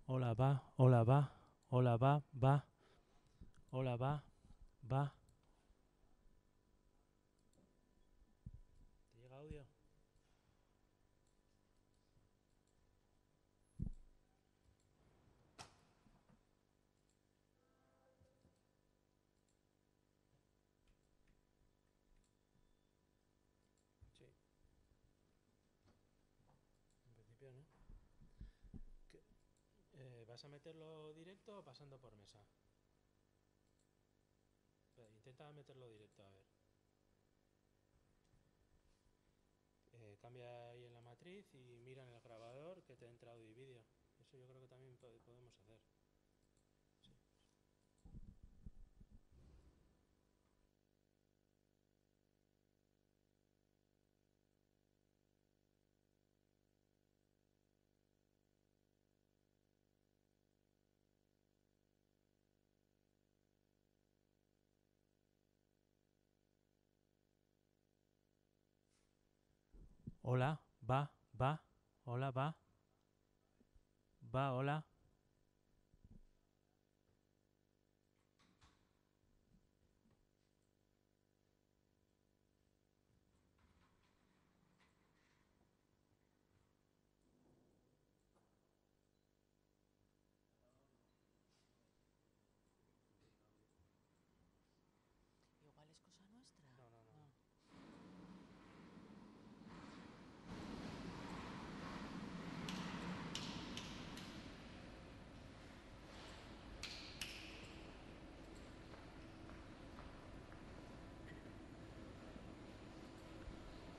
Hola, va, hola, va, hola, va, va, hola, va, va. ¿Te llega audio? Sí, en principio no. ¿Qué? ¿Vas a meterlo directo o pasando por mesa? Espera, intenta meterlo directo, a ver. Cambia ahí en la matriz y mira en el grabador que te entra audio y vídeo. Eso yo creo que también podemos hacer. Sí. Hola, va, va, hola, va, va, hola. Igual es cosa nuestra. No, no, no, no.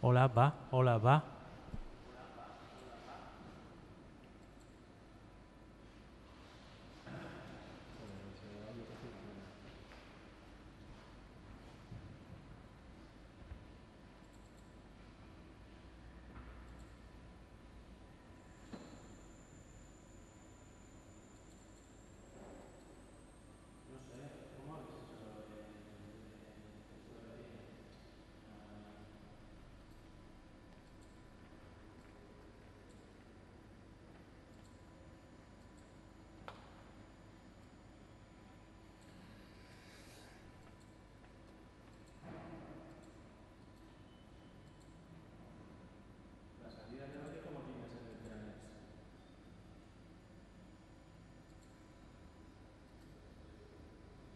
Hola, va, hola, va. No sé, ¿cómo haces eso de esto de vídeo? Ah, la salida de audio, ¿cómo tienes en el Teranex?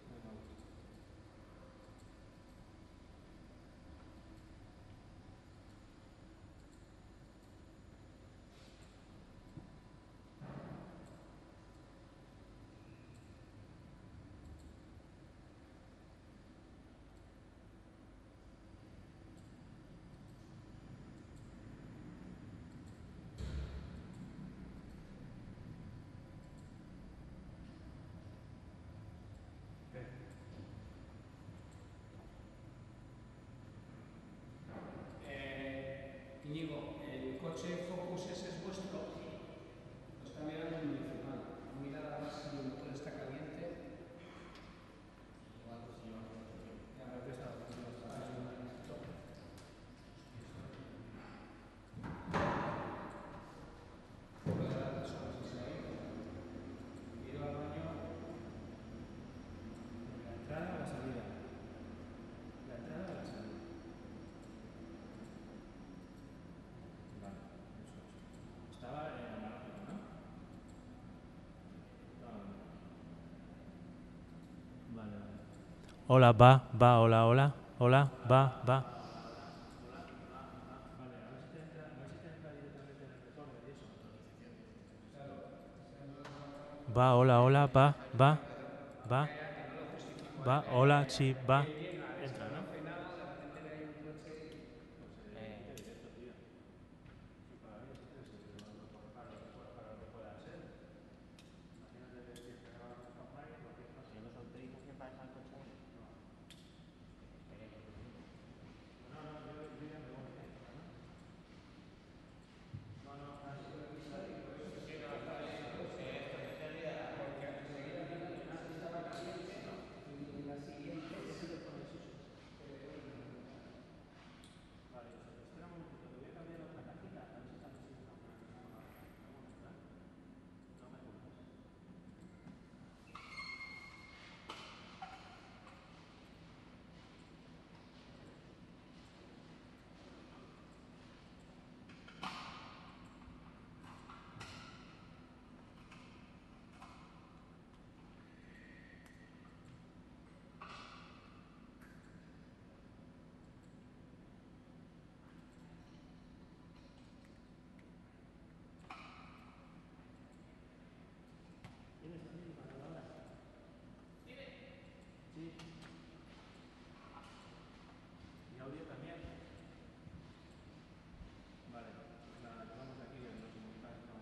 Venga, Íñigo, ¿el coche Focus ese es vuestro? Sí. Lo está mirando el municipal. Mirad a ver si el motor está caliente. Igual pues si llevamos mucho tiempo. Ya, pero que está haciendo hasta ahí un minutito. Puede darle sobresis ahí. Ir al baño. ¿En la entrada o la salida? ¿La entrada o la salida? Vale, eso es. Estaba analógico, ¿no? Toda la vida. Vale, vale. hola, va, va, hola, hola, hola, va, va. Vale, a ver si te entra directamente en el recorder y eso. Autorización de funcionamiento. Claro, si no nos marcamos Va, hola, hola, va, va, va, ya, ya, que no lo justifico, va, hola, sí, va. Él llega, ves que Entra, no ¿no? hace nada, de repente ve ahí un coche y... Pues emite directo, tío. Sí, para mí sí tiene sentido, para lo que pueda ser. Imagínate que tienes que grabar una campaña, cualquier cosa. ¿Tienes autorización para dejar el coche ahí? No. Estaría aquí conmigo. No, no, yo ya me voy, ¿eh? Bueno. No, no, ha sido el visto y por eso se te corta el coche. Esto que se olvida. Porque enseguida vi que estaba caliente y la siguiente ¿Tienes también calculadora? Sí. ¿Y audio también? Vale, la llevamos aquí en los comunicados con...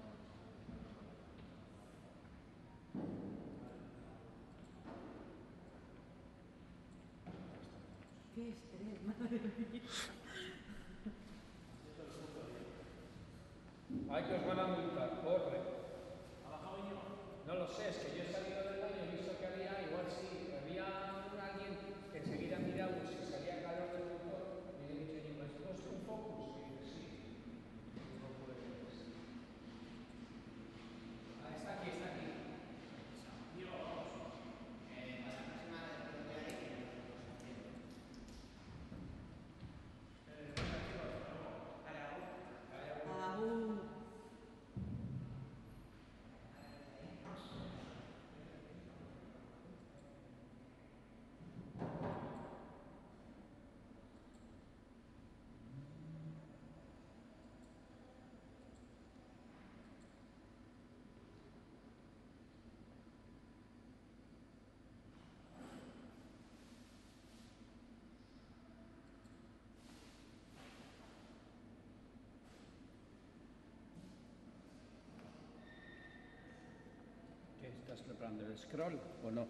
Qué estrés, madre mía. Ay, que os van a multar, corre. No lo sé, es que yo he salido del baño, he visto que había, igual sí, había alguien que enseguida miramos si salía calor del motor y le he dicho, ¿y pues puesto un focus? Y dice, sí. Digo, pues... Ah, está aquí, está aquí. Aún. ¿Qué estás preparando? ¿El scroll o no?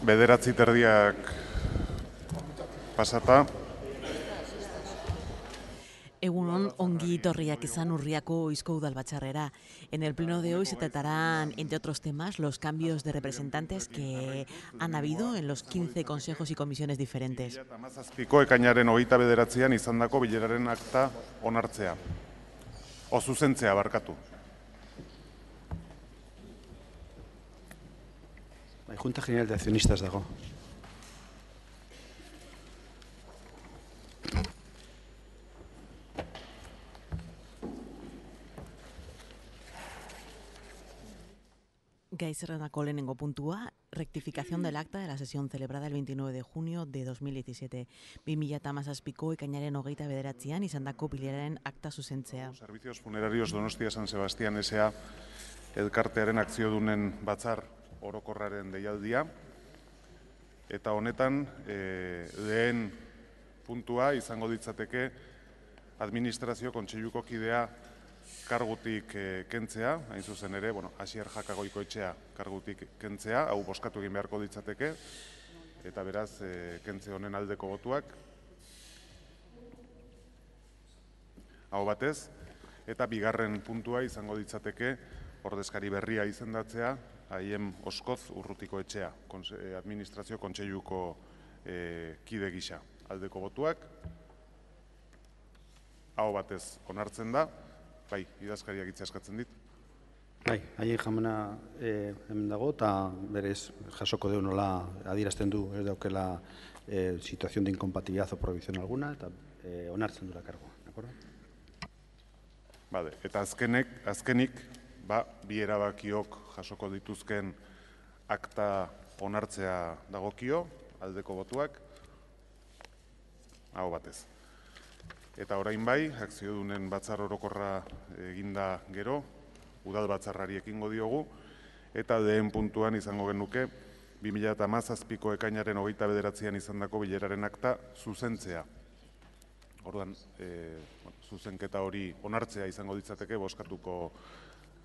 9:30 pasata. Egunon, ongi etorriak izan Urriako Oizko Udalbatzarrera. En el pleno de hoy se tratarán, entre otros temas, los cambios de representantes que han habido en los 15 consejos y comisiones diferentes. 2017ko ekainaren 29an izandako bileraren akta onartzea. Zuzentzea, barkatu. Junta General de Accionistas dago. Gai zerrendako lehenengo puntua, rectificación del acta de la sesión celebrada el 29 de junio de 2017. 2017ko ekainaren 29an izandako bileraren akta zuzentzea. Servicios Funerarios Donostia San Sebastián S.A. elkartearen akziodunen batzar orokorraren deialdia. Eta honetan, lehen puntua izango ditzateke administrazio kontseiluko kidea kargutik kentzea, hain zuzen ere, Asier Jaka Goikoetxea kargutik kentzea, hau bozkatu egin beharko ditzateke, eta beraz, kentze honen aldeko botuak. Hau batez, eta bigarren puntua izango ditzateke ordezkari berria izendatzea, haien Oskoz Urrutiko etxea, administrazio kontseiluko kide gisa. Aldeko botuak, hau batez onartzen da, bai, idazkariak hitza eskatzen dit. Bai, haien jamena hemen dago, eta berez jasoko deu nola adierazten du, ez daukela situación de incompatibilidad o prohibición alguna, eta onartzen du la kargoa, de acuerdo? Bale, eta azkenik, bi erabakiok jasoko dituzken akta onartzea dagokio, aldeko botuak, hau batez. Eta orain bai, akziodunen batzar orokorra eginda gero, udal batzarrari ekingo diogu, eta lehen puntuan izango genuke 2017ko ekainaren 29an izandako bileraren akta zuzentzea. Orduan, zuzenketa hori onartzea izango ditzateke bozkatuko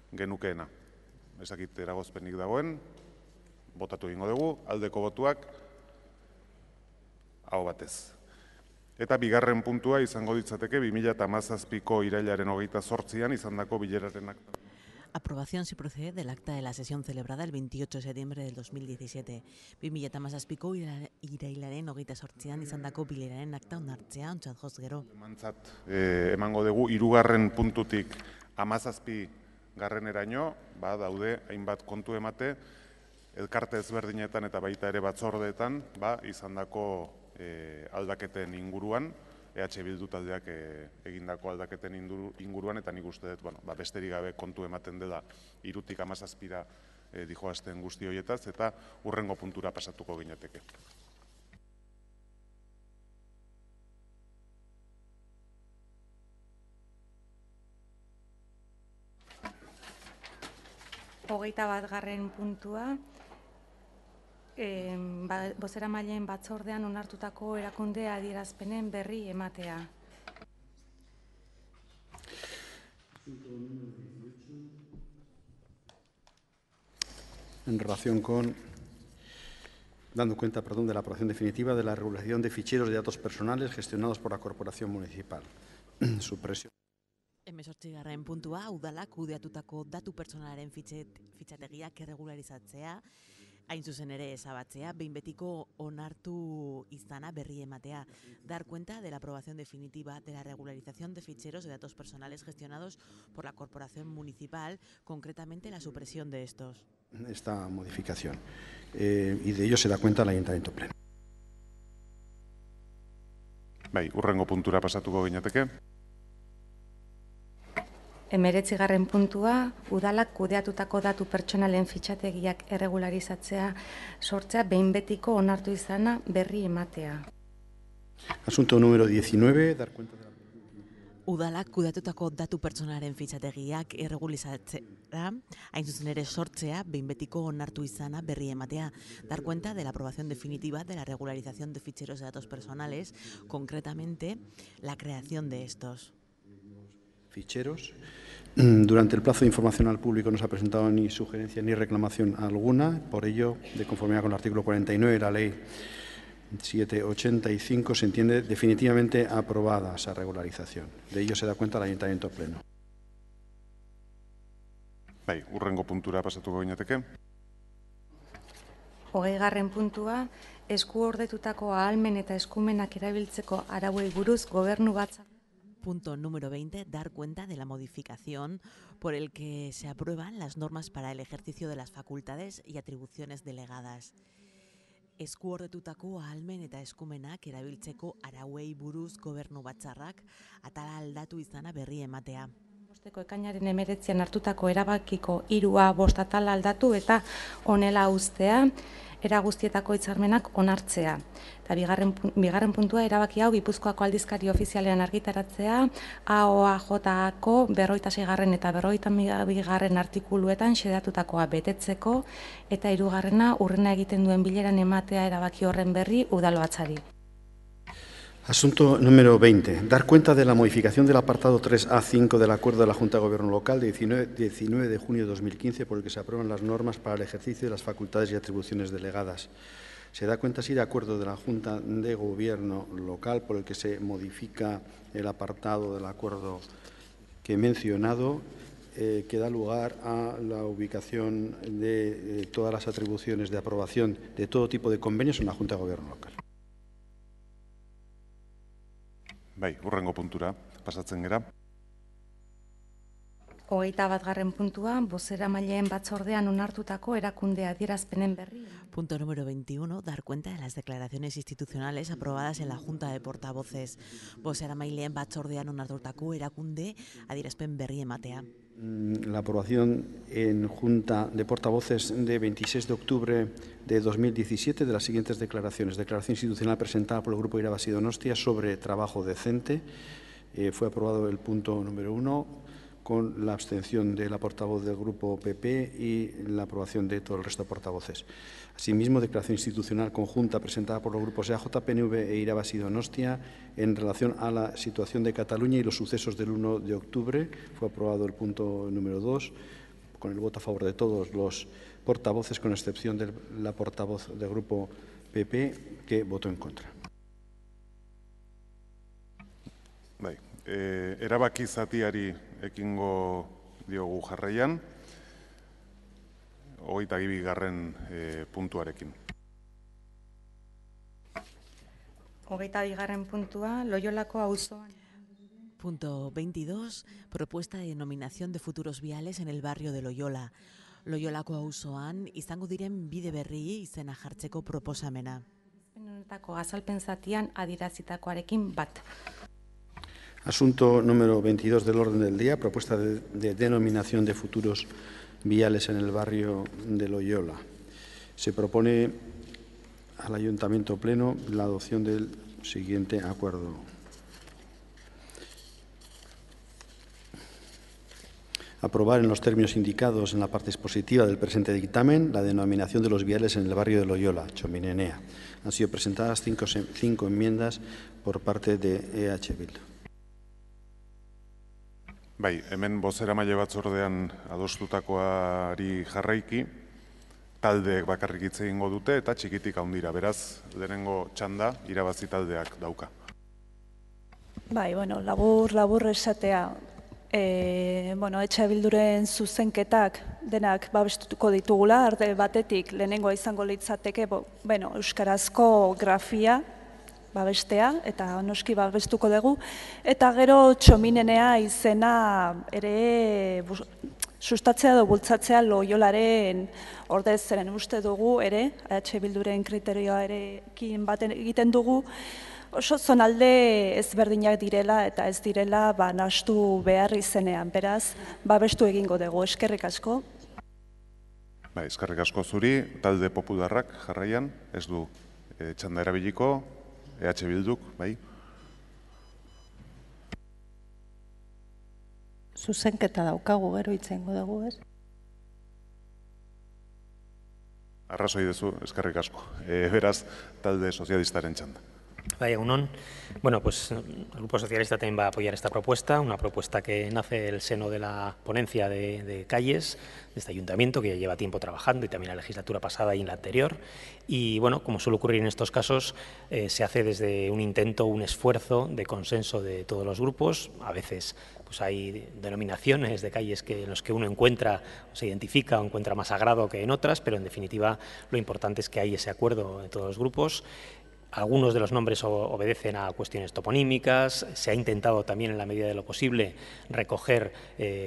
genukeena. Ezakit eragozpenik dagoen, botatu egingo dugu, aldeko botuak, hau batez. Eta bigarren puntua izango ditzateke 2017ko irailaren 28an izandako bileraren akta. Aprobación si procede del acta de la sesión celebrada el 28 de septiembre del 2017. 2017ko irailaren 28an izandako bileraren akta onartzea ontzat joz gero. Emango dugu, 3. puntutik 17. Daude hainbat kontu emate, elkarte ezberdinetan eta baita ere batzordeetan, izandako aldaketen inguruan, EH Bildu taldeak egindako aldaketen inguruan, eta nik uste dut, besterik gabe kontu ematen dela 3tik 17ra dijoazten guzti horietaz, eta hurrengo puntura pasatuko ginateke. Hogeita batgarren puntua, bozeramaileen batzordean onartutako erakunde adierazpenen berri ematea. En relación con, dando cuenta, de la aprobación definitiva de la regulación de ficheros de datos personales gestionados por la Corporación Municipal. Supresión. 18. puntua, udalak kudeatutako datu pertsonalaren fitxategiak erregularizatzea, hain zuzen ere ezabatzea, behin betiko onartu izana berri ematea. Dar cuenta de la aprobación definitiva de la regularización de ficheros de datos personales gestionados por la Corporación Municipal, concretamente la supresión de estos. Esta modificación. Y de ello se da cuenta el Ayuntamiento Pleno. Bai, hurrengo puntura pasatuko ginateke. 19. puntua, udalak kudeatutako datu pertsonalen fitxategiak erregularizatzea sortzea behin betiko onartu izana berri ematea. Asunto número 19, dar cuenta de la... Udalak kudeatutako datu pertsonalaren fitxategiak erregularizatzea, hain zuzen ere sortzea behin betiko onartu izana berri ematea. Dar cuenta de la aprobación definitiva de la regularización de ficheros de datos personales, concretamente la creación de estos. Ficheros Durante el plazo de información al público no se ha presentado ni sugerencia ni reclamación alguna. Por ello, de conformidad con el artículo 49 de la Ley 785, se entiende definitivamente aprobada esa regularización. De ello se da cuenta el Ayuntamiento Pleno. Bai, hurrengo puntura pasatuko ginateke. 20. puntua, eskuordetutako ahalmen eta eskumenak erabiltzeko arauei buruz Gobernu Batzar. Punto número 20. Dar cuenta de la modificación por el que se aprueban las normas para el ejercicio de las facultades y atribuciones delegadas. Eskuordetutako ahalmen eta eskumenak erabiltzeko arauei buruz Gobernu Batzarrak atala aldatu izana berri ematea. Bosteko ekainaren 19 hartutako erabakiko 3A atala aldatu eta honela uztea, era guztietako hitzarmenak onartzea. Eta bigarren puntua, erabaki hau Gipuzkoako aldizkari ofizialean argitaratzea, AOAJ-ko 46. eta 52. artikuluetan xedatutakoa betetzeko, eta 3. hurrena egiten duen bileran ematea erabaki horren berri udalbatzari. Asunto número 20. Dar cuenta de la modificación del apartado 3A5 del Acuerdo de la Junta de Gobierno Local de 19 de junio de 2015 por el que se aprueban las normas para el ejercicio de las facultades y atribuciones delegadas. Se da cuenta así de acuerdo de la Junta de Gobierno Local por el que se modifica el apartado del acuerdo que he mencionado, que da lugar a la ubicación de todas las atribuciones de aprobación de todo tipo de convenios en la Junta de Gobierno Local. Bai, hurrengo puntura pasatzen gera. 21. puntua, bozeramaileen batzordean onartutako erakunde adierazpenen berri. Punto número 21. Dar cuenta de las declaraciones institucionales aprobadas en la Junta de Portavoces. Bozeramaileen batzordean onartutako erakunde adierazpen berri ematea. La aprobación en Junta de Portavoces de 26 de octubre de 2017 de las siguientes declaraciones. Declaración institucional presentada por el Grupo Irabazi Donostia sobre trabajo decente. Fue aprobado el punto número 1 con la abstención de la portavoz del Grupo PP y la aprobación de todo el resto de portavoces. Asimismo, declaración institucional conjunta presentada por los grupos EAJ, PNV e Irabazi Donostia en relación a la situación de Cataluña y los sucesos del 1 de octubre. Fue aprobado el punto número 2 con el voto a favor de todos los portavoces, con excepción de la portavoz del Grupo PP, que votó en contra. Bai, erabaki zatiari ekingo diogu jarraian, 22. puntuarekin. 22. puntua, Loiolako auzoan. Punto 22. Propuesta de denominación de futuros viales en el barrio de Loyola. Loyolako auzoan izango diren bide berri izena jartzeko proposamena. Honetako azalpen zatian adierazitakoarekin bat. Asunto número 22 del orden del día, propuesta de denominación de futuros viales en el barrio de Loyola. Se propone al Ayuntamiento Pleno la adopción del siguiente acuerdo. Aprobar en los términos indicados en la parte expositiva del presente dictamen la denominación de los viales en el barrio de Loyola, Txominenea. Han sido presentadas 5 enmiendas por parte de EH Bildu. Bai, hemen bozeramaile batzordean adostutakoari jarraiki, taldeek bakarrik hitz egingo dute eta txikitik handira. Beraz, lehenengo txanda irabazi taldeak dauka. Bai, bueno, labur esatea. EH Bilduren zuzenketak denak babestuko ditugula, arde batetik lehenengoa izango litzateke, euskarazko grafia babestea, eta noski babestuko dugu, eta gero Txominenea izena ere sustatzea edo bultzatzea Loiolaren ordez, zeren uste dugu ere, EH Bilduren kriterioa erekin baten egiten dugu, oso zonalde ezberdinak direla eta ez direla nahastu behar izenean, beraz, babestu egingo dugu. Eskerrik asko. Bai, eskerrik asko zuri, talde popularrak jarraian, ez du txanda erabiliko, EH Bilduk, bai. Zuzenketa daukagu, gero itzengo dugu, ez? Arrazoi duzu, eskerrik asko. Beraz, talde sozialistaren txanda. Vaya, Unón. Bueno, pues el Grupo Socialista también va a apoyar esta propuesta, una propuesta que nace del seno de la ponencia de calles de este ayuntamiento, que ya lleva tiempo trabajando, y también la legislatura pasada y la anterior. Y bueno, como suele ocurrir en estos casos, se hace desde un intento, un esfuerzo de consenso de todos los grupos. A veces pues hay denominaciones de calles en los que uno encuentra, o se identifica o encuentra más agrado que en otras, pero en definitiva lo importante es que hay ese acuerdo de todos los grupos. Algunos de los nombres obedecen a cuestiones toponímicas. Se ha intentado también, en la medida de lo posible, recoger,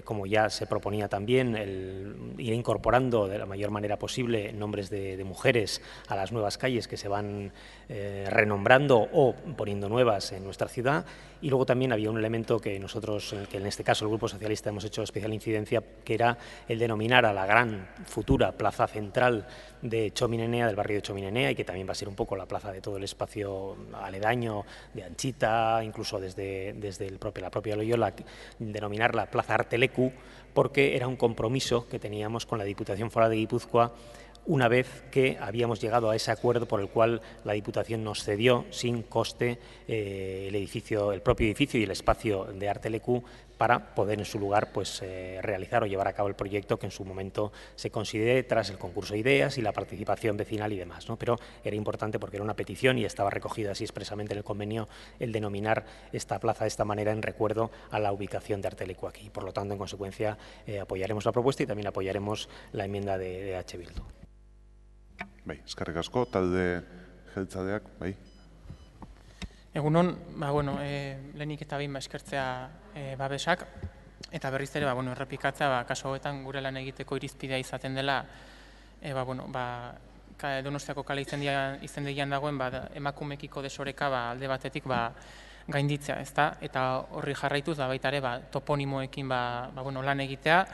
como ya se proponía también, ir incorporando de la mayor manera posible nombres de mujeres a las nuevas calles que se van renombrando o poniendo nuevas en nuestra ciudad. Y luego también había un elemento que nosotros, que en este caso el Grupo Socialista hemos hecho especial incidencia, que era el denominar a la gran futura plaza central de Txomin-Enea, del barrio de Txomin-Enea, y que también va a ser un poco la plaza de todo el espacio aledaño, de Anchita, incluso desde la propia Loyola, denominarla Plaza Arteleku, porque era un compromiso que teníamos con la Diputación Foral de Guipúzcoa una vez que habíamos llegado a ese acuerdo por el cual la Diputación nos cedió sin coste el propio edificio y el espacio de Arteleku para poder en su lugar pues, realizar o llevar a cabo el proyecto que en su momento se considere tras el concurso de ideas y la participación vecinal y demás, ¿no? Pero era importante porque era una petición y estaba recogida así expresamente en el convenio el denominar esta plaza de esta manera en recuerdo a la ubicación de Arteleku aquí. Por lo tanto, en consecuencia, apoyaremos la propuesta y también apoyaremos la enmienda de EH Bildu. Bai, eskerrik asko, talde jeltzaleak, bai. Egunon, lehenik eta behin eskertzea babesak, eta berriz ere, errepikatza, kaso hauetan gure lan egiteko irizpidea izaten dela, Donostiako kale izendegian dagoen emakumekiko desoreka alde batetik gainditzea, ezta? Eta horri jarraituz, baita ere, toponimoekin lan egitea,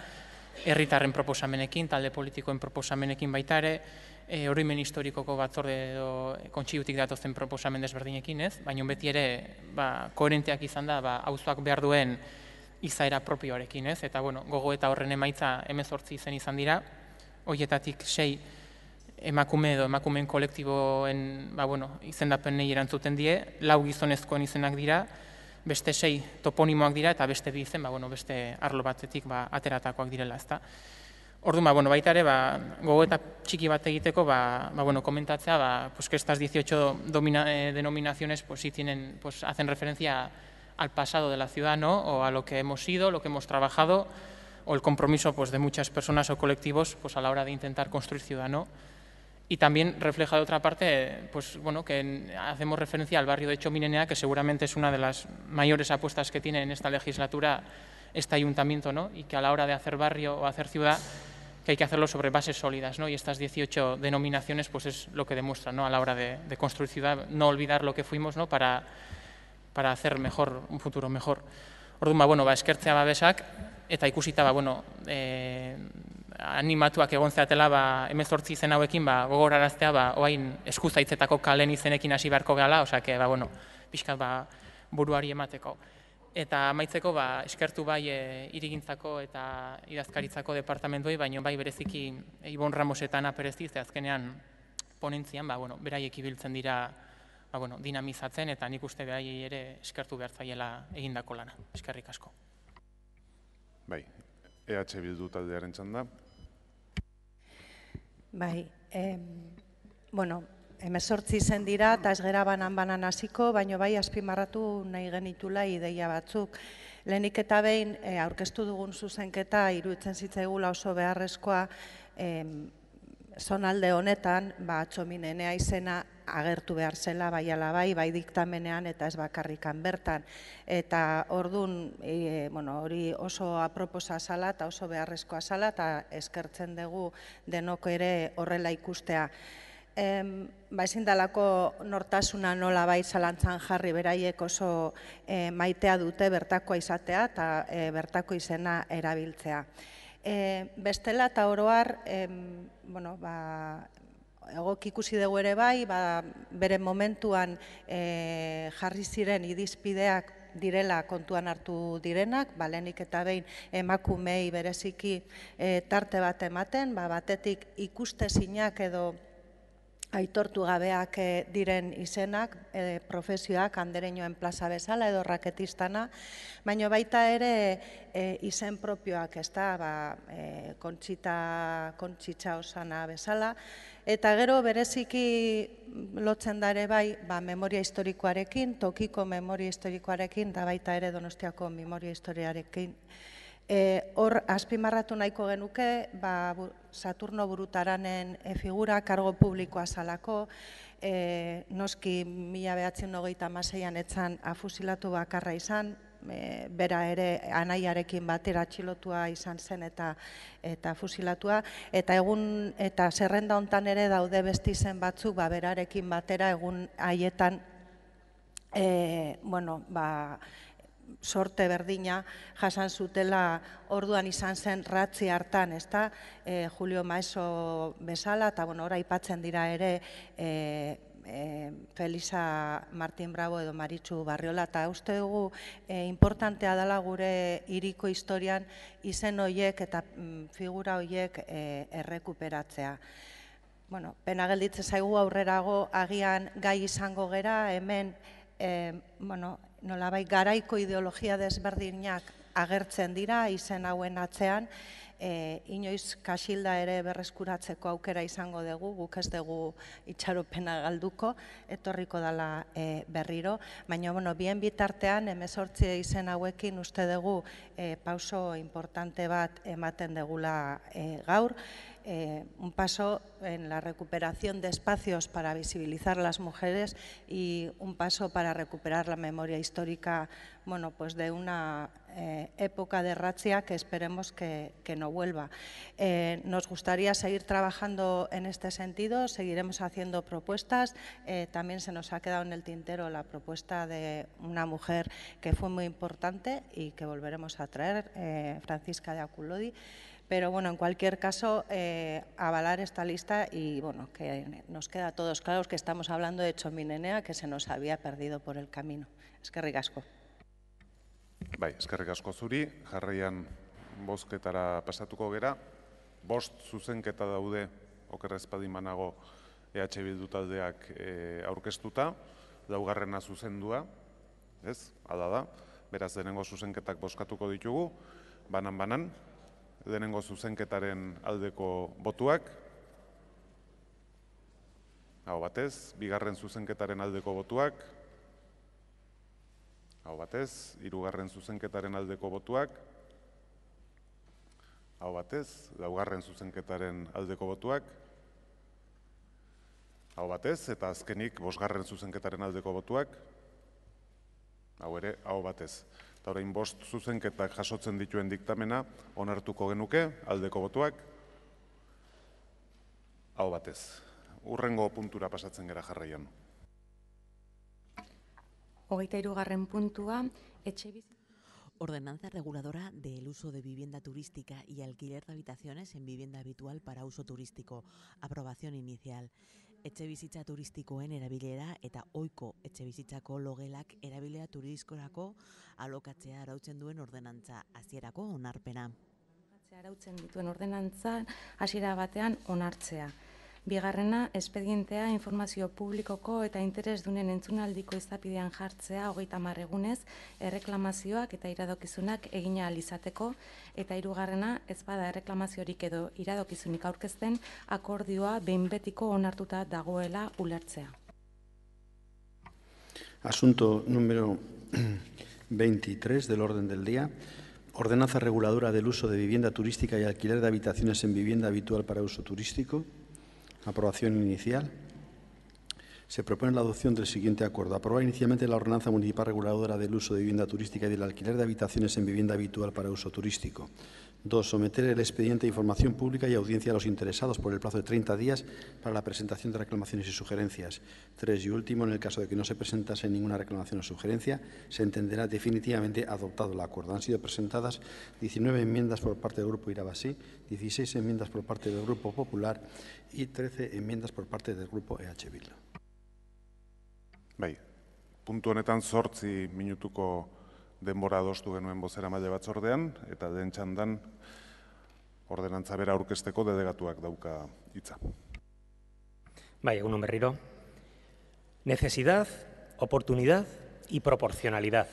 herritarren proposamenekin, talde politikoen proposamenekin baita ere, oroimen historikoko batzorde edo kontsiutik datozen proposamen desberdinekin, ez? Baina beti ere koherenteak izan da auzoak behar duen izaera propioarekin, ez? Eta gogo eta horren emaitza 18 izen izan dira, horietatik 6 emakume edo emakumeen kolektiboen izendapenei erantzuten die, 4 gizonezkoen izenak dira, beste 6 toponimoak dira eta beste 2 izen beste arlo batetik ateratakoak direla, ezta? Orduan, baita ere, gogoeta txiki bat egiteko, komentatzea, que estas 18 denominaciones sí hacen referencia al pasado de la ciudad, ¿no? O a lo que hemos sido, lo que hemos trabajado, o el compromiso de muchas personas o colectivos a la hora de intentar construir ciudad, ¿no? Y también refleja de otra parte, que hacemos referencia al barrio de Txomin-Enea, que seguramente es una de las mayores apuestas que tiene en esta legislatura este ayuntamiento, ¿no? Y que a la hora de hacer barrio o hacer ciudad, que hay que hacerlo sobre bases sólidas, ¿no? Y estas 18 denominaciones es lo que demuestran, ¿no? A la hora de construir ciudad, no olvidar lo que fuimos, ¿no? Para hacer mejor, un futuro mejor. Orduan, eskertzea babesak, eta ikusita, animatuak egon zeatela 18 izen hauekin gogoraraztea oain eskuzaitzetako kalen izenekin hasi beharko gehala, osea, pixkat buruari emateko. Eta amaitzeko eskertu hirigintzako eta idazkaritzako departamentuei, baina bereziki Ibon Ramos eta Ana Pereziz azkenean ponentzian, beraiek ibiltzen dira dinamizatzen, eta nik uste beraiei ere eskertu behar zaiela egindako lana. Eskerrik asko. Bai, EH Bildu taldearen txanda. Bai, 18 izen dira, eta ez gera banan hasiko, baina azpimarratu nahi genitula ideia batzuk. Lehenik eta behin, aurkeztu dugun zuzenketa, iruditzen zitzaigula oso beharrezkoa, zonalde honetan, Txomin-Enea izena agertu behar zela, bai ala bai diktamenean eta ez bakarrikan bertan. Eta orduan, hori oso aproposa zala eta oso beharrezkoa zala, eta eskertzen dugu denok ere horrela ikustea. Ezin dalako nortasuna nola bai zalantzan jarri, beraiek oso maitea dute bertakoa izatea eta bertako izena erabiltzea. Bestela eta oroar, egok ikusi dugu ere bai, bere momentuan jarri ziren irizpideak direla kontuan hartu direnak, lehenik eta behin emakumei bereziki tarte bat ematen, batetik ikustezinak edo aitortu gabeak diren izenak, profesioak, andereñoen plaza bezala edo raketistana, baina baita ere izen propioak, ez da, Kontsitxa Osana bezala, eta gero bereziki lotzen da ere bai memoria historikoarekin, tokiko memoria historikoarekin, eta baita ere Donostiako memoria historiarekin. Hor, azpimarratu nahiko genuke, Saturno Burutaranen figura kargo publikoa zalako, noski 1926an etzan afusilatu bakarra izan, bera ere anaiarekin batera atxilotua izan zen eta fusilatua, eta zerrenda hontan ere daude beste izen batzuk berarekin batera egun haietan, sorte berdina jasan zutela orduan izan zen ratzi hartan, ezta, Julio Maeso bezala, eta hor aipatzen dira ere Felisa Martín Bravo edo Maritxu Barriola, eta uste dugu importantea dela gure hiriko historian izen horiek eta figura horiek errekuperatzea. Pena gelditzen zaigu aurrerago agian gai izango gera, hemen nolabait garaiko ideologia desberdinak agertzen dira izen hauen atzean, inoiz Kaxilda ere berreskuratzeko aukera izango dugu, guk ez dugu itxaropena galduko, etorriko dela berriro, baina bien bitartean 18 izen hauekin uste dugu pauso importante bat ematen dugula gaur, un paso en la recuperación de espacios para visibilizar a las mujeres y un paso para recuperar la memoria histórica de una época de razzia que esperemos que no vuelva. Nos gustaría seguir trabajando en este sentido, seguiremos haciendo propuestas. También se nos ha quedado en el tintero la propuesta de una mujer que fue muy importante y que volveremos a traer, Francisca de Aculodi. Pero en cualquier caso, avalar esta lista y que nos queda a todos claros que estamos hablando de Txomin Enea, que se nos había perdido por el camino. Eskerrik asko. Bai, eskerrik asko zuri, jarraian bozketara pasatuko gera. 5 zuzenketa daude, oker ez badimanago EH Bildu taldeak aurkeztuta, 2. zuzendua, ez, hala da, beraz lehenengo zuzenketak bozkatuko ditugu, banan-banan, lehenengo zuzenketaren aldeko botuak, aho batez, 2. zuzenketaren aldeko botuak, aho batez, 3. zuzenketaren aldeko botuak, aho batez, 4. zuzenketaren aldeko botuak, aho batez, eta azkenik 5. zuzenketaren aldeko botuak, hau ere, aho batez. Eta orain 5 zuzenketak jasotzen dituen diktamena onartuko genuke, aldeko botuak, aho batez. Hurrengo puntura pasatzen gera jarraian. 23. puntua, etxebizitza. Ordenanza reguladora del uso de vivienda turística y alquiler de habitaciones en vivienda habitual para uso turístico. Aprobación inicial. Etxebizitza turistikoen erabilera eta ohiko etxebizitzako logelak erabilera turiskorako alokatzea arautzen duen ordenantza hasierako onarpena. Arautzen dituen ordenantza hasiera batean onartzea. 2. Espedientea informazio publikoko eta interesdunen entzunaldiko izapidean jartzea 30 egunez erreklamazioak eta iradokizunak egin ahal izateko, eta 3. ez bada erreklamaziorik edo iradokizunik aurkezten akordioa behin betiko onartuta dagoela ulertzea. Asunto número 23 del orden del día. Ordenanza reguladora del uso de vivienda turística y alquiler de habitaciones en vivienda habitual para uso turístico. Aprobación inicial. Se propone la adopción del siguiente acuerdo. Aprobar inicialmente la ordenanza municipal reguladora del uso de vivienda turística y del alquiler de habitaciones en vivienda habitual para uso turístico. 2. Someter el expediente a información pública y audiencia a los interesados por el plazo de 30 días para la presentación de reclamaciones y sugerencias. 3. Y último, en el caso de que no se presentase ninguna reclamación o sugerencia, se entenderá definitivamente adoptado el acuerdo. Han sido presentadas 19 enmiendas por parte del Grupo Irabazí, 16 enmiendas por parte del Grupo Popular y 13 enmiendas por parte del Grupo EH Bildu. Bai, puntu honetan 8 minutuko denbora adostu genuen bozeramaile batzordean, eta den txandan ordenantza bera aurkezteko delegatuak dauka hitza. Bai, egun on berriro. Necesidad, oportunidad y proporcionalidad.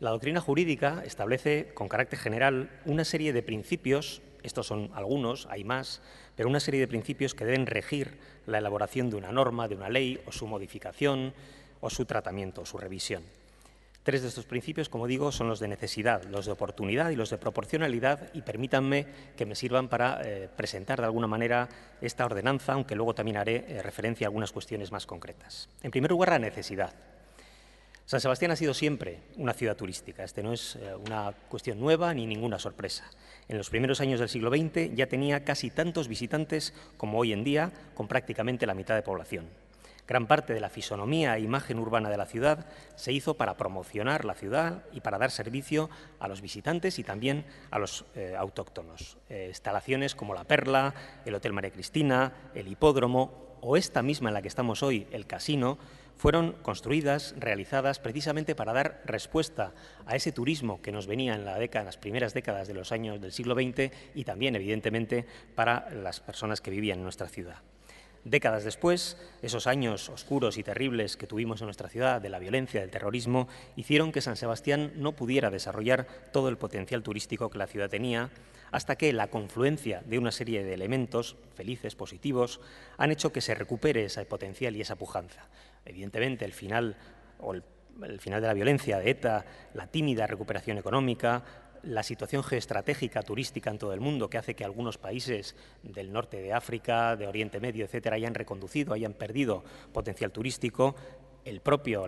La doctrina jurídica establece con carácter general una serie de principios, estos son algunos, hay más, pero una serie de principios que deben regir la elaboración de una norma, de una ley, o su modificación, o su tratamiento, o su revisión. Tres de estos principios, como digo, son los de necesidad, los de oportunidad y los de proporcionalidad, y permítanme que me sirvan para presentar de alguna manera esta ordenanza, aunque luego también haré referencia a algunas cuestiones más concretas. En primer lugar, la necesidad. San Sebastián ha sido siempre una ciudad turística. Este no es una cuestión nueva ni ninguna sorpresa. En los primeros años del siglo XX ya tenía casi tantos visitantes como hoy en día, con prácticamente la mitad de población. Gran parte de la fisonomía e imagen urbana de la ciudad se hizo para promocionar la ciudad y para dar servicio a los visitantes y también a los autóctonos. Instalaciones como la Perla, el Hotel María Cristina, el Hipódromo o esta misma en la que estamos hoy, el Casino, fueron construidas, realizadas precisamente para dar respuesta a ese turismo que nos venía en las primeras décadas de los años del siglo XX y también, evidentemente, para las personas que vivían en nuestra ciudad. Décadas después, esos años oscuros y terribles que tuvimos en nuestra ciudad, de la violencia, del terrorismo, hicieron que San Sebastián no pudiera desarrollar todo el potencial turístico que la ciudad tenía, hasta que la confluencia de una serie de elementos felices, positivos, han hecho que se recupere ese potencial y esa pujanza. Evidentemente, el final de la violencia de ETA, la tímida recuperación económica, la situación geoestratégica turística en todo el mundo, que hace que algunos países del norte de África, de Oriente Medio, etcétera, hayan reconducido, hayan perdido potencial turístico, la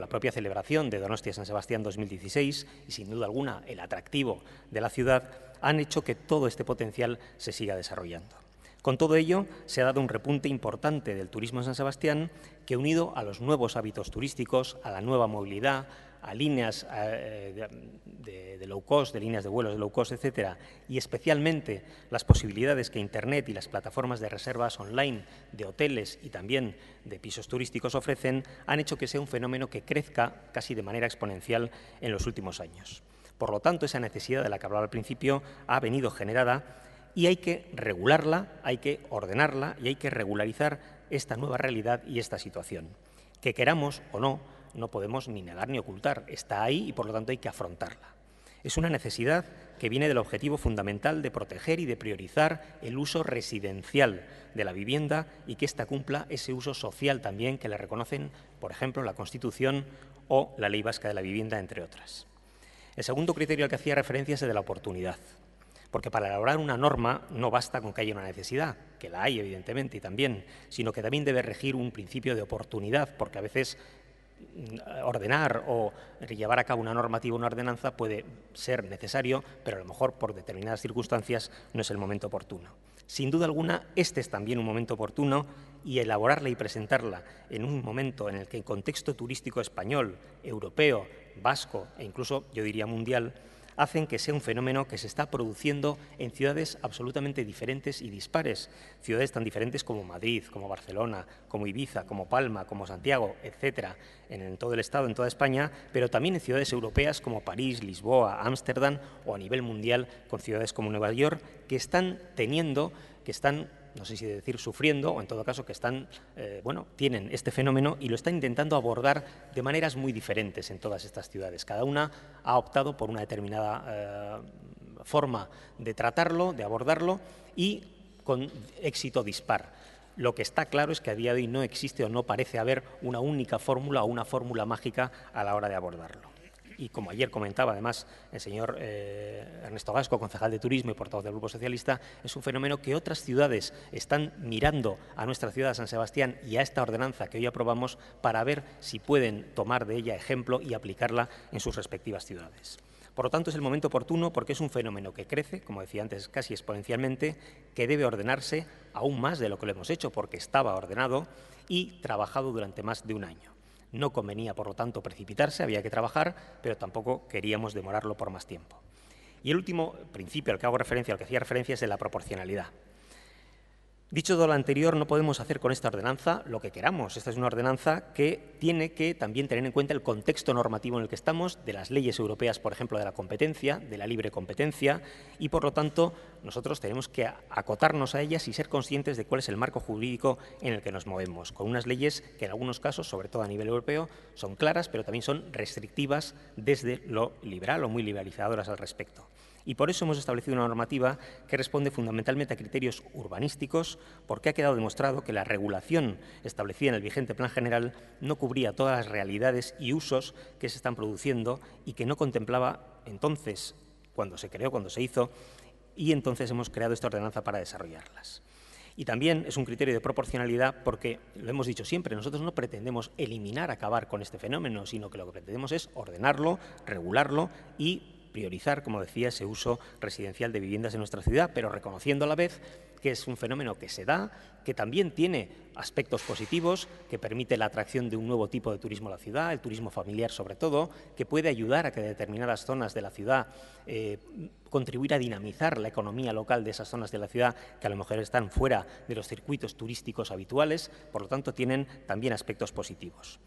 propia celebración de Donostia San Sebastián 2016 y, sin duda alguna, el atractivo de la ciudad, han hecho que todo este potencial se siga desarrollando. Con todo ello, se ha dado un repunte importante del turismo en San Sebastián que, unido a los nuevos hábitos turísticos, a la nueva movilidad, a líneas de low cost, de líneas de vuelos de low cost, etcétera, y especialmente las posibilidades que Internet y las plataformas de reservas online de hoteles y también de pisos turísticos ofrecen, han hecho que sea un fenómeno que crezca casi de manera exponencial en los últimos años. Por lo tanto, esa necesidad de la que hablaba al principio ha venido generada y hay que regularla, hay que ordenarla y hay que regularizar esta nueva realidad y esta situación. Que queramos o no, no podemos ni negar ni ocultar, está ahí y por lo tanto hay que afrontarla. Es una necesidad que viene del objetivo fundamental de proteger y de priorizar el uso residencial de la vivienda y que ésta cumpla ese uso social también que le reconocen, por ejemplo, la Constitución o la Ley Vasca de la Vivienda, entre otras. El segundo criterio al que hacía referencia es el de la oportunidad. Porque para elaborar una norma no basta con que haya una necesidad, que la hay evidentemente y también, sino que también debe regir un principio de oportunidad, porque a veces ordenar o llevar a cabo una normativa o una ordenanza puede ser necesario, pero a lo mejor por determinadas circunstancias no es el momento oportuno. Sin duda alguna, este es también un momento oportuno y elaborarla y presentarla en un momento en el que el contexto turístico español, europeo, vasco e incluso, yo diría, mundial, hacen que sea un fenómeno que se está produciendo en ciudades absolutamente diferentes y dispares. Ciudades tan diferentes como Madrid, como Barcelona, como Ibiza, como Palma, como Santiago, etcétera, en todo el Estado, en toda España, pero también en ciudades europeas como París, Lisboa, Ámsterdam o a nivel mundial con ciudades como Nueva York, que están no sé si decir sufriendo, o en todo caso que tienen este fenómeno y lo están intentando abordar de maneras muy diferentes en todas estas ciudades. Cada una ha optado por una determinada forma de tratarlo, de abordarlo y con éxito dispar. Lo que está claro es que a día de hoy no existe o no parece haber una única fórmula o una fórmula mágica a la hora de abordarlo. Y como ayer comentaba además el señor Ernesto Gasco, concejal de Turismo y portavoz del Grupo Socialista, es un fenómeno que otras ciudades están mirando a nuestra ciudad, San Sebastián, y a esta ordenanza que hoy aprobamos para ver si pueden tomar de ella ejemplo y aplicarla en sus respectivas ciudades. Por lo tanto, es el momento oportuno porque es un fenómeno que crece, como decía antes, casi exponencialmente, que debe ordenarse aún más de lo que lo hemos hecho porque estaba ordenado y trabajado durante más de un año. No convenía, por lo tanto, precipitarse, había que trabajar, pero tampoco queríamos demorarlo por más tiempo. Y el último principio al que hago referencia, al que hacía referencia, es de la proporcionalidad. Dicho todo lo anterior, no podemos hacer con esta ordenanza lo que queramos. Esta es una ordenanza que tiene que también tener en cuenta el contexto normativo en el que estamos, de las leyes europeas, por ejemplo, de la competencia, de la libre competencia, y por lo tanto nosotros tenemos que acotarnos a ellas y ser conscientes de cuál es el marco jurídico en el que nos movemos, con unas leyes que en algunos casos, sobre todo a nivel europeo, son claras, pero también son restrictivas desde lo liberal o muy liberalizadoras al respecto. Y por eso hemos establecido una normativa que responde fundamentalmente a criterios urbanísticos, porque ha quedado demostrado que la regulación establecida en el vigente Plan General no cubría todas las realidades y usos que se están produciendo y que no contemplaba entonces, cuando se creó, cuando se hizo, y entonces hemos creado esta ordenanza para desarrollarlas. Y también es un criterio de proporcionalidad porque, lo hemos dicho siempre, nosotros no pretendemos eliminar, acabar con este fenómeno, sino que lo que pretendemos es ordenarlo, regularlo y priorizar, como decía, ese uso residencial de viviendas en nuestra ciudad, pero reconociendo a la vez que es un fenómeno que se da, que también tiene aspectos positivos, que permite la atracción de un nuevo tipo de turismo a la ciudad, el turismo familiar sobre todo, que puede ayudar a que determinadas zonas de la ciudad contribuir a dinamizar la economía local de esas zonas de la ciudad que a lo mejor están fuera de los circuitos turísticos habituales, por lo tanto tienen también aspectos positivos.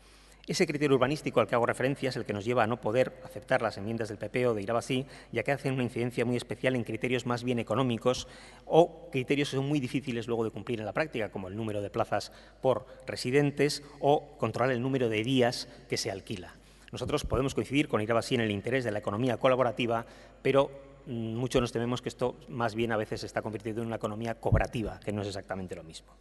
Ese criterio urbanístico al que hago referencia es el que nos lleva a no poder aceptar las enmiendas del PP o de Irabasí, ya que hacen una incidencia muy especial en criterios más bien económicos o criterios que son muy difíciles luego de cumplir en la práctica, como el número de plazas por residentes o controlar el número de días que se alquila. Nosotros podemos coincidir con Irabasí en el interés de la economía colaborativa, pero mucho nos tememos que esto más bien a veces se está convirtiendo en una economía cobrativa, que no es exactamente lo mismo.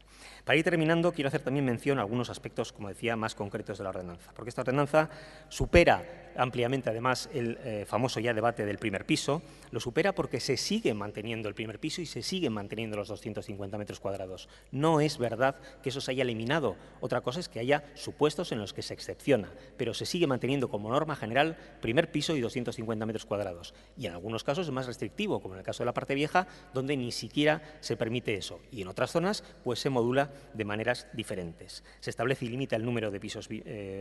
Para ir terminando, quiero hacer también mención a algunos aspectos, como decía, más concretos de la ordenanza, porque esta ordenanza supera ampliamente, además, el famoso ya debate del primer piso, lo supera porque se sigue manteniendo el primer piso y se siguen manteniendo los 250 metros cuadrados. No es verdad que eso se haya eliminado, otra cosa es que haya supuestos en los que se excepciona, pero se sigue manteniendo como norma general primer piso y 250 metros cuadrados, y en algunos casos es más restrictivo, como en el caso de la parte vieja, donde ni siquiera se permite eso, y en otras zonas pues se modula de maneras diferentes. Se establece y limita el número de pisos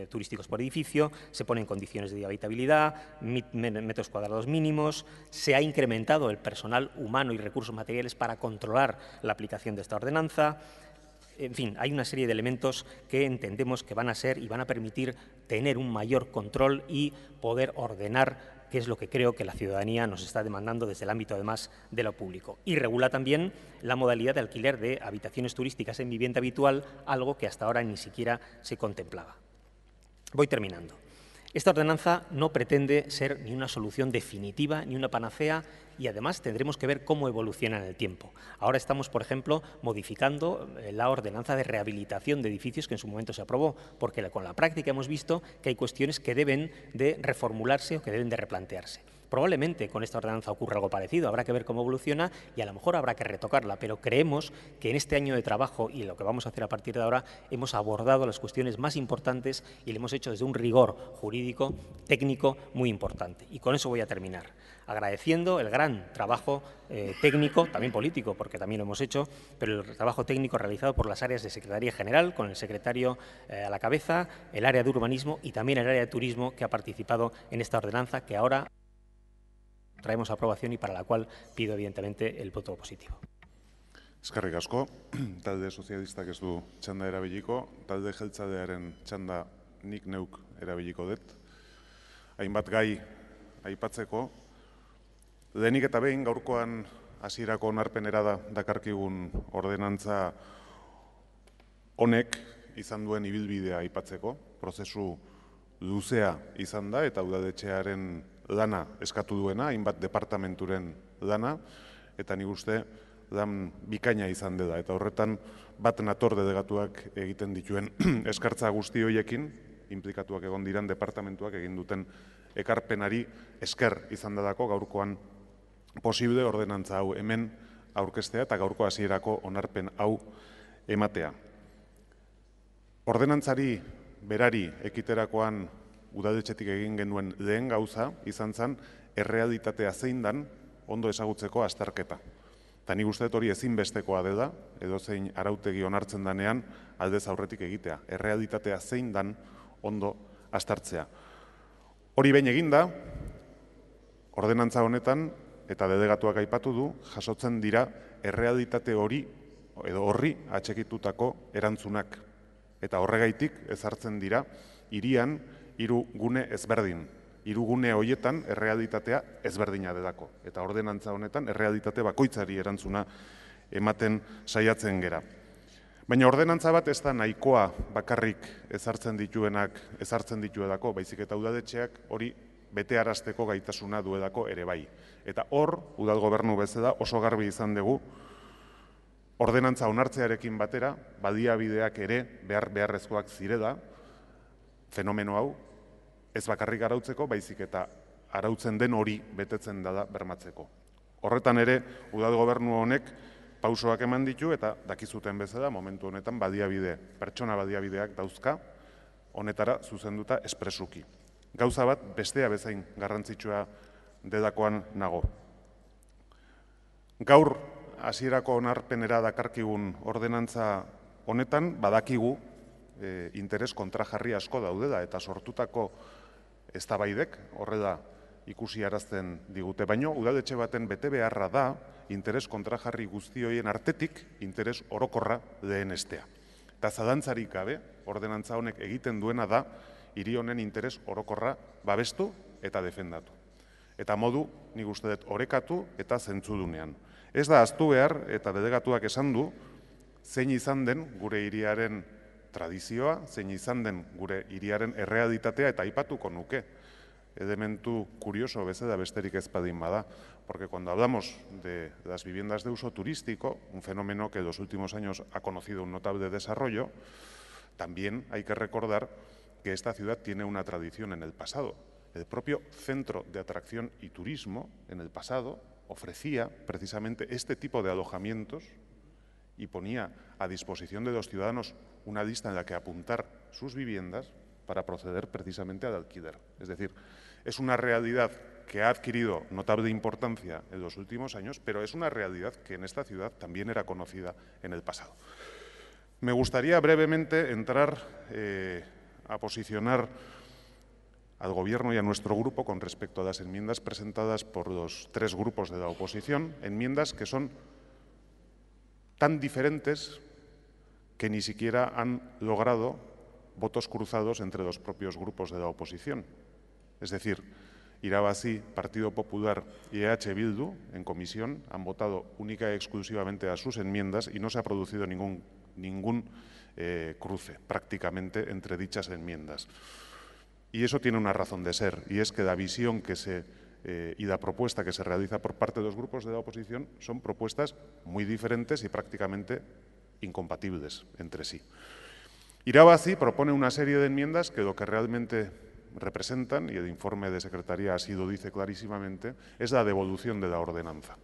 turísticos por edificio, se ponen condiciones de habitabilidad, metros cuadrados mínimos, se ha incrementado el personal humano y recursos materiales para controlar la aplicación de esta ordenanza. En fin, hay una serie de elementos que entendemos que van a ser y van a permitir tener un mayor control y poder ordenar, que es lo que creo que la ciudadanía nos está demandando desde el ámbito, además, de lo público. Y regula también la modalidad de alquiler de habitaciones turísticas en vivienda habitual, algo que hasta ahora ni siquiera se contemplaba. Voy terminando. Esta ordenanza no pretende ser ni una solución definitiva ni una panacea y además tendremos que ver cómo evoluciona en el tiempo. Ahora estamos, por ejemplo, modificando la ordenanza de rehabilitación de edificios que en su momento se aprobó, porque con la práctica hemos visto que hay cuestiones que deben de reformularse o que deben de replantearse. Probablemente con esta ordenanza ocurra algo parecido, habrá que ver cómo evoluciona y a lo mejor habrá que retocarla, pero creemos que en este año de trabajo y lo que vamos a hacer a partir de ahora hemos abordado las cuestiones más importantes y lo hemos hecho desde un rigor jurídico, técnico muy importante. Y con eso voy a terminar, agradeciendo el gran trabajo técnico, también político, porque también lo hemos hecho, pero el trabajo técnico realizado por las áreas de Secretaría General, con el secretario a la cabeza, el área de urbanismo y también el área de turismo que ha participado en esta ordenanza que ahora traemos a aprobación y para la cual pido, evidentemente, el voto positivo. Eskerrik asko, talde sozialistak ez du txanda erabiliko, talde jeltzalearen txanda nik neuk erabiliko dut. Hainbat gai aipatzeko, lehenik eta behin gaurkoan hasierako onarpenera dakarkigun ordenantza honek izan duen ibilbidea aipatzeko, prozesu luzea izan da eta udaletxearen lana eskatu duena, hainbat departamenturen lana, eta nik uste lan bikaina izan dela. Eta horretan bat nator delegatuak egiten dituen eskartza guzti horiekin, implikatuak egon diren departamentuak egin duten ekarpenari esker izan delako gaurkoan posible ordenantza hau hemen aurkeztea eta gaurko hasierako onarpen hau ematea. Ordenantzari berari ekiterakoan udaletxetik egin genuen lehen gauza izan zen errealitatea zein dan ondo ezagutzeko azterketa. Eta nik uste hori ezinbestekoa dela, edozein arautegi onartzen danean aldez aurretik egitea. Errealitatea zein dan ondo aztertzea. Hori behin eginda, ordenantza honetan, eta delegatuak aipatu du, jasotzen dira errealitate hori edo horri atxekitutako erantzunak. Eta horregaitik ezartzen dira hirian 3 gune ezberdin. 3 gune horietan errealitatea ezberdina delako. Eta ordenantza honetan errealitate bakoitzari erantzuna ematen saiatzen gera. Baina ordenantza bat ez da nahikoa bakarrik ezartzen dituelako, baizik eta udaletxeak hori betearazteko gaitasuna duelako ere bai. Eta hor, udal gobernu bezala oso garbi izan dugu, ordenantza onartzearekin batera, baliabideak ere beharrezkoak zirela, fenomeno hau, ez bakarrik arautzeko, baizik eta arautzen den hori betetzen dela bermatzeko. Horretan ere, udal gobernu honek pausoak eman ditu eta dakizuten bezala, momentu honetan pertsona baliabideak dauzka, honetara zuzenduta espresuki. Gauza bat bestea bezain garrantzitsua delakoan nago. Gaur hasierako onarpenera dakarkigun ordenantza honetan badakigu interes kontrajarri asko daudela eta sortutako eztabaidek horrela ikusiarazten digute. Baino udaletxe baten bete beharra da interes kontrajarri guzti horien artetik interes orokorra lehenestea. Eta zalantzarik gabe ordenantza honek egiten duena da hiri honen interes orokorra babestu eta defendatu. Eta modu, nik uste dut, orekatu eta zentzudunean. Ez da ahaztu behar eta delegatuak esan du, zein izan den gure hiriaren tradizioa, zein izan den gure hiriaren errealitatea eta aipatuko nuke. Elementu curioso bezala besterik ez badin bada, porque cuando hablamos de las viviendas de uso turístico, un fenómeno que en los últimos años ha conocido un notable desarrollo, también hay que recordar que esta ciudad tiene una tradición en el pasado. El propio Centro de Atracción y Turismo, en el pasado, ofrecía precisamente este tipo de alojamientos y ponía a disposición de los ciudadanos una lista en la que apuntar sus viviendas para proceder precisamente al alquiler. Es decir, es una realidad que ha adquirido notable importancia en los últimos años, pero es una realidad que en esta ciudad también era conocida en el pasado. Me gustaría brevemente entrar a posicionar al Gobierno y a nuestro grupo con respecto a las enmiendas presentadas por los 3 grupos de la oposición, enmiendas que son tan diferentes que ni siquiera han logrado votos cruzados entre los propios grupos de la oposición. Es decir, Irabazi, Partido Popular y EH Bildu en comisión han votado única y exclusivamente a sus enmiendas y no se ha producido ningún cruce prácticamente entre dichas enmiendas. Y eso tiene una razón de ser, y es que la visión y la propuesta que se realiza por parte de los grupos de la oposición son propuestas muy diferentes y prácticamente incompatibles entre sí. Irabazi propone una serie de enmiendas que lo que realmente representan, y el informe de Secretaría así lo dice clarísimamente, es la devolución de la ordenanza.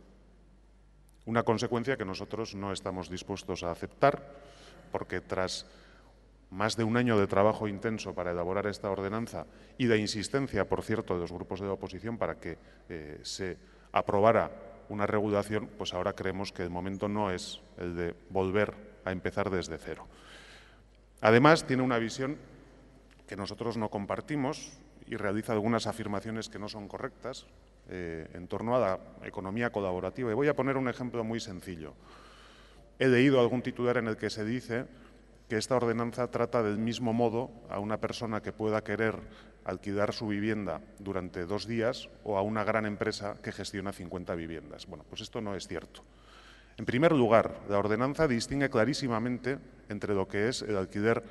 Una consecuencia que nosotros no estamos dispuestos a aceptar, porque tras más de un año de trabajo intenso para elaborar esta ordenanza y de insistencia, por cierto, de los grupos de la oposición para que se aprobara una regulación, pues ahora creemos que el momento no es el de volver a empezar desde cero. Además, tiene una visión que nosotros no compartimos y realiza algunas afirmaciones que no son correctas en torno a la economía colaborativa. Y voy a poner un ejemplo muy sencillo. He leído algún titular en el que se dice que esta ordenanza trata del mismo modo a una persona que pueda querer alquilar su vivienda durante 2 días o a una gran empresa que gestiona 50 viviendas. Bueno, pues esto no es cierto. En primer lugar, la ordenanza distingue clarísimamente entre lo que es el alquiler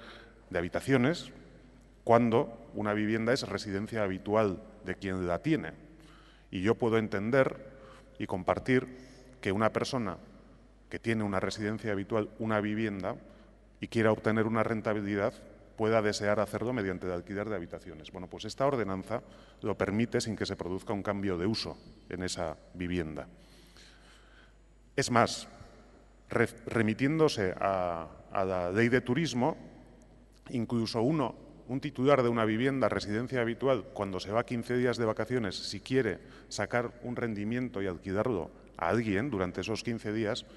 de habitaciones, cuando una vivienda es residencia habitual de quien la tiene. Y yo puedo entender y compartir que una persona que tiene una residencia habitual, una vivienda, y quiera obtener una rentabilidad, pueda desear hacerlo mediante el alquiler de habitaciones. Bueno, pues esta ordenanza lo permite sin que se produzca un cambio de uso en esa vivienda. Es más, remitiéndose a la ley de turismo, incluso un titular de una vivienda, residencia habitual, cuando se va 15 días de vacaciones, si quiere sacar un rendimiento y alquilarlo a alguien durante esos 15 días,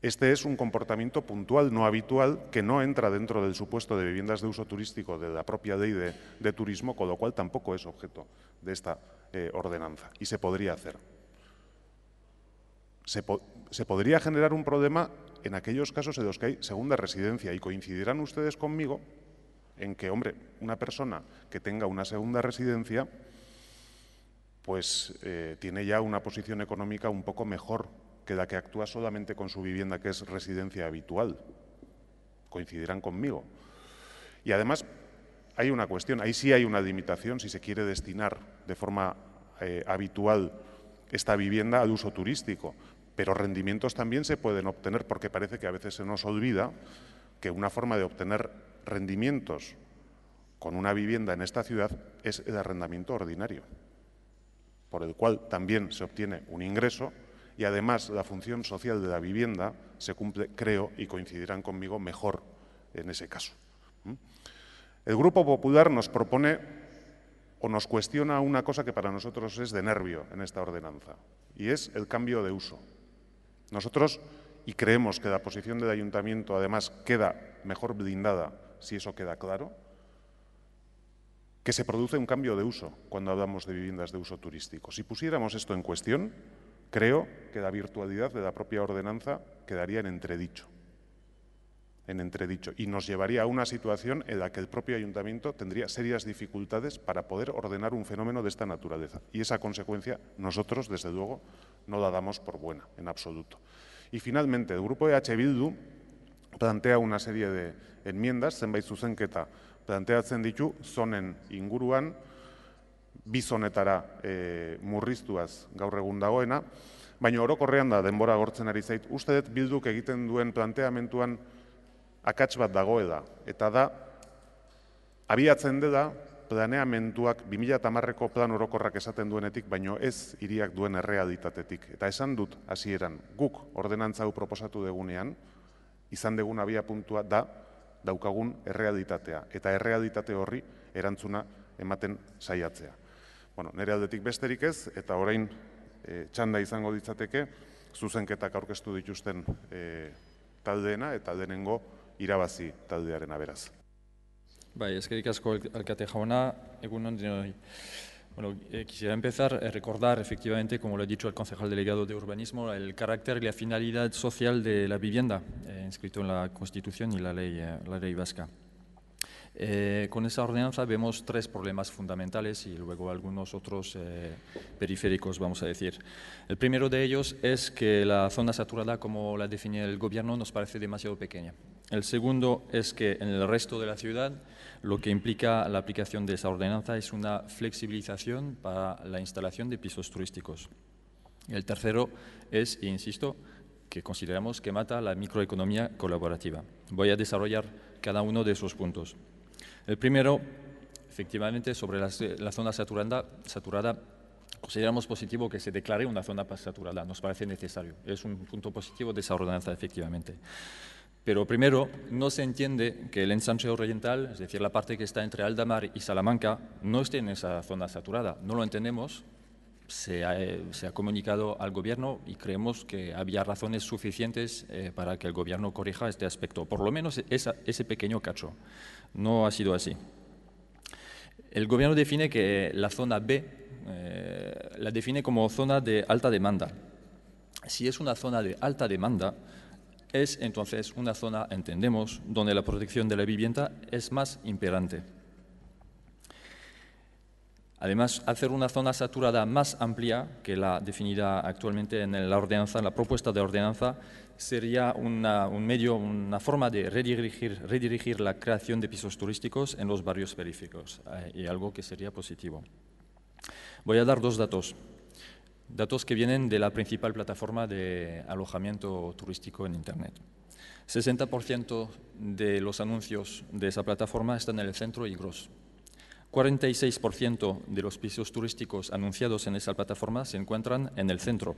este es un comportamiento puntual, no habitual, que no entra dentro del supuesto de viviendas de uso turístico de la propia ley de turismo, con lo cual tampoco es objeto de esta ordenanza y se podría hacer. se podría generar un problema en aquellos casos en los que hay segunda residencia, y coincidirán ustedes conmigo en que, hombre, una persona que tenga una segunda residencia pues tiene ya una posición económica un poco mejor que la que actúa solamente con su vivienda, que es residencia habitual. Coincidirán conmigo. Y además hay una cuestión, ahí sí hay una limitación si se quiere destinar de forma habitual esta vivienda al uso turístico, pero rendimientos también se pueden obtener, porque parece que a veces se nos olvida que una forma de obtener rendimientos con una vivienda en esta ciudad es el arrendamiento ordinario, por el cual también se obtiene un ingreso y además la función social de la vivienda se cumple, creo, y coincidirán conmigo, mejor en ese caso. El Grupo Popular nos propone o nos cuestiona una cosa que para nosotros es de nervio en esta ordenanza, y es el cambio de uso. Nosotros, y creemos que la posición del Ayuntamiento además queda mejor blindada si eso queda claro, que se produce un cambio de uso cuando hablamos de viviendas de uso turístico. Si pusiéramos esto en cuestión, creo que la virtualidad de la propia ordenanza quedaría en entredicho, y nos llevaría a una situación en la que el propio Ayuntamiento tendría serias dificultades para poder ordenar un fenómeno de esta naturaleza. Y esa consecuencia nosotros, desde luego, no la damos por buena, en absoluto. Y finalmente, el Grupo EH Bildu plantea una serie de enmiendas, zenbait zuzenketa planteatzen ditu, zonen inguruan, bi zonetara murriztuaz gaur egun dagoena, baina orokorrean da denbora agortzen ari zait. Uste dut Bilduk egiten duen planteamentuan akats bat dagoela, eta da, abiatzen dela planeamentuak 2010ko plan orokorrak esaten duenetik, baino ez hiriak duen errealitatetik. Eta esan dut hasieran, guk ordenantza hau proposatu degunean, izan degun abia puntua da daukagun errealitatea, eta errealitate horri erantzuna ematen saiatzea. Bueno, nire aldetik besterik ez, eta orain txanda izango ditzateke, zuzenketak aurkeztu dituzten taldeena, eta lehenengo irabazi taldearena beraz. Bai, eskerrik asko alkate jauna, egun on denoi. Bueno, quisiera empezar a recordar efectivamente, como lo ha dicho el concejal delegado de urbanismo, el carácter y la finalidad social de la vivienda, inscrito en la Constitución y la ley vasca. Con esa ordenanza vemos tres problemas fundamentales y luego algunos otros periféricos, vamos a decir. El primero de ellos es que la zona saturada, como la define el gobierno, nos parece demasiado pequeña. El segundo es que en el resto de la ciudad lo que implica la aplicación de esa ordenanza es una flexibilización para la instalación de pisos turísticos. Y el tercero es, e insisto, que consideramos que mata la microeconomía colaborativa. Voy a desarrollar cada uno de esos puntos. El primero, efectivamente, sobre la zona saturada, consideramos positivo que se declare una zona saturada, nos parece necesario. Es un punto positivo de esa ordenanza, efectivamente. Pero primero, no se entiende que el ensanche oriental, es decir, la parte que está entre Aldamar y Salamanca, no esté en esa zona saturada. No lo entendemos, se ha comunicado al Gobierno y creemos que había razones suficientes para que el Gobierno corrija este aspecto, por lo menos ese pequeño cacho. No ha sido así. El Gobierno define que la zona B la define como zona de alta demanda. Si es una zona de alta demanda, es entonces una zona, entendemos, donde la protección de la vivienda es más imperante. Además, hacer una zona saturada más amplia que la definida actualmente en la ordenanza, en la propuesta de ordenanza, sería una forma de redirigir la creación de pisos turísticos en los barrios periféricos, y algo que sería positivo. Voy a dar dos datos. Datos que vienen de la principal plataforma de alojamiento turístico en Internet. 60% de los anuncios de esa plataforma están en el centro y gros. 46% de los pisos turísticos anunciados en esa plataforma se encuentran en el centro.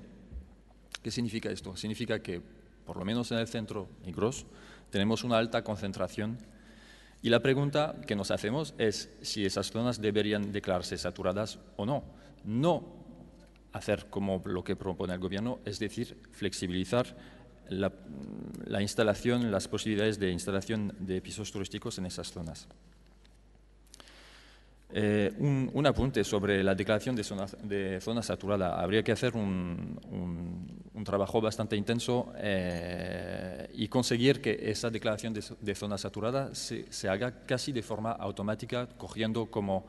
¿Qué significa esto? Significa que, por lo menos en el centro y gros, tenemos una alta concentración. Y la pregunta que nos hacemos es si esas zonas deberían declararse saturadas o no. No hacer como lo que propone el Gobierno, es decir, flexibilizar la instalación, las posibilidades de instalación de pisos turísticos en esas zonas. Un apunte sobre la declaración de zona saturada. Habría que hacer un un trabajo bastante intenso y conseguir que esa declaración de zona saturada se haga casi de forma automática, cogiendo como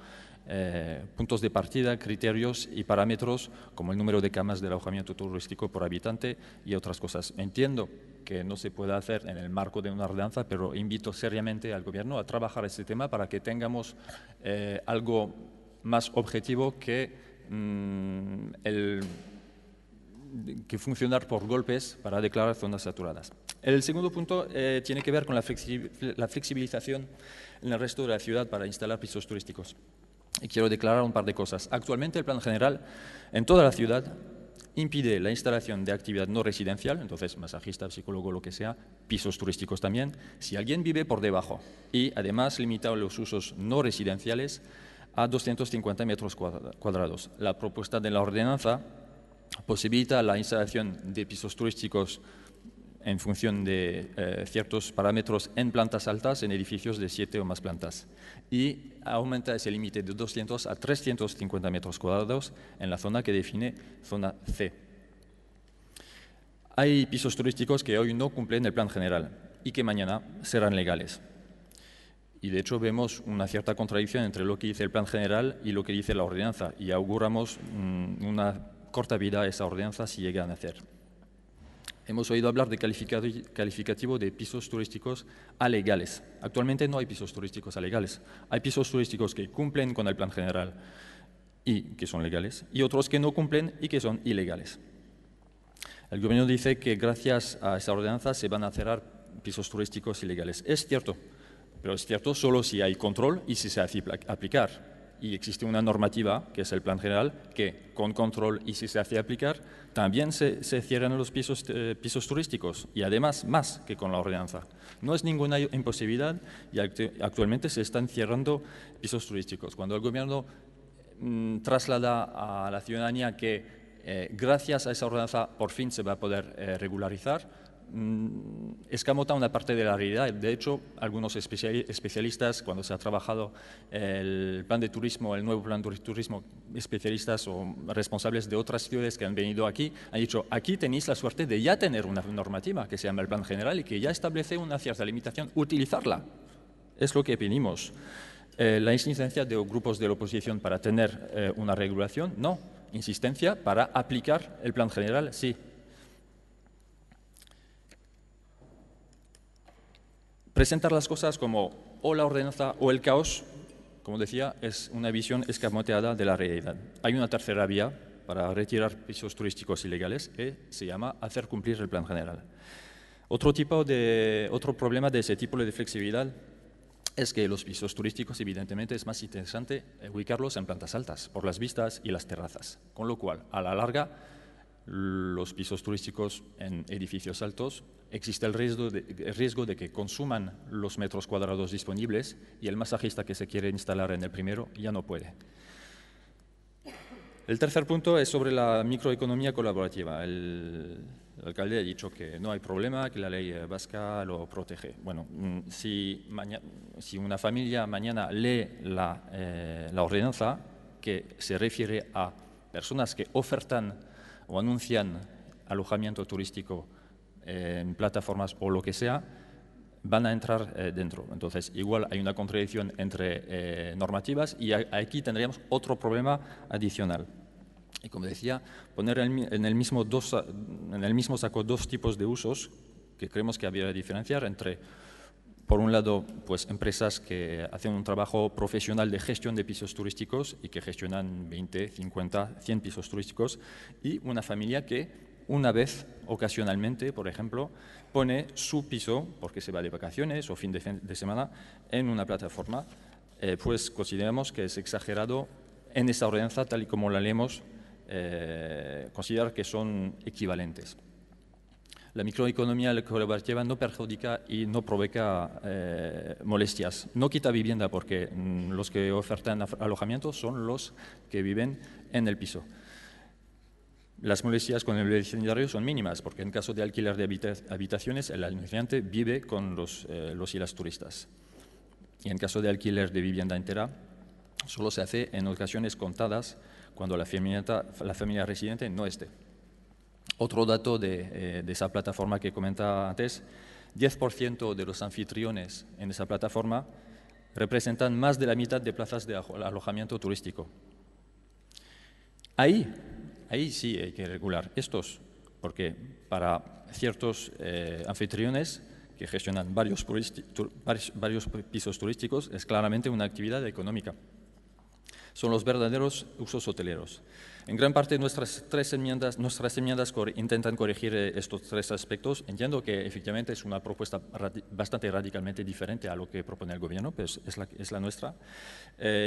puntos de partida, criterios y parámetros como el número de camas de alojamiento turístico por habitante y otras cosas. Entiendo que no se puede hacer en el marco de una ordenanza, pero invito seriamente al Gobierno a trabajar este tema para que tengamos algo más objetivo que funcionar por golpes para declarar zonas saturadas. El segundo punto tiene que ver con la flexibilización en el resto de la ciudad para instalar pisos turísticos. Y quiero declarar un par de cosas. Actualmente el plan general en toda la ciudad impide la instalación de actividad no residencial, entonces masajista, psicólogo, lo que sea, pisos turísticos también, si alguien vive por debajo, y además limita los usos no residenciales a 250 metros cuadrados. La propuesta de la ordenanza posibilita la instalación de pisos turísticos en función de ciertos parámetros en plantas altas en edificios de 7 o más plantas y aumenta ese límite de 200 a 350 metros cuadrados en la zona que define zona C. Hay pisos turísticos que hoy no cumplen el plan general y que mañana serán legales. Y de hecho vemos una cierta contradicción entre lo que dice el plan general y lo que dice la ordenanza y auguramos una corta vida a esa ordenanza si llega a nacer. Hemos oído hablar de calificativo de pisos turísticos alegales. Actualmente no hay pisos turísticos alegales. Hay pisos turísticos que cumplen con el plan general y que son legales, y otros que no cumplen y que son ilegales. El Gobierno dice que gracias a esa ordenanza se van a cerrar pisos turísticos ilegales. Es cierto, pero es cierto solo si hay control y si se hace aplicar. Y existe una normativa, que es el plan general, que con control y si se hace aplicar, también se cierran los pisos turísticos y además más que con la ordenanza. No es ninguna imposibilidad y actualmente se están cerrando pisos turísticos. Cuando el Gobierno traslada a la ciudadanía que gracias a esa ordenanza por fin se va a poder regularizar, escamota una parte de la realidad. De hecho, algunos especialistas, cuando se ha trabajado el plan de turismo, el nuevo plan de turismo, especialistas o responsables de otras ciudades que han venido aquí, han dicho, aquí tenéis la suerte de ya tener una normativa que se llama el plan general y que ya establece una cierta limitación, utilizarla. Es lo que pedimos. La insistencia de grupos de la oposición para tener una regulación, no. Insistencia para aplicar el plan general, sí. Presentar las cosas como o la ordenanza o el caos, como decía, es una visión escamoteada de la realidad. Hay una tercera vía para retirar pisos turísticos ilegales que se llama hacer cumplir el plan general. Otro problema de ese tipo de flexibilidad es que los pisos turísticos, evidentemente, es más interesante ubicarlos en plantas altas, por las vistas y las terrazas. Con lo cual, a la larga, los pisos turísticos en edificios altos, existe el riesgo de que consuman los metros cuadrados disponibles y el masajista que se quiere instalar en el primero ya no puede. El tercer punto es sobre la microeconomía colaborativa. El alcalde ha dicho que no hay problema, que la ley vasca lo protege. Bueno, si una familia mañana lee la ordenanza que se refiere a personas que ofertan o anuncian alojamiento turístico en plataformas o lo que sea, van a entrar dentro. Entonces, igual hay una contradicción entre normativas y aquí tendríamos otro problema adicional. Y como decía, poner en el mismo saco dos tipos de usos que creemos que habría que diferenciar entre, por un lado, pues empresas que hacen un trabajo profesional de gestión de pisos turísticos y que gestionan 20, 50, 100 pisos turísticos, y una familia que una vez, ocasionalmente, por ejemplo, pone su piso, porque se va de vacaciones o fin de semana, en una plataforma. Pues consideramos que es exagerado en esta ordenanza, tal y como la leemos, considerar que son equivalentes. La microeconomía colaborativa no perjudica y no provoca molestias. No quita vivienda porque los que ofertan alojamiento son los que viven en el piso. Las molestias con el vecindario son mínimas porque en caso de alquiler de habitaciones el anunciante vive con los y las turistas. Y en caso de alquiler de vivienda entera solo se hace en ocasiones contadas cuando la familia residente no esté. Otro dato de esa plataforma que comentaba antes, 10% de los anfitriones en esa plataforma representan más de la mitad de plazas de alojamiento turístico. Ahí sí hay que regular estos, porque para ciertos anfitriones que gestionan varios pisos turísticos es claramente una actividad económica. Son los verdaderos usos hoteleros. En gran parte nuestras enmiendas intentan corregir estos tres aspectos. Entiendo que efectivamente es una propuesta bastante radicalmente diferente a lo que propone el gobierno, pero es la nuestra.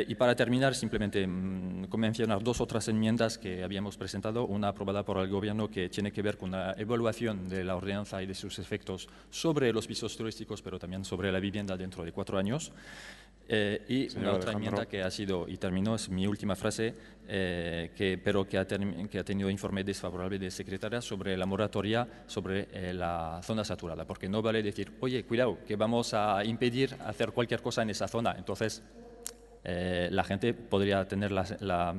Y para terminar, simplemente mencionar dos otras enmiendas que habíamos presentado, una aprobada por el gobierno que tiene que ver con la evaluación de la ordenanza y de sus efectos sobre los pisos turísticos, pero también sobre la vivienda dentro de 4 años. Y una otra enmienda que ha sido, y termino, es mi última frase, pero que ha tenido informe desfavorable de secretaria sobre la moratoria sobre la zona saturada, porque no vale decir, oye, cuidado, que vamos a impedir hacer cualquier cosa en esa zona. Entonces, la gente podría tener la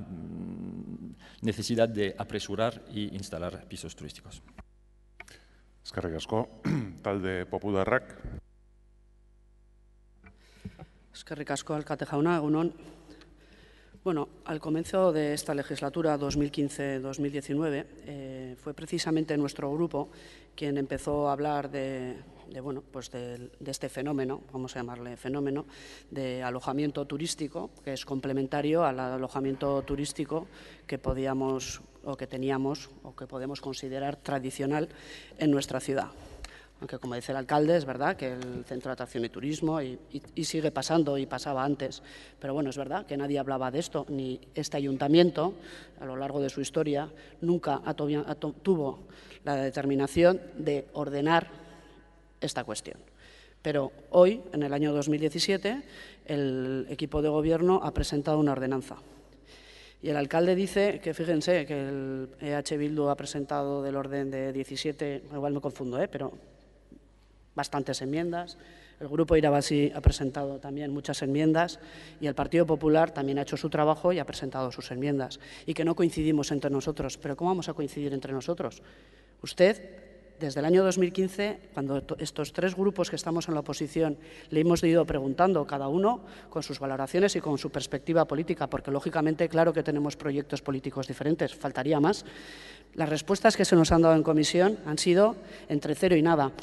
necesidad de apresurar y instalar pisos turísticos. Eskerrik asko, talde Popularrak. Eskerrik asko, alkate jauna, egunon. Bueno, al comienzo de esta legislatura 2015-2019 fue precisamente nuestro grupo quien empezó a hablar de este fenómeno, vamos a llamarle fenómeno, de alojamiento turístico, que es complementario al alojamiento turístico que podíamos o que teníamos o que podemos considerar tradicional en nuestra ciudad. Aunque, como dice el alcalde, es verdad que el Centro de Atracción y Turismo y sigue pasando y pasaba antes, pero bueno, es verdad que nadie hablaba de esto, ni este ayuntamiento, a lo largo de su historia, nunca tuvo la determinación de ordenar esta cuestión. Pero hoy, en el año 2017, el equipo de gobierno ha presentado una ordenanza. Y el alcalde dice que, fíjense, que el EH Bildu ha presentado del orden de 17, igual me confundo, pero bastantes enmiendas. El grupo Irabasi ha presentado también muchas enmiendas y el Partido Popular también ha hecho su trabajo y ha presentado sus enmiendas. Y que no coincidimos entre nosotros. ¿Pero cómo vamos a coincidir entre nosotros? Usted, desde el año 2015, cuando estos tres grupos que estamos en la oposición le hemos ido preguntando, cada uno con sus valoraciones y con su perspectiva política, porque lógicamente, claro que tenemos proyectos políticos diferentes, faltaría más. Las respuestas que se nos han dado en comisión han sido entre 0 y nada.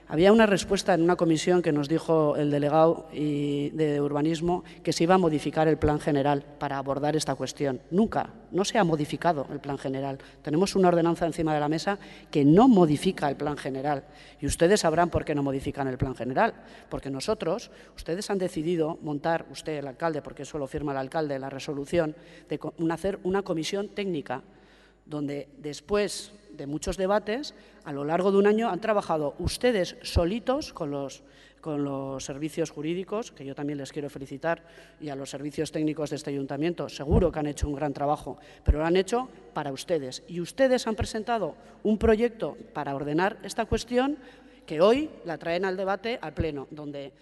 Había una respuesta en una comisión que nos dijo el delegado de urbanismo que se iba a modificar el plan general para abordar esta cuestión. Nunca, no se ha modificado el plan general. Tenemos una ordenanza encima de la mesa que no modifica el plan general. Y ustedes sabrán por qué no modifican el plan general. Porque ustedes han decidido montar, usted, el alcalde, porque eso lo firma el alcalde, la resolución, de hacer una comisión técnica donde después de muchos debates, a lo largo de un año han trabajado ustedes solitos con los servicios jurídicos, que yo también les quiero felicitar, y a los servicios técnicos de este ayuntamiento. Seguro que han hecho un gran trabajo, pero lo han hecho para ustedes. Y ustedes han presentado un proyecto para ordenar esta cuestión que hoy la traen al debate al Pleno, donde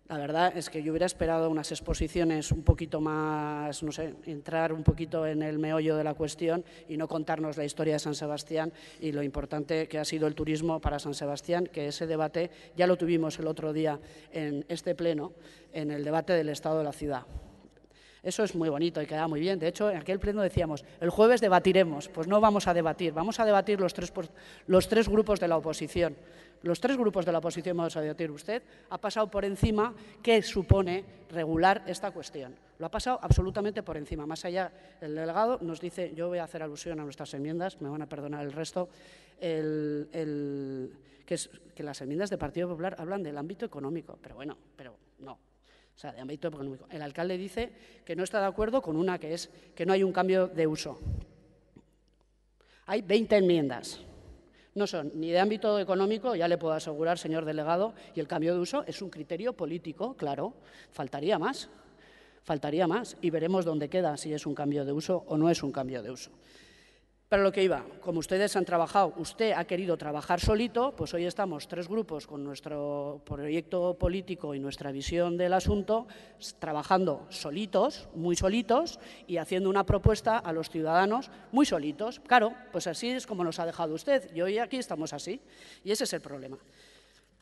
la verdad es que yo hubiera esperado unas exposiciones un poquito más, no sé, entrar un poquito en el meollo de la cuestión y no contarnos la historia de San Sebastián y lo importante que ha sido el turismo para San Sebastián, que ese debate ya lo tuvimos el otro día en este pleno, en el debate del estado de la ciudad. Eso es muy bonito y queda muy bien. De hecho, en aquel pleno decíamos, el jueves debatiremos. Pues no vamos a debatir los tres grupos de la oposición. Los tres grupos de la oposición vamos a debatir. Usted ha pasado por encima qué supone regular esta cuestión. Lo ha pasado absolutamente por encima. Más allá, el delegado nos dice, yo voy a hacer alusión a nuestras enmiendas, me van a perdonar el resto, que las enmiendas del Partido Popular hablan del ámbito económico. Pero bueno, no. O sea, de ámbito económico. El alcalde dice que no está de acuerdo con una que es que no hay un cambio de uso. Hay 20 enmiendas. No son ni de ámbito económico, ya le puedo asegurar, señor delegado, y el cambio de uso es un criterio político, claro, faltaría más, y veremos dónde queda, si es un cambio de uso o no es un cambio de uso. Pero lo que iba, como ustedes han trabajado, usted ha querido trabajar solito, pues hoy estamos 3 grupos con nuestro proyecto político y nuestra visión del asunto, trabajando solitos, muy solitos, y haciendo una propuesta a los ciudadanos muy solitos. Claro, pues así es como nos ha dejado usted, y hoy aquí estamos así, y ese es el problema.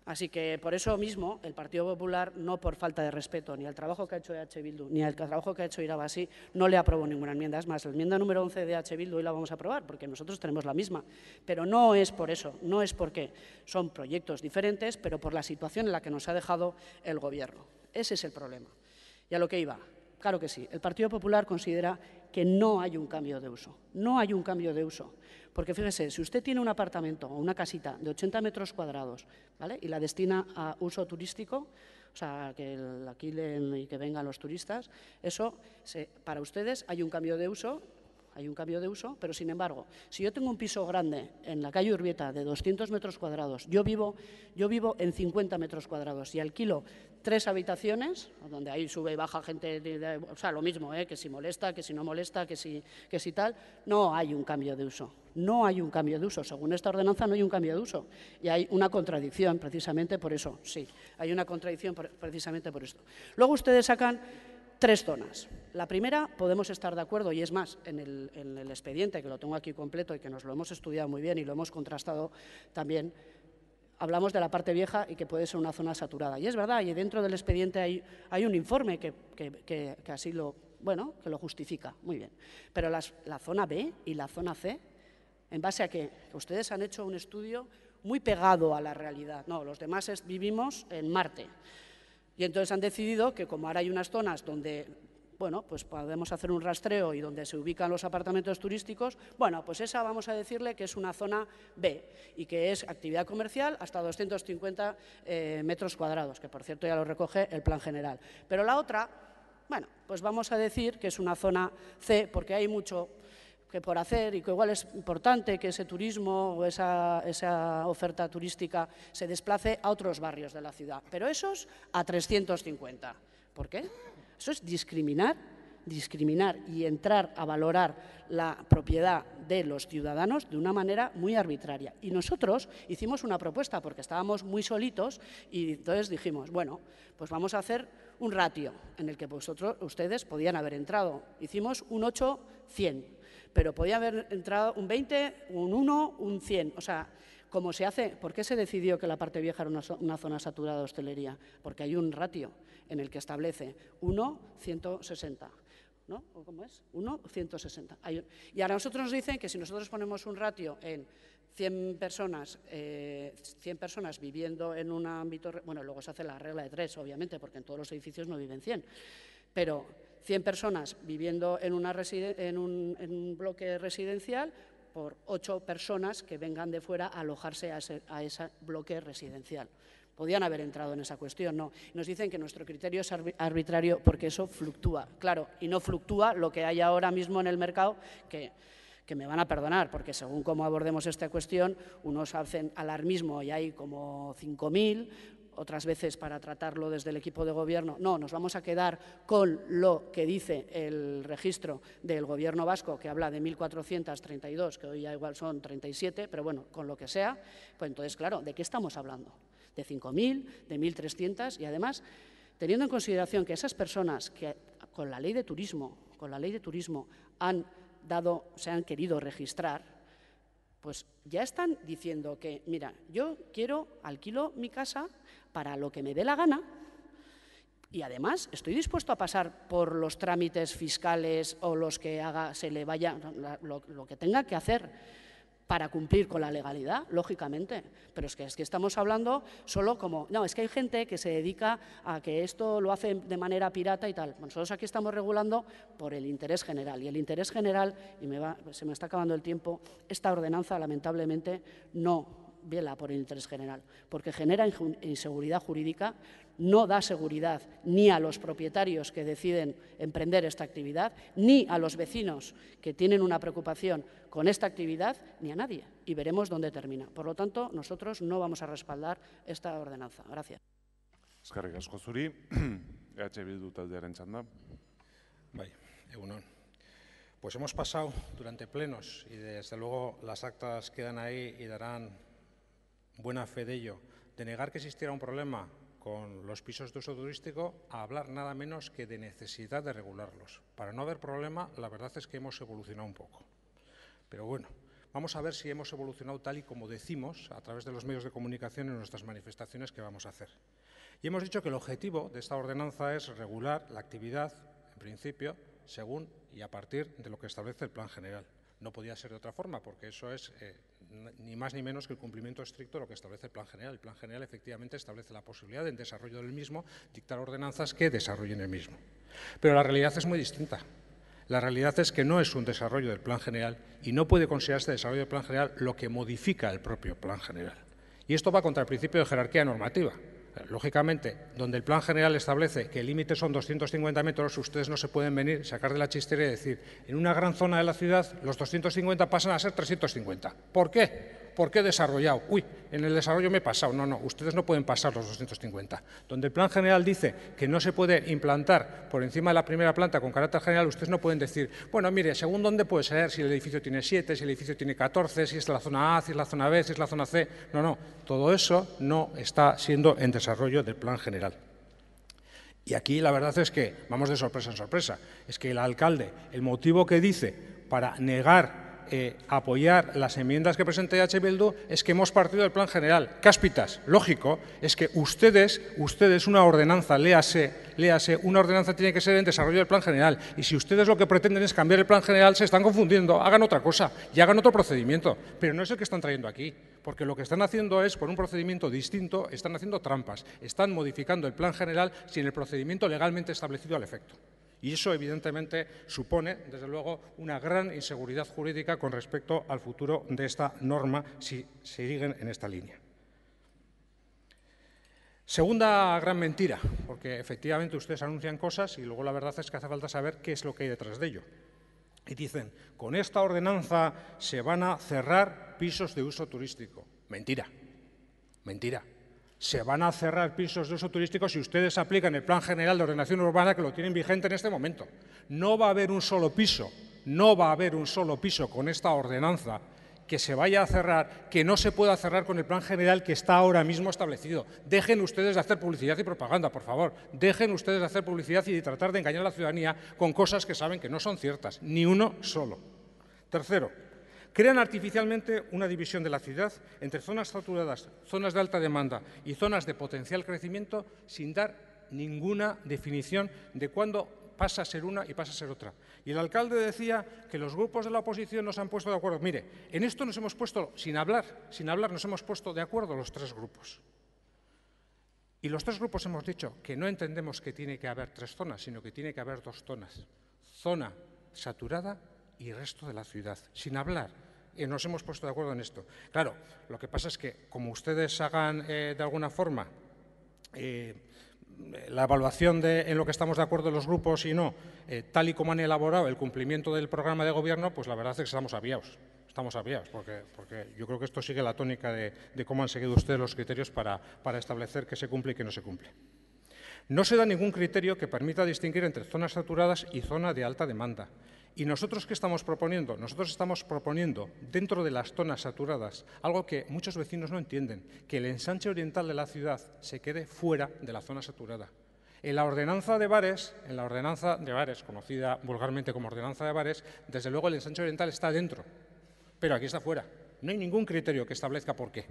Así que, por eso mismo, el Partido Popular, no por falta de respeto ni al trabajo que ha hecho EH Bildu, ni al trabajo que ha hecho Irabasí, no le aprobó ninguna enmienda. Es más, la enmienda número 11 de EH Bildu hoy la vamos a aprobar, porque nosotros tenemos la misma. Pero no es por eso, no es porque son proyectos diferentes, pero por la situación en la que nos ha dejado el Gobierno. Ese es el problema. Y a lo que iba, claro que sí, el Partido Popular considera que no hay un cambio de uso. No hay un cambio de uso. Porque fíjese, si usted tiene un apartamento o una casita de 80 metros cuadrados, ¿vale?, y la destina a uso turístico, o sea, que la alquilen y que vengan los turistas, eso, para ustedes hay un cambio de uso, pero sin embargo, si yo tengo un piso grande en la calle Urbieta de 200 metros cuadrados, yo vivo en 50 metros cuadrados y alquilo 3 habitaciones, donde ahí sube y baja gente, o sea, lo mismo, que si molesta, que si no molesta, que si tal, no hay un cambio de uso. No hay un cambio de uso. Según esta ordenanza no hay un cambio de uso. Y hay una contradicción precisamente por eso. Sí, hay una contradicción precisamente por esto. Luego ustedes sacan 3 zonas. La primera, podemos estar de acuerdo, y es más, en el expediente, que lo tengo aquí completo y que nos lo hemos estudiado muy bien y lo hemos contrastado también, hablamos de la parte vieja y que puede ser una zona saturada. Y es verdad, y dentro del expediente hay un informe que así que lo justifica. Muy bien. Pero la zona B y la zona C, ¿en base a qué? Que ustedes han hecho un estudio muy pegado a la realidad. No, los demás vivimos en Marte. Y entonces han decidido que como ahora hay unas zonas donde, pues podemos hacer un rastreo y donde se ubican los apartamentos turísticos, pues esa vamos a decirle que es una zona B y que es actividad comercial hasta 250 metros cuadrados, que por cierto ya lo recoge el plan general. Pero la otra, pues vamos a decir que es una zona C porque hay mucho que por hacer y que igual es importante que ese turismo o esa oferta turística se desplace a otros barrios de la ciudad, pero esos a 350. ¿Por qué? Eso es discriminar y entrar a valorar la propiedad de los ciudadanos de una manera muy arbitraria. Y nosotros hicimos una propuesta porque estábamos muy solitos y entonces dijimos, pues vamos a hacer un ratio en el que ustedes podían haber entrado. Hicimos un 8-100. Pero podía haber entrado un 20, un 1, un 100. O sea, como se hace, ¿por qué se decidió que la parte vieja era una zona saturada de hostelería? Porque hay un ratio en el que establece 1-160. ¿No? ¿O cómo es? 1-160. Y ahora nosotros nos dicen que si nosotros ponemos un ratio en 100 personas viviendo en un ámbito... luego se hace la regla de 3, obviamente, porque en todos los edificios no viven 100. Pero 100 personas viviendo en un bloque residencial por 8 personas que vengan de fuera a alojarse a ese bloque residencial. Podían haber entrado en esa cuestión, no. Nos dicen que nuestro criterio es arbitrario porque eso fluctúa. Claro, y no fluctúa lo que hay ahora mismo en el mercado, que me van a perdonar, porque según cómo abordemos esta cuestión, unos hacen alarmismo y hay como 5.000, otras veces para tratarlo desde el equipo de gobierno. No, nos vamos a quedar con lo que dice el registro del Gobierno vasco, que habla de 1.432, que hoy ya igual son 37, pero con lo que sea, pues entonces, claro, ¿de qué estamos hablando? ¿De 5.000, de 1.300? Y además, teniendo en consideración que esas personas que con la ley de turismo se han querido registrar, pues ya están diciendo que, mira, yo alquilo mi casa para lo que me dé la gana y además estoy dispuesto a pasar por los trámites fiscales o los que lo que tenga que hacer para cumplir con la legalidad, lógicamente. Pero es que estamos hablando solo como... No, es que hay gente que se dedica a que esto lo hace de manera pirata y tal. Nosotros aquí estamos regulando por el interés general. Y el interés general, y se me está acabando el tiempo, esta ordenanza lamentablemente no vela por el interés general, porque genera inseguridad jurídica, no da seguridad ni a los propietarios que deciden emprender esta actividad, ni a los vecinos que tienen una preocupación con esta actividad, ni a nadie. Y veremos dónde termina. Por lo tanto, nosotros no vamos a respaldar esta ordenanza. Gracias. Eskerrik asko zuri. EH Bildu taldearen txanda. Bai, egunon. Pues hemos pasado durante plenos, y desde luego las actas quedan ahí y darán buena fe de ello, de negar que existiera un problema con los pisos de uso turístico a hablar nada menos que de necesidad de regularlos. Para no haber problema, la verdad es que hemos evolucionado un poco. Pero bueno, vamos a ver si hemos evolucionado tal y como decimos a través de los medios de comunicación en nuestras manifestaciones que vamos a hacer. Y hemos dicho que el objetivo de esta ordenanza es regular la actividad, en principio, según y a partir de lo que establece el Plan General. No podía ser de otra forma, porque eso es ni más ni menos que el cumplimiento estricto de lo que establece el Plan General. El Plan General efectivamente establece la posibilidad de, en desarrollo del mismo, dictar ordenanzas que desarrollen el mismo. Pero la realidad es muy distinta. La realidad es que no es un desarrollo del Plan General y no puede considerarse desarrollo del Plan General lo que modifica el propio Plan General. Y esto va contra el principio de jerarquía normativa. Lógicamente, donde el Plan General establece que el límite son 250 metros, ustedes no se pueden venir, sacar de la chistera y decir, en una gran zona de la ciudad los 250 pasan a ser 350. ¿Por qué? ¿Por qué he desarrollado? Uy, en el desarrollo me he pasado. No, ustedes no pueden pasar los 250. Donde el Plan General dice que no se puede implantar por encima de la primera planta con carácter general, ustedes no pueden decir, bueno, mire, según dónde puede ser, si el edificio tiene 7, si el edificio tiene 14, si es la zona A, si es la zona B, si es la zona C. No, todo eso no está siendo en desarrollo del Plan General. Y aquí la verdad es que vamos de sorpresa en sorpresa. Es que el alcalde, el motivo que dice para negar apoyar las enmiendas que presenta EH Bildu es que hemos partido del Plan General. Cáspitas, lógico, es que ustedes una ordenanza, léase, una ordenanza tiene que ser en desarrollo del Plan General. Y si ustedes lo que pretenden es cambiar el Plan General, se están confundiendo. Hagan otra cosa y hagan otro procedimiento. Pero no es el que están trayendo aquí, porque lo que están haciendo es, por un procedimiento distinto, están haciendo trampas. Están modificando el Plan General sin el procedimiento legalmente establecido al efecto. Y eso, evidentemente, supone, desde luego, una gran inseguridad jurídica con respecto al futuro de esta norma si siguen en esta línea. Segunda gran mentira, porque efectivamente ustedes anuncian cosas y luego la verdad es que hace falta saber qué es lo que hay detrás de ello. Y dicen, con esta ordenanza se van a cerrar pisos de uso turístico. Mentira, mentira. Se van a cerrar pisos de uso turístico si ustedes aplican el Plan General de Ordenación Urbana que lo tienen vigente en este momento. No va a haber un solo piso, con esta ordenanza que se vaya a cerrar, que no se pueda cerrar con el Plan General que está ahora mismo establecido. Dejen ustedes de hacer publicidad y propaganda, por favor. Dejen ustedes de hacer publicidad y de tratar de engañar a la ciudadanía con cosas que saben que no son ciertas, ni uno solo. Tercero, crean artificialmente una división de la ciudad entre zonas saturadas, zonas de alta demanda y zonas de potencial crecimiento sin dar ninguna definición de cuándo pasa a ser una y pasa a ser otra. Y el alcalde decía que los grupos de la oposición nos han puesto de acuerdo. Mire, en esto nos hemos puesto, sin hablar, nos hemos puesto de acuerdo los tres grupos. Y los tres grupos hemos dicho que no entendemos que tiene que haber tres zonas, sino que tiene que haber dos zonas. Zona saturada y resto de la ciudad, sin hablar. Nos hemos puesto de acuerdo en esto. Claro, lo que pasa es que, como ustedes hagan de alguna forma la evaluación en lo que estamos de acuerdo los grupos y no, tal y como han elaborado el cumplimiento del programa de gobierno, pues la verdad es que estamos aviados. Porque yo creo que esto sigue la tónica de cómo han seguido ustedes los criterios para establecer qué se cumple y qué no se cumple. No se da ningún criterio que permita distinguir entre zonas saturadas y zona de alta demanda. ¿Y nosotros qué estamos proponiendo? Nosotros estamos proponiendo, dentro de las zonas saturadas, algo que muchos vecinos no entienden, que el ensanche oriental de la ciudad se quede fuera de la zona saturada. En la ordenanza de bares, conocida vulgarmente como ordenanza de bares, desde luego el ensanche oriental está dentro, pero aquí está fuera. No hay ningún criterio que establezca por qué.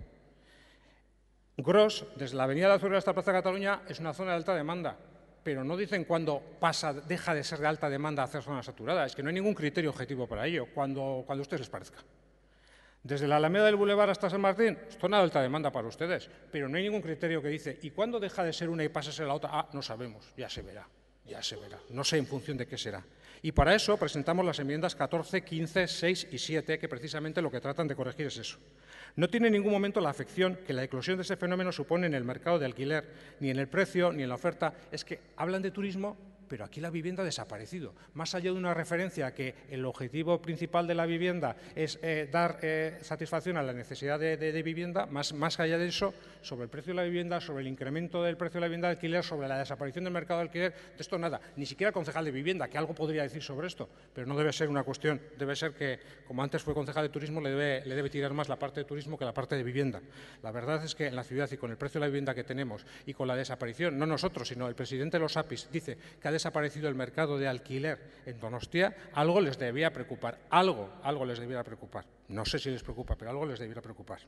Gros, desde la avenida de la Azuera hasta Plaza Cataluña, es una zona de alta demanda, pero no dicen cuándo deja de ser de alta demanda a hacer zona saturada. Es que no hay ningún criterio objetivo para ello, cuando a ustedes les parezca. Desde la Alameda del Boulevard hasta San Martín, es zona de alta demanda para ustedes, pero no hay ningún criterio que dice, ¿y cuándo deja de ser una y pasa a ser la otra? Ah, no sabemos, ya se verá, no sé en función de qué será. Y para eso presentamos las enmiendas 14, 15, 6 y 7, que precisamente lo que tratan de corregir es eso. No tiene en ningún momento la afección que la eclosión de ese fenómeno supone en el mercado de alquiler, ni en el precio, ni en la oferta. Es que hablan de turismo, pero aquí la vivienda ha desaparecido. Más allá de una referencia a que el objetivo principal de la vivienda es dar satisfacción a la necesidad de vivienda, más allá de eso, sobre el precio de la vivienda, sobre el incremento del precio de la vivienda de alquiler, sobre la desaparición del mercado de alquiler, de esto nada. Ni siquiera el concejal de vivienda, que algo podría decir sobre esto, pero no debe ser una cuestión, debe ser que, como antes fue concejal de turismo, le debe tirar más la parte de turismo que la parte de vivienda. La verdad es que en la ciudad y con el precio de la vivienda que tenemos y con la desaparición, no nosotros, sino el presidente de los APIs dice que ha desaparecido el mercado de alquiler en Donostia, algo les debía preocupar, algo les debiera preocupar. No sé si les preocupa, pero algo les debiera preocupar.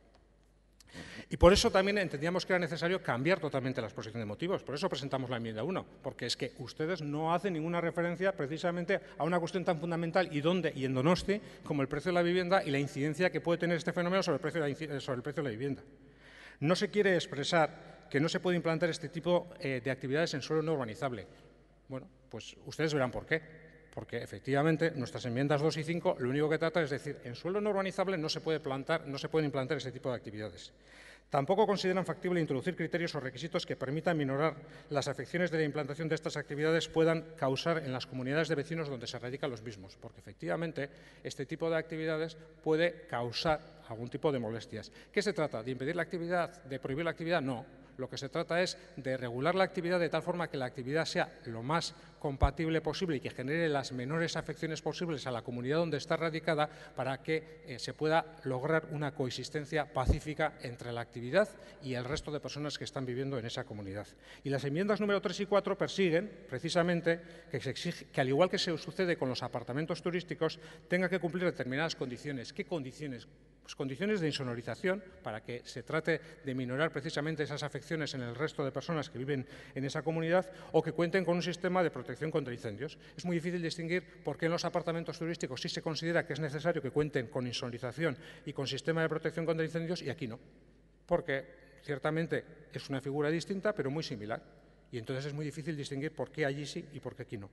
Y por eso también entendíamos que era necesario cambiar totalmente la exposición de motivos. Por eso presentamos la enmienda 1, porque es que ustedes no hacen ninguna referencia precisamente a una cuestión tan fundamental y en Donosti como el precio de la vivienda y la incidencia que puede tener este fenómeno sobre el precio de la vivienda. No se quiere expresar que no se puede implantar este tipo de actividades en suelo no urbanizable. Bueno, pues ustedes verán por qué. Porque efectivamente nuestras enmiendas 2 y 5 lo único que trata es decir, en suelo no urbanizable no se pueden implantar ese tipo de actividades. Tampoco consideran factible introducir criterios o requisitos que permitan minorar las afecciones de la implantación de estas actividades puedan causar en las comunidades de vecinos donde se radican los mismos, porque efectivamente este tipo de actividades puede causar algún tipo de molestias. ¿Qué se trata? ¿De impedir la actividad? ¿De prohibir la actividad? No. Lo que se trata es de regular la actividad de tal forma que la actividad sea lo más compatible posible y que genere las menores afecciones posibles a la comunidad donde está radicada para que se pueda lograr una coexistencia pacífica entre la actividad y el resto de personas que están viviendo en esa comunidad. Y las enmiendas número 3 y 4 persiguen precisamente que se exige que, al igual que se sucede con los apartamentos turísticos, tenga que cumplir determinadas condiciones. ¿Qué condiciones? Pues condiciones de insonorización para que se trate de minorar precisamente esas afecciones en el resto de personas que viven en esa comunidad o que cuenten con un sistema de protección contra incendios. Es muy difícil distinguir por qué en los apartamentos turísticos sí se considera que es necesario que cuenten con insonorización y con sistema de protección contra incendios y aquí no, porque ciertamente es una figura distinta pero muy similar y entonces es muy difícil distinguir por qué allí sí y por qué aquí no.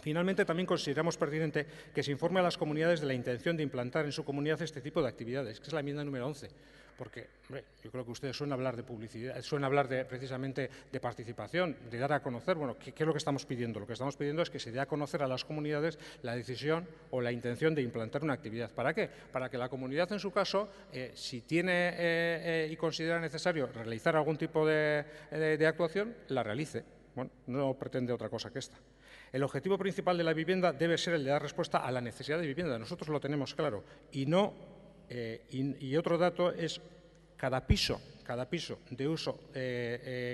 Finalmente, también consideramos pertinente que se informe a las comunidades de la intención de implantar en su comunidad este tipo de actividades, que es la enmienda número 11, porque hombre, yo creo que ustedes suelen hablar de publicidad, suelen hablar precisamente de participación, de dar a conocer. Bueno, ¿qué es lo que estamos pidiendo? Lo que estamos pidiendo es que se dé a conocer a las comunidades la decisión o la intención de implantar una actividad. ¿Para qué? Para que la comunidad, en su caso, si tiene y considera necesario realizar algún tipo de actuación, la realice. Bueno, no pretende otra cosa que esta. El objetivo principal de la vivienda debe ser el de dar respuesta a la necesidad de vivienda. Nosotros lo tenemos claro. Y otro dato es cada piso de uso,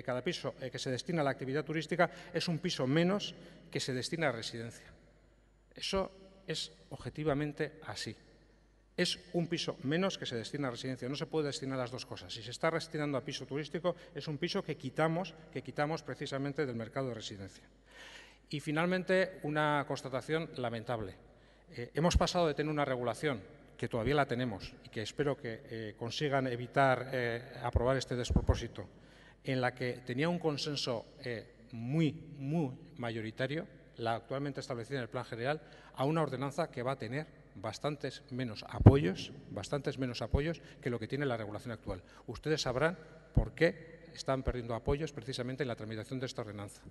cada piso que se destina a la actividad turística es un piso menos que se destina a residencia. Eso es objetivamente así. Es un piso menos que se destina a residencia. No se puede destinar las dos cosas. Si se está destinando a piso turístico, es un piso que quitamos precisamente del mercado de residencia. Y finalmente, una constatación lamentable. Hemos pasado de tener una regulación, que todavía la tenemos y que espero que consigan evitar aprobar este despropósito, en la que tenía un consenso muy mayoritario, la actualmente establecida en el Plan General, a una ordenanza que va a tener bastantes menos apoyos que lo que tiene la regulación actual. Ustedes sabrán por qué están perdiendo apoyos precisamente en la tramitación de esta ordenanza,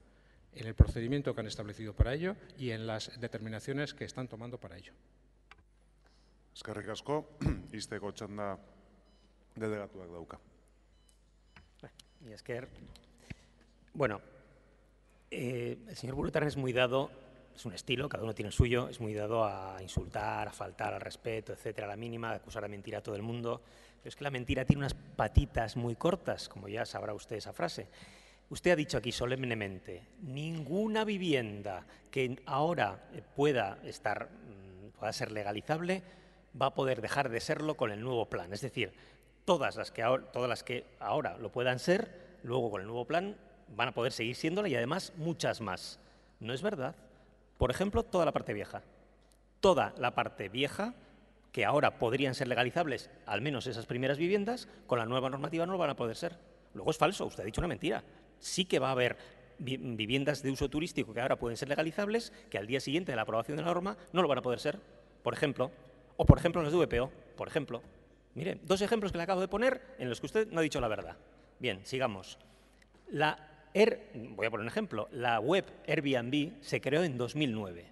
en el procedimiento que han establecido para ello y en las determinaciones que están tomando para ello. Eskerrik asko, izteko txanda delegatuak dauka. Y es que, bueno, el señor Burutarán es muy dado, es un estilo, cada uno tiene el suyo, es muy dado a insultar, a faltar al respeto, etcétera, a la mínima, a acusar de mentira a todo el mundo. Pero es que la mentira tiene unas patitas muy cortas, como ya sabrá usted esa frase. Usted ha dicho aquí solemnemente, ninguna vivienda que ahora pueda ser legalizable va a poder dejar de serlo con el nuevo plan. Es decir, todas las que ahora lo puedan ser, luego con el nuevo plan van a poder seguir siéndolo y además muchas más. No es verdad. Por ejemplo, toda la parte vieja. Toda la parte vieja que ahora podrían ser legalizables, al menos esas primeras viviendas, con la nueva normativa no lo van a poder ser. Luego es falso, usted ha dicho una mentira. Sí que va a haber viviendas de uso turístico que ahora pueden ser legalizables, que al día siguiente de la aprobación de la norma no lo van a poder ser, por ejemplo, o por ejemplo los de VPO, por ejemplo. Mire, dos ejemplos que le acabo de poner en los que usted no ha dicho la verdad. Bien, sigamos. La voy a poner un ejemplo, la web Airbnb se creó en 2009.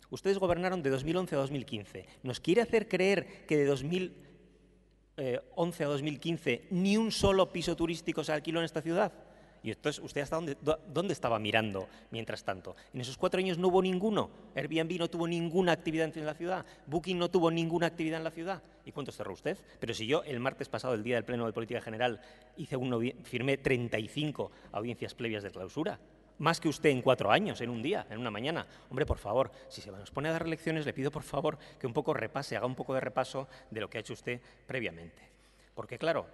Ustedes gobernaron de 2011 a 2015. ¿Nos quiere hacer creer que de 2011 a 2015 ni un solo piso turístico se alquiló en esta ciudad? Y entonces, ¿usted hasta dónde estaba mirando mientras tanto? En esos 4 años no hubo ninguno. Airbnb no tuvo ninguna actividad en la ciudad. Booking no tuvo ninguna actividad en la ciudad. ¿Y cuántos cerró usted? Pero si yo el martes pasado, el día del Pleno de Política General, firmé 35 audiencias previas de clausura. Más que usted en 4 años, en un día, en una mañana. Hombre, por favor, si se nos pone a dar lecciones, le pido por favor que un poco repase, haga un poco de repaso de lo que ha hecho usted previamente. Porque claro,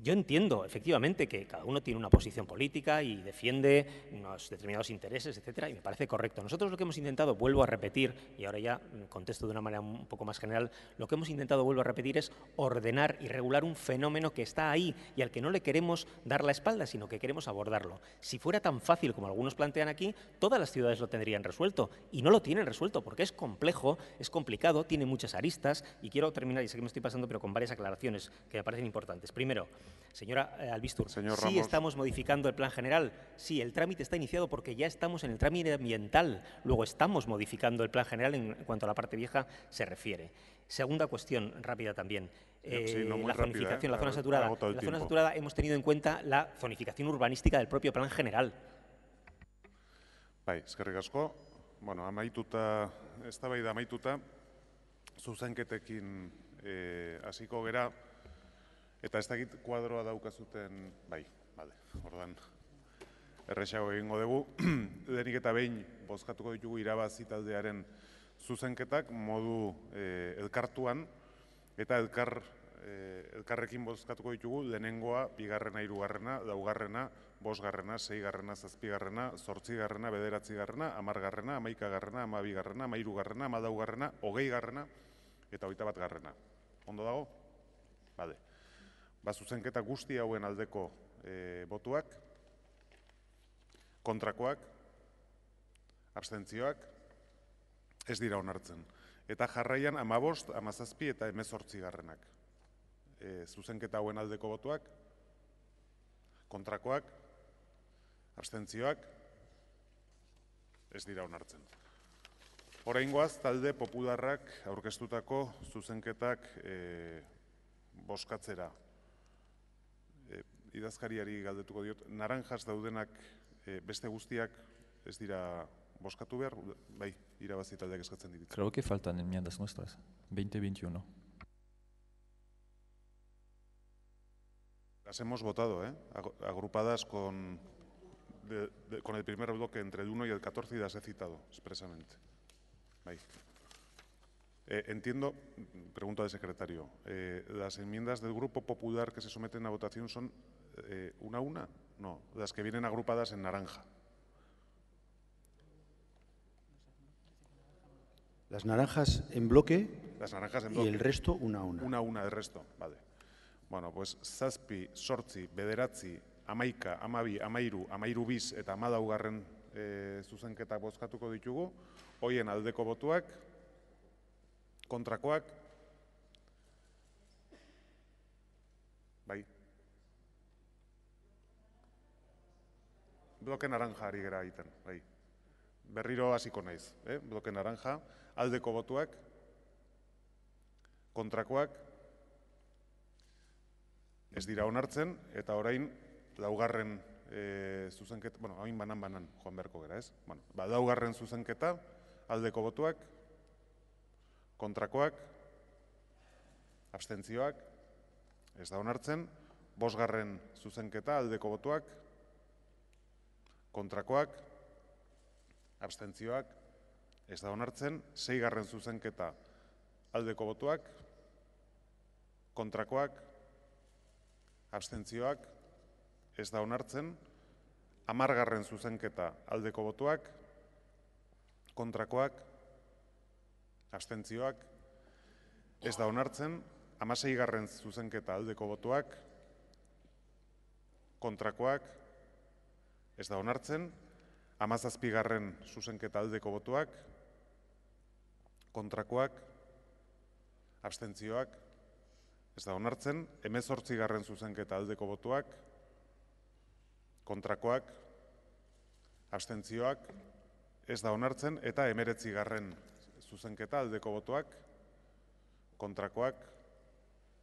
yo entiendo, efectivamente, que cada uno tiene una posición política y defiende unos determinados intereses, etcétera, y me parece correcto. Nosotros lo que hemos intentado, vuelvo a repetir, y ahora ya contesto de una manera un poco más general, lo que hemos intentado, vuelvo a repetir, es ordenar y regular un fenómeno que está ahí y al que no le queremos dar la espalda, sino que queremos abordarlo. Si fuera tan fácil como algunos plantean aquí, todas las ciudades lo tendrían resuelto, y no lo tienen resuelto, porque es complejo, es complicado, tiene muchas aristas, y quiero terminar, y sé que me estoy pasando, pero con varias aclaraciones que me parecen importantes. Primero, señora Albistur, sí estamos modificando el plan general, sí, el trámite está iniciado porque ya estamos en el trámite ambiental, luego estamos modificando el plan general en cuanto a la parte vieja se refiere. Segunda cuestión, rápida también, la zonificación, la zona saturada. En la zona saturada hemos tenido en cuenta la zonificación urbanística del propio plan general. Bai, eskerrik asko. Bueno, amaituta, eztabaida amaituta, zuzenketekin hasiko gera. Eta ez dakit kuadroa daukazuten, bai, ordan, erresago egingo dugu. Denik eta behin bozkatuko ditugu irabazi taldearen zuzenketak modu elkartuan, eta elkarrekin bozkatuko ditugu lehenengoa, bigarrena, hirugarrena, laugarrena, bosgarrena, seigarrena, zazpigarrena, zortzigarrena, bederatzigarrena, hamargarrena, hamaikagarrena, hamabigarrena, hamairugarrena, hamalaugarrena, hogeigarrena eta 21garrena. Ondo dago? Bale. Zuzenketa guzti hauen aldeko botuak, kontrakoak, abstentzioak, ez dira onartzen. Eta jarraian 15, 17 eta 18garrenak. Zuzenketa hauen aldeko botuak, kontrakoak, abstentzioak, ez dira onartzen. Oraingoaz, talde popularrak aurkeztutako zuzenketak bozkatzera. Idazkariari galdetuko diot, naranjas daudenak beste guztiak ez dira bozkatu behar, bai, irabazi taldeak eskatzen ditu. Creo que faltan enmiendas nuestras, 20-21. Las hemos votado, agrupadas con el primer bloque entre el 1 y el 14 y las he citado expresamente. Bai. Entiendo, pregunto al secretario, ¿las enmiendas del Grupo Popular que se someten a votación son una a una? No, las que vienen agrupadas en naranja. Las naranjas en bloque, y el resto una a una. Una a una, el resto, vale. Bueno, pues zazpi, sortzi, bederatzi, hamaika, hamabi, hamairu, hamairu bis eta hamalaugarren zuzenketak bozkatuko ditugu, hoien aldeko botuak, kontrakoak, bai. Bloke naranja ari gera egiten, bai. Berriro hasiko naiz, bloke naranja, aldeko botuak, kontrakoak, ez dira onartzen, eta orain laugarren zuzenketa, bueno, hain banan joan beharko gera, ez? Bueno, laugarren zuzenketa, aldeko botuak, kontrakoak, abstentzioak, ez da onartzen, bosgarren zuzenketa, aldeko botuak, kontrakoak, abstentzioak, ez da onartzen, seigarren zuzenketa, aldeko botuak, kontrakoak, abstentzioak, ez da onartzen, hamargarren zuzenketa, aldeko botuak, kontrakoak, abstentzioak, ez da onartzen, 16garren zuzenketa aldeko botuak, kontrakoak, ez da onartzen, 17garren zuzenketa aldeko botuak, kontrakoak, abstentzioak, ez da onartzen, 18garren zuzenketa aldeko botuak, kontrakoak, abstentzioak, ez da onartzen, eta 19. zuzenketa aldeko botoak, kontrakoak,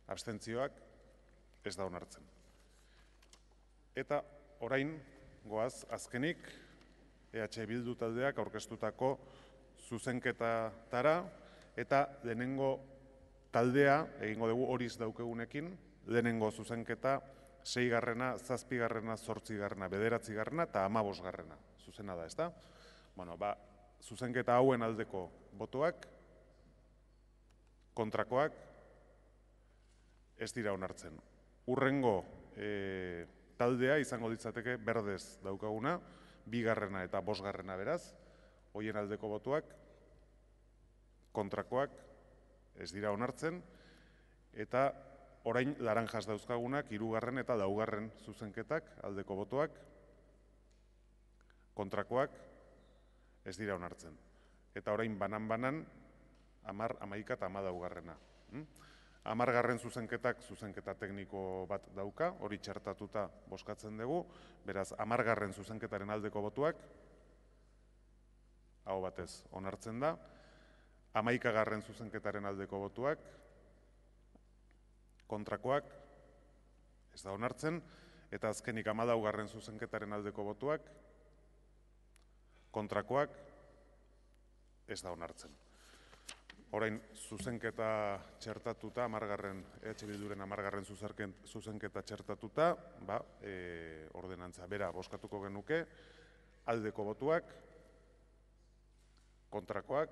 abstentzioak, ez da onartzen. Eta orain, goaz, azkenik, EH Bildu taldeak aurkeztutako zuzenketatara, eta lehenengo taldea, egingo dugu horiz daukegunekin, lehenengo zuzenketa 6., 7., 8., 9. eta 15. zuzena da, ezta? Bueno, zuzenketa hauen aldeko botoak, kontrakoak, ez dira onartzen. Urrengo taldea izango ditzateke berdez daukaguna, 2. eta 5. beraz, hoien aldeko botoak, kontrakoak, ez dira onartzen, eta orain laranjas dauzkagunak 3. eta 4. zuzenketak aldeko botoak, kontrakoak, ez dira onartzen. Eta orain banan-banan 10., 11. eta 14. 10. zuzenketak zuzenketa tekniko bat dauka, hori txertatuta bozkatzen dugu, beraz 10. zuzenketaren aldeko botuak, hau batez onartzen da, 11. zuzenketaren aldeko botuak, kontrakoak, ez da onartzen, eta azkenik 14. zuzenketaren aldeko botuak, kontrakoak, ez da onartzen. Orain, zuzenketa txertatuta, EH Bilduren 10. zuzenketa txertatuta, ordenantza bera bozkatuko genuke, aldeko botuak, kontrakoak,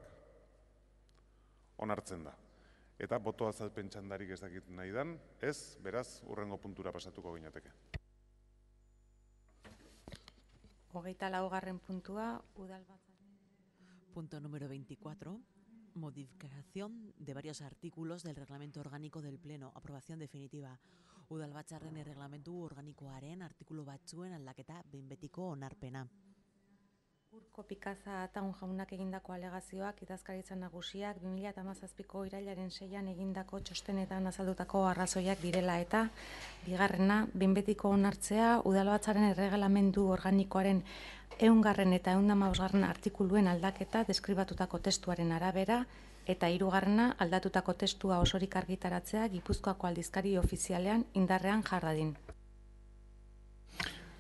onartzen da. Eta boto azalpen txandarik ez dakit nahi dan, ez, beraz, urrengo puntura pasatuko ginateke. 24. puntua, Udalbatzarren. Punto número 24. Modificación de varios artículos del Reglamento Orgánico del Pleno. Aprobación definitiva. Udalbatzarren erreglamentu organikoaren artikulu batzuen aldaketa behin betiko onarpena. Urko Pikaza Ataun jaunak egindako alegazioak idazkaritza nagusiak 2017ko irailaren 6an egindako txostenetan azaldutako arrazoiak direla eta 2. behin betiko onartzea Udalbatzaren erreglamendu organikoaren 100. eta 115. artikuluen aldaketa deskribatutako testuaren arabera eta 3. aldatutako testua osorik argitaratzea Gipuzkoako aldizkari ofizialean indarrean jar dadin.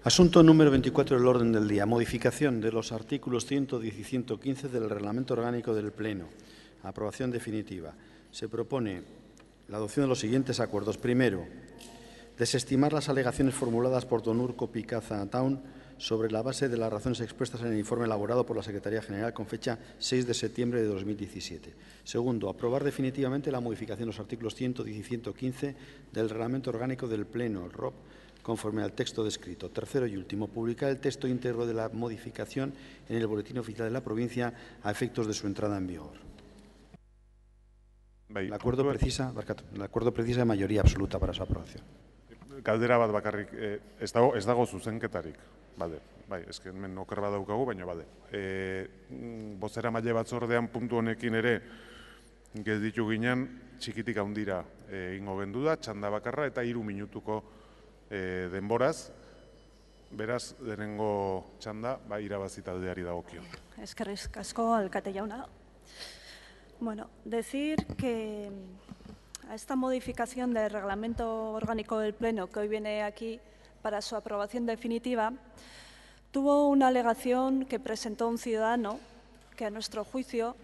Asunto número 24 del orden del día. Modificación de los artículos 110 y 115 del Reglamento Orgánico del Pleno. Aprobación definitiva. Se propone la adopción de los siguientes acuerdos. Primero, desestimar las alegaciones formuladas por don Urko Pikaza Ataun sobre la base de las razones expuestas en el informe elaborado por la Secretaría General con fecha 6 de septiembre de 2017. Segundo, aprobar definitivamente la modificación de los artículos 110 y 115 del Reglamento Orgánico del Pleno, el ROP, conforme al texto descrito. Tercero y último, publicar el texto íntegro de la modificación en el Boletín Oficial de la Provincia a efectos de su entrada en vigor. El acuerdo precisa de mayoría absoluta para su aprobación. Galdera bat bakarrik, ez dago zuzenketarik. Bai, eske hemen oker bat daukagu, baina bade. Bozeramaile batzordean puntu honekin ere gelditu ginen txikitik handira egingo gendu da, txanda bakarra eta 3 minutuko denboraz, beraz, lehenengo txanda, irabazi taldeari dagokio. Eskerrik asko, alkate jauna. Bueno, decir que a esta modificación del Reglamento Orgánico del Pleno que hoy viene aquí para su aprobación definitiva, tuvo una alegación que presentó un ciudadano que a nuestro juicio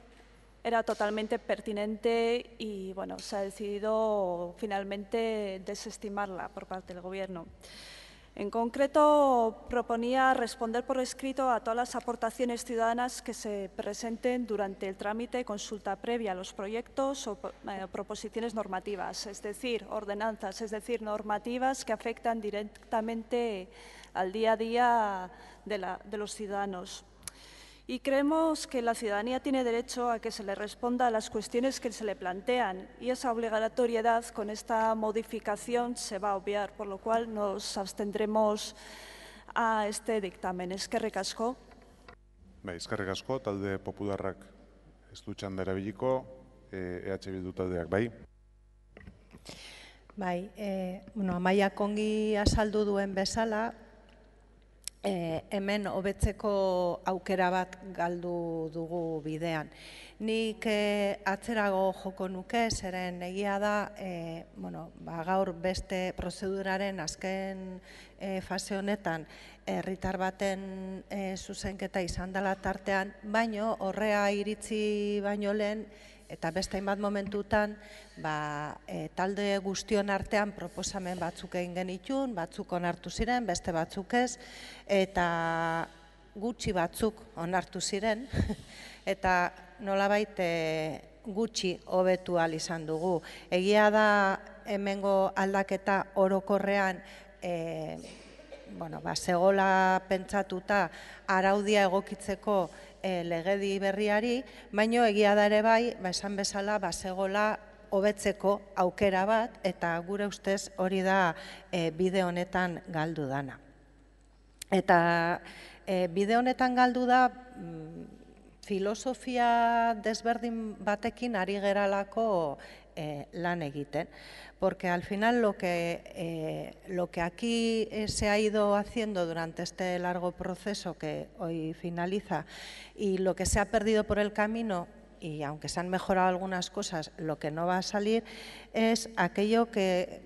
era totalmente pertinente y bueno, se ha decidido finalmente desestimarla por parte del Gobierno. En concreto, proponía responder por escrito a todas las aportaciones ciudadanas que se presenten durante el trámite y consulta previa a los proyectos o proposiciones normativas, es decir, ordenanzas, es decir, normativas que afectan directamente al día a día de los ciudadanos. Y creemos que la ciudadanía tiene derecho a que se le responda a las cuestiones que se le plantean y esa obligatoriedad con esta modificación se va a obviar, por lo cual nos abstendremos a este dictamen. Eskerrik asko. Eskerrik asko, talde popularrak ez du txanda erabiliko, EH Bildu taldeak, bai? Bai, Amaiak ongi azaldu duen bezala, hemen hobetzeko aukera bat galdu dugu bidean. Nik atzerago joko nuke, zeren egia da, gaur beste prozeduraren azken fase honetan herritar baten zuzenketa izan dela tartean, baino horrea iritsi baino lehen, eta beste hainbat momentutan, talde guztion artean proposamen batzuk egin genitun, batzuk onartu ziren, beste batzuk ez, eta gutxi batzuk onartu ziren, eta nolabait gutxi hobetu ahal izan dugu. Egia da hemengo aldaketa orokorrean zegola pentsatuta araudia egokitzeko legedi berriari, baino egia da ere bai, esan bezala, zegola hobetzeko aukera bat, eta gure ustez hori da bide honetan galdu dana. Eta bide honetan galdu da filosofia desberdin batekin ari geralako lan egiten. Porque al final lo que aquí se ha ido haciendo durante este largo proceso que hoy finaliza y lo que se ha perdido por el camino, y aunque se han mejorado algunas cosas, lo que no va a salir es aquello que,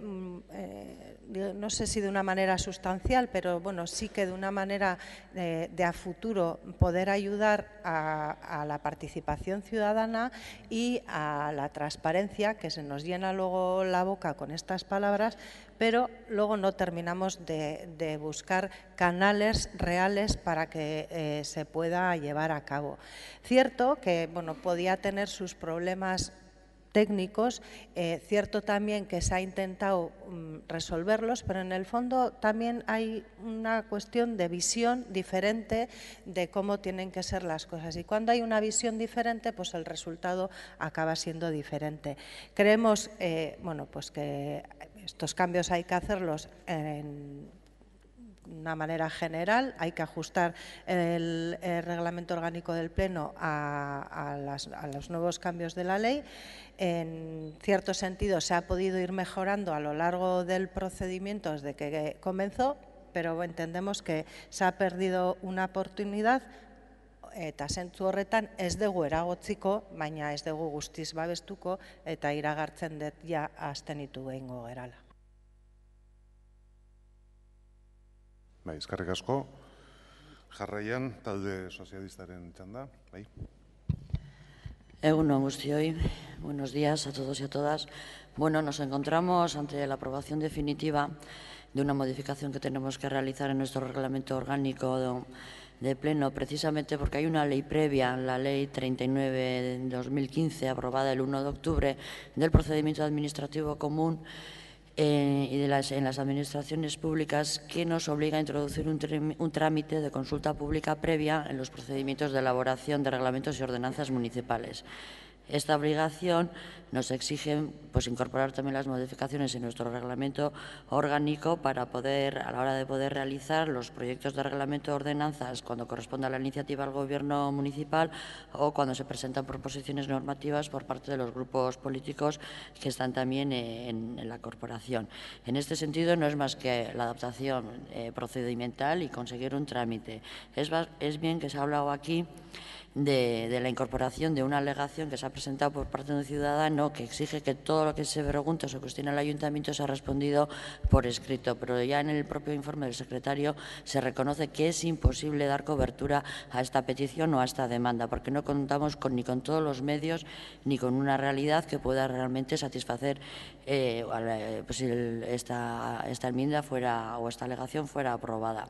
no sé si de una manera sustancial, pero bueno, sí que de una manera de a futuro poder ayudar a la participación ciudadana y a la transparencia, que se nos llena luego la boca con estas palabras, pero luego no terminamos de buscar canales reales para que se pueda llevar a cabo. Cierto que podía tener sus problemas técnicos, cierto también que se ha intentado resolverlos, pero en el fondo también hay una cuestión de visión diferente de cómo tienen que ser las cosas. Y cuando hay una visión diferente, pues el resultado acaba siendo diferente. Creemos que estos cambios hay que hacerlos en una manera general, hay que ajustar el reglamento orgánico del Pleno a los nuevos cambios de la ley. En cierto sentido se ha podido ir mejorando a lo largo del procedimiento desde que comenzó, pero entendemos que se ha perdido una oportunidad, eta zentzu horretan ez dugu eragotziko, baina ez dugu guztiz babestuko, eta iragartzen dut ja abstenitu egingo gerala. Eskerrik asko. Jarraian, talde sozialistaren txanda. Egun on guztioi, buenos días a todos y a todas. Bueno, nos encontramos ante la aprobación definitiva de una modificación que tenemos que realizar en nuestro reglamento orgánico de Pleno, precisamente porque hay una ley previa, la Ley 39 de 2015, aprobada el 1 de octubre, del procedimiento administrativo común en las administraciones públicas, que nos obliga a introducir un trámite de consulta pública previa en los procedimientos de elaboración de reglamentos y ordenanzas municipales. Esta obligación nos exige incorporar también las modificaciones en nuestro reglamento orgánico para poder, a la hora de poder realizar los proyectos de reglamento o ordenanzas cuando corresponda la iniciativa al Gobierno municipal o cuando se presentan proposiciones normativas por parte de los grupos políticos que están también en la corporación. En este sentido, no es más que la adaptación procedimental y conseguir un trámite. Es bien que se ha hablado aquí de la incorporación de una alegación que se ha presentado por parte de un ciudadano que exige que todo lo que se pregunta o se cuestiona al ayuntamiento se ha respondido por escrito, pero ya en el propio informe del secretario se reconoce que es imposible dar cobertura a esta petición o a esta demanda, porque no contamos ni con todos los medios ni con una realidad que pueda realmente satisfacer si esta enmienda o esta alegación fuera aprobada.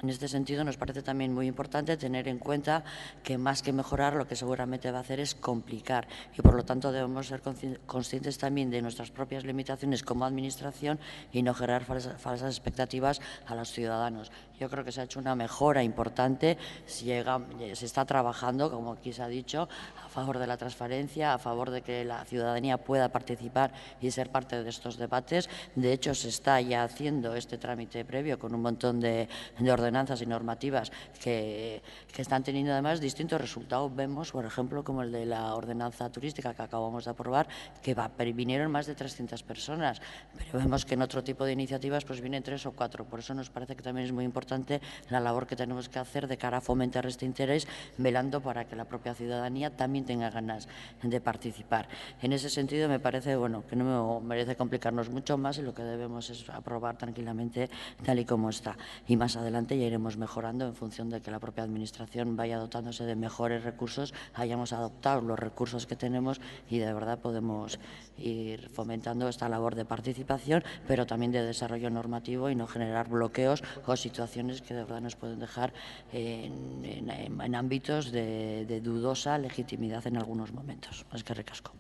En este sentido, nos parece también muy importante tener en cuenta que más que mejorar, lo que seguramente va a hacer es complicar y, por lo tanto, debemos ser conscientes también de nuestras propias limitaciones como Administración y no generar falsas expectativas a los ciudadanos. Yo creo que se ha hecho una mejora importante, se está trabajando, como aquí se ha dicho, a favor de la transparencia, a favor de que la ciudadanía pueda participar y ser parte de estos debates. De hecho, se está ya haciendo este trámite previo con un montón de ordenanzas y normativas que están teniendo además distintos resultados. Vemos, por ejemplo, como el de la ordenanza turística que acabamos de aprobar, que vinieron más de 300 personas, pero vemos que en otro tipo de iniciativas vienen 3 o 4. Por eso nos parece que también es muy importante importante la labor que tenemos que hacer de cara a fomentar este interés, velando para que la propia ciudadanía también tenga ganas de participar. En ese sentido, me parece que no merece complicarnos mucho más y lo que debemos es aprobar tranquilamente tal y como está. Y más adelante ya iremos mejorando en función de que la propia Administración vaya dotándose de mejores recursos, hayamos adoptado los recursos que tenemos y de verdad podemos ir fomentando esta labor de participación, pero también de desarrollo normativo y no generar bloqueos o situaciones que de verdad nos pueden dejar en ámbitos de dudosa legitimidad en algunos momentos. Eskerrik asko.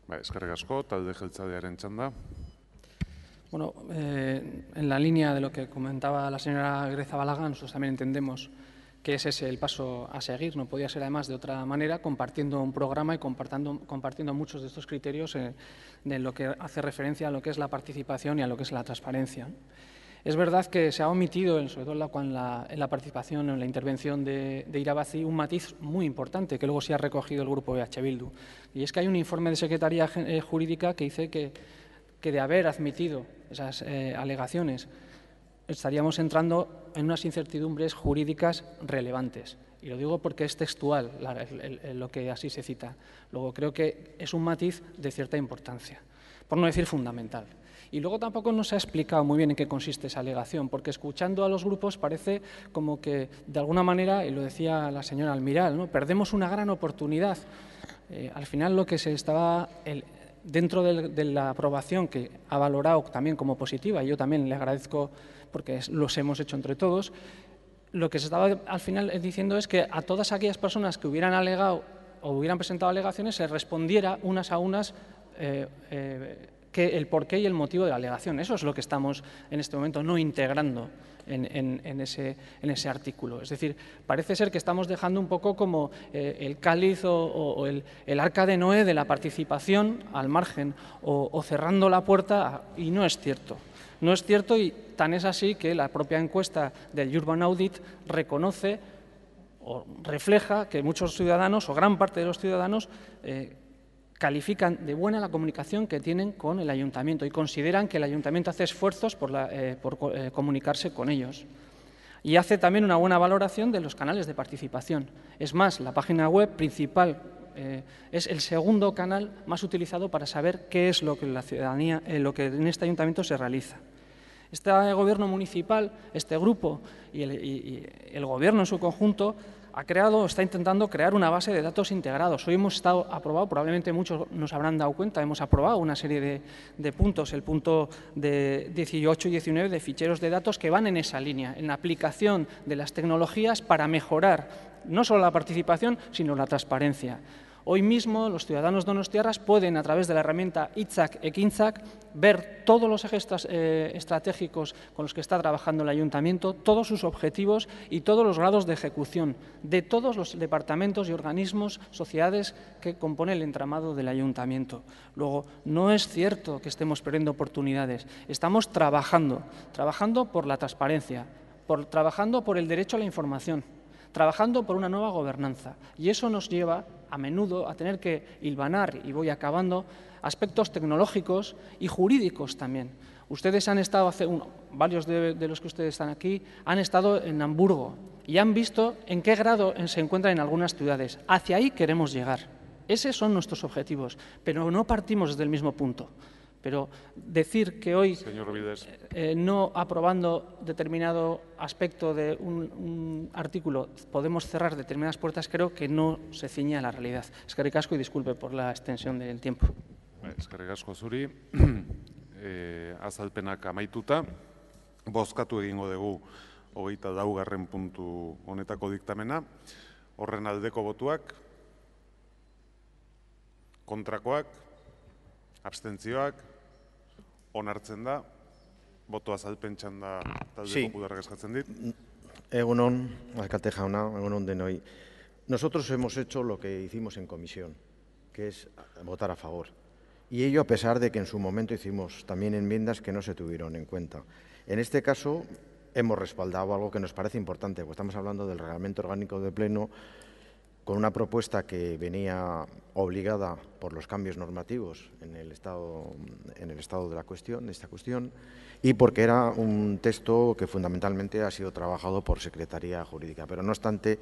Eskerrik asko, talde jeltzalearen txanda. Bueno, en la línea de lo que comentaba la señora Greza Balaga, nosotros también entendemos que ese es el paso a seguir. No podía ser además de otra manera, compartiendo un programa y compartiendo muchos de estos criterios de lo que hace referencia a lo que es la participación y a lo que es la transparencia. Es verdad que se ha omitido, sobre todo en la participación, en la intervención de Irabazi, un matiz muy importante que luego sí ha recogido el grupo EH Bildu. Y es que hay un informe de Secretaría Jurídica que dice que de haber admitido esas alegaciones estaríamos entrando en unas incertidumbres jurídicas relevantes. Y lo digo porque es textual lo que así se cita. Luego creo que es un matiz de cierta importancia, por no decir fundamental. Y luego tampoco nos ha explicado muy bien en qué consiste esa alegación, porque escuchando a los grupos parece como que, de alguna manera, y lo decía la señora Almiral, ¿no?, perdemos una gran oportunidad. Al final lo que se estaba, dentro de la aprobación, que ha valorado también como positiva, y yo también le agradezco porque los hemos hecho entre todos, lo que se estaba al final diciendo es que a todas aquellas personas que hubieran alegado o hubieran presentado alegaciones se respondiera unas a unas que el porqué y el motivo de la alegación. Eso es lo que estamos en este momento no integrando en ese artículo. Es decir, parece ser que estamos dejando un poco como el cáliz o el arca de Noé de la participación al margen o cerrando la puerta, y no es cierto. No es cierto, y tan es así que la propia encuesta del Urban Audit reconoce o refleja que muchos ciudadanos o gran parte de los ciudadanos califican de buena la comunicación que tienen con el Ayuntamiento y consideran que el Ayuntamiento hace esfuerzos por comunicarse con ellos. Y hace también una buena valoración de los canales de participación. Es más, la página web principal es el segundo canal más utilizado para saber qué es lo que la ciudadanía, lo que en este Ayuntamiento se realiza. Este Gobierno municipal, este grupo y el Gobierno en su conjunto está intentando crear una base de datos integrados. Hoy hemos aprobado, probablemente muchos nos habrán dado cuenta, hemos aprobado una serie de puntos, el punto de 18 y 19 de ficheros de datos que van en esa línea, en la aplicación de las tecnologías para mejorar no solo la participación, sino la transparencia. Hoy mismo los ciudadanos donostiarras pueden, a través de la herramienta Hitzak Ekintzak, ver todos los ejes estratégicos con los que está trabajando el Ayuntamiento, todos sus objetivos y todos los grados de ejecución de todos los departamentos y organismos, sociedades que componen el entramado del Ayuntamiento. Luego, no es cierto que estemos perdiendo oportunidades, estamos trabajando por la transparencia, trabajando por el derecho a la información, trabajando por una nueva gobernanza. Y eso nos lleva a menudo a tener que hilvanar, y voy acabando, aspectos tecnológicos y jurídicos también. Ustedes han estado, varios de los que ustedes están aquí, han estado en Hamburgo y han visto en qué grado se encuentran en algunas ciudades. Hacia ahí queremos llegar. Esos son nuestros objetivos, pero no partimos desde el mismo punto. Pero decir que hoy, no aprobando determinado aspecto de un artículo, podemos cerrar determinadas puertas, creo que no se ciñe a la realidad. Eskerrik asko y disculpe por la extensión del tiempo. Eskerrik asko zuri. Azalpenak amaituta, bozkatu egingo dugu 24. puntu honetako diktamena. Horren aldeko botuak, kontrakoak, abstentzioak, onartzen da, boto azalpen txanda talde popularrak eskatzen dit. Egunon, alkate jauna, egunon denoi. Nosotros hemos hecho lo que hicimos en comisión, que es votar a favor. Y ello a pesar de que en su momento hicimos también enmiendas que no se tuvieron en cuenta. En este caso hemos respaldado algo que nos parece importante, pues estamos hablando del reglamento orgánico de pleno con una propuesta que venía obligada por los cambios normativos en el estado de la cuestión, de esta cuestión, y porque era un texto que fundamentalmente ha sido trabajado por Secretaría Jurídica. Pero no obstante,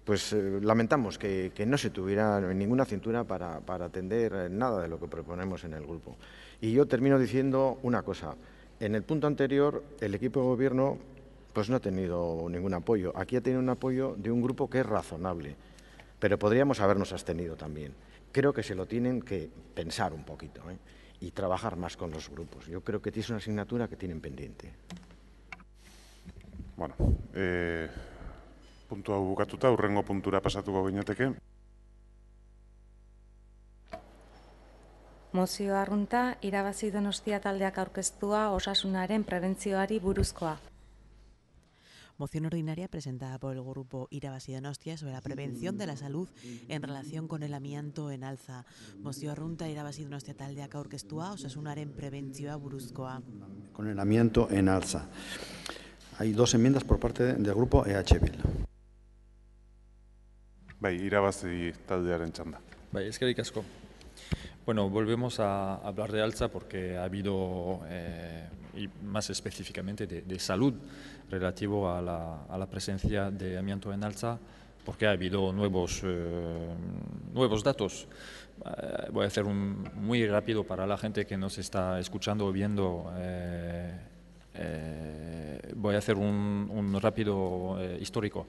pues lamentamos que no se tuviera ninguna cintura para atender nada de lo que proponemos en el grupo. Y yo termino diciendo una cosa. En el punto anterior, el equipo de gobierno pues no ha tenido ningún apoyo. Aquí ha tenido un apoyo de un grupo que es razonable, pero podríamos habernos abstenido también. Creo que se lo tienen que pensar un poquito, y trabajar más con los grupos. Yo creo que es una asignatura que tienen pendiente. Bueno, puntu hau bukatuta, hurrengo puntura pasatuko ginateke. Mozio arrunta, irabazi Donostia taldeak aurkeztua osasunaren prebentzioari buruzkoa. Moción ordinaria presentada por el grupo Irabazi Donostia sobre la prevención de la salud en relación con el amianto en alza. Mozio arrunta, Irabazi Donostia taldeak aurkeztua osasunaren prebentzioa buruzkoa. Con el amianto en alza. Hay dos enmiendas por parte del grupo EH Bildu. Bai, Irabazi taldearen txanda. Bai, eskerrik asko. Bueno, volvemos a hablar de alza porque ha habido, y más específicamente de salud, relativo a la presencia de amianto en alza, porque ha habido nuevos datos. Voy a hacer muy rápido para la gente que nos está escuchando o viendo. Voy a hacer un rápido histórico.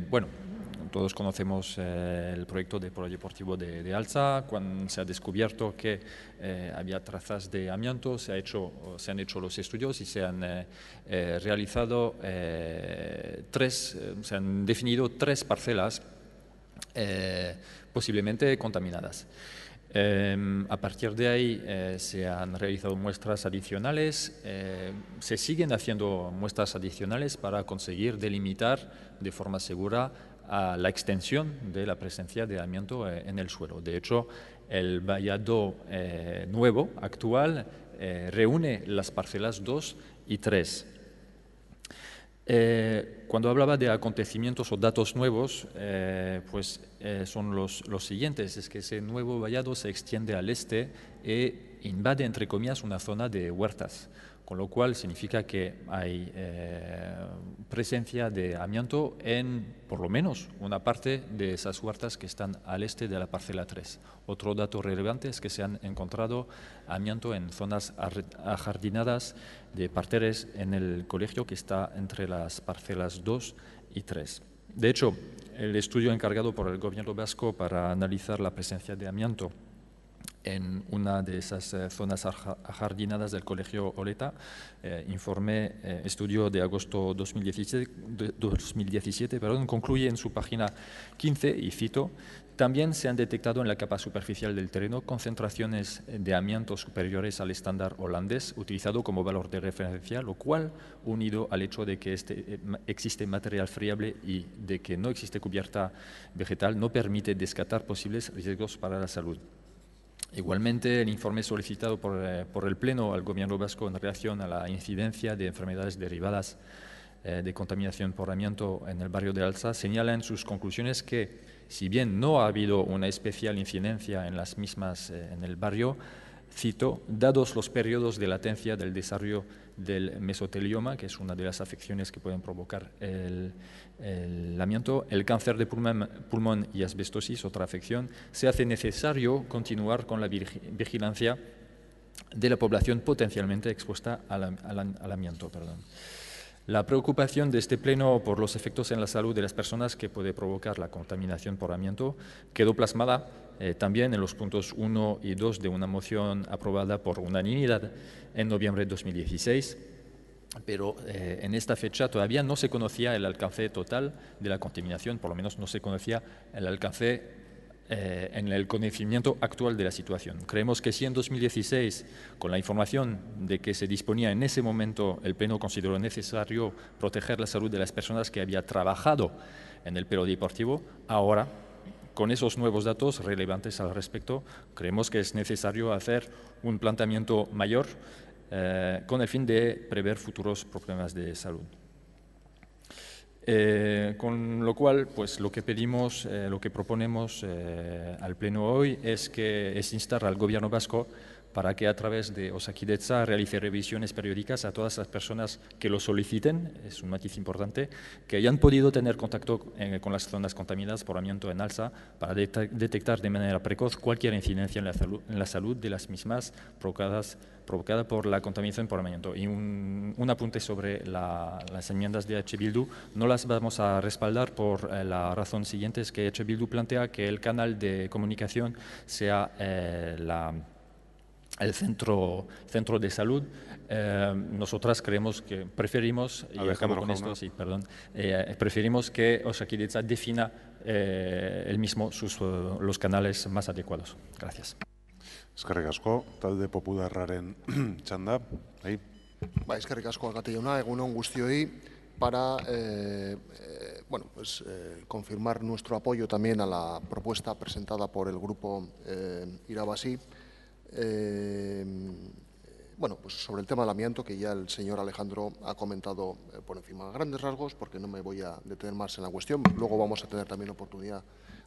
Bueno, todos conocemos el proyecto de polideportivo de Alza, cuando se ha descubierto que había trazas de amianto, se han hecho los estudios y se han realizado se han definido 3 parcelas posiblemente contaminadas. A partir de ahí se han realizado muestras adicionales, se siguen haciendo muestras adicionales para conseguir delimitar de forma segura a la extensión de la presencia de amianto en el suelo. De hecho, el vallado nuevo, actual, reúne las parcelas 2 y 3. Cuando hablaba de acontecimientos o datos nuevos, son los siguientes. Es que ese nuevo vallado se extiende al este e invade, entre comillas, una zona de huertas, con lo cual significa que hay presencia de amianto en, por lo menos, una parte de esas huertas que están al este de la parcela 3. Otro dato relevante es que se han encontrado amianto en zonas ajardinadas de parterres en el colegio que está entre las parcelas 2 y 3. De hecho, el estudio encargado por el gobierno vasco para analizar la presencia de amianto en una de esas zonas ajardinadas del Colegio Oleta, estudio de agosto 2017, concluye en su página 15, y cito: también se han detectado en la capa superficial del terreno concentraciones de amianto superiores al estándar holandés utilizado como valor de referencia, lo cual, unido al hecho de que existe material friable y de que no existe cubierta vegetal, no permite descartar posibles riesgos para la salud. Igualmente, el informe solicitado por el Pleno al Gobierno vasco en relación a la incidencia de enfermedades derivadas de contaminación por amianto en el barrio de Alza señala en sus conclusiones que, si bien no ha habido una especial incidencia en las mismas en el barrio, cito, dados los periodos de latencia del desarrollo del mesotelioma, que es una de las afecciones que pueden provocar el amianto, el cáncer de pulmón y asbestosis, otra afección, se hace necesario continuar con la vigilancia de la población potencialmente expuesta al amianto. La preocupación de este Pleno por los efectos en la salud de las personas que puede provocar la contaminación por amianto quedó plasmada también en los puntos 1 y 2 de una moción aprobada por unanimidad en noviembre de 2016, pero en esta fecha todavía no se conocía el alcance total de la contaminación, por lo menos no se conocía el alcance en el conocimiento actual de la situación. Creemos que si en 2016, con la información de que se disponía en ese momento, el Pleno consideró necesario proteger la salud de las personas que había trabajado en el polideportivo, ahora, con esos nuevos datos relevantes al respecto, creemos que es necesario hacer un planteamiento mayor con el fin de prever futuros problemas de salud. Con lo cual, pues lo que pedimos, lo que proponemos al Pleno hoy es instar al Gobierno vasco para que a través de Osakidetza realice revisiones periódicas a todas las personas que lo soliciten, es un matiz importante, que hayan podido tener contacto con las zonas contaminadas por amianto en alza para detectar de manera precoz cualquier incidencia en la salud de las mismas provocada por la contaminación por amianto. Y un apunte sobre las enmiendas de H. Bildu, no las vamos a respaldar por la razón siguiente, es que H. Bildu plantea que el canal de comunicación sea el centro de salud. Nosotras creemos que preferimos, y acabo con esto, sí, perdón, preferimos que Osakidetza defina él mismo los canales más adecuados. Gracias. Eskerrik asko, talde popularraren txanda. Eskerrik asko alkate jauna, egun on guztioi, para confirmar nuestro apoyo también a la propuesta presentada por el grupo Irabasí. Sobre el tema del amianto, que ya el señor Alejandro ha comentado por encima a grandes rasgos, porque no me voy a detener más en la cuestión. Luego vamos a tener también oportunidad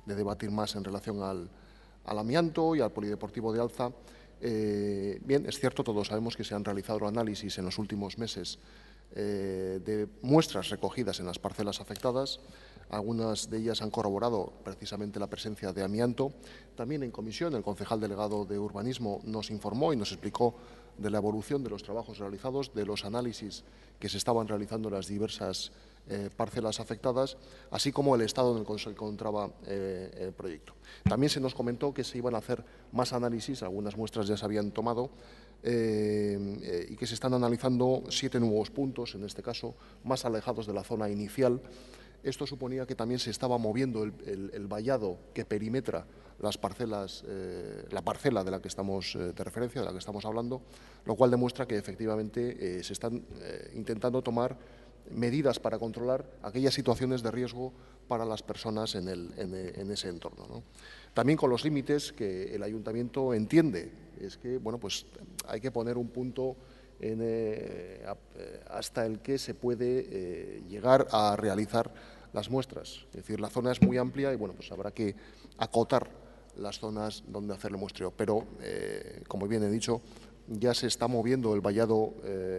de debatir más en relación al amianto y al polideportivo de Alza. Bien, es cierto, todos sabemos que se han realizado análisis en los últimos meses de muestras recogidas en las parcelas afectadas. Algunas de ellas han corroborado precisamente la presencia de amianto. También en comisión el concejal delegado de Urbanismo nos informó y nos explicó de la evolución de los trabajos realizados, de los análisis que se estaban realizando en las diversas parcelas afectadas, así como el estado en el que se encontraba el proyecto. También se nos comentó que se iban a hacer más análisis, algunas muestras ya se habían tomado, y que se están analizando 7 nuevos puntos, en este caso más alejados de la zona inicial. Esto suponía que también se estaba moviendo el vallado que perimetra las parcelas, la parcela de la que estamos de referencia, de la que estamos hablando, lo cual demuestra que efectivamente se están intentando tomar medidas para controlar aquellas situaciones de riesgo para las personas en ese entorno, ¿no? También con los límites que el ayuntamiento entiende, es que hay que poner un punto hasta el que se puede llegar a realizar las muestras. Es decir, la zona es muy amplia y habrá que acotar las zonas donde hacer el muestreo. Pero, como bien he dicho, ya se está moviendo el vallado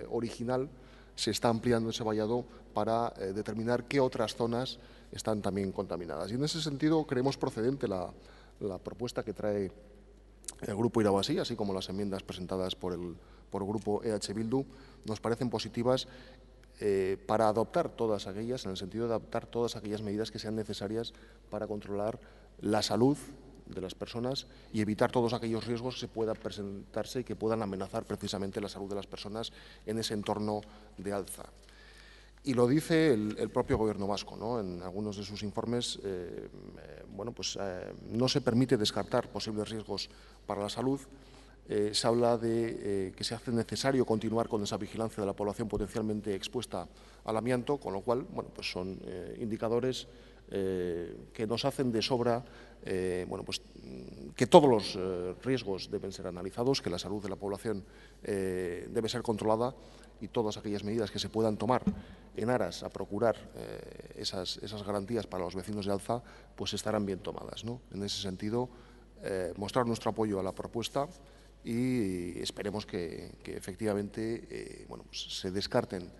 original, se está ampliando ese vallado para determinar qué otras zonas están también contaminadas. Y en ese sentido creemos procedente la propuesta que trae el Grupo Irabasí, así como las enmiendas presentadas por el Grupo EH Bildu, nos parecen positivas para adoptar todas aquellas, en el sentido de adoptar todas aquellas medidas que sean necesarias para controlar la salud de las personas y evitar todos aquellos riesgos que se puedan presentarse y que puedan amenazar precisamente la salud de las personas en ese entorno de Alza. Y lo dice el propio Gobierno vasco, ¿no? En algunos de sus informes, no se permite descartar posibles riesgos para la salud. Se habla de que se hace necesario continuar con esa vigilancia de la población potencialmente expuesta al amianto, con lo cual, son indicadores que nos hacen de sobra que todos los riesgos deben ser analizados, que la salud de la población debe ser controlada y todas aquellas medidas que se puedan tomar en aras a procurar esas garantías para los vecinos de Alza, pues estarán bien tomadas, ¿no? En ese sentido, mostrar nuestro apoyo a la propuesta y esperemos que efectivamente se descarten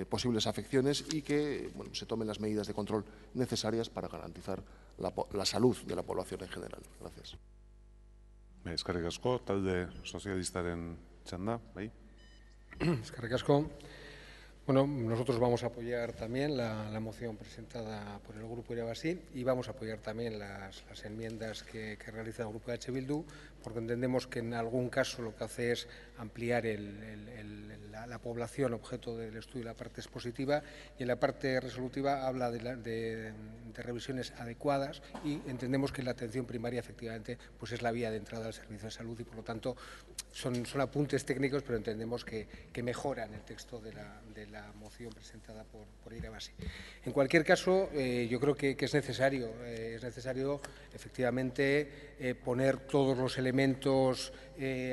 posibles afecciones y que se tomen las medidas de control necesarias para garantizar la salud de la población en general. Gracias. Eskerrik asko, talde sozialistaren txanda, bai? Eskerrik asko. Bueno, nosotros vamos a apoyar también la moción presentada por el Grupo Irabasí y vamos a apoyar también las enmiendas que realiza el Grupo H. Bildu, porque entendemos que en algún caso lo que hace es ampliar la población objeto del estudio, la parte expositiva, y en la parte resolutiva habla de revisiones adecuadas y entendemos que la atención primaria efectivamente pues es la vía de entrada al servicio de salud y por lo tanto son apuntes técnicos, pero entendemos que mejoran el texto de la moción presentada por Irabasí. En cualquier caso, yo creo que es necesario efectivamente poner todos los elementos elementos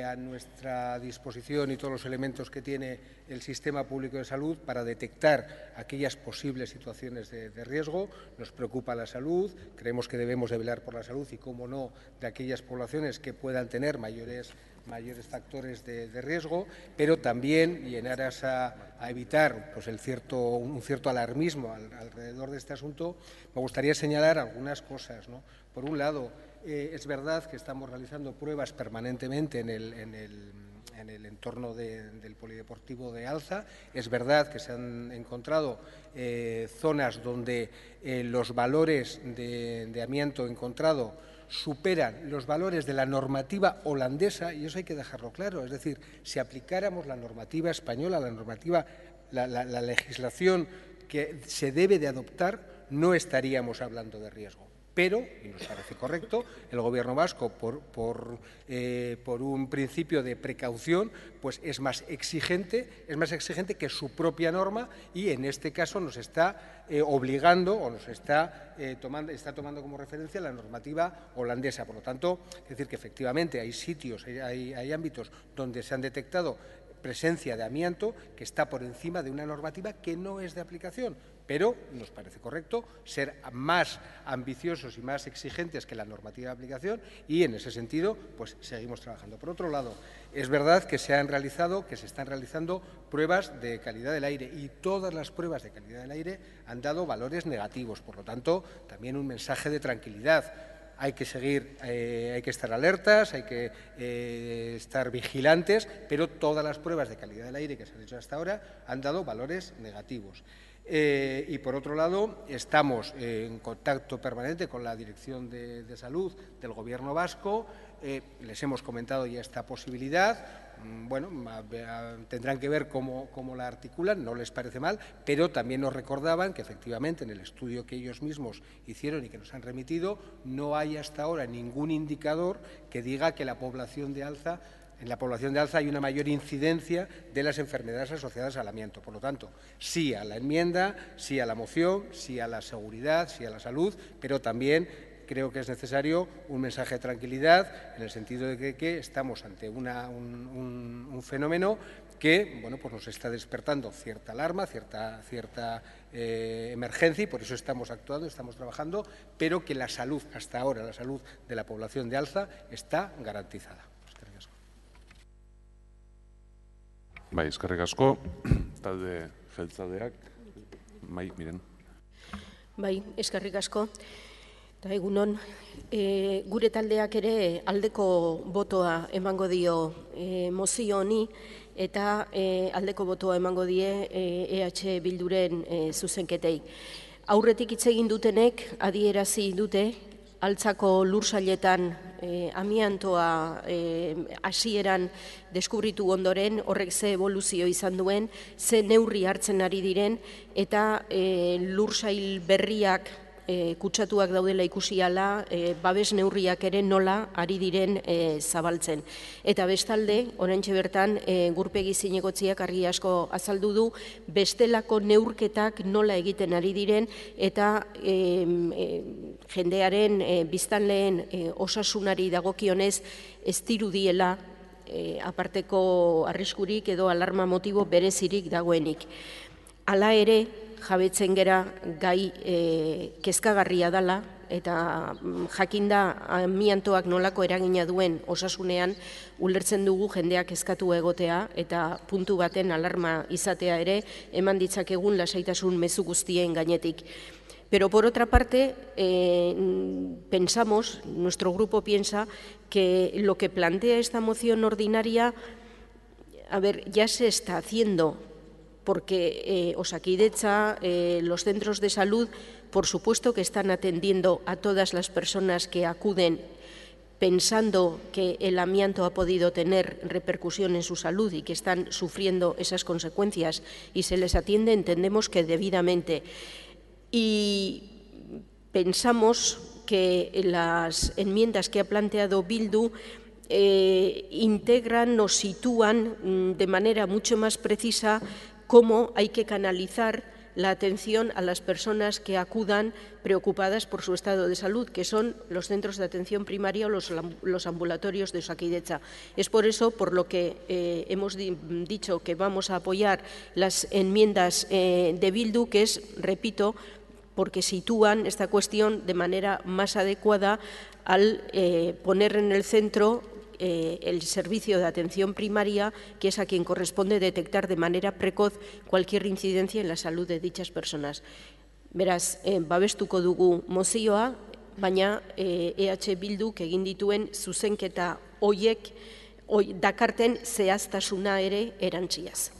a nuestra disposición y todos los elementos que tiene el sistema público de salud para detectar aquellas posibles situaciones de riesgo. Nos preocupa la salud, creemos que debemos de velar por la salud y, cómo no, de aquellas poblaciones que puedan tener mayores factores de riesgo, pero también, y en aras a evitar pues, un cierto alarmismo alrededor de este asunto, me gustaría señalar algunas cosas, ¿no? Por un lado, es verdad que estamos realizando pruebas permanentemente en el entorno del polideportivo de Alza. Es verdad que se han encontrado zonas donde los valores de amianto encontrado superan los valores de la normativa holandesa, y eso hay que dejarlo claro. Es decir, si aplicáramos la normativa española, la legislación que se debe de adoptar, no estaríamos hablando de riesgo. Pero, y nos parece correcto, el Gobierno vasco, por un principio de precaución, pues es más exigente que su propia norma, y en este caso nos está obligando o nos está tomando como referencia la normativa holandesa. Por lo tanto, es decir, que efectivamente hay sitios, hay ámbitos donde se han detectado presencia de amianto que está por encima de una normativa que no es de aplicación, pero nos parece correcto ser más ambiciosos y más exigentes que la normativa de aplicación, y en ese sentido pues seguimos trabajando. Por otro lado, es verdad que se están realizando pruebas de calidad del aire, y todas las pruebas de calidad del aire han dado valores negativos. Por lo tanto, también un mensaje de tranquilidad. Hay que seguir, hay que estar alertas, hay que estar vigilantes, pero todas las pruebas de calidad del aire que se han hecho hasta ahora han dado valores negativos. Y por otro lado, estamos en contacto permanente con la Dirección de Salud del Gobierno vasco. Les hemos comentado ya esta posibilidad. Bueno, tendrán que ver cómo la articulan, no les parece mal, pero también nos recordaban que efectivamente en el estudio que ellos mismos hicieron y que nos han remitido, no hay hasta ahora ningún indicador que diga que en la población de Alza hay una mayor incidencia de las enfermedades asociadas al amianto. Por lo tanto, sí a la enmienda, sí a la moción, sí a la seguridad, sí a la salud, pero también creo que es necesario un mensaje de tranquilidad, en el sentido de que estamos ante un fenómeno que pues nos está despertando cierta alarma, cierta emergencia, y por eso estamos actuando, estamos trabajando, pero que la salud, hasta ahora, la salud de la población de Alza está garantizada. Bai, eskerrik asko, talde jeltzaleak, Miren. Bai, eskerrik asko. Eta egunon, gure taldeak ere aldeko botoa emango dio mozio honi, eta aldeko botoa emango die EH Bilduren zuzenketei. Aurretik hitz egin dutenek adierazi dute Altzako lursailetan amiantoa hasieran deskubritu ondoren horrek ze evoluzio izan duen, ze neurri hartzen ari diren, eta lursail berriak kutsatuak daudela ikusi ala, babes neurriak ere nola ari diren zabaltzen. Eta bestalde, oraintxe bertan, Gurpegi Zinegotziak argi asko azaldu du, bestelako neurketak nola egiten ari diren, eta jendearen biztanleen osasunari dagokionez ez dirudiela aparteko arriskurik edo alarma motibo berezirik dagoenik. Hala ere, jabetzen gera gai kezkagarria dela, eta jakinda amiantoak nolako eragina duen osasunean, ulertzen dugu jendeak kezkatu egotea, eta puntu baten alarma izatea ere, eman ditzakegun lasaitasun mezu guztien gainetik. Pero por otra parte, pensamos, nuestro grupo piensa, que lo que plantea esta moción ordinaria, ya se está haciendo, porque Osakidetza, los centros de salud, por supuesto que están atendiendo a todas las personas que acuden pensando que el amianto ha podido tener repercusión en su salud y que están sufriendo esas consecuencias, y se les atiende, entendemos que debidamente. Y pensamos que las enmiendas que ha planteado Bildu integran o sitúan de manera mucho más precisa cómo hay que canalizar la atención a las personas que acudan preocupadas por su estado de salud, que son los centros de atención primaria o los ambulatorios de Osakidetza. Es por eso por lo que hemos dicho que vamos a apoyar las enmiendas de Bildu, que es, repito, porque sitúan esta cuestión de manera más adecuada al poner en el centro el servicio de atención primaria, que es a quien corresponde detectar de manera precoz cualquier incidencia en la salud de dichas personas. Beraz, babestuko dugu mozioa, baina EH Bilduk egin dituen zuzenketa hoiek dakarten zehaztasuna ere erantziaz.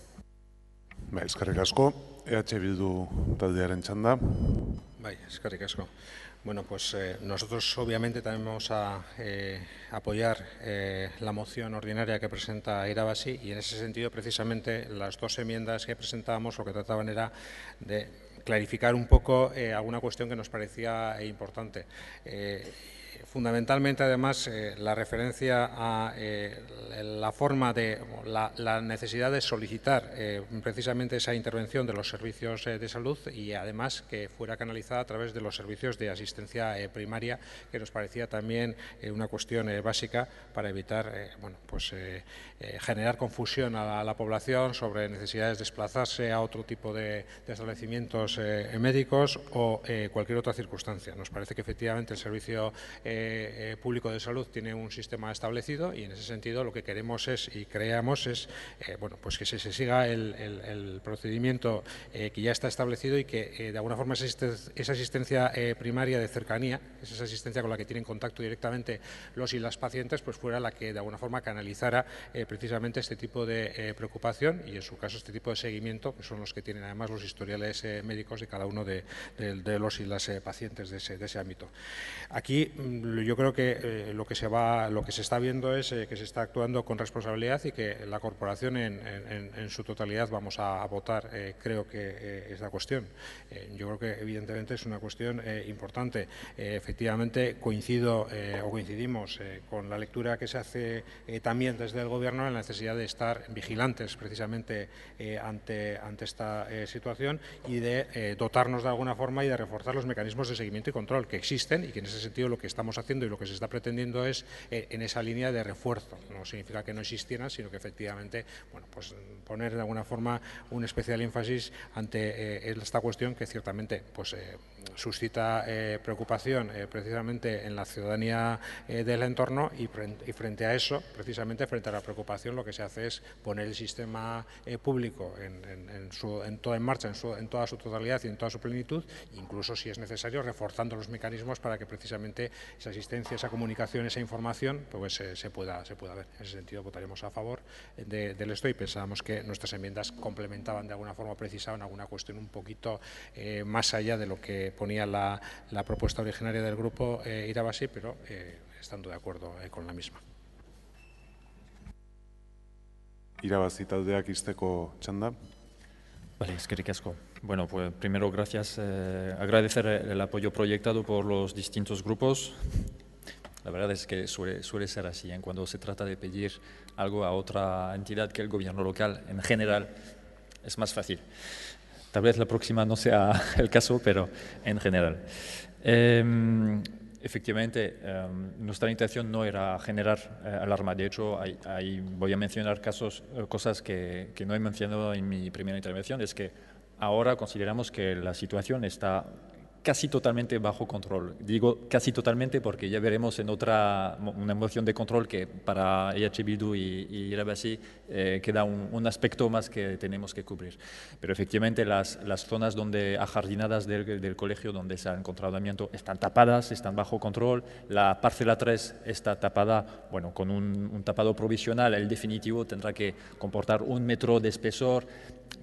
Eskerrik asko, EH Bildu taldearen txanda. Bai, eskerrik asko. Bueno, pues nosotros obviamente también vamos a apoyar la moción ordinaria que presenta Irabazi, y en ese sentido precisamente las dos enmiendas que presentábamos lo que trataban era de clarificar un poco alguna cuestión que nos parecía importante. Fundamentalmente, además, la referencia a la forma de la necesidad de solicitar precisamente esa intervención de los servicios de salud, y además que fuera canalizada a través de los servicios de asistencia primaria, que nos parecía también una cuestión básica para evitar generar confusión a la población sobre necesidades de desplazarse a otro tipo de establecimientos médicos o cualquier otra circunstancia. Nos parece que efectivamente el servicio público de salud tiene un sistema establecido, y en ese sentido lo que queremos es y creamos es pues que se siga el procedimiento que ya está establecido, y que de alguna forma esa asistencia primaria de cercanía, esa asistencia con la que tienen contacto directamente los y las pacientes, pues fuera la que de alguna forma canalizara precisamente este tipo de preocupación, y en su caso este tipo de seguimiento, que son los que tienen además los historiales médicos de cada uno de los y las pacientes de ese ámbito. Aquí yo creo que lo que se está viendo es que se está actuando con responsabilidad, y que la corporación en su totalidad vamos a votar, creo que esta cuestión. Yo creo que evidentemente es una cuestión importante. Efectivamente coincidimos con la lectura que se hace también desde el Gobierno en la necesidad de estar vigilantes precisamente ante esta situación, y de dotarnos de alguna forma y de reforzar los mecanismos de seguimiento y control que existen, y que en ese sentido lo que estamos haciendo y lo que se está pretendiendo es en esa línea de refuerzo. No significa que no existieran, sino que efectivamente pues poner de alguna forma un especial énfasis ante esta cuestión que ciertamente pues suscita preocupación precisamente en la ciudadanía del entorno, y frente a eso, precisamente frente a la preocupación, lo que se hace es poner el sistema público en marcha en toda su totalidad y en toda su plenitud, incluso si es necesario reforzando los mecanismos para que precisamente esa asistencia, esa comunicación, esa información pues se pueda ver. En ese sentido votaremos a favor del esto, y pensábamos que nuestras enmiendas complementaban de alguna forma, precisaban alguna cuestión un poquito más allá de lo que ponía la propuesta originaria del grupo Irabazi, pero estando de acuerdo con la misma. Irabazi taldeak izteko txanda. Vale, eskerrik asko. Bueno, pues primero gracias, agradecer el apoyo proyectado por los distintos grupos. La verdad es que suele ser así, cuando se trata de pedir algo a otra entidad que el gobierno local, en general, es más fácil. Tal vez la próxima no sea el caso, pero en general. Efectivamente, nuestra intención no era generar alarma. De hecho, voy a mencionar cosas que no he mencionado en mi primera intervención. Es que ahora consideramos que la situación está casi totalmente bajo control. Digo casi totalmente porque ya veremos en una moción de control que para EH Bildu y Irabazi queda un aspecto más que tenemos que cubrir. Pero efectivamente las zonas ajardinadas del colegio donde se ha encontrado amianto están tapadas, están bajo control. La parcela 3 está tapada, bueno, con un tapado provisional. El definitivo tendrá que comportar 1 metro de espesor,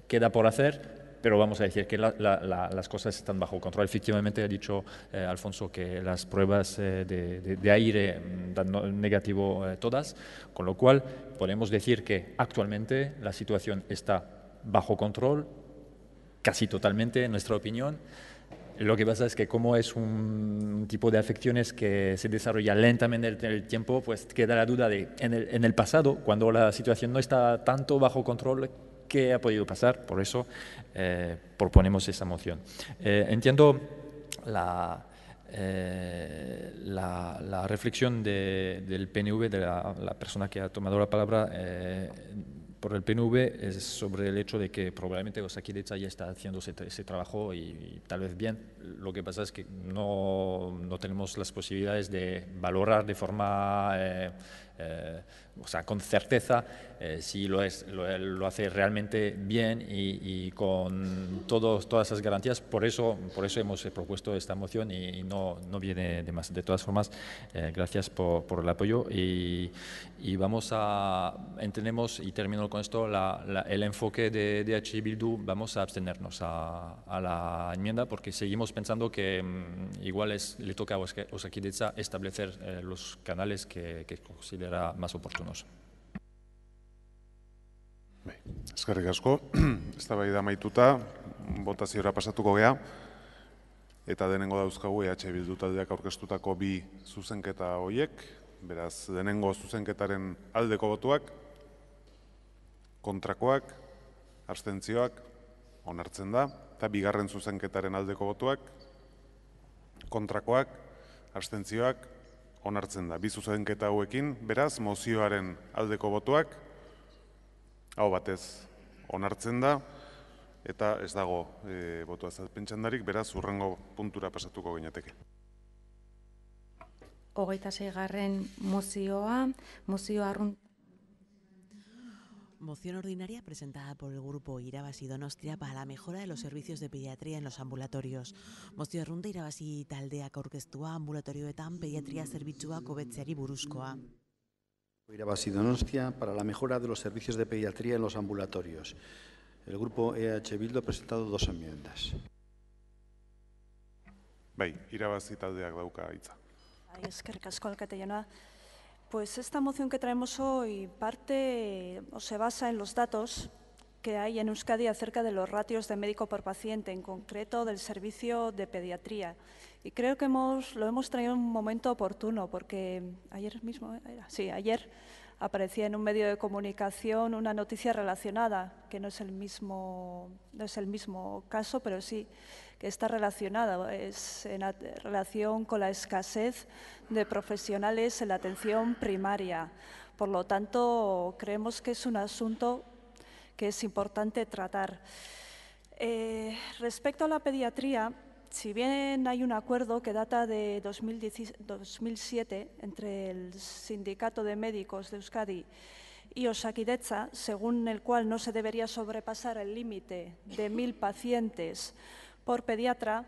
queda por hacer. Pero vamos a decir que las cosas están bajo control. Efectivamente ha dicho Alfonso que las pruebas de aire dan negativo todas, con lo cual podemos decir que actualmente la situación está bajo control, casi totalmente en nuestra opinión. Lo que pasa es que como es un tipo de afecciones que se desarrolla lentamente en el tiempo, pues queda la duda de en el pasado, cuando la situación no está tanto bajo control, qué ha podido pasar, por eso proponemos esa moción. Entiendo la reflexión del PNV, de la persona que ha tomado la palabra por el PNV, es sobre el hecho de que probablemente Osakidetza ya está haciendo ese trabajo y tal vez bien. Lo que pasa es que no tenemos las posibilidades de valorar de forma, o sea, con certeza si lo hace realmente bien y con todas esas garantías. Por eso hemos propuesto esta moción y no viene de más. De todas formas, gracias por el apoyo y entendemos, y termino con esto, el enfoque de DH Bildu. Vamos a abstenernos a la enmienda porque seguimos pensando que igual le toca a Osakidetza establecer los canales que considera más oportunos. Eskerrik asko, eztabaida amaituta, botaziora pasatuko gea, eta denengo dauzkagu EH Bildu taldeak aurkeztutako bi zuzenketa horiek, beraz, denengo zuzenketaren aldeko botuak, kontrakoak, abstentzioak, onartzen da, eta bigarren zuzenketaren aldeko botuak, kontrakoak, abstentzioak, onartzen da. Bi zuzenketa hauekin, beraz, mozioaren aldeko botuak, hau batez onartzen da, eta ez dago botu azalpentsandarik, beraz, hurrengo puntura pasatuko ginateke. 26. mozioa arrunt. Moción ordinaria presentada por el Grupo Irabazi Donostia para la mejora de los servicios de pediatría en los ambulatorios. Mozio errunda Irabazi taldeak aurkeztua ambulatorioetan pediatria zerbitzuak hobetzeari buruzkoa. Irabazi Donostia para la mejora de los servicios de pediatría en los ambulatorios. El Grupo EH Bildu ha presentado 2 enmiendas. Bai, Irabazi taldeak dauka hitza. Eskerrik asko, alkate jauna. Pues esta moción que traemos hoy parte o se basa en los datos que hay en Euskadi acerca de los ratios de médico por paciente, en concreto del servicio de pediatría. Y creo que lo hemos traído en un momento oportuno, porque ayer aparecía en un medio de comunicación una noticia relacionada, que no es el mismo caso, pero sí que está relacionada, es en relación con la escasez de profesionales en la atención primaria. Por lo tanto, creemos que es un asunto que es importante tratar. Respecto a la pediatría, si bien hay un acuerdo que data de 2007 entre el Sindicato de Médicos de Euskadi y Osakidetza, según el cual no se debería sobrepasar el límite de 1.000 pacientes por pediatra,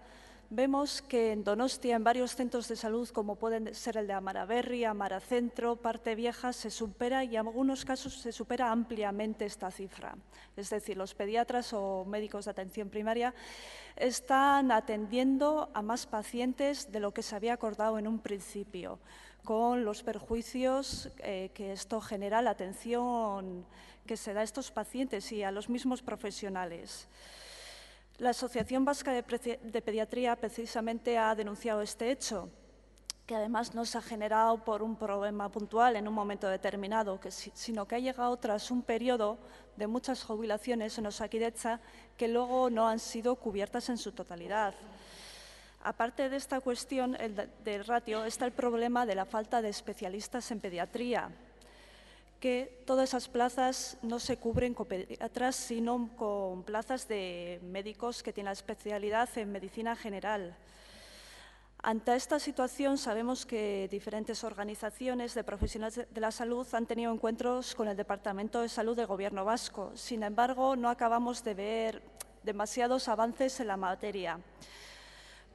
vemos que en Donostia, en varios centros de salud, como pueden ser el de Amaraberri, Amaracentro, Parte Vieja, se supera y en algunos casos se supera ampliamente esta cifra. Es decir, los pediatras o médicos de atención primaria están atendiendo a más pacientes de lo que se había acordado en un principio, con los perjuicios que esto genera a la atención que se da a estos pacientes y a los mismos profesionales. La Asociación Vasca de Pediatría precisamente ha denunciado este hecho, que además no se ha generado por un problema puntual en un momento determinado, sino que ha llegado tras un periodo de muchas jubilaciones en Osakidetza que luego no han sido cubiertas en su totalidad. Aparte de esta cuestión del ratio, está el problema de la falta de especialistas en pediatría, que todas esas plazas no se cubren con pediatras, sino con plazas de médicos que tienen la especialidad en medicina general. Ante esta situación, sabemos que diferentes organizaciones de profesionales de la salud han tenido encuentros con el Departamento de Salud del Gobierno vasco. Sin embargo, no acabamos de ver demasiados avances en la materia.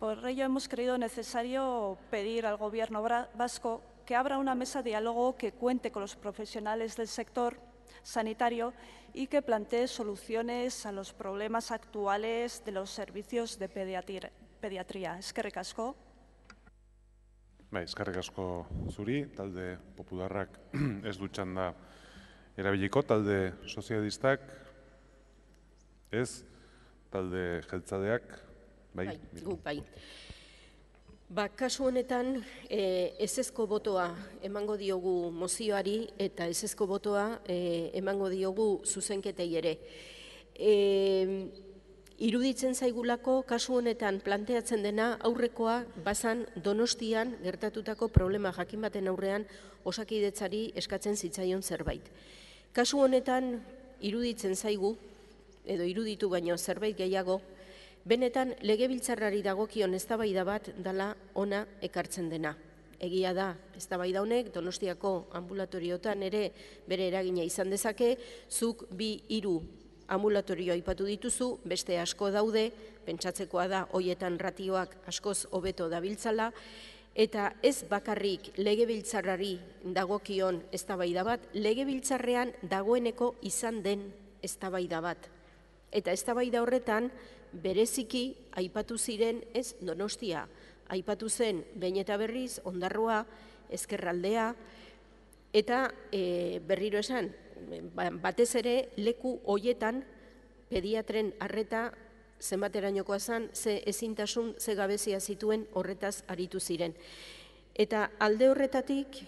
Por ello, hemos creído necesario pedir al Gobierno vasco que abra una mesa de diálogo que cuente con los profesionales del sector sanitario y que plantee soluciones a los problemas actuales de los servicios de pediatría. Eskerrik asko. Eskerrik asko zuri, talde popularrak ez du txanda erabiliko, talde sozialistak ez, talde jeltzadeak, Bai. Kasu honetan, ezezko botoa emango diogu mozioari eta ezezko botoa emango diogu zuzenketei ere. Iruditzen zaigulako, kasu honetan planteatzen dena aurrekoa bazan Donostian gertatutako problema jakin baten aurrean Osakidetzari eskatzen zitzaion zerbait. Kasu honetan iruditzen zaigu, edo iruditu baino zerbait gehiago, benetan legebiltzarrari dagokion eztabaida bat dela ona ekartzen dena. Egia da, eztabaida honek Donostiako ambulatoriotan ere bere eragina izan dezake, zuk 2-3 ambulatorio aipatu dituzu, beste asko daude, pentsatzekoa da hoietan ratioak askoz hobeto dabiltzala, eta ez bakarrik legebiltzarrari dagokion eztabaida bat, legebiltzarrean dagoeneko izan den eztabaida bat. Eta eztabaida horretan, bereziki aipatu ziren ez Donostia, aipatu zen behin eta berriz Ondarroa, Ezkerraldea, eta berriro esan, batez ere leku hoietan pediatren arreta zenbaterainokoa zen, ze ezintasun, ze gabezia zituen horretaz aritu ziren. Eta alde horretatik,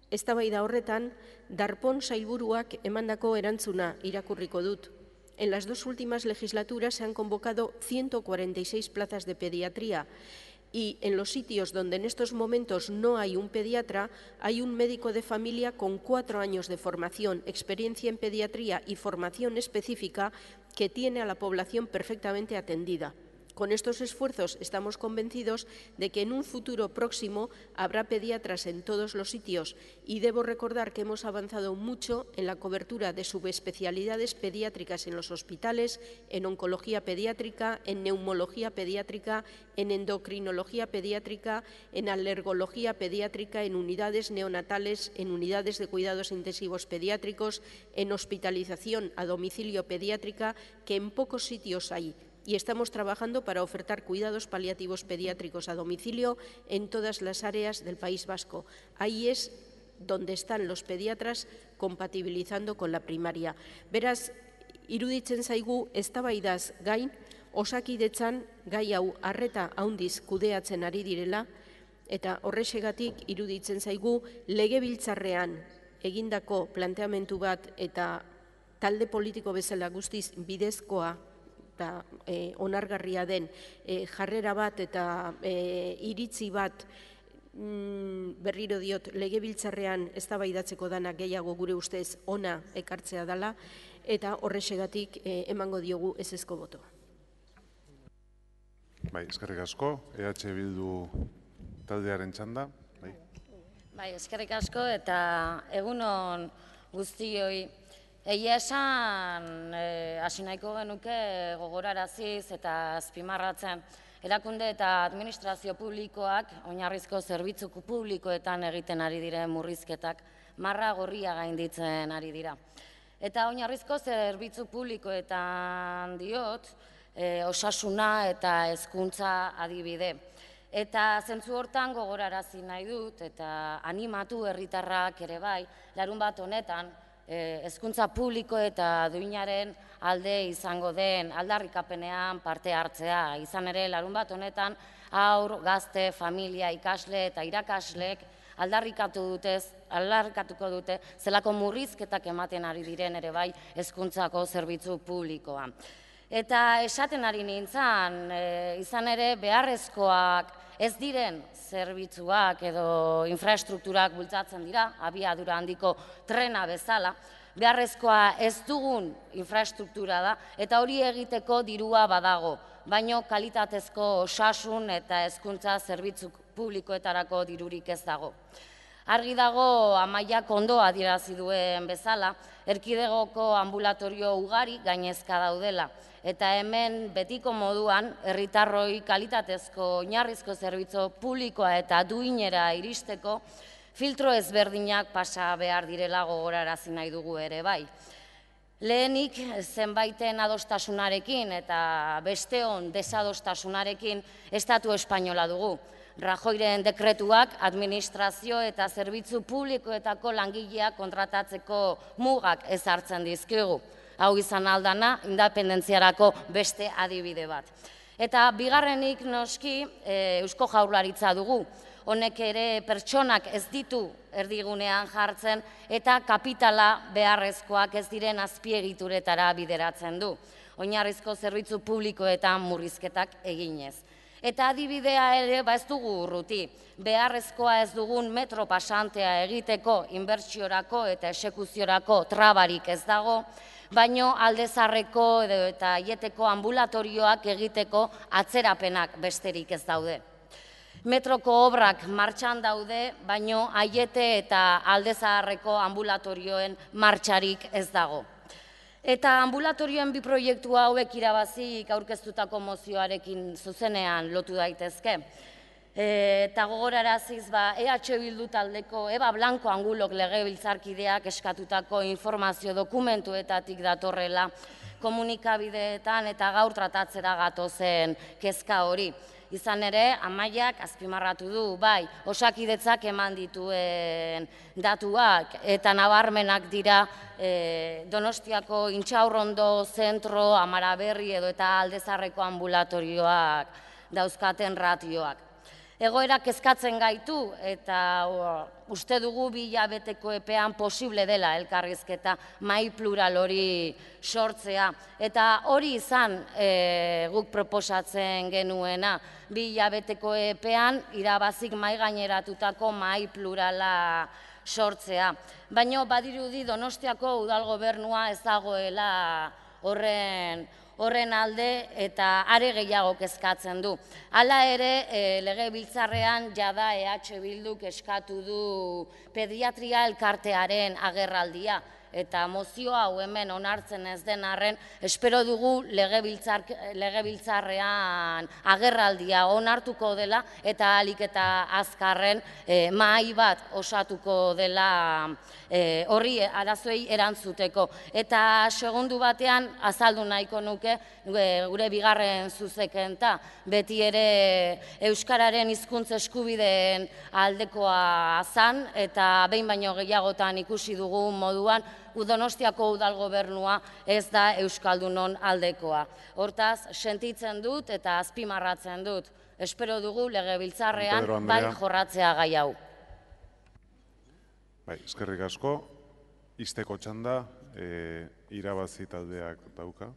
eztabaida horretan, Darpón sailburuak emandako erantzuna irakurriko dut. En las 2 últimas legislaturas se han convocado 146 plazas de pediatría y en los sitios donde en estos momentos no hay un pediatra, hay un médico de familia con 4 años de formación, experiencia en pediatría y formación específica que tiene a la población perfectamente atendida. Con estos esfuerzos estamos convencidos de que en un futuro próximo habrá pediatras en todos los sitios y debo recordar que hemos avanzado mucho en la cobertura de subespecialidades pediátricas en los hospitales, en oncología pediátrica, en neumología pediátrica, en endocrinología pediátrica, en alergología pediátrica, en unidades neonatales, en unidades de cuidados intensivos pediátricos, en hospitalización a domicilio pediátrica, que en pocos sitios hay. Y estamos trabajando para ofertar cuidados paliativos pediátricos a domicilio en todas las áreas del País Vasco. Ahí es donde están los pediatras compatibilizando con la primaria. Beraz, iruditzen zaigu eztabaidaz gain, Osakidetzan gai hau arreta handiz kudeatzen ari direla, eta horrexegatik iruditzen zaigu legebiltzarrean egindako planteamendu bat eta talde politiko bezala guztiz bidezkoa eta onargarria den jarrera bat eta iritzi bat berriro diot legebiltzarrean eztabaidatzeko dana gehiago gure ustez ona ekartzea dela eta horrexegatik emango diogu ezezko botoa. Bai, eskerrik asko, EH Bildu taldearen txanda. Bai, eskerrik asko eta egunon guztioi. Egia esan, hasi nahiko genuke gogoraraziz eta azpimarratzen erakunde eta administrazio publikoak oinarrizko zerbitzu publikoetan egiten ari diren murrizketak marra gorria gainditzen ari dira. Eta oinarrizko zerbitzu publikoetan diot, osasuna eta hezkuntza adibide. Eta zentzu hortan gogorarazi nahi dut eta animatu herritarrak ere bai, larunbat honetan, hezkuntza publiko eta duinaren alde izango den aldarrikapenean parte hartzea. Izan ere, larunbat honetan, haur, gazte, familia, ikasle eta irakasleek aldarrikatuko dute zelako murrizketak ematen ari diren ere bai hezkuntzako zerbitzu publikoa. Eta esaten ari nintzen, izan ere beharrezkoak ez diren zerbitzuak edo infrastrukturak bultzatzen dira, abiadura handiko trena bezala, beharrezkoa ez dugun infrastruktura da, eta hori egiteko dirua badago, baino kalitatezko osasun eta hezkuntza zerbitzu publikoetarako dirurik ez dago. Argi dago Amaiak ondo adierazi duen bezala, erkidegoko ambulatorio ugari gainezka daudela, eta hemen betiko moduan herritarroi kalitatezko oinarrizko zerbitzu publikoa eta duinera iristeko filtro ezberdinak pasa behar direla gogorarazi nahi dugu ere bai. Lehenik zenbaiten adostasunarekin eta besteon desadostasunarekin estatu espainola dugu. Rajoyren dekretuak administrazio eta zerbitzu publikoetako langileak kontratatzeko mugak ezartzen dizkigu. Hau izan aldana, independentziarako beste adibide bat. Eta bigarrenik noski Eusko Jaurlaritza dugu. Honek ere pertsonak ez ditu erdigunean jartzen eta kapitala beharrezkoak ez diren azpiegituretara bideratzen du. Oinarrizko zerbitzu publikoetan murrizketak eginez. Eta adibidea ere ez dugu urruti. Beharrezkoa ez dugun metro pasantea egiteko, inbertsiorako eta esekuziorako trabarik ez dago, baino aldezarreko eta aieteko ambulatorioak egiteko atzerapenak besterik ez daude. Metroko obrak martxan daude, baino aiete eta aldezaharreko ambulatorioen martxarik ez dago. Eta ambulatorioen bi proiektu hauek irabazik aurkeztutako mozioarekin zuzenean lotu daitezke. Eta gogoraraziz, EH Bildu taldeko Eba Blanco Angulok legebiltzarkideak eskatutako informazio dokumentuetatik datorrela komunikabideetan eta gaur tratatzera gatozen kezka hori. Izan ere, Amaiak azpimarratu du, bai, Osakidetzak eman dituen datuak eta nabarmenak dira Donostiako Intxaurrondo, Zentro, Amaraberri edo eta Aldezarreko ambulatorioak dauzkaten ratioak. Egoerak kezkatzen gaitu eta uste dugu 2 hilabeteko epean posible dela elkarrizketa mahai plural hori sortzea. Eta hori izan guk proposatzen genuena, 2 hilabeteko epean irabazik mahai gaineratutako mahai plurala sortzea. Baina badirudi Donostiako udal gobernua ez dagoela horren alde eta are gehiago kezkatzen du. Hala ere, legebiltzarrean jada EH Bilduk eskatu du pediatria elkartearen agerraldia. Eta mozio hau hemen onartzen ez den arren, espero dugu legebiltzarrean agerraldia onartuko dela eta ahalik eta azkarren mahai bat osatuko dela horri arazoei erantzuteko. Eta segundu batean azaldu nahiko nuke gure bigarren zuzenketa, beti ere euskararen hizkuntza eskubideen aldekoa zan eta behin baino gehiagotan ikusi dugu moduan Donostiako udal gobernua ez da euskaldunon aldekoa. Hortaz, sentitzen dut eta azpimarratzen dut. Espero dugu legebiltzarrean bai jorratzea gai hau. Bai, eskerrik asko. Izteko txanda, irabazi taldeak dauka.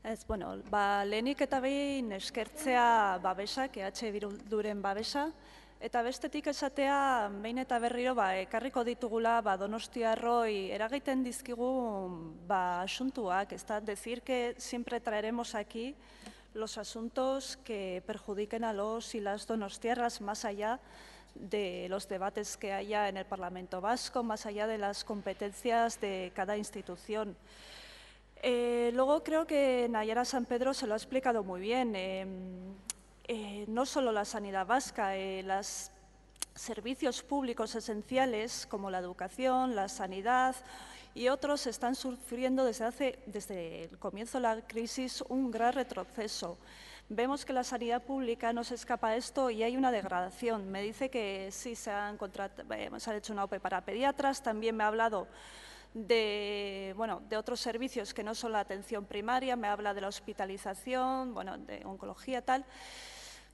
Ez, bueno, lehenik eta behin eskertzea babesak, EH Bilduren babesa, eta bestetik esatea, behin eta berriro, ekarriko ditugula donostiarroi eragiten dizkigu asuntuak, es decir, que siempre traeremos aquí los asuntos que perjudiquen a los y las donostiarras más allá de los debates que haya en el Parlamento Vasco, más allá de las competencias de cada institución. Luego creo que Nayara San Pedro se lo ha explicado muy bien. No solo la sanidad vasca, los servicios públicos esenciales como la educación, la sanidad y otros están sufriendo desde el comienzo de la crisis un gran retroceso. Vemos que la sanidad pública no se escapa a esto y hay una degradación. Me dice que sí se han hecho una OPE para pediatras, también me ha hablado de otros servicios que no son la atención primaria, me habla de la hospitalización, de oncología, tal.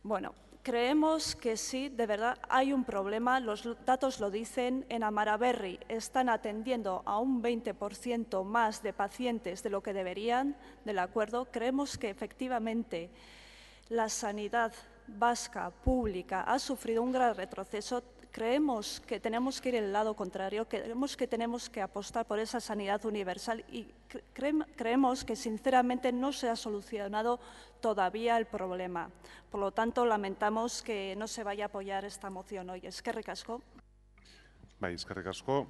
Bueno, creemos que sí, de verdad, hay un problema, los datos lo dicen, en Amaraberri están atendiendo a un 20% más de pacientes de lo que deberían, del acuerdo. Creemos que efectivamente la sanidad vasca pública ha sufrido un gran retroceso. Creemos que tenemos que ir en el lado contrario, creemos que tenemos que apostar por esa sanidad universal y creemos que sinceramente no se ha solucionado todavía el problema. Por lo tanto, lamentamos que no se vaya a apoyar esta moción hoy. Eskerrik asko. Bai, eskerrik asko.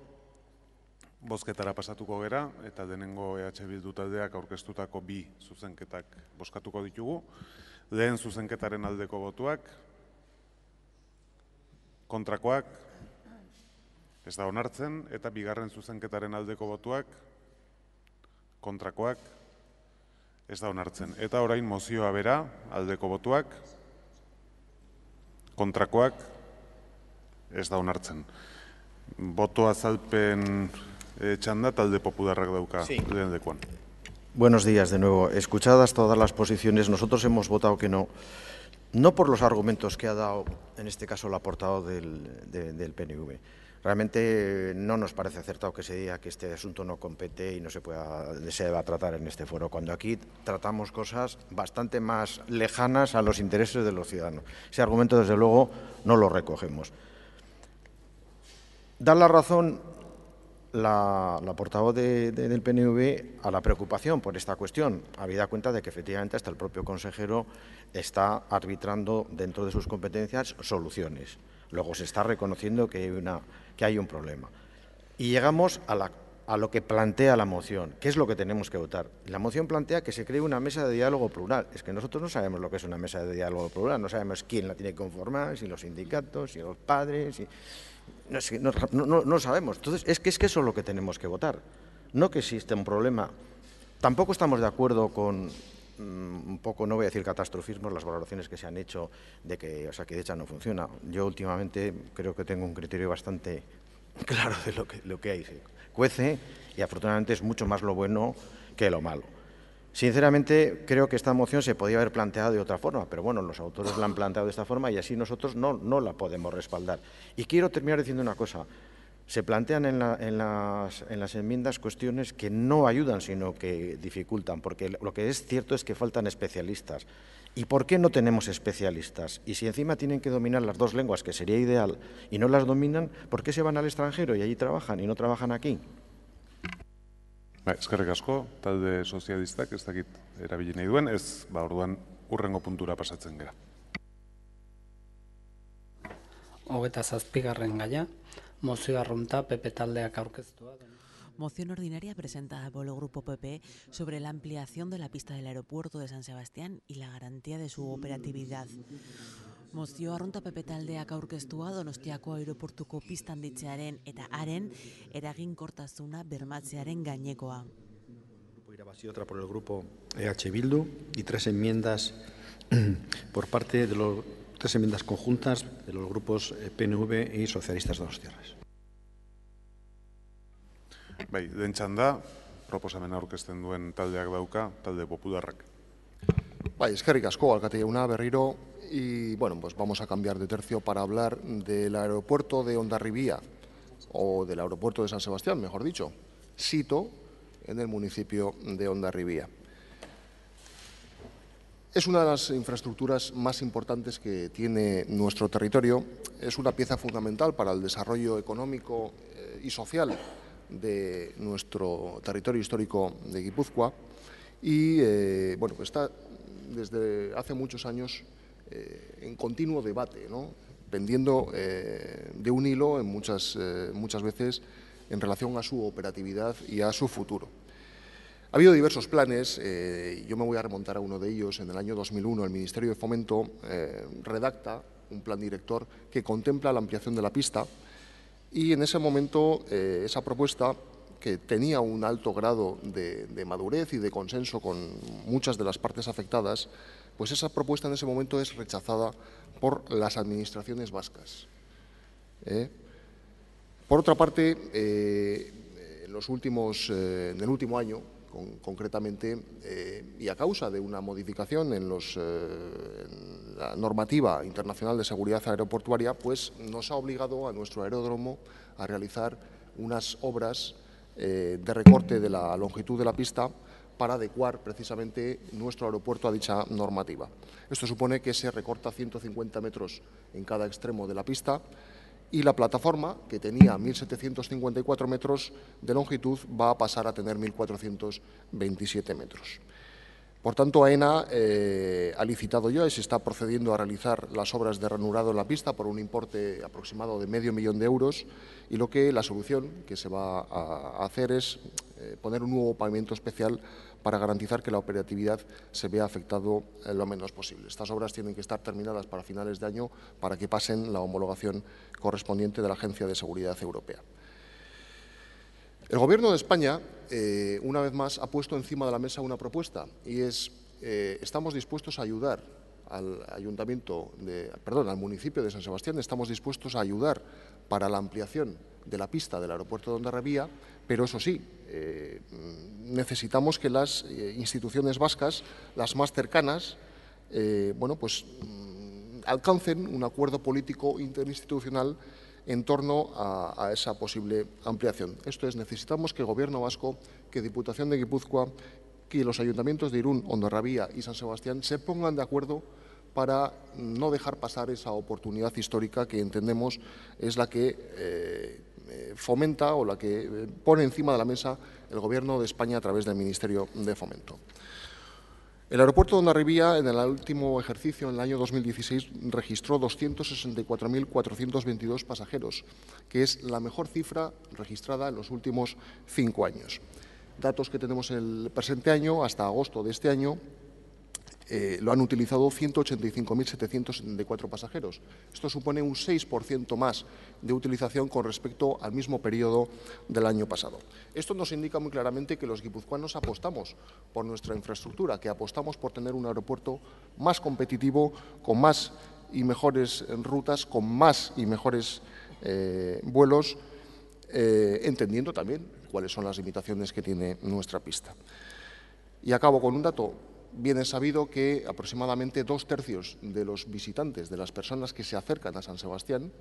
Bozketara pasatuko gera eta lehenengo EH Bildu taldeak aurkeztutako 2 zuzenketak bozkatuko ditugu. Lehen zuzenketaren aldeko botuak, kontrakoak, ez da onartzen, eta bigarren zuzenketaren aldeko botuak, kontrakoak, ez da onartzen. Eta orain mozioa bera, aldeko botuak, kontrakoak, ez da onartzen. Boto azalpen txanda talde popularrak dauka lehen lekuan. Buenos días de nuevo. Escuchadas todas las posiciones, nosotros hemos votado que no, no por los argumentos que ha dado, en este caso, la portavoz del PNV. Realmente no nos parece acertado que se diga que este asunto no compete y no se deba tratar en este foro, cuando aquí tratamos cosas bastante más lejanas a los intereses de los ciudadanos. Ese argumento, desde luego, no lo recogemos. Da la razón la portavoz del PNV a la preocupación por esta cuestión, habida cuenta de que efectivamente hasta el propio consejero está arbitrando dentro de sus competencias soluciones. Luego se está reconociendo que hay un problema. Y llegamos a lo que plantea la moción. ¿Qué es lo que tenemos que votar? La moción plantea que se cree una mesa de diálogo plural. Es que nosotros no sabemos lo que es una mesa de diálogo plural, no sabemos quién la tiene que conformar, si los sindicatos, si los padres, no sabemos. Entonces, es que eso es lo que tenemos que votar. No que existe un problema. Tampoco estamos de acuerdo con un poco, no voy a decir catastrofismos, las valoraciones que se han hecho de que Osakidetza no funciona. Yo últimamente creo que tengo un criterio bastante claro de lo que hay. Se cuece y afortunadamente es mucho más lo bueno que lo malo. Sinceramente, creo que esta moción se podía haber planteado de otra forma, pero bueno, los autores la han planteado de esta forma y así nosotros no la podemos respaldar. Y quiero terminar diciendo una cosa. Se plantean en las enmiendas cuestiones que no ayudan, sino que dificultan, porque lo que es cierto es que faltan especialistas. ¿Y por qué no tenemos especialistas? Y si encima tienen que dominar las dos lenguas, que sería ideal, y no las dominan, ¿por qué se van al extranjero y allí trabajan y no trabajan aquí? Eskerrik asko, talde sozialistak ez dakit erabili nahi duen, ez, orduan hurrengo puntura pasatzen gara. 27. gaia, mozio arrunta PP taldeak aurkeztua. Moción ordinaria presentada por el Grupo PP sobre la ampliación de la pista del aeropuerto de San Sebastián y la garantía de su operatividad. Mozio arrunta PP taldeak aurkeztua Donostiako aireportuko pista handitzearen eta haren eraginkortasuna bermatzearen gainekoa. Irabazi, otra por el Grupo EH Bildu y 3 enmiendas por parte de los 3 enmiendas conjuntas de los grupos PNV y Socialistas Donostiarras. Bai, den txanda, proposamena aurkezten duen taldeak dauka, talde popularrak. Bai, eskerrik asko, alkate jauna berriro, y bueno, pues vamos a cambiar de tercio para hablar del aeropuerto de Hondarribia, o del aeropuerto de San Sebastián, mejor dicho, sito en el municipio de Hondarribia. Es una de las infraestructuras más importantes que tiene nuestro territorio, es una pieza fundamental para el desarrollo económico y social de nuestro territorio histórico de Guipúzcoa y bueno, está desde hace muchos años en continuo debate, ¿no? Pendiendo de un hilo en muchas veces en relación a su operatividad y a su futuro. Ha habido diversos planes, yo me voy a remontar a uno de ellos. En el año 2001 el Ministerio de Fomento redacta un plan director que contempla la ampliación de la pista y en ese momento esa propuesta, que tenía un alto grado de madurez y de consenso con muchas de las partes afectadas, pues esa propuesta en ese momento es rechazada por las administraciones vascas. Por otra parte, en el último año, concretamente, y a causa de una modificación en la normativa internacional de seguridad aeroportuaria, pues nos ha obligado a nuestro aeródromo a realizar unas obras de recorte de la longitud de la pista para adecuar precisamente nuestro aeropuerto a dicha normativa. Esto supone que se recorta 150 metros en cada extremo de la pista y la plataforma, que tenía 1.754 metros de longitud, va a pasar a tener 1.427 metros. Por tanto, AENA ha licitado ya y se está procediendo a realizar las obras de ranurado en la pista por un importe aproximado de $500.000 euros y la solución que se va a hacer es poner un nuevo pavimento especial para garantizar que la operatividad se vea afectado lo menos posible. Estas obras tienen que estar terminadas para finales de año para que pasen la homologación correspondiente de la Agencia de Seguridad Europea. El Gobierno de España, una vez más, ha puesto encima de la mesa una propuesta y es, estamos dispuestos a ayudar al municipio de San Sebastián, estamos dispuestos a ayudar para la ampliación de la pista del aeropuerto de Hondarribia, pero eso sí, necesitamos que las instituciones vascas, las más cercanas, alcancen un acuerdo político interinstitucional en torno a esa posible ampliación. Esto es, necesitamos que el Gobierno vasco, que Diputación de Guipúzcoa, que los ayuntamientos de Irún, Hondorrabía y San Sebastián se pongan de acuerdo para no dejar pasar esa oportunidad histórica que entendemos es la que fomenta o la que pone encima de la mesa el Gobierno de España a través del Ministerio de Fomento. El aeropuerto de Hondarribia, en el último ejercicio, en el año 2016, registró 264.422 pasajeros, que es la mejor cifra registrada en los últimos 5 años. Datos que tenemos en el presente año, hasta agosto de este año, lo han utilizado 185.774 pasajeros. Esto supone un 6% más de utilización con respecto al mismo periodo del año pasado. Esto nos indica muy claramente que los guipuzcoanos apostamos por nuestra infraestructura, que apostamos por tener un aeropuerto más competitivo, con más y mejores rutas, con más y mejores vuelos, entendiendo también cuáles son las limitaciones que tiene nuestra pista. Y acabo con un dato. Bien es sabido que aproximadamente 2/3 de los visitantes, de las personas que se acercan a San Sebastián,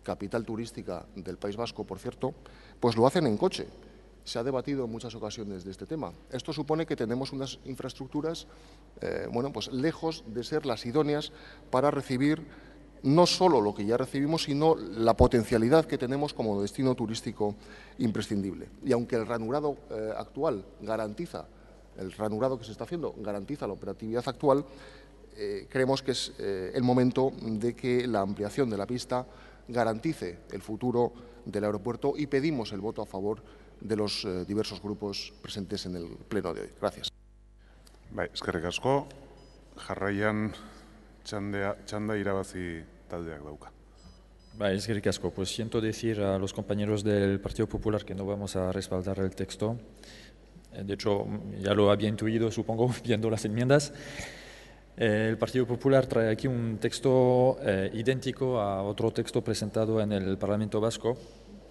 capital turística del País Vasco, por cierto, pues lo hacen en coche. Se ha debatido en muchas ocasiones de este tema. Esto supone que tenemos unas infraestructuras, lejos de ser las idóneas para recibir no solo lo que ya recibimos, sino la potencialidad que tenemos como destino turístico imprescindible. Y aunque el ranurado actual garantiza, el ranurado que se está haciendo garantiza la operatividad actual, creemos que es el momento de que la ampliación de la pista garantice el futuro del aeropuerto y pedimos el voto a favor de los diversos grupos presentes en el pleno de hoy. Gracias. Eskerrik asko. Jarraian txanda irabazi taldeak dauka. Eskerrik asko. Pues siento decir a los compañeros del Partido Popular que no vamos a respaldar el texto. De hecho, ya lo había intuido, supongo, viendo las enmiendas. El Partido Popular trae aquí un texto idéntico a otro texto presentado en el Parlamento Vasco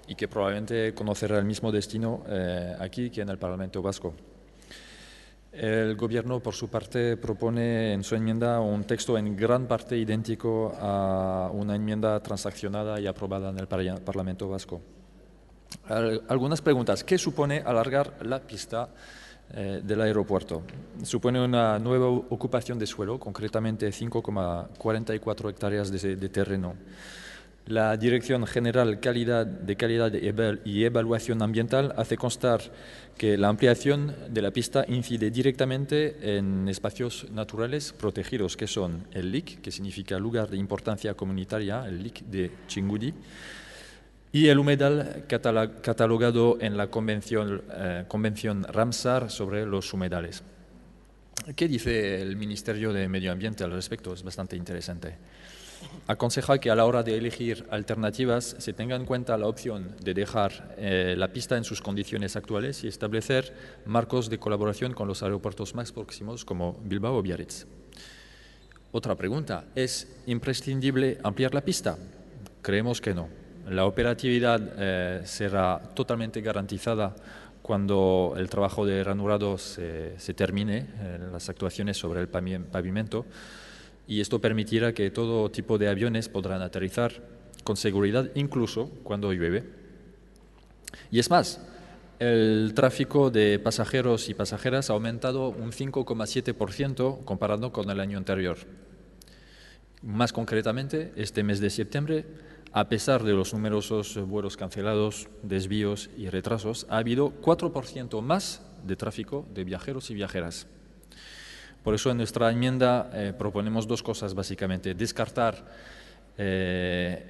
y que probablemente conocerá el mismo destino aquí que en el Parlamento Vasco. El Gobierno, por su parte, propone en su enmienda un texto en gran parte idéntico a una enmienda transaccionada y aprobada en el Parlamento Vasco. Algunas preguntas. ¿Qué supone alargar la pista del aeropuerto? Supone una nueva ocupación de suelo, concretamente 5,44 hectáreas de terreno. La Dirección General de Calidad y Evaluación Ambiental hace constar que la ampliación de la pista incide directamente en espacios naturales protegidos, que son el LIC, que significa Lugar de Importancia Comunitaria, el LIC de Chingudi, y el humedal catalogado en la Convención Ramsar sobre los humedales. ¿Qué dice el Ministerio de Medio Ambiente al respecto? Es bastante interesante. Aconseja que a la hora de elegir alternativas se tenga en cuenta la opción de dejar la pista en sus condiciones actuales y establecer marcos de colaboración con los aeropuertos más próximos como Bilbao o Biarritz. Otra pregunta, ¿es imprescindible ampliar la pista? Creemos que no. La operatividad será totalmente garantizada cuando el trabajo de ranurado se termine, las actuaciones sobre el pavimento, y esto permitirá que todo tipo de aviones podrán aterrizar con seguridad, incluso cuando llueve. Y es más, el tráfico de pasajeros y pasajeras ha aumentado un 5,7% comparado con el año anterior. Más concretamente, este mes de septiembre, a pesar de los numerosos vuelos cancelados, desvíos y retrasos, ha habido 4% más de tráfico de viajeros y viajeras. Por eso en nuestra enmienda proponemos dos cosas básicamente. Descartar que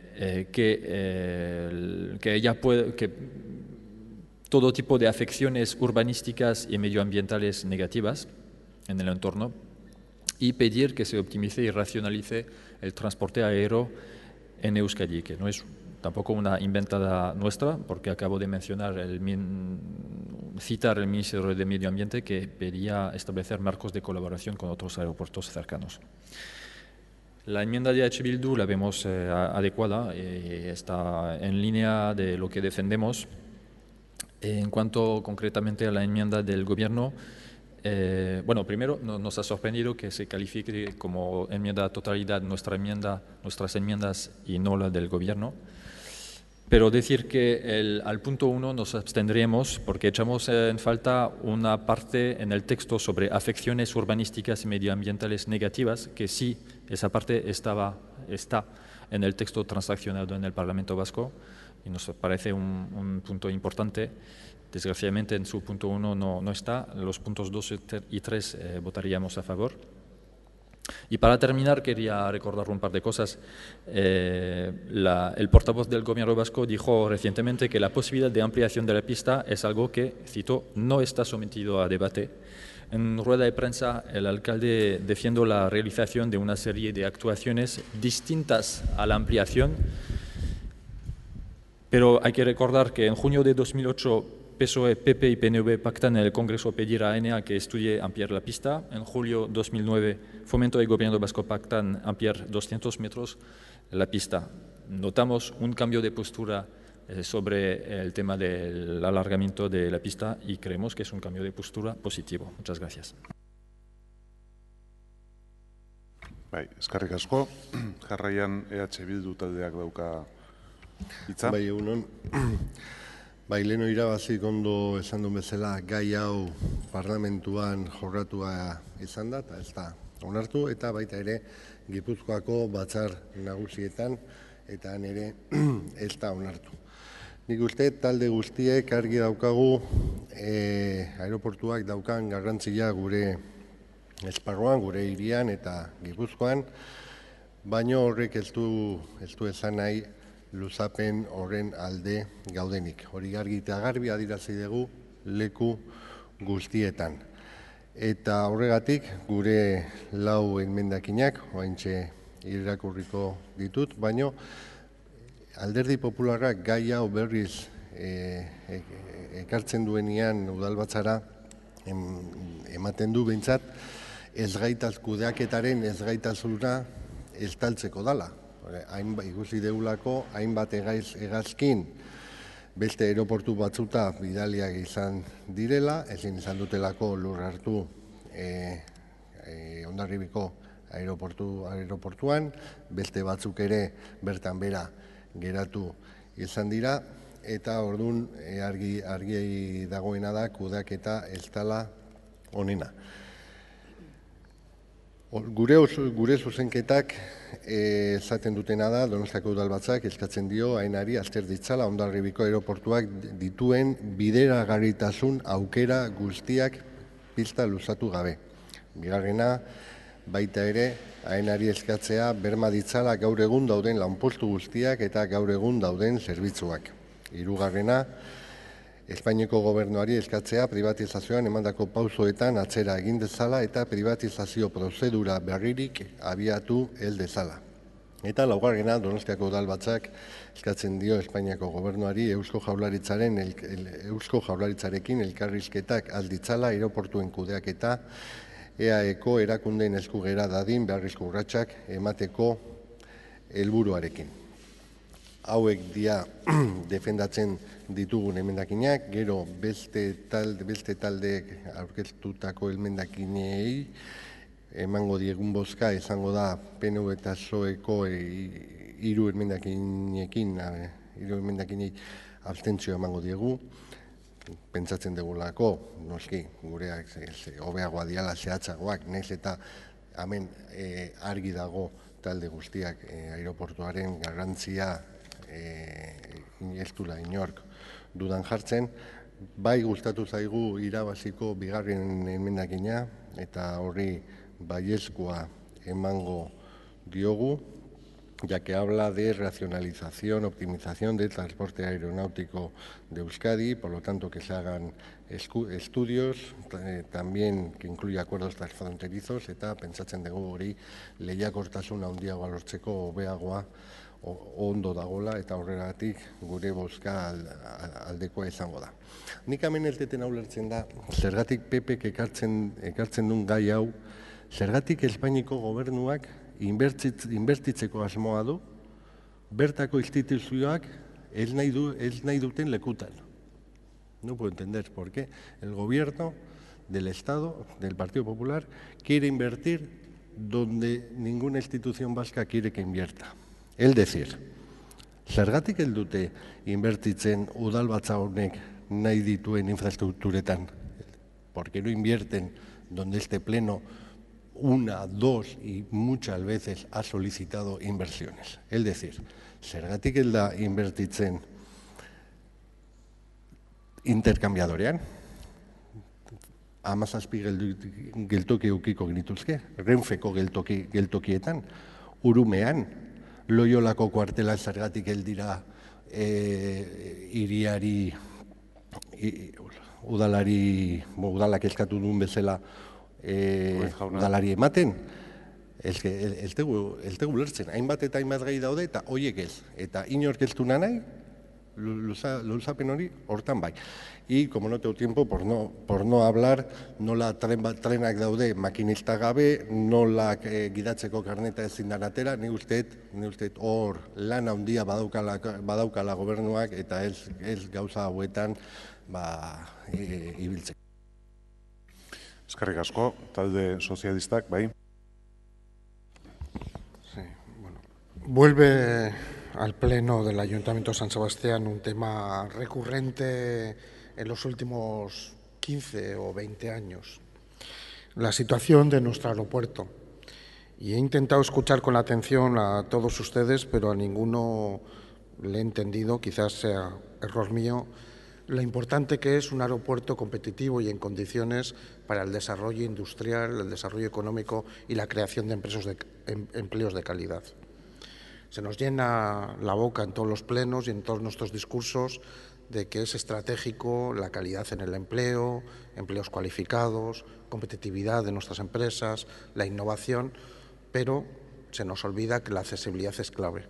todo tipo de afecciones urbanísticas y medioambientales negativas en el entorno y pedir que se optimice y racionalice el transporte aéreo en Euskadi, que no es tampoco una inventada nuestra, porque acabo de citar el Ministerio de Medio Ambiente que pedía establecer marcos de colaboración con otros aeropuertos cercanos. La enmienda de H. Bildu la vemos adecuada y está en línea de lo que defendemos. En cuanto concretamente a la enmienda del Gobierno, bueno, primero nos ha sorprendido que se califique como enmienda a totalidad nuestras enmiendas y no la del Gobierno. Pero decir que al punto 1 nos abstendremos porque echamos en falta una parte en el texto sobre afecciones urbanísticas y medioambientales negativas, que sí, esa parte está en el texto transaccionado en el Parlamento Vasco y nos parece un punto importante. Desgraciadamente en su punto 1 no está, los puntos 2 y 3 votaríamos a favor. Y para terminar quería recordar un par de cosas. El portavoz del Gobierno vasco dijo recientemente que la posibilidad de ampliación de la pista es algo que, cito, no está sometido a debate. En rueda de prensa el alcalde defiende la realización de una serie de actuaciones distintas a la ampliación, pero hay que recordar que en junio de 2008 PSOE, PP y PNV pactan en el Congreso pedir a AENA que estudie ampliar la pista. En julio de 2009, Fomento y Gobierno vasco pactan ampliar 200 metros la pista. Notamos un cambio de postura sobre el tema del alargamiento de la pista y creemos que es un cambio de postura positivo. Muchas gracias. Bai, eskerrik asko. Jarraian EH Bildu taldeak dauka hitza. Bai, egunon. Bai, leno irabazik ondo esan duen bezala gai hau parlamentuan jorratua izan da, eta ez da onartu, eta baita ere Gipuzkoako batzar nagusietan, eta ere ez da onartu. Nik uste talde guztiek argi daukagu aeroportuak daukan garrantzia gure esparruan, gure hirian eta Gipuzkoan, baino horrek ez du esan nahi luzapen horren alde gaudenik. Hori argi eta garbi adierazi dugu leku guztietan. Eta horregatik gure 4 emendakinak, oraintxe irakurriko ditut, baino Alderdi Popularrak gai hau berriz ekartzen duenean udalbatzara ematen du behintzat kudeaketaren ezgaitasuna estaltzeko dala. Ikusi deulako, hainbat hegazkin beste aeroportu batzuta bidaliak izan direla, ezin izan dutelako lur hartu Hondarribiko aeroportuan, beste batzuk ere bertan bera geratu izan dira, eta orduan argi dagoena da kudeaketa ez dela onena. Gure zuzenketak esaten dutena da, Donostiako udalbatzak eskatzen dio AENari azter ditzala Hondarribiko aeroportuak dituen bideragarritasun aukera guztiak pista luzatu gabe. Bigarrena, baita ere, AENari eskatzea berma ditzala gaur egun dauden lanpostu guztiak eta gaur egun dauden zerbitzuak. Hirugarrena, Espainiako gobernuari eskatzea privatizazioan emandako pausoetan atzera egin dezala eta privatizazio prozedura berririk abiatu hel dezala. Eta laugarrena, Donostiako udalbatzak eskatzen dio Espainiako gobernuari Eusko Jaurlaritzarekin elkarrizketak alditzala aeroportuen kudeaketa EAEko erakundeen esku gera dadin beharrizko urratsak emateko helburuarekin. Hauek dia defendatzen ditugun emendakinak, gero beste taldeek aurkeztutako emendakinei emango diegun bozka izango da PNV eta PSOEko 3 emendakinei abstentzio emango diegu. Pentsatzen dugulako, noski, gureak hobeagoa diala zehatzagoak, nahiz eta hemen argi dago talde guztiak aeroportuaren garrantzia ez duela inork dudan jartzen. Bai gustatu zaigu irabaziko bigarren emendakina eta horri baiezkoa emango diogu, ya que habla de racionalización, optimización del transporte aeronáutico de Euskadi, por lo tanto que se hagan estudios, también que incluya acuerdos transfronterizos, eta pentsatzen dugu hori lehiakortasuna handiagoa lortzeko hobeagoa ondo dagola eta horregatik gure bozka aldekoa izango da. Nik hemen ez deten ulertzen da, zergatik PPek ekartzen duen gai hau, zergatik Espainiako gobernuak inbertitzeko asmoa du, bertako instituzioak ez nahi duten lekutan. No puedo entender por qué el gobierno del Estado, del Partido Popular, quiere invertir donde ninguna institución vasca quiere que invierta. Es decir, zergatik ez dute inbertitzen udalbatza honek nahi dituen infraestrukturetan? ¿Por qué no invierten donde este pleno una, dos y muchas veces ha solicitado inversiones? Es decir, zergatik ez da inbertitzen interkambiadorean, 17 geltoki edukiko genituzke, Renfeko geltokietan, Urumean, Loiolako kuartela zergatik ez dira hiriari, udalak eskatu duen bezala udalari ematen, ez dugu lertzen, hainbat eta hainbat gai daude eta horiek ez, eta inork ez du nahi, luzapen hori hortan bai. Y como no tengo tiempo, por no hablar, nola trenak daude makinista gabe, nola gidatzeko karneta ezin dan atera, ni uste hor lan handia badaukala gobernuak eta ez gauza hauetan ibiltzeko. Eskerrik asko, talde sozialistak, bai. Vuelve al Pleno del Ayuntamiento de San Sebastián un tema recurrente en los últimos 15 o 20 años, la situación de nuestro aeropuerto. Y he intentado escuchar con atención a todos ustedes, pero a ninguno le he entendido, quizás sea error mío, lo importante que es un aeropuerto competitivo y en condiciones para el desarrollo industrial, el desarrollo económico y la creación de empleos de calidad. Se nos llena la boca en todos los plenos y en todos nuestros discursos de que es estratégico la calidad en el empleo, empleos cualificados, competitividad de nuestras empresas, la innovación, pero se nos olvida que la accesibilidad es clave.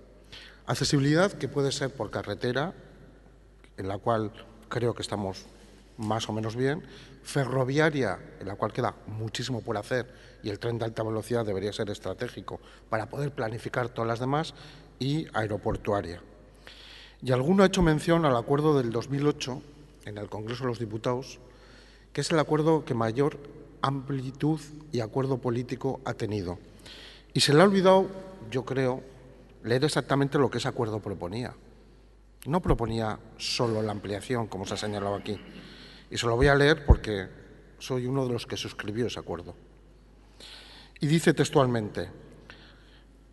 Accesibilidad que puede ser por carretera, en la cual creo que estamos más o menos bien, ferroviaria, en la cual queda muchísimo por hacer y el tren de alta velocidad debería ser estratégico para poder planificar todas las demás, y aeroportuaria. Y alguno ha hecho mención al acuerdo del 2008 en el Congreso de los Diputados, que es el acuerdo que mayor amplitud y acuerdo político ha tenido. Y se le ha olvidado, yo creo, leer exactamente lo que ese acuerdo proponía. No proponía solo la ampliación, como se ha señalado aquí. Y se lo voy a leer porque soy uno de los que suscribió ese acuerdo. Y dice textualmente: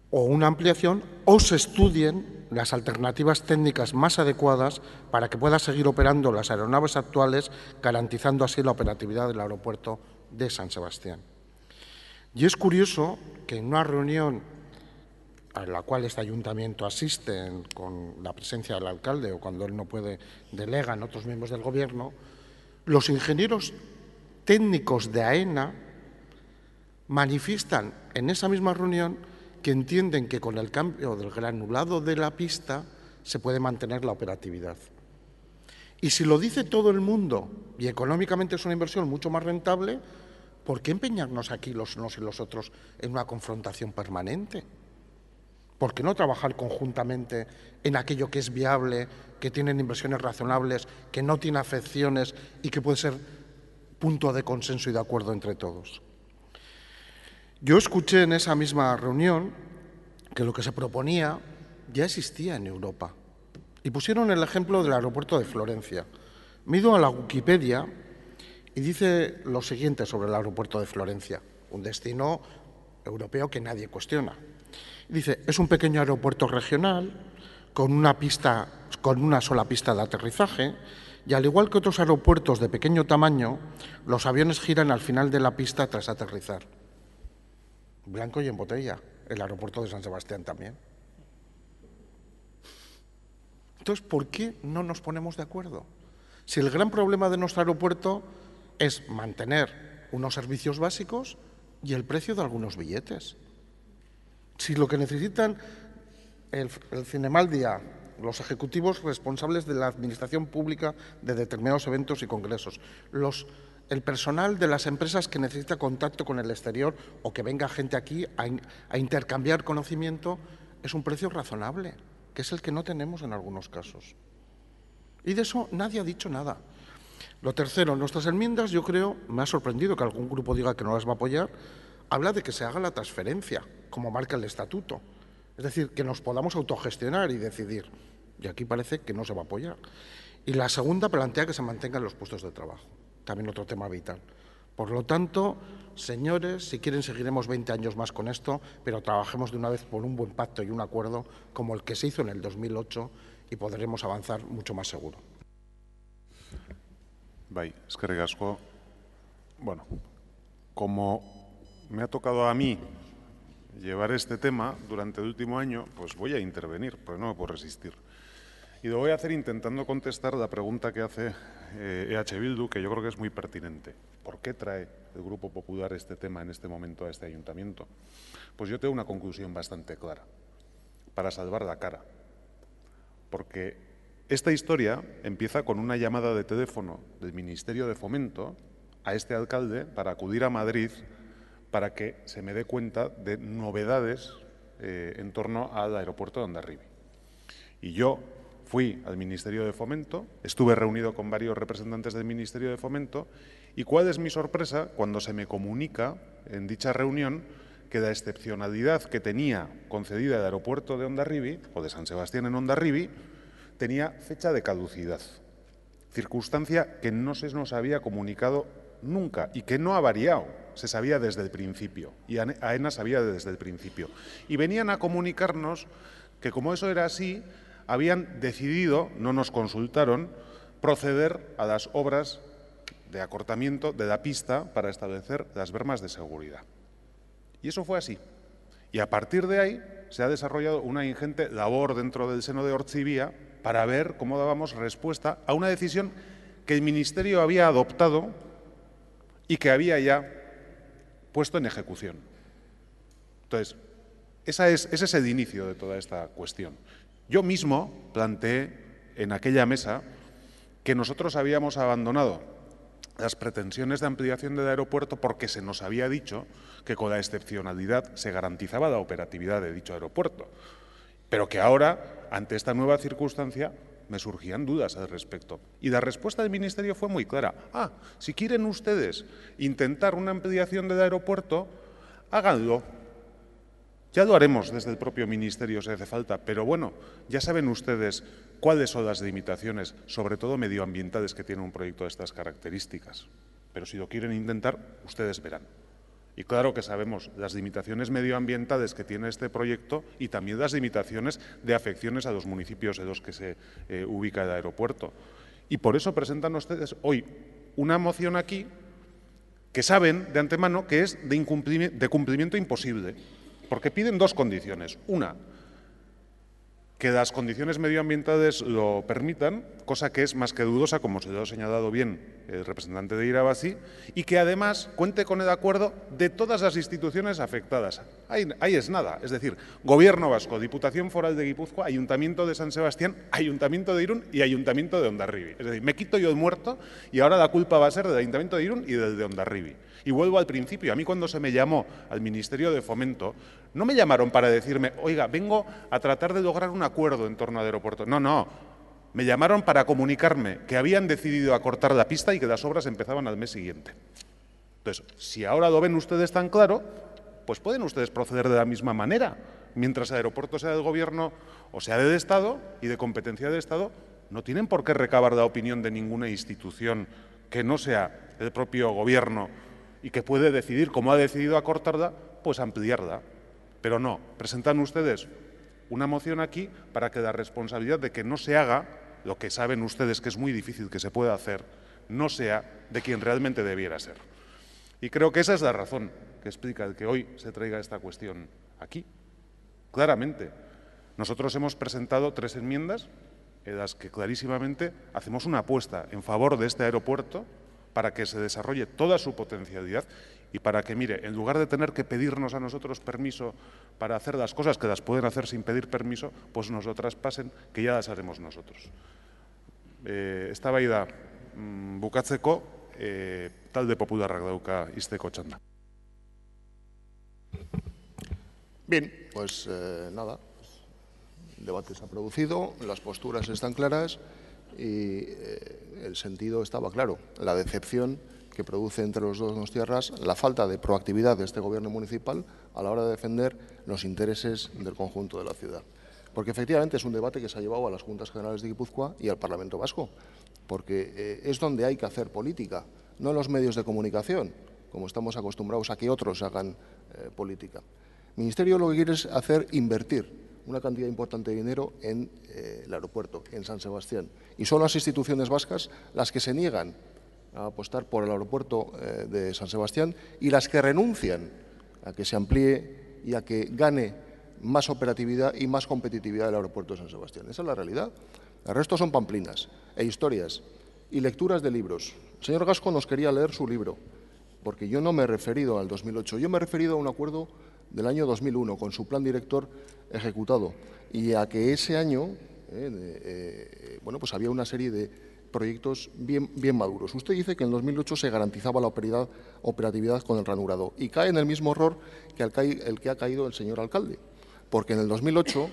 o una ampliación o se estudien las alternativas técnicas más adecuadas para que puedan seguir operando las aeronaves actuales, garantizando así la operatividad del aeropuerto de San Sebastián. Y es curioso que en una reunión a la cual este ayuntamiento asiste con la presencia del alcalde o cuando él no puede delegan otros miembros del gobierno, los ingenieros técnicos de AENA manifiestan en esa misma reunión que entienden que con el cambio del granulado de la pista se puede mantener la operatividad. Y si lo dice todo el mundo y económicamente es una inversión mucho más rentable, ¿por qué empeñarnos aquí los unos y los otros en una confrontación permanente? ¿Por qué no trabajar conjuntamente en aquello que es viable, que tienen inversiones razonables, que no tiene afecciones y que puede ser punto de consenso y de acuerdo entre todos? Yo escuché en esa misma reunión que lo que se proponía ya existía en Europa. Y pusieron el ejemplo del aeropuerto de Florencia. Me he ido a la Wikipedia y dice lo siguiente sobre el aeropuerto de Florencia, un destino europeo que nadie cuestiona. Dice: es un pequeño aeropuerto regional con una sola pista de aterrizaje y, al igual que otros aeropuertos de pequeño tamaño, los aviones giran al final de la pista tras aterrizar. Blanco y en botella, el aeropuerto de San Sebastián también. Entonces, ¿por qué no nos ponemos de acuerdo? Si el gran problema de nuestro aeropuerto es mantener unos servicios básicos y el precio de algunos billetes. Si lo que necesitan el Cinemaldia, los ejecutivos responsables de la administración pública de determinados eventos y congresos, el personal de las empresas que necesita contacto con el exterior o que venga gente aquí a intercambiar conocimiento, es un precio razonable, que es el que no tenemos en algunos casos. Y de eso nadie ha dicho nada. Lo tercero, nuestras enmiendas, yo creo, me ha sorprendido que algún grupo diga que no las va a apoyar, habla de que se haga la transferencia, como marca el estatuto. Es decir, que nos podamos autogestionar y decidir. Y aquí parece que no se va a apoyar. Y la segunda plantea que se mantengan los puestos de trabajo. También otro tema vital. Por lo tanto, señores, si quieren seguiremos 20 años más con esto, pero trabajemos de una vez por un buen pacto y un acuerdo como el que se hizo en el 2008 y podremos avanzar mucho más seguro. Bai, eskerrik asko. Bueno, como me ha tocado a mí llevar este tema durante el último año, pues voy a intervenir, porque no me puedo resistir. Y lo voy a hacer intentando contestar la pregunta que hace EH Bildu, que yo creo que es muy pertinente. ¿Por qué trae el Grupo Popular este tema en este momento a este ayuntamiento? Pues yo tengo una conclusión bastante clara, para salvar la cara. Porque esta historia empieza con una llamada de teléfono del Ministerio de Fomento a este alcalde para acudir a Madrid para que se me dé cuenta de novedades en torno al aeropuerto de Hondarribia. Y yo fui al Ministerio de Fomento, estuve reunido con varios representantes del Ministerio de Fomento y ¿cuál es mi sorpresa cuando se me comunica en dicha reunión que la excepcionalidad que tenía concedida el aeropuerto de Hondarribia o de San Sebastián en Hondarribia tenía fecha de caducidad, circunstancia que no se nos había comunicado nunca y que no ha variado, se sabía desde el principio y AENA sabía desde el principio. Y venían a comunicarnos que como eso era así, habían decidido, no nos consultaron, proceder a las obras de acortamiento de la pista para establecer las bermas de seguridad. Y eso fue así. Y a partir de ahí se ha desarrollado una ingente labor dentro del seno de Ortzibia para ver cómo dábamos respuesta a una decisión que el Ministerio había adoptado y que había ya puesto en ejecución. Entonces, ese es el inicio de toda esta cuestión. Yo mismo planteé en aquella mesa que nosotros habíamos abandonado las pretensiones de ampliación del aeropuerto porque se nos había dicho que con la excepcionalidad se garantizaba la operatividad de dicho aeropuerto, pero que ahora, ante esta nueva circunstancia, me surgían dudas al respecto. Y la respuesta del Ministerio fue muy clara. Si quieren ustedes intentar una ampliación del aeropuerto, háganlo. Ya lo haremos desde el propio Ministerio si hace falta, pero bueno, ya saben ustedes cuáles son las limitaciones, sobre todo medioambientales, que tiene un proyecto de estas características. Pero si lo quieren intentar, ustedes verán. Y claro que sabemos las limitaciones medioambientales que tiene este proyecto y también las limitaciones de afecciones a los municipios en los que se ubica el aeropuerto. Y por eso presentan ustedes hoy una moción aquí que saben de antemano que es de cumplimiento imposible, porque piden dos condiciones. Una, que las condiciones medioambientales lo permitan, cosa que es más que dudosa, como se lo ha señalado bien el representante de Irabazi, y que además cuente con el acuerdo de todas las instituciones afectadas. Ahí es nada, es decir, Gobierno Vasco, Diputación Foral de Guipúzcoa, Ayuntamiento de San Sebastián, Ayuntamiento de Irún y Ayuntamiento de Hondarribia. Es decir, me quito yo el muerto y ahora la culpa va a ser del Ayuntamiento de Irún y del de Hondarribia. Y vuelvo al principio, a mí cuando se me llamó al Ministerio de Fomento, no me llamaron para decirme, oiga, vengo a tratar de lograr un acuerdo en torno al aeropuerto. No, me llamaron para comunicarme que habían decidido acortar la pista y que las obras empezaban al mes siguiente. Entonces, si ahora lo ven ustedes tan claro, pues pueden ustedes proceder de la misma manera. Mientras el aeropuerto sea del Gobierno o sea del Estado y de competencia del Estado, no tienen por qué recabar la opinión de ninguna institución que no sea el propio Gobierno y que puede decidir, como ha decidido acortarla, pues ampliarla. Pero no, presentan ustedes una moción aquí para que la responsabilidad de que no se haga lo que saben ustedes que es muy difícil que se pueda hacer, no sea de quien realmente debiera ser. Y creo que esa es la razón que explica el que hoy se traiga esta cuestión aquí. Claramente, nosotros hemos presentado 3 enmiendas en las que clarísimamente hacemos una apuesta en favor de este aeropuerto para que se desarrolle toda su potencialidad y para que, mire, en lugar de tener que pedirnos a nosotros permiso para hacer las cosas que las pueden hacer sin pedir permiso, pues nos lo traspasen, que ya las haremos nosotros. Eztabaida bukatzeko, talde popularrak dauka hizteko txanda. Bien, pues nada, el debate se ha producido, las posturas están claras y el sentido estaba claro, la decepción que produce entre los dos donostiarras la falta de proactividad de este gobierno municipal a la hora de defender los intereses del conjunto de la ciudad. Porque efectivamente es un debate que se ha llevado a las Juntas Generales de Guipúzcoa y al Parlamento Vasco, porque es donde hay que hacer política, no en los medios de comunicación, como estamos acostumbrados a que otros hagan política. El Ministerio lo que quiere es invertir una cantidad importante de dinero en el aeropuerto, en San Sebastián. Y son las instituciones vascas las que se niegan a apostar por el aeropuerto de San Sebastián y las que renuncian a que se amplíe y a que gane más operatividad y más competitividad del aeropuerto de San Sebastián. Esa es la realidad. El resto son pamplinas e historias y lecturas de libros. El señor Gasco nos quería leer su libro, porque yo no me he referido al 2008, yo me he referido a un acuerdo del año 2001 con su plan director ejecutado y a que ese año bueno, pues había una serie de proyectos bien maduros. Usted dice que en 2008 se garantizaba la operatividad con el ranurado y cae en el mismo error que el que ha caído el señor alcalde, porque en el 2008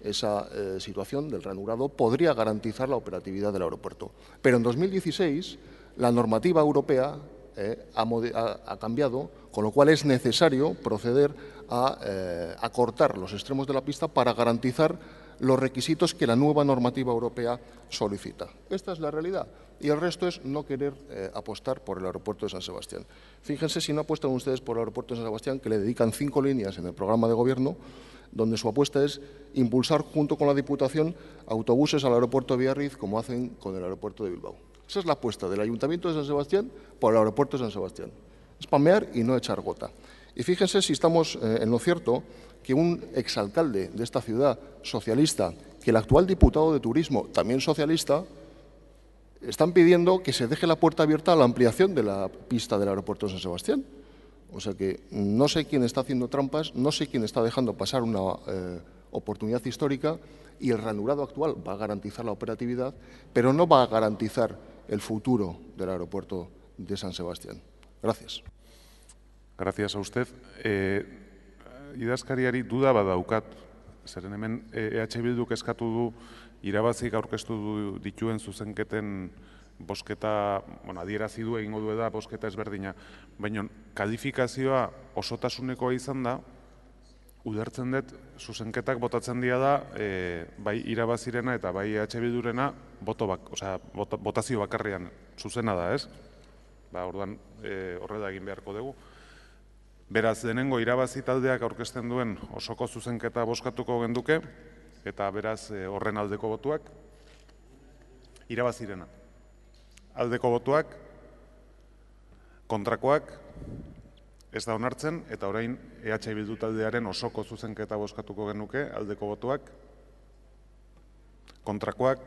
esa situación del ranurado podría garantizar la operatividad del aeropuerto. Pero en 2016 la normativa europea ha cambiado, con lo cual es necesario proceder a acortar los extremos de la pista para garantizar los requisitos que la nueva normativa europea solicita. Esta es la realidad. Y el resto es no querer apostar por el aeropuerto de San Sebastián. Fíjense si no apuestan ustedes por el aeropuerto de San Sebastián, que le dedican 5 líneas en el programa de gobierno, donde su apuesta es impulsar junto con la Diputación autobuses al aeropuerto de Biarritz, como hacen con el aeropuerto de Bilbao. Esa es la apuesta del Ayuntamiento de San Sebastián por el aeropuerto de San Sebastián. Spamear y no echar gota. Y fíjense si estamos en lo cierto que un exalcalde de esta ciudad socialista, que el actual diputado de Turismo, también socialista, están pidiendo que se deje la puerta abierta a la ampliación de la pista del aeropuerto de San Sebastián. O sea que no sé quién está haciendo trampas, no sé quién está dejando pasar una oportunidad histórica y el ranurado actual va a garantizar la operatividad, pero no va a garantizar el futuro del aeropuerto de San Sebastián. Gracias. Gracias a usted. Idazkariari duda badaukat, zeren hemen EH Bilduk eskatu du irabazik aurkeztu dituen zuzenketen bosketa, adierazi du egingo du da bosketa ezberdina, baina kalifikazioa osotasuneko izan da, ulertzen dut zuzenketak botatzen dira da, bai irabazirena eta bai EH Bildurena botazio bakarrian zuzena da, ez? Orduan horrela egin beharko dugu. Beraz, denengo irabazi taldeak aurkezten duen osoko zuzenketa boskatuko genduke, eta beraz horren aldeko botuak, irabazirena. Aldeko botuak, kontrakoak, ez da onartzen, eta orain EH Bildu taldearen osoko zuzenketa boskatuko genuke, aldeko botuak, kontrakoak,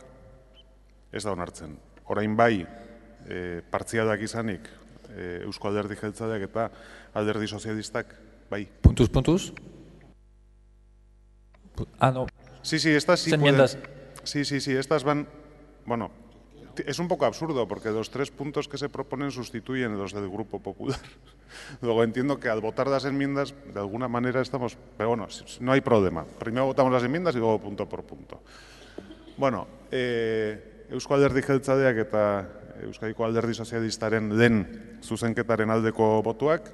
ez da onartzen. Orain bai, partzialak izanik, Eusko Alderdi Jeltzaleak eta Alderdi Sozialistak, bai. Puntuz? No. Sí, estas sí pueden. Sí, estas van, bueno, es un poco absurdo porque los 3 puntos que se proponen sustituyen los del Grupo Popular. Luego entiendo que al votar las enmiendas, de alguna manera estamos, pero bueno, no hay problema. Primero votamos las enmiendas y luego punto por punto. Bueno, Eusko Alderdi Jeltzaleak eta Euskadiko Alderdi Sozialistaren lehen zuzenketaren aldeko botuak,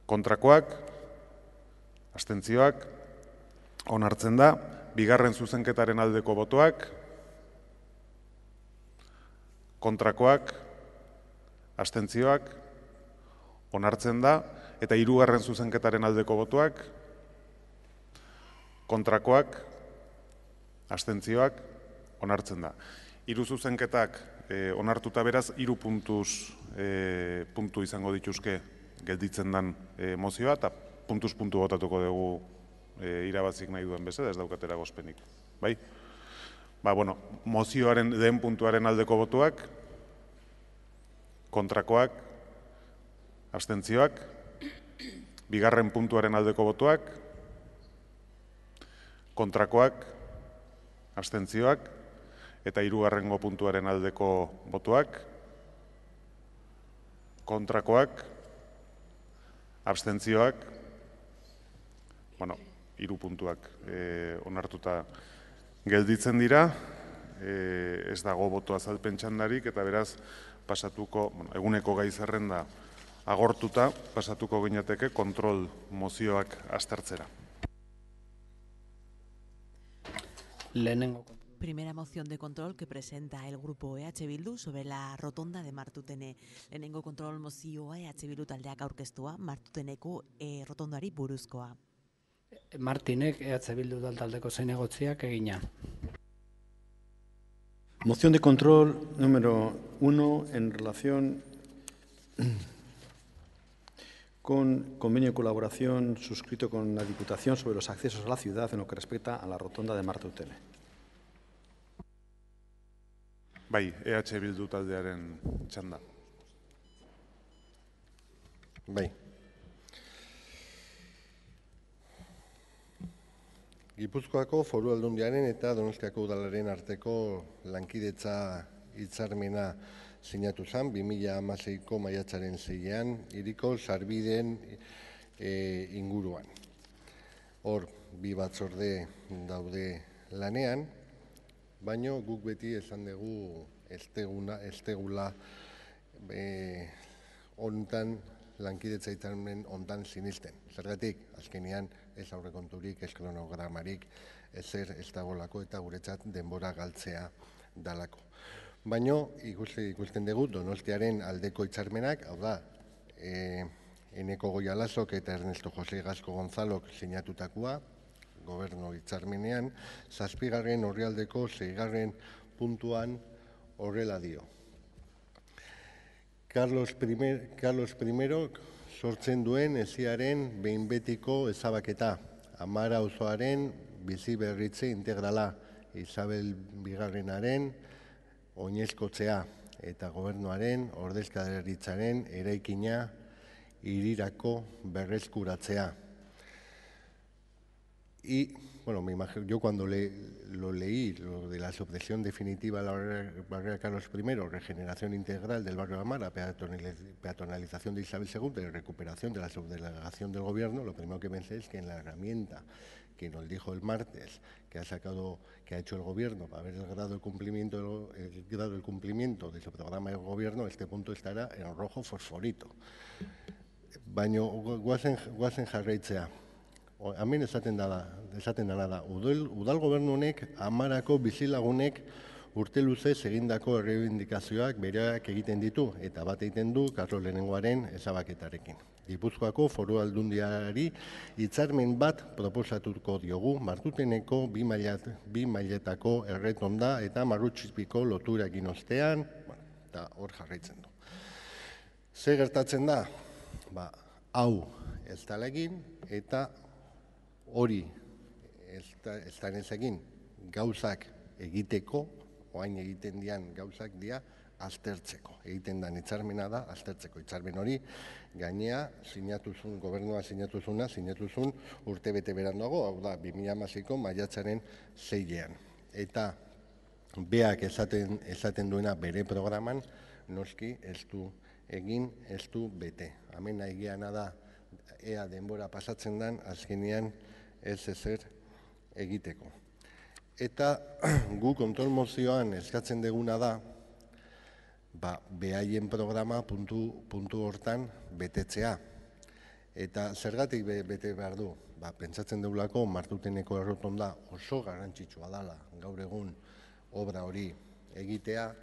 kontrakoak, abstentzioak, onartzen da, bigarren zuzenketaren aldeko botuak, kontrakoak, abstentzioak, onartzen da, eta hirugarren zuzenketaren aldeko botuak, kontrakoak, abstentzioak, onartzen da. 3 zuzenketak onartuta beraz, 3 puntu izango dituzke gelditzen den mozioa, eta puntuz puntu botatuko dugu irabazik nahi duen bezala, ez daukatera gozpenik. Bai? Bueno, mozioaren lehen puntuaren aldeko botuak, kontrakoak, abstentzioak, bigarren puntuaren aldeko botuak, kontrakoak, abstentzioak, eta hirugarrengo puntuaren aldeko botuak, kontrakoak, abstentzioak, 3 puntuak onartuta gelditzen dira, ez dago boto azalpen txandarik, eta beraz, pasatuko, eguneko gai zerrenda agortuta, pasatuko ginateke kontrol mozioak aztertzera. Primera moción de control que presenta el grupo EH Bildu sobre la rotonda de Martutene. Lehenengo kontrol mozioa EH Bildu taldeak aurkeztua, Martuteneko rotondari buruzkoa. Martinek EH Bildu taldeko zinegotziak egina. Moción de control número 1 en relación con convenio de colaboración suscrito con la Diputación sobre los accesos a la ciudad en lo que respecta a la rotonda de Martutene. Bai, EH Bildu taldearen txanda. Bai. Gipuzkoako Foru Aldundiaren eta Donostiako Udalaren arteko lankidetza hitzarmena sinatu zen 2016ko maiatzaren 6ean hiriko sarbideen inguruan. Hor, bi batzorde daude lanean, baina guk beti esan dugu ez tegula hontan lankidetza hitzarmen hontan sinisten. Zergatik, azkenean ez aurrekonturik, ez kronogramarik, ezer ez dagolako eta guretzat denbora galtzea dalako. Baina ikusten dugu Donostiaren aldeko hitzarmenak, hau da, Eneko Goialazok eta Ernesto Jose Gasco Gonzalok sinatutakoa, gobernu hitzarmenean, 7. orrialdeko 6. puntuan horrela dio. Carlos I sortzen duen esiaren behin betiko ezabaketa, Amara auzoaren bizi berritze integrala, Isabel Bigarrenaren oinezkotzea eta gobernuaren ordezkaritzaren eraikina hirirako berreskuratzea. Y, bueno, yo cuando lo leí, lo de la supresión definitiva de la barrera Carlos I, regeneración integral del barrio de Amara, peatonalización de Isabel II y recuperación de la subdelegación del gobierno, lo primero que pensé es que en la herramienta que nos dijo el martes, que ha hecho el gobierno para ver el grado de cumplimiento de su programa de gobierno, este punto estará en rojo fosforito. Baina guazen jarraitzea. Hemen esaten dena da, udal gobernu honek Amarako bizilagunek urte luzez egindako erreibindikazioak bereak egiten ditu eta bat egiten du Carlos Lehenengoaren ezabaketarekin. Gipuzkoako Foru Aldundiari hitzarmen bat proposatuko diogu Martuteneko 2 mailetako erretonda eta Marrutxizpiko lotura egin ostean, eta hor jarraitzen du. Ze gertatzen da? Hau ez dela egin eta hori ez da egin gauzak egiteko, oain egiten dian gauzak dira aztertzeko. Egiten den hitzarmena da aztertzeko. Hitzarmen hori gainea gobernua sinatuzun urte bete beranduago, hau da 2016ko maiatzaren 6ean. Eta beak esaten duena bere programan noski ez du egin, ez du bete. Hemen nahi geana da ea denbora pasatzen den azkenean ez ezer egiteko. Eta gu kontrol mozioan eskatzen deguna da, behaien programa puntu hortan betetzea. Eta zergatik bete behar du? Pentsatzen dugulako Martuteneko errotonda oso garrantzitsua dela gaur egun obra hori egitea,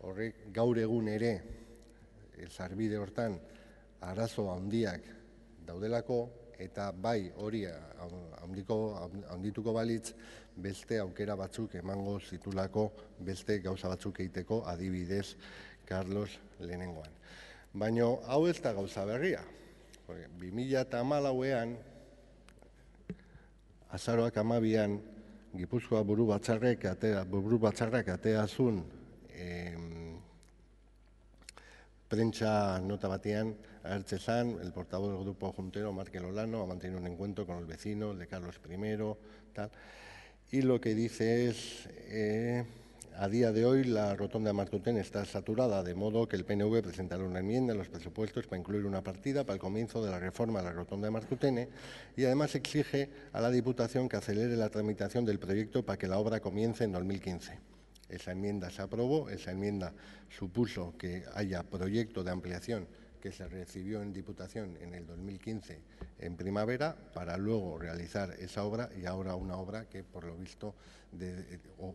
horrek gaur egun ere sarbide hortan arazo handiak daudelako, eta bai hori handituko balitz beste aukera batzuk emango zitulako beste gauza batzuk egiteko, adibidez Carlos Lehenengoan. Baina hau ez da gauza berria. 2014an, azaroak 12an, Gipuzkoa buru batzarrak ateazun prentsa nota batean agertze zan, el portavoz del Grupo Juntero, Markel Olano, ha mantenido un encuentro con el vecino de Carlos I, tal. Y lo que dice es, a día de hoy la rotonda de Martutene está saturada, de modo que el PNV presentará una enmienda en los presupuestos para incluir una partida para el comienzo de la reforma de la rotonda de Martutene y además exige a la Diputación que acelere la tramitación del proyecto para que la obra comience en 2015. Esa enmienda se aprobó, esa enmienda supuso que haya proyecto de ampliación que se recibió en Diputación en el 2015 en primavera, para luego realizar esa obra, y ahora una obra que por lo visto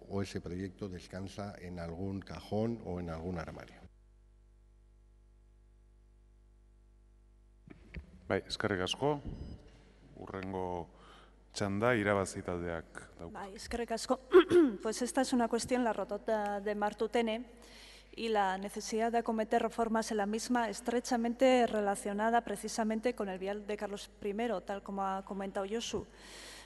o ese proyecto descansa en algún cajón o en algún armario. Bai, eskerrik asko. Urrengo txanda irabazi taldeak dauka. Bai, eskerrik asko. Pues esta es una cuestión, la rotonda de Martutene, y la necesidad de acometer reformas en la misma estrechamente relacionada precisamente con el vial de Carlos I, tal como ha comentado Josu.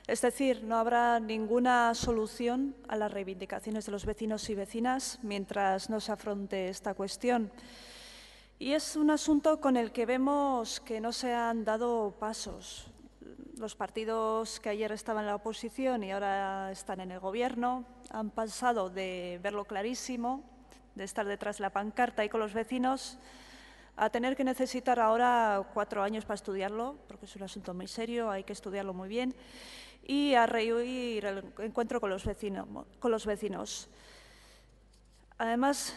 Es decir, no habrá ninguna solución a las reivindicaciones de los vecinos y vecinas mientras no se afronte esta cuestión. Y es un asunto con el que vemos que no se han dado pasos. Los partidos que ayer estaban en la oposición y ahora están en el Gobierno han pasado de verlo clarísimo, de estar detrás de la pancarta y con los vecinos, a tener que necesitar ahora 4 años para estudiarlo, porque es un asunto muy serio, hay que estudiarlo muy bien, y a rehuir el encuentro con los vecinos. Además,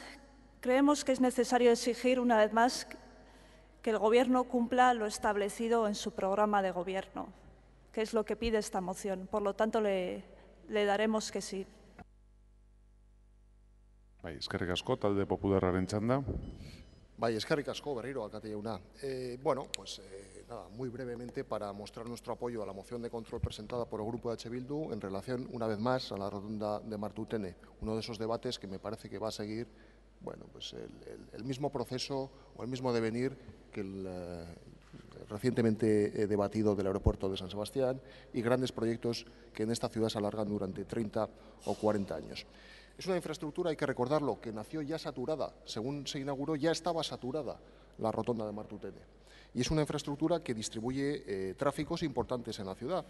creemos que es necesario exigir una vez más que el Gobierno cumpla lo establecido en su programa de Gobierno, que es lo que pide esta moción. Por lo tanto, le daremos que sí. Bai, eskerrik asko, talde popularraren txanda. Bai, eskerrik asko, berriro, alkate jauna. Bueno, pues nada, muy brevemente para mostrar nuestro apoyo a la moción de control presentada por el Grupo de H. Bildu en relación, una vez más, a la rotonda de Martutene. Uno de esos debates que me parece que va a seguir, bueno, pues el mismo proceso o el mismo devenir que el recientemente debatido del aeropuerto de San Sebastián y grandes proyectos que en esta ciudad se alargan durante 30 o 40 años. Es una infraestructura, hay que recordarlo, que nació ya saturada. Según se inauguró, ya estaba saturada la rotonda de Martutene. Y es una infraestructura que distribuye tráficos importantes en la ciudad,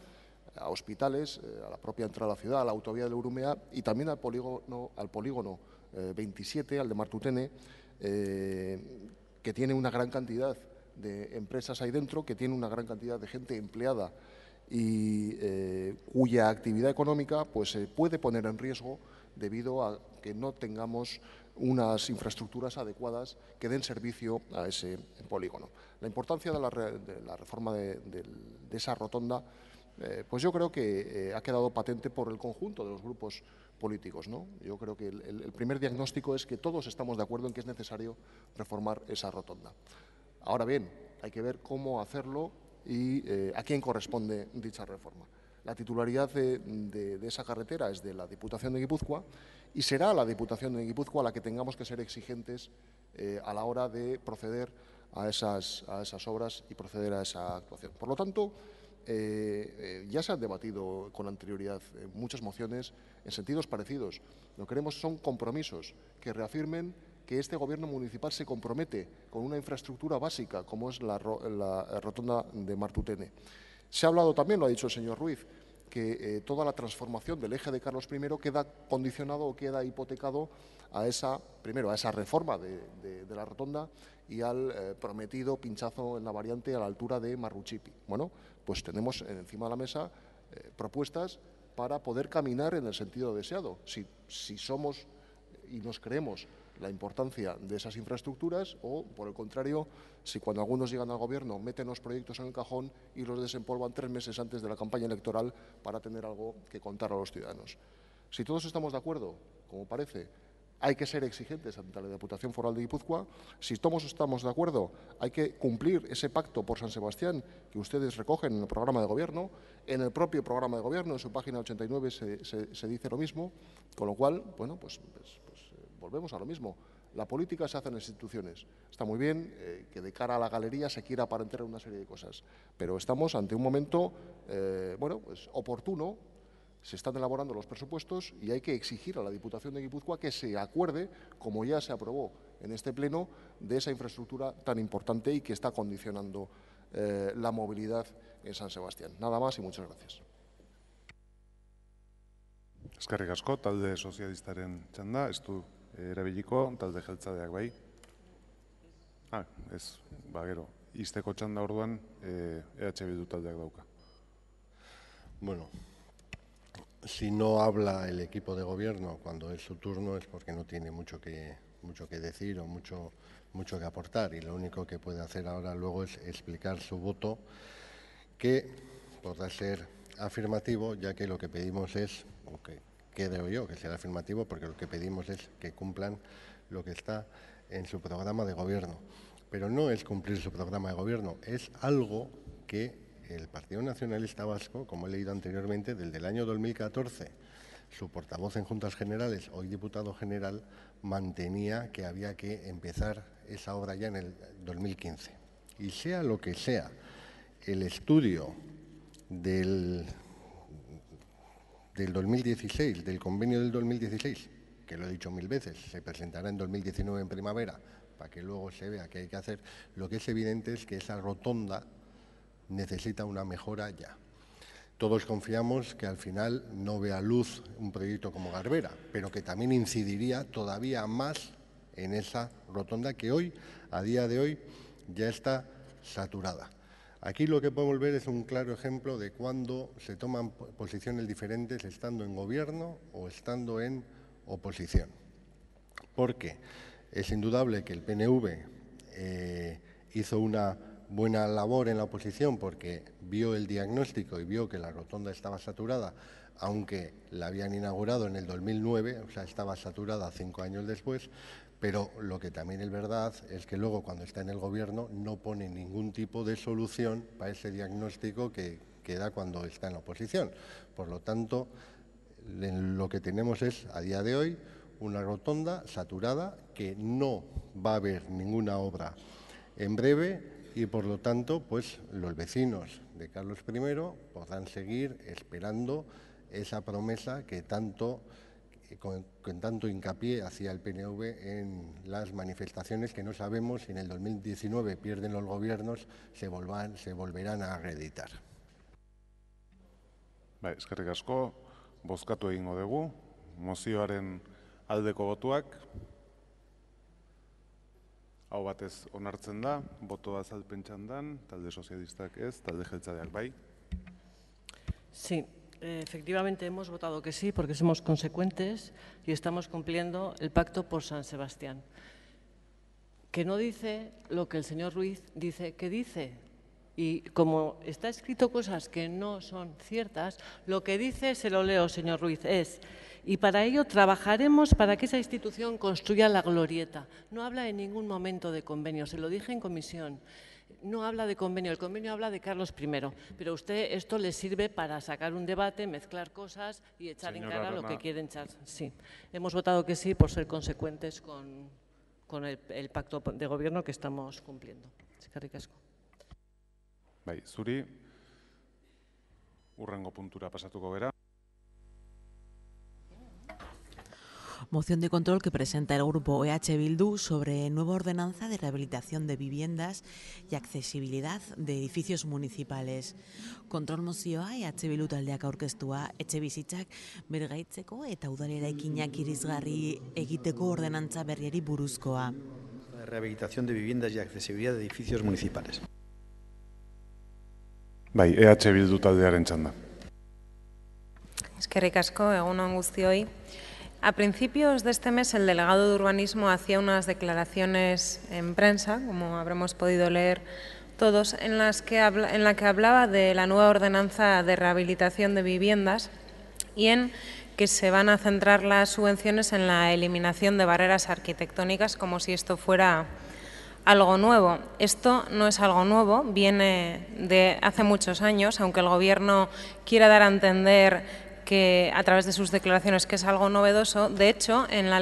a hospitales, a la propia entrada a la ciudad, a la autovía de Urumea y también al polígono 27, al de Martutene, que tiene una gran cantidad de empresas ahí dentro, que tiene una gran cantidad de gente empleada y cuya actividad económica pues, se puede poner en riesgo debido a que no tengamos unas infraestructuras adecuadas que den servicio a ese polígono. La importancia de la reforma de esa rotonda, pues yo creo que ha quedado patente por el conjunto de los grupos políticos, ¿no? Yo creo que el primer diagnóstico es que todos estamos de acuerdo en que es necesario reformar esa rotonda. Ahora bien, hay que ver cómo hacerlo y a quién corresponde dicha reforma. La titularidad de esa carretera es de la Diputación de Guipúzcoa y será la Diputación de Guipúzcoa la que tengamos que ser exigentes a la hora de proceder a esas obras y proceder a esa actuación. Por lo tanto, ya se han debatido con anterioridad muchas mociones en sentidos parecidos. Lo que queremos son compromisos que reafirmen que este Gobierno municipal se compromete con una infraestructura básica como es la rotonda de Martutene. Se ha hablado también, lo ha dicho el señor Ruiz, que toda la transformación del eje de Carlos I queda condicionado o queda hipotecado a esa reforma de la rotonda y al prometido pinchazo en la variante a la altura de Marruchipi. Bueno, pues tenemos encima de la mesa propuestas para poder caminar en el sentido deseado. Si somos y nos creemos la importancia de esas infraestructuras o, por el contrario, si cuando algunos llegan al Gobierno meten los proyectos en el cajón y los desempolvan 3 meses antes de la campaña electoral para tener algo que contar a los ciudadanos. Si todos estamos de acuerdo, como parece, hay que ser exigentes ante la Diputación Foral de Guipúzcoa. Si todos estamos de acuerdo, hay que cumplir ese pacto por San Sebastián que ustedes recogen en el programa de Gobierno. En el propio programa de Gobierno, en su página 89, se dice lo mismo, con lo cual, bueno, pues volvemos a lo mismo. La política se hace en las instituciones. Está muy bien que de cara a la galería se quiera aparentar una serie de cosas, pero estamos ante un momento pues oportuno. Se están elaborando los presupuestos y hay que exigir a la Diputación de Guipúzcoa que se acuerde, como ya se aprobó en este pleno, de esa infraestructura tan importante y que está condicionando la movilidad en San Sebastián. Nada más y muchas gracias. Eskerrik asko, talde sozialistaren txanda, ez du erabiliko, talde jeltzaleak bai. Ez, gero, izteko txanda orduan EH Bildu taldeak dauka. Bueno, si no habla el equipo de gobierno cuando es su turno es porque no tiene mucho que decir o mucho que aportar, y lo único que puede hacer ahora luego es explicar su voto, que podrá ser afirmativo, ya que lo que pedimos es, o que creo yo que será afirmativo, porque lo que pedimos es que cumplan lo que está en su programa de gobierno. Pero no es cumplir su programa de gobierno, es algo que el Partido Nacionalista Vasco, como he leído anteriormente, desde el año 2014, su portavoz en Juntas Generales, hoy diputado general, mantenía que había que empezar esa obra ya en el 2015. Y sea lo que sea, el estudio del 2016, del convenio del 2016, que lo he dicho 1000 veces, se presentará en 2019 en primavera, para que luego se vea qué hay que hacer, lo que es evidente es que esa rotonda necesita una mejora ya. Todos confiamos que al final no vea luz un proyecto como Garbera, pero que también incidiría todavía más en esa rotonda que hoy, a día de hoy, ya está saturada. Aquí lo que podemos ver es un claro ejemplo de cuando se toman posiciones diferentes estando en gobierno o estando en oposición. Porque es indudable que el PNV hizo una buena labor en la oposición porque vio el diagnóstico y vio que la rotonda estaba saturada, aunque la habían inaugurado en el 2009, o sea, estaba saturada 5 años después, pero lo que también es verdad es que luego cuando está en el gobierno no pone ningún tipo de solución para ese diagnóstico que da cuando está en la oposición. Por lo tanto, lo que tenemos es, a día de hoy, una rotonda saturada que no va a haber ninguna obra en breve y, por lo tanto, pues los vecinos de Carlos I podrán seguir esperando esa promesa que con tanto hincapié hacía el PNV en las manifestaciones, que no sabemos si en el 2019 pierden los gobiernos, se volverán a reeditar. Bai, eskerrik asko, bozkatu egingo dugu, mozioaren aldeko botuak, hau batez onartzen da, botoa azalpen txandan, talde sozialistak ez, talde jeltzaleak bai. Sí, efectivamente hemos votado que sí porque somos consecuentes y estamos cumpliendo el pacto por San Sebastián, que no dice lo que el señor Ruiz dice que dice. Y como está escrito cosas que no son ciertas, lo que dice, se lo leo, señor Ruiz, es: y para ello trabajaremos para que esa institución construya la glorieta. No habla en ningún momento de convenio, se lo dije en comisión. No habla de convenio, el convenio habla de Carlos I, pero a usted esto le sirve para sacar un debate, mezclar cosas y echar en cara lo que quieren echar. Sí, hemos votado que sí por ser consecuentes con el pacto de gobierno que estamos cumpliendo. Eskerrik asko. Bai, zuri, hurrengo puntura pasatuko gera. Moción de control que presenta el grupo EH Bildu sobre nueva ordenanza de rehabilitación de viviendas y accesibilidad de edificios municipales. Kontrol mozioa EH Bildu taldeak aurkeztua etxebizitzak bergaitzeko eta udal eraikinak irisgarri egiteko ordenantza berriari buruzkoa. Rehabilitación de viviendas y accesibilidad de edificios municipales. Bai, EH Bildu taldearen txanda. Eskerrik asko, egun on guztioi. A principios de este mes el delegado de urbanismo hacía unas declaraciones en prensa, como habremos podido leer todos, en la que hablaba de la nueva ordenanza de rehabilitación de viviendas y en que se van a centrar las subvenciones en la eliminación de barreras arquitectónicas, como si esto fuera algo nuevo. Esto no es algo nuevo, viene de hace muchos años, aunque el Gobierno quiera dar a entender que a través de sus declaraciones que es algo novedoso. De hecho, en la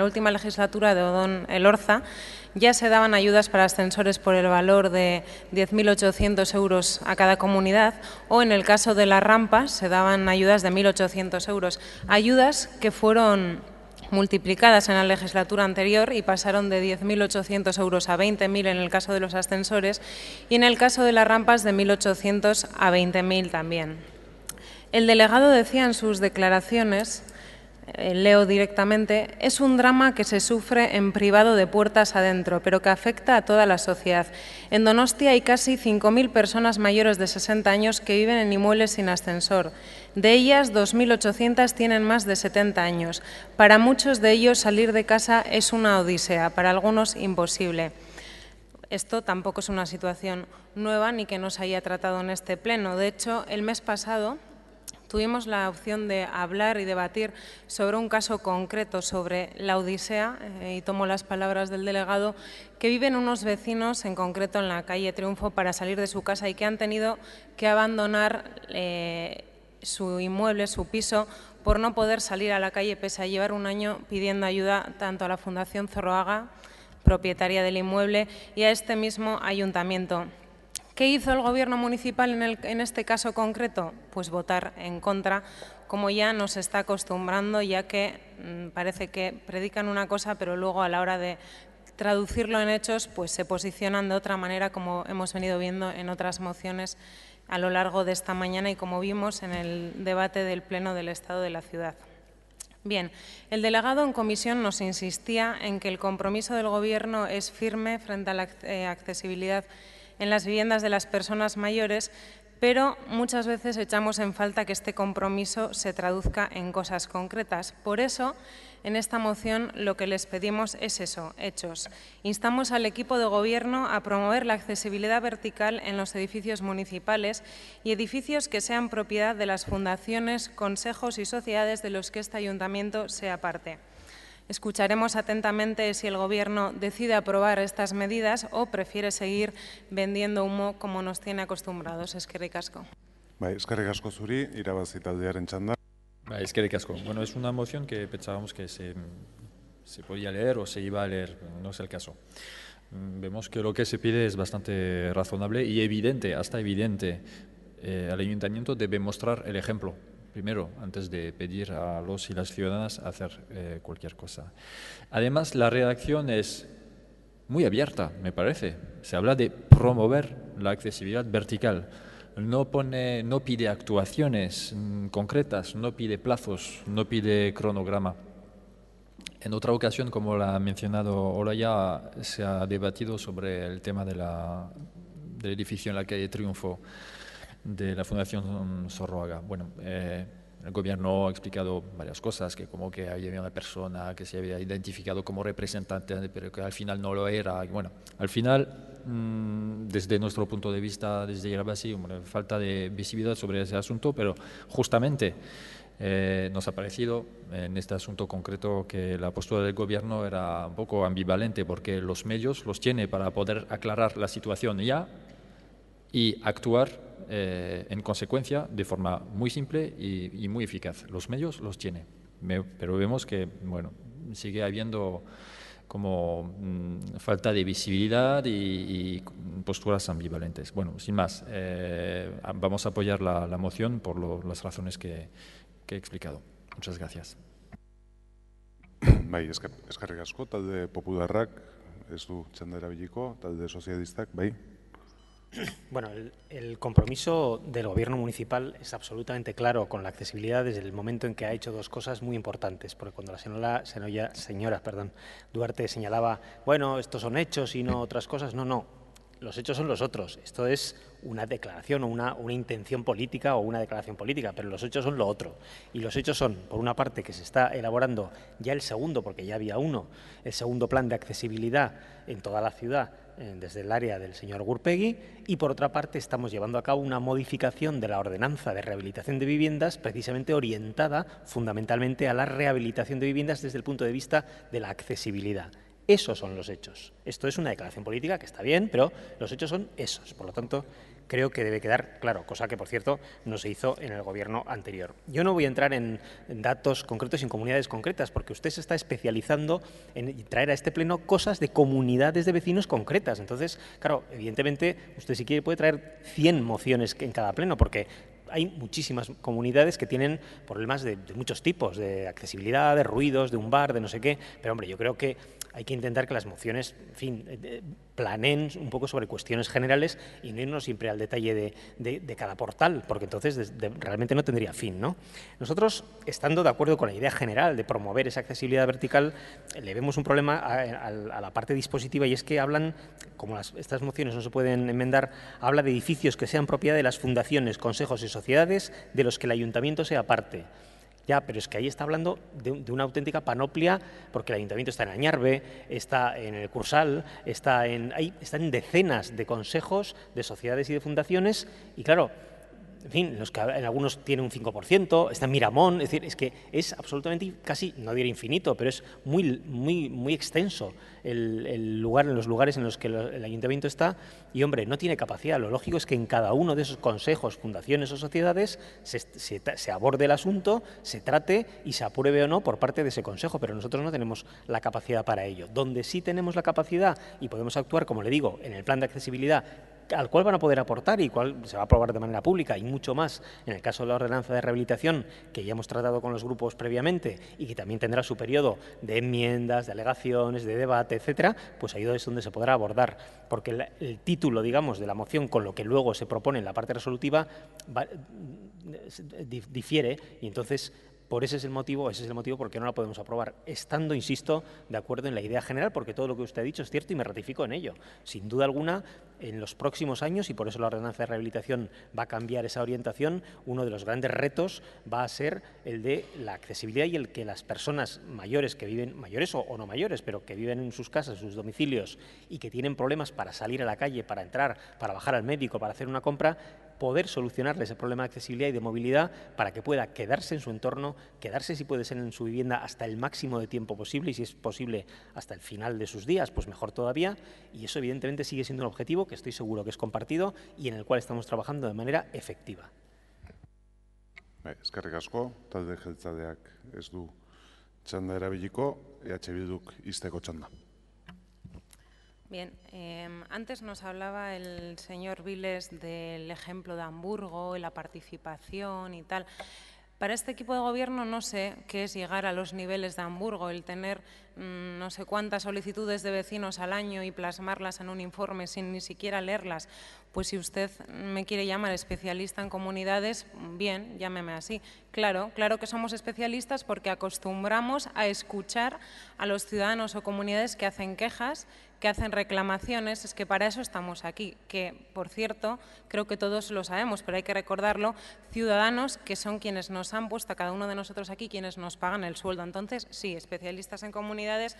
última legislatura de Odón Elorza ya se daban ayudas para ascensores por el valor de 10.800 euros a cada comunidad, o en el caso de las rampas se daban ayudas de 1.800 euros. Ayudas que fueron multiplicadas en la legislatura anterior y pasaron de 10.800 euros a 20.000 en el caso de los ascensores y en el caso de las rampas de 1.800 a 20.000 también. El delegado decía en sus declaraciones, leo directamente: es un drama que se sufre en privado de puertas adentro, pero que afecta a toda la sociedad. En Donostia hay casi 5.000 personas mayores de 60 años que viven en inmuebles sin ascensor. De ellas, 2.800 tienen más de 70 años. Para muchos de ellos salir de casa es una odisea, para algunos imposible. Esto tampoco es una situación nueva ni que nos haya tratado en este pleno. De hecho, el mes pasado tuvimos la opción de hablar y debatir sobre un caso concreto, sobre la odisea, y tomo las palabras del delegado, que viven unos vecinos, en concreto en la calle Triunfo, para salir de su casa y que han tenido que abandonar su inmueble, su piso, por no poder salir a la calle pese a llevar un año pidiendo ayuda tanto a la Fundación Zorroaga, propietaria del inmueble, y a este mismo ayuntamiento. ¿Qué hizo el Gobierno municipal en este caso concreto? Pues votar en contra, como ya nos está acostumbrando, ya que parece que predican una cosa, pero luego a la hora de traducirlo en hechos, pues se posicionan de otra manera, como hemos venido viendo en otras mociones a lo largo de esta mañana y como vimos en el debate del Pleno del Estado de la Ciudad. Bien, el delegado en comisión nos insistía en que el compromiso del Gobierno es firme frente a la accesibilidad en las viviendas de las personas mayores, pero muchas veces echamos en falta que este compromiso se traduzca en cosas concretas. Por eso, en esta moción lo que les pedimos es eso, hechos. Instamos al equipo de Gobierno a promover la accesibilidad vertical en los edificios municipales y edificios que sean propiedad de las fundaciones, consejos y sociedades de los que este ayuntamiento sea parte. Escucharemos atentamente si el Gobierno decide aprobar estas medidas o prefiere seguir vendiendo humo como nos tiene acostumbrados. Eskerrik asko. Eskerrik asko zuri, irabazi taldearen txanda. Eskerrik asko. Bueno, es una moción que pensábamos que se podía leer o se iba a leer, no es el caso. Vemos que lo que se pide es bastante razonable y evidente, hasta evidente. El ayuntamiento debe mostrar el ejemplo. Primero, antes de pedir a los y las ciudadanas hacer cualquier cosa. Además, la redacción es muy abierta, me parece. Se habla de promover la accesibilidad vertical. No pide actuaciones concretas, no pide plazos, no pide cronograma. En otra ocasión, como la ha mencionado Olaya, se ha debatido sobre el tema del edificio en la calle Triunfo de la Fundación Zorroaga. Bueno, el Gobierno ha explicado varias cosas, que como que había una persona que se había identificado como representante, pero que al final no lo era. Y bueno, al final, desde nuestro punto de vista, desde Irabasi, falta de visibilidad sobre ese asunto, pero justamente nos ha parecido en este asunto concreto que la postura del Gobierno era un poco ambivalente, porque los medios los tiene para poder aclarar la situación ya y actuar en consecuencia de forma muy simple y muy eficaz. Los medios los tiene, pero vemos que bueno, sigue habiendo como falta de visibilidad y posturas ambivalentes. Bueno, sin más, vamos a apoyar la moción por las razones que he explicado. Muchas gracias. Bai, eskerrik asko, talde popularrak ez du txanda erabiliko, talde sozialistak, bai. Bueno, el compromiso del Gobierno municipal es absolutamente claro con la accesibilidad desde el momento en que ha hecho dos cosas muy importantes, porque cuando la señora Duarte señalaba, bueno, estos son hechos y no otras cosas, no, los hechos son los otros. Esto es una declaración o una intención política o una declaración política, pero los hechos son lo otro. Y los hechos son, por una parte, que se está elaborando ya el segundo, porque ya había uno, el segundo plan de accesibilidad en toda la ciudad, desde el área del señor Gurpegui, y por otra parte estamos llevando a cabo una modificación de la ordenanza de rehabilitación de viviendas precisamente orientada fundamentalmente a la rehabilitación de viviendas desde el punto de vista de la accesibilidad. Esos son los hechos. Esto es una declaración política que está bien, pero los hechos son esos. Por lo tanto, creo que debe quedar claro, cosa que, por cierto, no se hizo en el Gobierno anterior. Yo no voy a entrar en datos concretos y en comunidades concretas, porque usted se está especializando en traer a este pleno cosas de comunidades de vecinos concretas. Entonces, claro, evidentemente, usted si quiere puede traer 100 mociones en cada pleno, porque hay muchísimas comunidades que tienen problemas de muchos tipos, de accesibilidad, de ruidos, de un bar, de no sé qué, pero hombre, yo creo que hay que intentar que las mociones, en fin, planeen un poco sobre cuestiones generales y no irnos siempre al detalle de cada portal, porque entonces realmente no tendría fin, ¿no? Nosotros, estando de acuerdo con la idea general de promover esa accesibilidad vertical, le vemos un problema a la parte dispositiva, y es que hablan, como estas mociones no se pueden enmendar, habla de edificios que sean propiedad de las fundaciones, consejos y sociedades de los que el ayuntamiento sea parte. Ya, pero es que ahí está hablando de una auténtica panoplia, porque el ayuntamiento está en Añarbe, está en el Cursal, están en decenas de consejos, de sociedades y de fundaciones, y claro, en fin, en algunos tiene un 5%, está en Miramón, es decir, es que es absolutamente, casi, no diré infinito, pero es muy extenso el lugar, en los lugares en los que el ayuntamiento está, y hombre, no tiene capacidad. Lo lógico es que en cada uno de esos consejos, fundaciones o sociedades se aborde el asunto, se trate y se apruebe o no por parte de ese consejo, pero nosotros no tenemos la capacidad para ello. Donde sí tenemos la capacidad y podemos actuar, como le digo, en el plan de accesibilidad, al cual van a poder aportar y cual se va a aprobar de manera pública, y mucho más en el caso de la ordenanza de rehabilitación, que ya hemos tratado con los grupos previamente y que también tendrá su periodo de enmiendas, de alegaciones, de debate, etcétera, pues ahí es donde se podrá abordar, porque el título, digamos, de la moción con lo que luego se propone en la parte resolutiva difiere, y entonces ese es el motivo por qué no la podemos aprobar, estando, insisto, de acuerdo en la idea general, porque todo lo que usted ha dicho es cierto y me ratifico en ello. Sin duda alguna, en los próximos años, y por eso la ordenanza de rehabilitación va a cambiar esa orientación, uno de los grandes retos va a ser el de la accesibilidad y el que las personas mayores que viven, mayores o no mayores, pero que viven en sus casas, en sus domicilios, y que tienen problemas para salir a la calle, para entrar, para bajar al médico, para hacer una compra, poder solucionarle ese problema de accesibilidad y de movilidad para que pueda quedarse en su entorno, quedarse si puede ser en su vivienda hasta el máximo de tiempo posible, y si es posible hasta el final de sus días, pues mejor todavía, y eso evidentemente sigue siendo un objetivo que estoy seguro que es compartido y en el cual estamos trabajando de manera efectiva. Eskerrik asko, talde jeltzaleak ez du txanda erabiliko, Bilduk ixteko txanda. Bien, antes nos hablaba el señor Viles del ejemplo de Hamburgo y la participación y tal. Para este equipo de gobierno no sé qué es llegar a los niveles de Hamburgo, el tener no sé cuántas solicitudes de vecinos al año y plasmarlas en un informe sin ni siquiera leerlas. Pues si usted me quiere llamar especialista en comunidades, bien, llámeme así. Claro que somos especialistas porque acostumbramos a escuchar a los ciudadanos o comunidades que hacen quejas, que hacen reclamaciones, es que para eso estamos aquí, que, por cierto, creo que todos lo sabemos, pero hay que recordarlo, ciudadanos que son quienes nos han puesto a cada uno de nosotros aquí, quienes nos pagan el sueldo. Entonces, sí, especialistas en comunidades,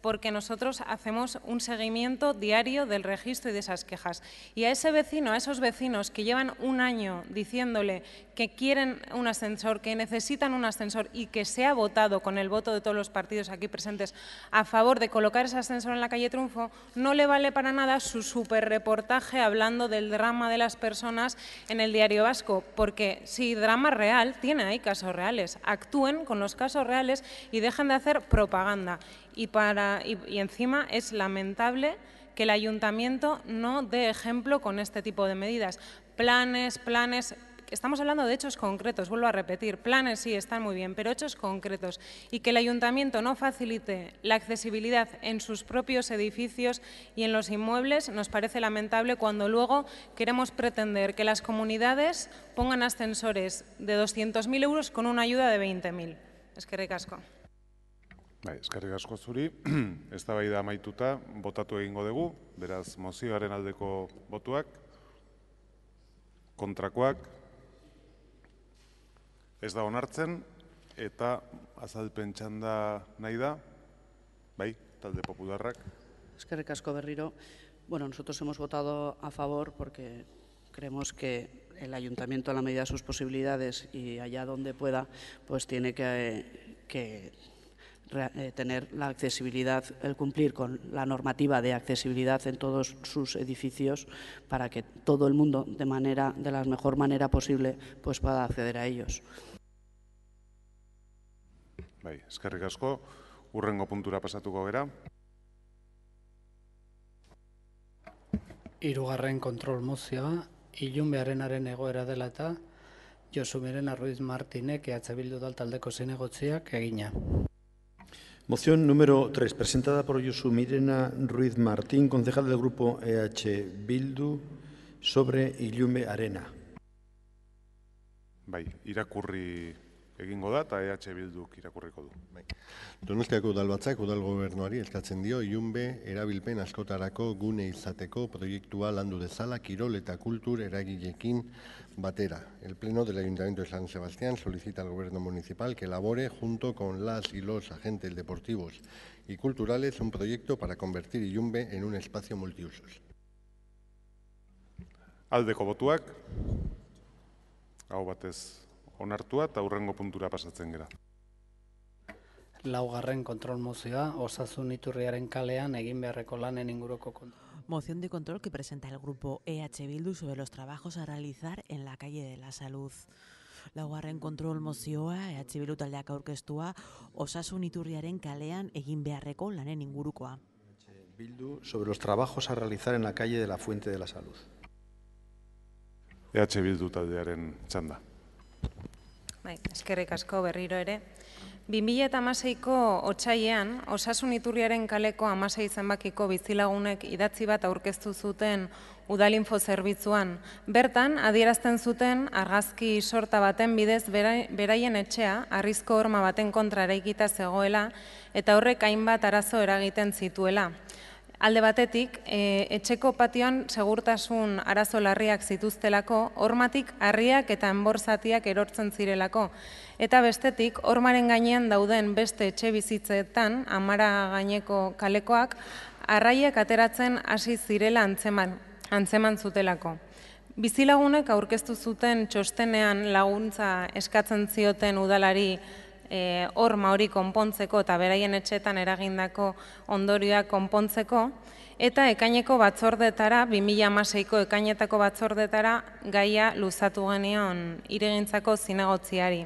porque nosotros hacemos un seguimiento diario del registro y de esas quejas. Y a ese vecino, a esos vecinos que llevan un año diciéndole que quieren un ascensor, que necesitan un ascensor y que se ha votado con el voto de todos los partidos aquí presentes a favor de colocar ese ascensor en la calle Triunfo, no le vale para nada su superreportaje hablando del drama de las personas en el Diario Vasco, porque si drama real, tiene ahí casos reales, actúen con los casos reales y dejen de hacer propaganda. Y encima es lamentable que el ayuntamiento no dé ejemplo con este tipo de medidas. Planes, estamos hablando de hechos concretos, vuelvo a repetir, planes sí están muy bien, pero hechos concretos. Y que el ayuntamiento no facilite la accesibilidad en sus propios edificios y en los inmuebles nos parece lamentable cuando luego queremos pretender que las comunidades pongan ascensores de 200.000 euros con una ayuda de 20.000. Eskerrik asko. Eskerrik asko zuri, eztabaida amaituta, botatu egingo dugu, beraz mozioaren aldeko botuak, kontrakoak, ez da onartzen, eta azalpen txanda nahi da, bai, talde popularrak. Eskerrik asko berriro. Bueno, nosotros hemos votado a favor porque creemos que el ayuntamiento, a la medida de sus posibilidades y allá donde pueda, pues tiene que tener la accesibilidad, el cumplir con la normativa de accesibilidad en todos sus edificios para que todo el mundo de la mejor manera posible pues pueda acceder a ellos. Bai, eskerrik asko, hurrengo puntura pasatuko gera. Hirugarren kontrol mozioa, Ilunbearenaren egoera dela eta Josu Mirena Ruiz Martinek EH Bildu taldeko zinegotziak egina. Moción número 3, presentada por Josu Mirena Ruiz Martín, concejal del Grupo EH Bildu, sobre Ilunbe Arena. Bai, irakurri egingo da eta EH Bilduk irakurriko du. Donostiako udalbatzak udal gobernuari eskatzen dio Ilunbe erabilpen askotarako gune izateko proiektua landu dezala kirol eta kultur eragileekin batera. El Pleno del Ayuntamiento de San Sebastián solicita al Gobierno Municipal que elabore, junto con las y los agentes deportivos y culturales, un proyecto para convertir Ilunbe en un espacio multiusos. Aldeko botuak, hau batez onartua eta hurrengo puntura pasatzen gera. Laugarren kontrol mozioa, Osasun Iturriaren kalean egin beharreko lanen inguruko kontrol. Moción de control que presenta el grupo EH Bildu sobre los trabajos a realizar en la calle de la Salud. Laugarren kontrol mozioa EH Bildu taldeak aurkeztua Osasun Iturriaren kalean egin beharreko lanen ingurukoa. Bildu sobre los trabajos a realizar en la calle de la Fuente de la Salud. EH Bildu taldearen txanda. Eskerrik asko berriro ere. 2016ko otsailean, Osasun Iturriaren kaleko 16 zenbakiko bizilagunek idatzi bat aurkeztu zuten Udalinfo zerbitzuan. Bertan, adierazten zuten argazki sorta baten bidez beraien etxea, harrizko horma baten kontra eraikita zegoela eta horrek hainbat arazo eragiten zituela. Alde batetik, etxeko patioan segurtasun arazo larriak zituztelako, hormatik harriak eta enborzatiak erortzen zirelako. Eta bestetik, hormaren gainean dauden beste etxe bizitzetan, Amara gaineko kalekoak, arraiak ateratzen hasi zirela antzeman zutelako. Bizilagunek aurkeztu zuten txostenean laguntza eskatzen zioten udalari horma hori konpontzeko eta beraien etxetan eragindako ondorioak konpontzeko, eta ekaineko batzordetara, 2016ko ekainetako batzordetara gaia luzatu genion hirigintzako zinegotziari.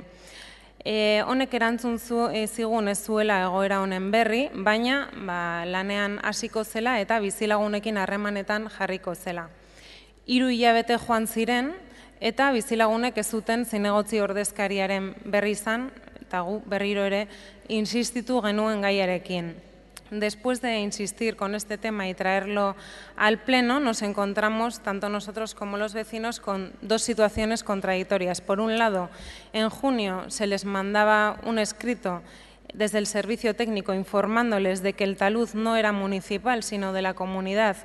Honek erantzun zigun ez zuela egoera honen berri, baina lanean hasiko zela eta bizilagunekin harremanetan jarriko zela. 3 hilabete joan ziren eta bizilagunek ez zuten zinegotzi ordezkariaren berri izan, eta gu berriro ere insistitu genuen gaiarekin. Después de insistir con este tema y traerlo al Pleno, nos encontramos, tanto nosotros como los vecinos, con dos situaciones contradictorias. Por un lado, en junio se les mandaba un escrito desde el servicio técnico informándoles de que el talud no era municipal, sino de la comunidad,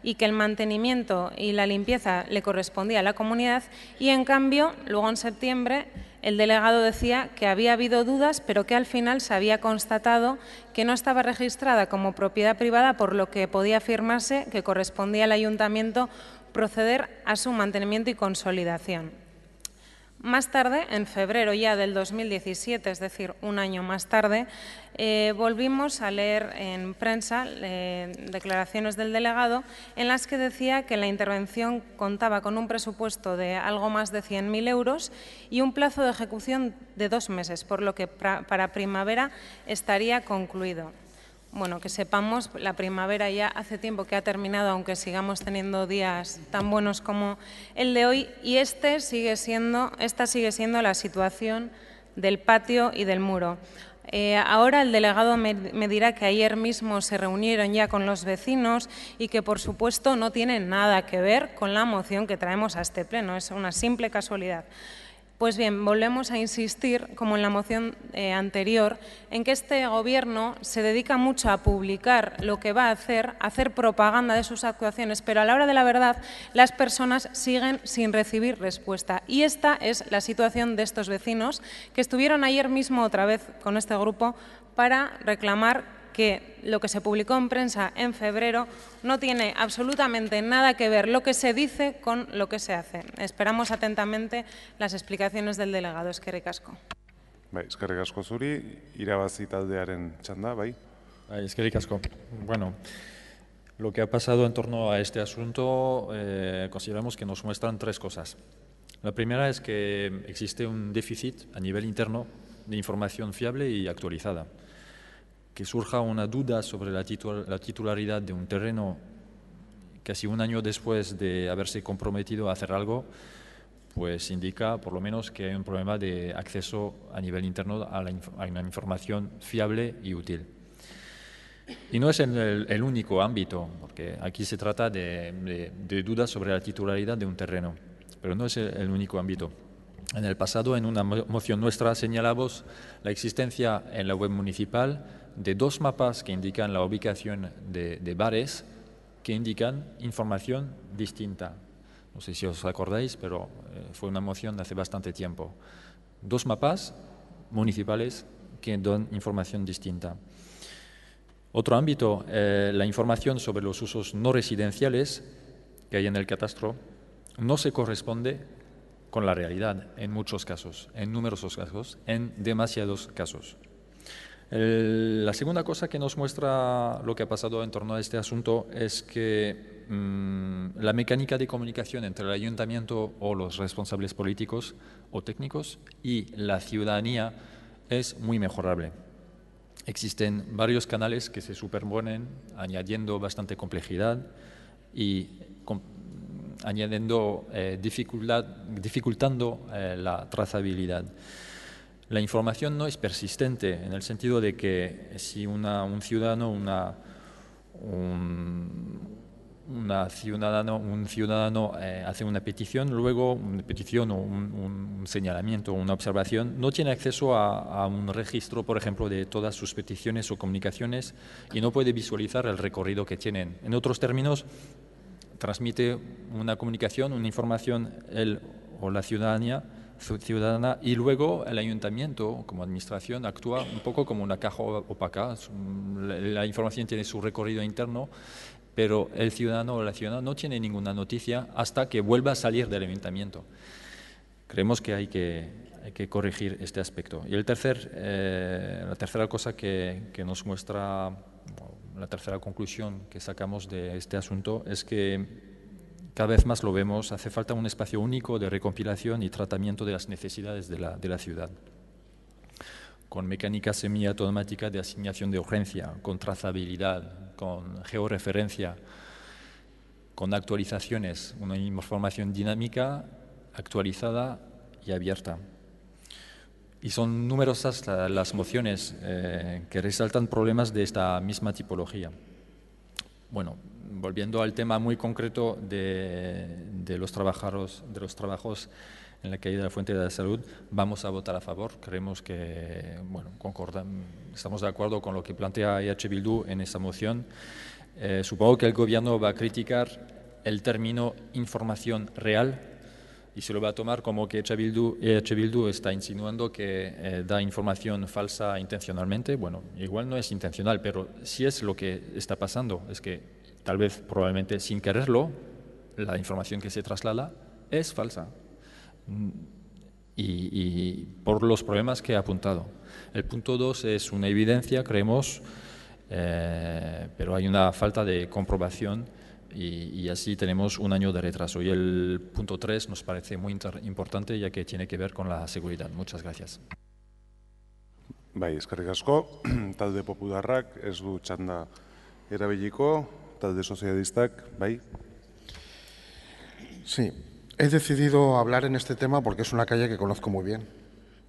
y que el mantenimiento y la limpieza le correspondía a la comunidad, y en cambio, luego en septiembre, el delegado decía que había habido dudas, pero que al final se había constatado que no estaba registrada como propiedad privada, por lo que podía afirmarse que correspondía al ayuntamiento proceder a su mantenimiento y consolidación. Más tarde, en febrero ya del 2017, es decir, un año más tarde, volvimos a leer en prensa declaraciones del delegado en las que decía que la intervención contaba con un presupuesto de algo más de 100.000 euros y un plazo de ejecución de 2 meses, por lo que para primavera estaría concluido. Bueno, que sepamos, la primavera ya hace tiempo que ha terminado, aunque sigamos teniendo días tan buenos como el de hoy, y esta sigue siendo la situación del patio y del muro. Ahora el delegado me dirá que ayer mismo se reunieron ya con los vecinos y que, por supuesto, no tiene nada que ver con la moción que traemos a este pleno, es una simple casualidad. Pues bien, volvemos a insistir, como en la moción anterior, en que este Gobierno se dedica mucho a publicar lo que va a hacer propaganda de sus actuaciones, pero a la hora de la verdad las personas siguen sin recibir respuesta. Y esta es la situación de estos vecinos que estuvieron ayer mismo otra vez con este grupo para reclamar que lo que se publicó en prensa en febrero no tiene absolutamente nada que ver lo que se dice con lo que se hace. Esperamos atentamente las explicaciones del delegado. Eskerrik asko. Bai, eskerrik asko zuri, irabazi taldearen txanda, bai. Eskerrik asko. Bueno, lo que ha pasado en torno a este asunto consideramos que nos muestran 3 cosas. La primera es que existe un déficit a nivel interno de información fiable y actualizada. Que surja una duda sobre la titularidad de un terreno casi un año después de haberse comprometido a hacer algo, pues indica por lo menos que hay un problema de acceso a nivel interno a una información fiable y útil. Y no es el único ámbito, porque aquí se trata de dudas sobre la titularidad de un terreno, pero no es el único ámbito. En el pasado, en una moción nuestra, señalamos la existencia en la web municipal de 2 mapas que indican la ubicación de bares que indican información distinta. No sé si os acordáis, pero fue una moción de hace bastante tiempo. 2 mapas municipales que dan información distinta. Otro ámbito, la información sobre los usos no residenciales que hay en el catastro no se corresponde con la realidad en muchos casos, en numerosos casos, en demasiados casos. La segunda cosa que nos muestra lo que ha pasado en torno a este asunto es que la mecánica de comunicación entre el ayuntamiento o los responsables políticos o técnicos y la ciudadanía es muy mejorable. Existen varios canales que se superponen, añadiendo bastante complejidad y añadiendo dificultando la trazabilidad. La información no es persistente en el sentido de que si un ciudadano hace una petición, luego una petición o un señalamiento o una observación, no tiene acceso a un registro, por ejemplo, de todas sus peticiones o comunicaciones y no puede visualizar el recorrido que tienen. En otros términos, transmite una comunicación, una información él o la ciudadana y luego el ayuntamiento como administración actúa un poco como una caja opaca. La información tiene su recorrido interno, pero el ciudadano o la ciudadana no tiene ninguna noticia hasta que vuelva a salir del ayuntamiento. Creemos que hay que corregir este aspecto. Y la tercera cosa que nos muestra, la tercera conclusión que sacamos de este asunto es que cada vez más lo vemos, hace falta un espacio único de recompilación y tratamiento de las necesidades de la ciudad, con mecánica semiautomática de asignación de urgencia, con trazabilidad, con georreferencia, con actualizaciones, una información dinámica, actualizada y abierta. Y son numerosas las mociones que resaltan problemas de esta misma tipología. Bueno, volviendo al tema muy concreto de los trabajos en la caída de la fuente de la salud, vamos a votar a favor. Creemos que, bueno, estamos de acuerdo con lo que plantea EH Bildu en esta moción. Supongo que el Gobierno va a criticar el término información real y se lo va a tomar como que EH Bildu está insinuando que da información falsa intencionalmente. Bueno, igual no es intencional, pero sí es lo que está pasando. Es que tal vez, probablemente sin quererlo, la información que se traslada es falsa. Y por los problemas que he apuntado. El punto 2 es una evidencia, creemos, pero hay una falta de comprobación y así tenemos un año de retraso. Y el punto 3 nos parece muy importante, ya que tiene que ver con la seguridad. Muchas gracias. Bai, eskerrik asko. Talde Popularrak ez du txanda erabiliko, talde sozialistak, bai. Sí, he decidido hablar en este tema porque es una calle que conozco muy bien,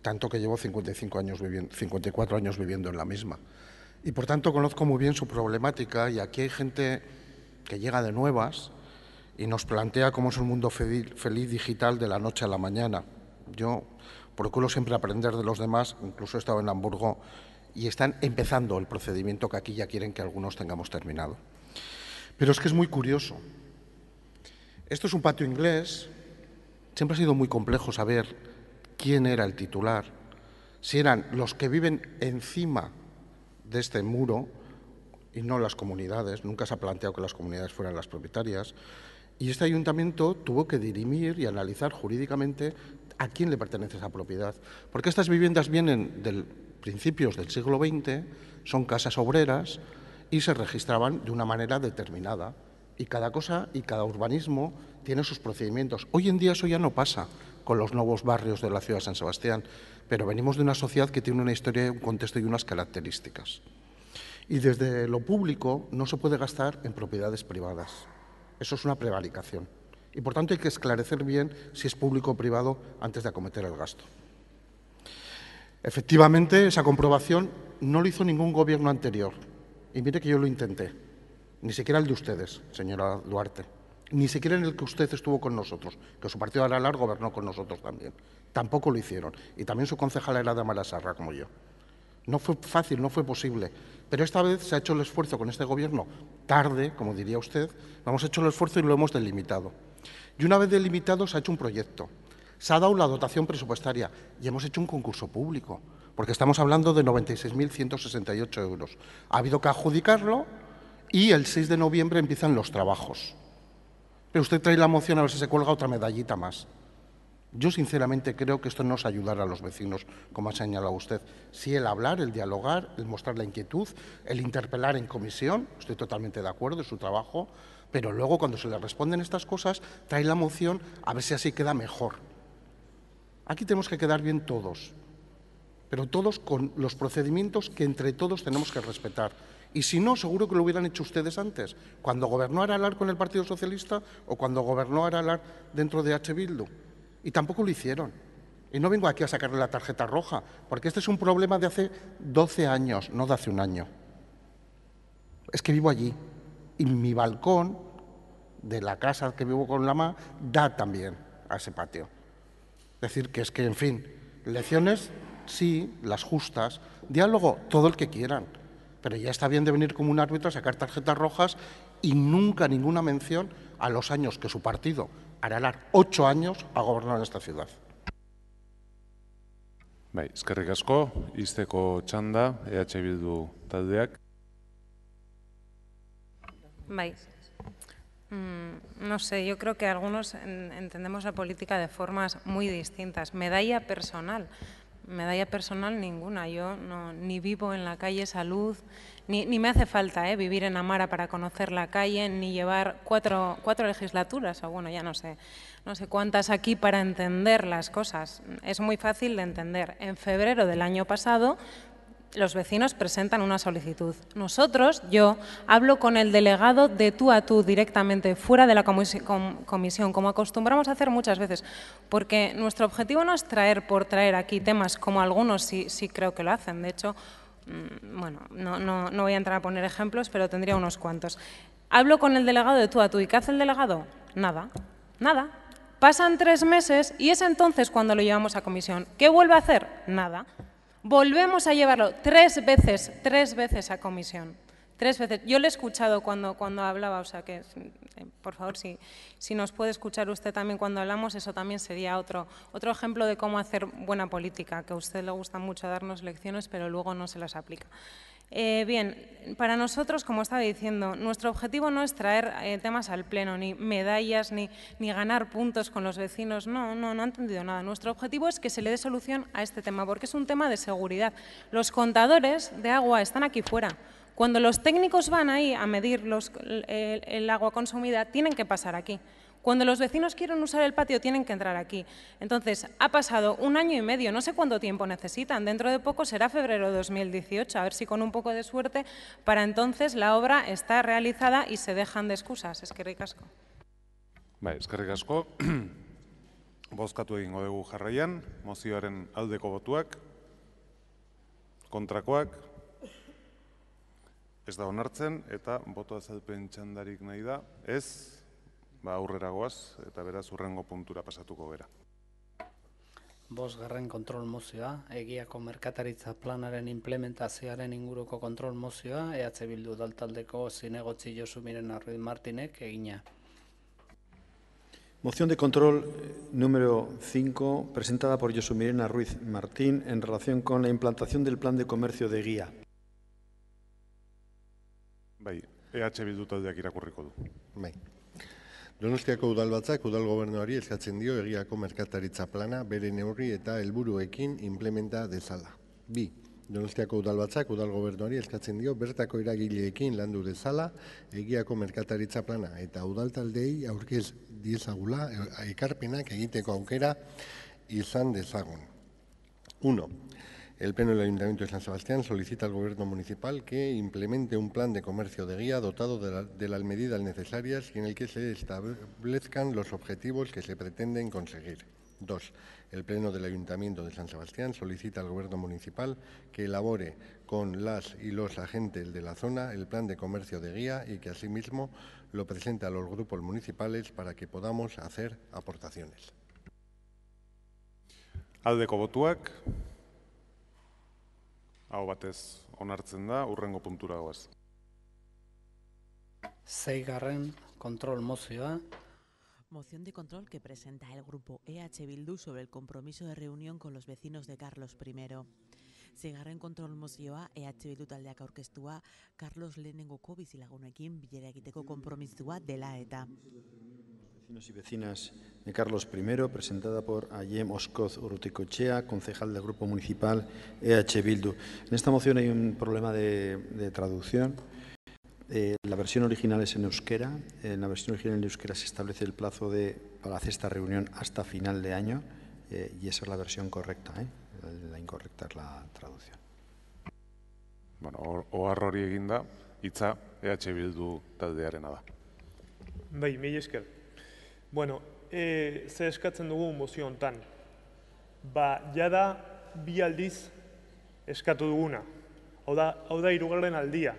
tanto que llevo 54 años viviendo en la misma. Y por tanto conozco muy bien su problemática y aquí hay gente que llega de nuevas y nos plantea cómo es un mundo feliz digital de la noche a la mañana. Yo procuro siempre aprender de los demás, incluso he estado en Hamburgo y están empezando el procedimiento que aquí ya quieren que algunos tengamos terminado. Pero es que es muy curioso. Esto es un patio inglés. Siempre ha sido muy complejo saber quién era el titular, si eran los que viven encima de este muro y no las comunidades. Nunca se ha planteado que las comunidades fueran las propietarias. Y este ayuntamiento tuvo que dirimir y analizar jurídicamente a quién le pertenece esa propiedad. Porque estas viviendas vienen de principios del siglo XX, son casas obreras y se registraban de una manera determinada. Y cada cosa y cada urbanismo tiene sus procedimientos. Hoy en día eso ya no pasa con los nuevos barrios de la ciudad de San Sebastián, pero venimos de una sociedad que tiene una historia, un contexto y unas características. Y desde lo público no se puede gastar en propiedades privadas. Eso es una prevaricación. Y por tanto hay que esclarecer bien si es público o privado antes de acometer el gasto. Efectivamente, esa comprobación no lo hizo ningún gobierno anterior. Y mire que yo lo intenté. Ni siquiera el de ustedes, señora Duarte. Ni siquiera en el que usted estuvo con nosotros, que su partido Aralar gobernó con nosotros también. Tampoco lo hicieron. Y también su concejala era de Amalasarra, como yo. No fue fácil, no fue posible. Pero esta vez se ha hecho el esfuerzo con este gobierno, tarde, como diría usted, hemos hecho el esfuerzo y lo hemos delimitado. Y una vez delimitado se ha hecho un proyecto. Se ha dado la dotación presupuestaria y hemos hecho un concurso público, porque estamos hablando de 96.168 euros. Ha habido que adjudicarlo y el 6 de noviembre empiezan los trabajos. Pero usted trae la moción a ver si se cuelga otra medallita más. Yo sinceramente creo que esto no es ayudar a los vecinos, como ha señalado usted. Sí, el hablar, el dialogar, el mostrar la inquietud, el interpelar en comisión, estoy totalmente de acuerdo, es su trabajo, pero luego cuando se le responden estas cosas, trae la moción a ver si así queda mejor. Aquí tenemos que quedar bien todos, pero todos con los procedimientos que entre todos tenemos que respetar. Y si no, seguro que lo hubieran hecho ustedes antes, cuando gobernó Aralar con el Partido Socialista o cuando gobernó Aralar dentro de H. Bildu. Y tampoco lo hicieron. Y no vengo aquí a sacarle la tarjeta roja, porque este es un problema de hace 12 años, no de hace un año. Es que vivo allí. Y mi balcón de la casa que vivo con la mamá da también a ese patio. Es decir, que es que, en fin, lecciones, sí, las justas, diálogo, todo el que quieran. Pero ya está bien de venir como un árbitro a sacar tarjetas rojas y nunca ninguna mención a los años que su partido, Aralar, 8 años, ha gobernado en esta ciudad. Bai, eskerrik asko, izteko txanda, EH Bildu taldeak. Bai. No sé, yo creo que algunos entendemos la política de formas muy distintas. Medalla personal ninguna. Yo ni vivo en la calle Salud, ni me hace falta vivir en Amara para conocer la calle, ni llevar cuatro legislaturas, o bueno, ya no sé cuántas aquí para entender las cosas. Es muy fácil de entender. En febrero del año pasado, los vecinos presentan una solicitud. Nosotros, yo, hablo con el delegado de tú a tú directamente, fuera de la comisión, como acostumbramos a hacer muchas veces, porque nuestro objetivo no es traer por traer aquí temas, como algunos sí creo que lo hacen. De hecho, bueno, no voy a entrar a poner ejemplos, pero tendría unos cuantos. Hablo con el delegado de tú a tú. ¿Y qué hace el delegado? Nada. Pasan 3 meses y es entonces cuando lo llevamos a comisión. ¿Qué vuelve a hacer? Nada. Volvemos a llevarlo 3 veces a comisión. 3 veces. Yo le he escuchado cuando hablaba, o sea que, por favor, si nos puede escuchar usted también cuando hablamos, eso también sería otro ejemplo de cómo hacer buena política, que a usted le gusta mucho darnos lecciones, pero luego no se las aplica. Bien, para nosotros, como estaba diciendo, nuestro objetivo no es traer temas al pleno, ni medallas, ni ganar puntos con los vecinos. No ha entendido nada. Nuestro objetivo es que se le dé solución a este tema, porque es un tema de seguridad. Los contadores de agua están aquí fuera. Cuando los técnicos van ahí a medir el agua consumida, tienen que pasar aquí. Cuando los vecinos quieren usar el patio, tienen que entrar aquí. Entonces, ha pasado 1 año y medio, no sé cuánto tiempo necesitan. Dentro de poco será febrero de 2018, a ver si con un poco de suerte, para entonces la obra está realizada y se dejan de excusas. Eskerrik asko. Bai, eskerrik asko. Bozkatu egingo dugu jarraian, mozioaren aldeko botuak, kontrakoak, ez da onartzen, eta boto azalpen txandarik nahi da, ez, aurrera goaz, eta beraz hurrengo puntura pasatuko gera. 5. kontrol mozioa, egiako merkataritza planaren implementazioaren inguruko kontrol mozioa, EH Bildu taldeko zinegotzi Josu Mirena Ruiz Martinek egina. Moción de control número 5, presentada por Josu Mirena Ruiz Martín en relación con la implantación del plan de comercio de guía. Bai, EH Bildu taldeak irakurriko du. Bai. Donostiako udalbatzak udal gobernuari eskatzen dio egiako merkataritza plana bere neurri eta helburuekin implementa dezala. 2. Donostiako udalbatzak udal gobernuari eskatzen dio bertako eragileekin landu dezala egiako merkataritza plana eta udaltaldei aurkez diezagula ekarpenak egiteko aukera izan dezagun. 1. El Pleno del Ayuntamiento de San Sebastián solicita al Gobierno Municipal que implemente un plan de comercio de guía dotado de las medidas necesarias y en el que se establezcan los objetivos que se pretenden conseguir. 2. El Pleno del Ayuntamiento de San Sebastián solicita al Gobierno Municipal que elabore con las y los agentes de la zona el plan de comercio de guía y que asimismo lo presente a los grupos municipales para que podamos hacer aportaciones. Aldeko botuak, hau batez onartzen da, hurrengo puntura goaz. 6. Kontrol mozioa. Moción de control que presenta el grupo EH Bildu sobre el compromiso de reunión con los vecinos de Carlos I. Seigarren kontrol mozioa EH Bildu taldeak aurkeztua Carlos lehenengoko bizilagunekin bilera egiteko konpromisoa dela eta. Vecinos y vecinas de Carlos I, presentada por Ayem Oskoz Urruticoechea, concejal del Grupo Municipal EH Bildu. En esta moción hay un problema de traducción. La versión original es en euskera. En la versión original en euskera se establece el plazo para hacer esta reunión hasta final de año y esa es la versión correcta. La incorrecta es la traducción. Bueno, ohar hori eginda, hitza EH Bildu taldearena da. Bai, mila esker. Bueno, ze eskatzen dugu mozio hontan. Jada bi aldiz eskatu duguna. Hau da hirugarren aldia.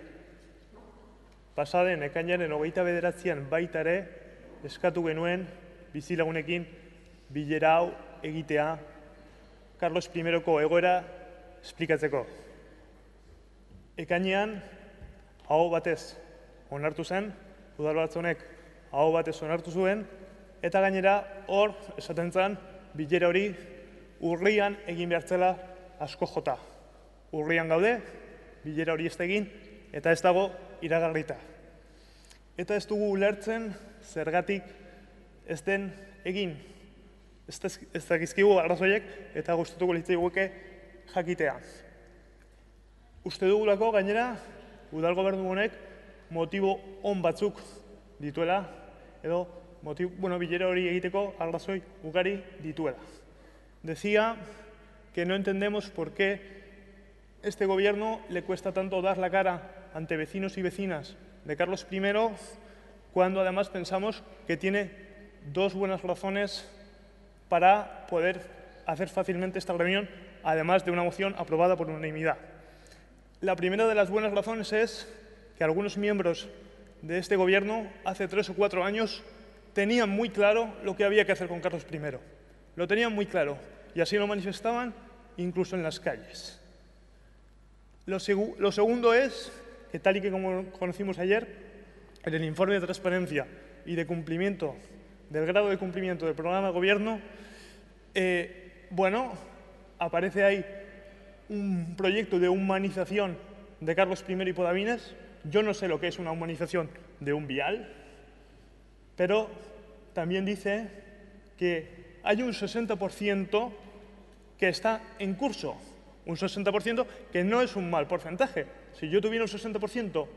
Pasaden ekainaren 29an baita ere eskatu genuen bizilagunekin bilera hau egitea Carlos I-ko egoera esplikatzeko. Ekainean aho batez onartu zen, udalbatzar honek aho batez onartu zuen, eta gainera hor esaten zen bilera hori urrian egin behartzela asko jota. Urrian gaude, bilera hori ez da egin, eta ez dago iragarrita. Eta ez dugu ulertzen zergatik ez den egin. Ez dakizkigu arrazoiek eta gustatuko litzaiguke jakitea. Uste dugulako gainera udal gobernu honek motibo on batzuk dituela edo bilera hori egiteko arrazoi ugari dituela. Decía que no entendemos por qué este gobierno le cuesta tanto dar la cara ante vecinos y vecinas de Carlos I, cuando además pensamos que tiene dos buenas razones para poder hacer fácilmente esta reunión, además de una moción aprobada por unanimidad. La primera de las buenas razones es que algunos miembros de este gobierno hace 3 o 4 años tenían muy claro lo que había que hacer con Carlos I. Lo tenían muy claro y así lo manifestaban incluso en las calles. Lo segundo es que, tal y que como conocimos ayer, en el informe de transparencia y de cumplimiento, del grado de cumplimiento del programa de gobierno, aparece ahí un proyecto de humanización de Carlos I y Podavines. Yo no sé lo que es una humanización de un vial, pero también dice que hay un 60% que está en curso. Un 60% que no es un mal porcentaje. Si yo tuviera un 60%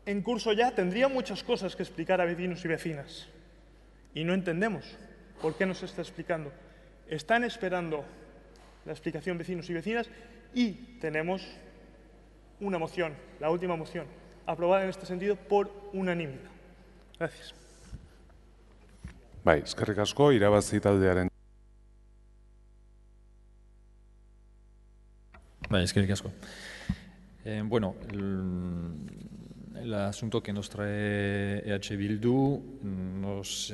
en curso ya, tendría muchas cosas que explicar a vecinos y vecinas. Y no entendemos por qué no se está explicando. Están esperando la explicación vecinos y vecinas y tenemos una moción, la última moción, aprobada en este sentido por unanimidad. Gracias. Bai, eskerrik asko, irabazi taldearen. Bai, eskerrik asko. Bueno, el asunto que nos trae EH Bildu nos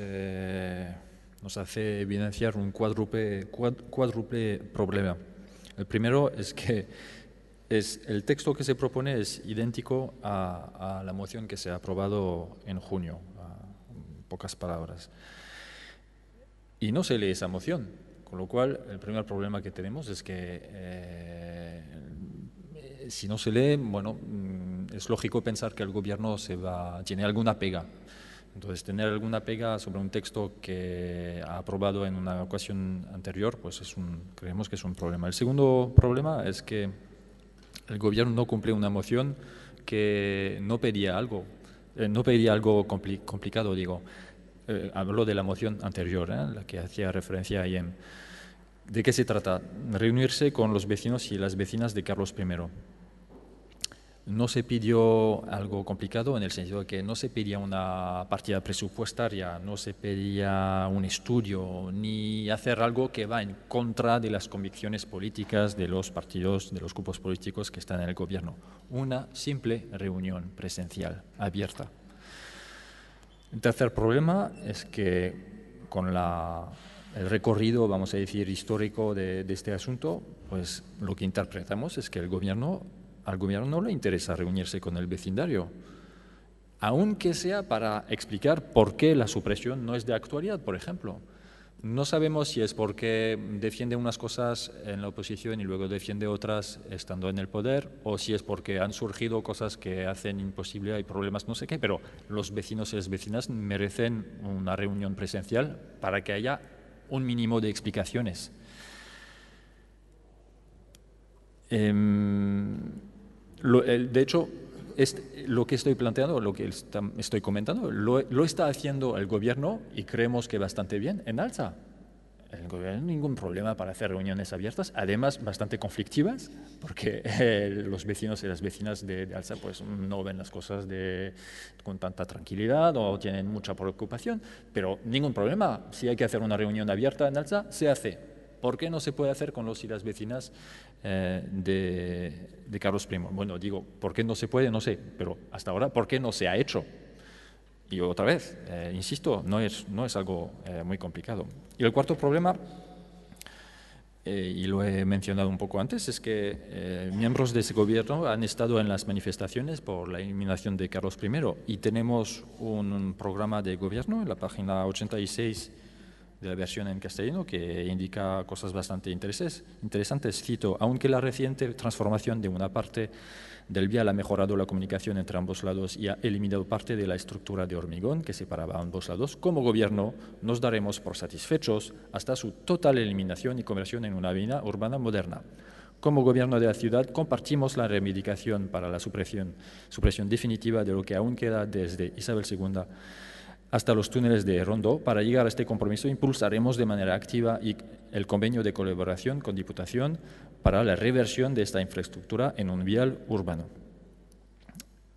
hace evidenciar un cuádruple problema. El primero es que el texto que se propone es idéntico a la moción que se ha aprobado en junio, en pocas palabras. Y no se lee esa moción, con lo cual el primer problema que tenemos es que si no se lee, es lógico pensar que el gobierno tiene alguna pega. Entonces, tener alguna pega sobre un texto que ha aprobado en una ocasión anterior, pues creemos que es un problema. El segundo problema es que el gobierno no cumple una moción que no pedía algo complicado, digo. Hablo de la moción anterior, la que hacía referencia a IEM. ¿De qué se trata? Reunirse con los vecinos y las vecinas de Carlos I. no se pidió algo complicado en el sentido de que no se pedía una partida presupuestaria, no se pedía un estudio, ni hacer algo que va en contra de las convicciones políticas de los partidos, de los grupos políticos que están en el gobierno. Una simple reunión presencial, abierta. El tercer problema es que con el recorrido, vamos a decir, histórico de este asunto, pues lo que interpretamos es que al gobierno no le interesa reunirse con el vecindario, aunque sea para explicar por qué la supresión no es de actualidad, por ejemplo. No sabemos si es porque defiende unas cosas en la oposición y luego defiende otras estando en el poder, o si es porque han surgido cosas que hacen imposible, hay problemas, no sé qué, pero los vecinos y las vecinas merecen una reunión presencial para que haya un mínimo de explicaciones. De hecho, lo que estoy planteando, lo que estoy comentando, lo está haciendo el gobierno y creemos que bastante bien en Alza. El gobierno no tiene ningún problema para hacer reuniones abiertas, además bastante conflictivas, porque los vecinos y las vecinas de Alza pues, no ven las cosas con tanta tranquilidad o tienen mucha preocupación, pero ningún problema. Si hay que hacer una reunión abierta en Alza, se hace. ¿Por qué no se puede hacer con los y las vecinas de Carlos I? Bueno, digo, ¿por qué no se puede? No sé, pero hasta ahora, ¿por qué no se ha hecho? Y otra vez, insisto, no es algo muy complicado. Y el cuarto problema, y lo he mencionado un poco antes, es que miembros de ese gobierno han estado en las manifestaciones por la eliminación de Carlos I y tenemos un programa de gobierno en la página 86 de la versión en castellano que indica cosas bastante interesantes. Cito, aunque la reciente transformación de una parte del vial ha mejorado la comunicación entre ambos lados y ha eliminado parte de la estructura de hormigón que separaba a ambos lados, como gobierno nos daremos por satisfechos hasta su total eliminación y conversión en una avenida urbana moderna. Como gobierno de la ciudad compartimos la reivindicación para la supresión definitiva de lo que aún queda desde Isabel II hasta los túneles de Rondo. Para llegar a este compromiso impulsaremos de manera activa el convenio de colaboración con Diputación para la reversión de esta infraestructura en un vial urbano.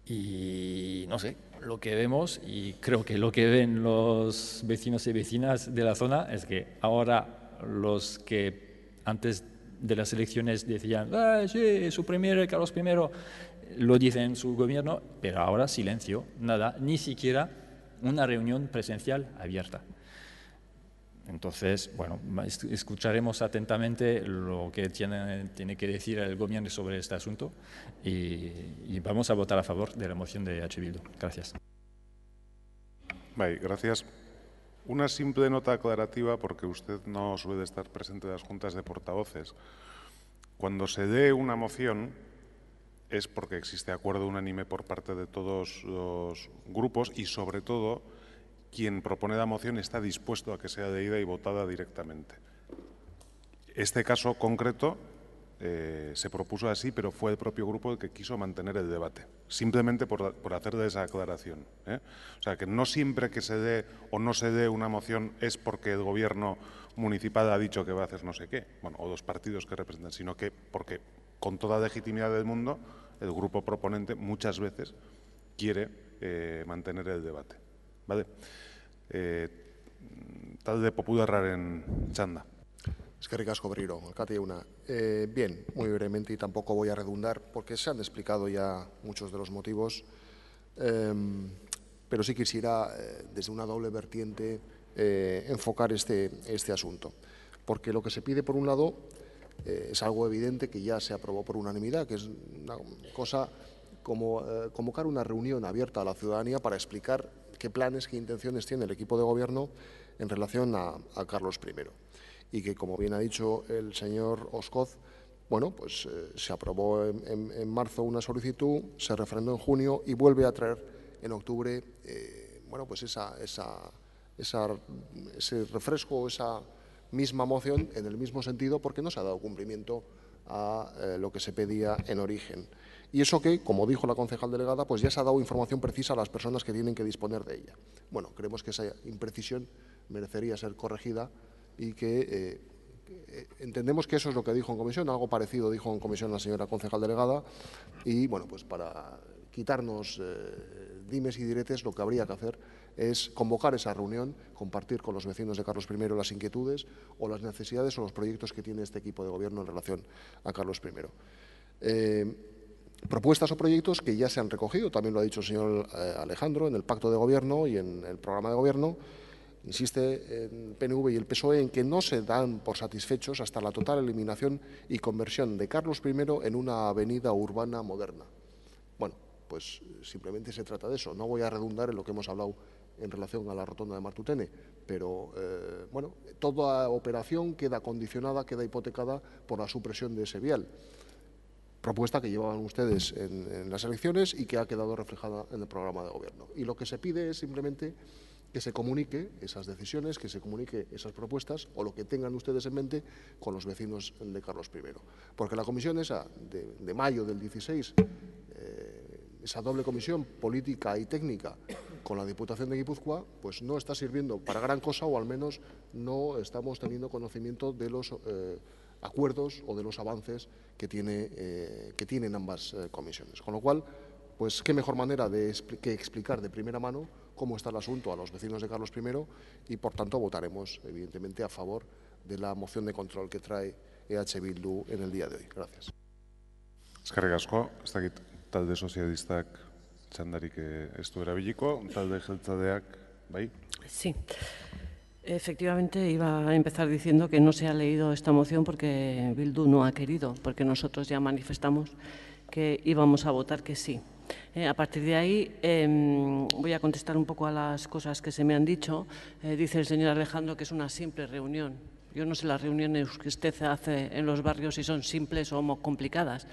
Y no sé, lo que vemos, y creo que lo que ven los vecinos y vecinas de la zona, es que ahora los que antes de las elecciones decían sí, suprimir Carlos I, lo dicen en su gobierno, pero ahora silencio, nada, ni siquiera una reunión presencial abierta. Entonces, bueno, escucharemos atentamente lo que tiene que decir el gobierno sobre este asunto y vamos a votar a favor de la moción de H. Bildu. Gracias. Vale, gracias. Una simple nota aclarativa, porque usted no suele estar presente en las juntas de portavoces. Cuando se dé una moción es porque existe acuerdo unánime por parte de todos los grupos y, sobre todo, quien propone la moción está dispuesto a que sea leída y votada directamente. Este caso concreto se propuso así, pero fue el propio grupo el que quiso mantener el debate, simplemente por hacer esa aclaración. O sea, que no siempre que se dé o no se dé una moción es porque el gobierno municipal ha dicho que va a hacer no sé qué, bueno, o los partidos que representan, sino que porque con toda legitimidad del mundo el grupo proponente muchas veces quiere mantener el debate. ¿Vale? Talde Popularraren txanda. Eskerrik asko berriro, alkate jauna. Bien, muy brevemente, y tampoco voy a redundar, porque se han explicado ya muchos de los motivos, pero sí quisiera, desde una doble vertiente, enfocar este asunto. Porque lo que se pide, por un lado, es algo evidente que ya se aprobó por unanimidad, que es una cosa como convocar una reunión abierta a la ciudadanía para explicar qué planes, qué intenciones tiene el equipo de gobierno en relación a Carlos I. Y que, como bien ha dicho el señor Oscoz, bueno, pues se aprobó en marzo una solicitud, se refrendó en junio y vuelve a traer en octubre, bueno, pues ese refresco, esa misma moción en el mismo sentido, porque no se ha dado cumplimiento a lo que se pedía en origen. Y eso que, como dijo la concejal delegada, pues ya se ha dado información precisa a las personas que tienen que disponer de ella. Bueno, creemos que esa imprecisión merecería ser corregida y que entendemos que eso es lo que dijo en comisión, algo parecido dijo en comisión la señora concejal delegada, y bueno, pues para quitarnos dimes y diretes, lo que habría que hacer es convocar esa reunión, compartir con los vecinos de Carlos I las inquietudes o las necesidades o los proyectos que tiene este equipo de gobierno en relación a Carlos I. Propuestas o proyectos que ya se han recogido, también lo ha dicho el señor Alejandro, en el pacto de gobierno y en el programa de gobierno. Insiste el PNV y el PSOE en que no se dan por satisfechos hasta la total eliminación y conversión de Carlos I en una avenida urbana moderna. Bueno, pues simplemente se trata de eso. No voy a redundar en lo que hemos hablado en relación a la rotonda de Martutene, pero bueno, toda operación queda condicionada, queda hipotecada por la supresión de ese vial. Propuesta que llevaban ustedes en las elecciones y que ha quedado reflejada en el programa de gobierno. Y lo que se pide es simplemente que se comunique esas decisiones, que se comunique esas propuestas o lo que tengan ustedes en mente con los vecinos de Carlos I. Porque la comisión esa de mayo del 16, esa doble comisión política y técnica con la Diputación de Guipúzcoa, pues no está sirviendo para gran cosa, o al menos no estamos teniendo conocimiento de los acuerdos o de los avances que tienen ambas comisiones. Con lo cual, pues qué mejor manera que explicar de primera mano cómo está el asunto a los vecinos de Carlos I y, por tanto, votaremos, evidentemente, a favor de la moción de control que trae EH Bildu en el día de hoy. Gracias. Eskerrik asko, ez dakit talde sozialistak txandarik ez du erabiliko, talde jeltzadeak, bai? Sí. Efectivamente, iba a empezar diciendo que no se ha leído esta moción porque Bildu no ha querido, porque nosotros ya manifestamos que íbamos a votar que sí. A partir de ahí voy a contestar un poco a las cosas que se me han dicho. Dice el señor Alejandro que es una simple reunión. Yo no sé las reuniones que usted hace en los barrios si son simples o complicadas.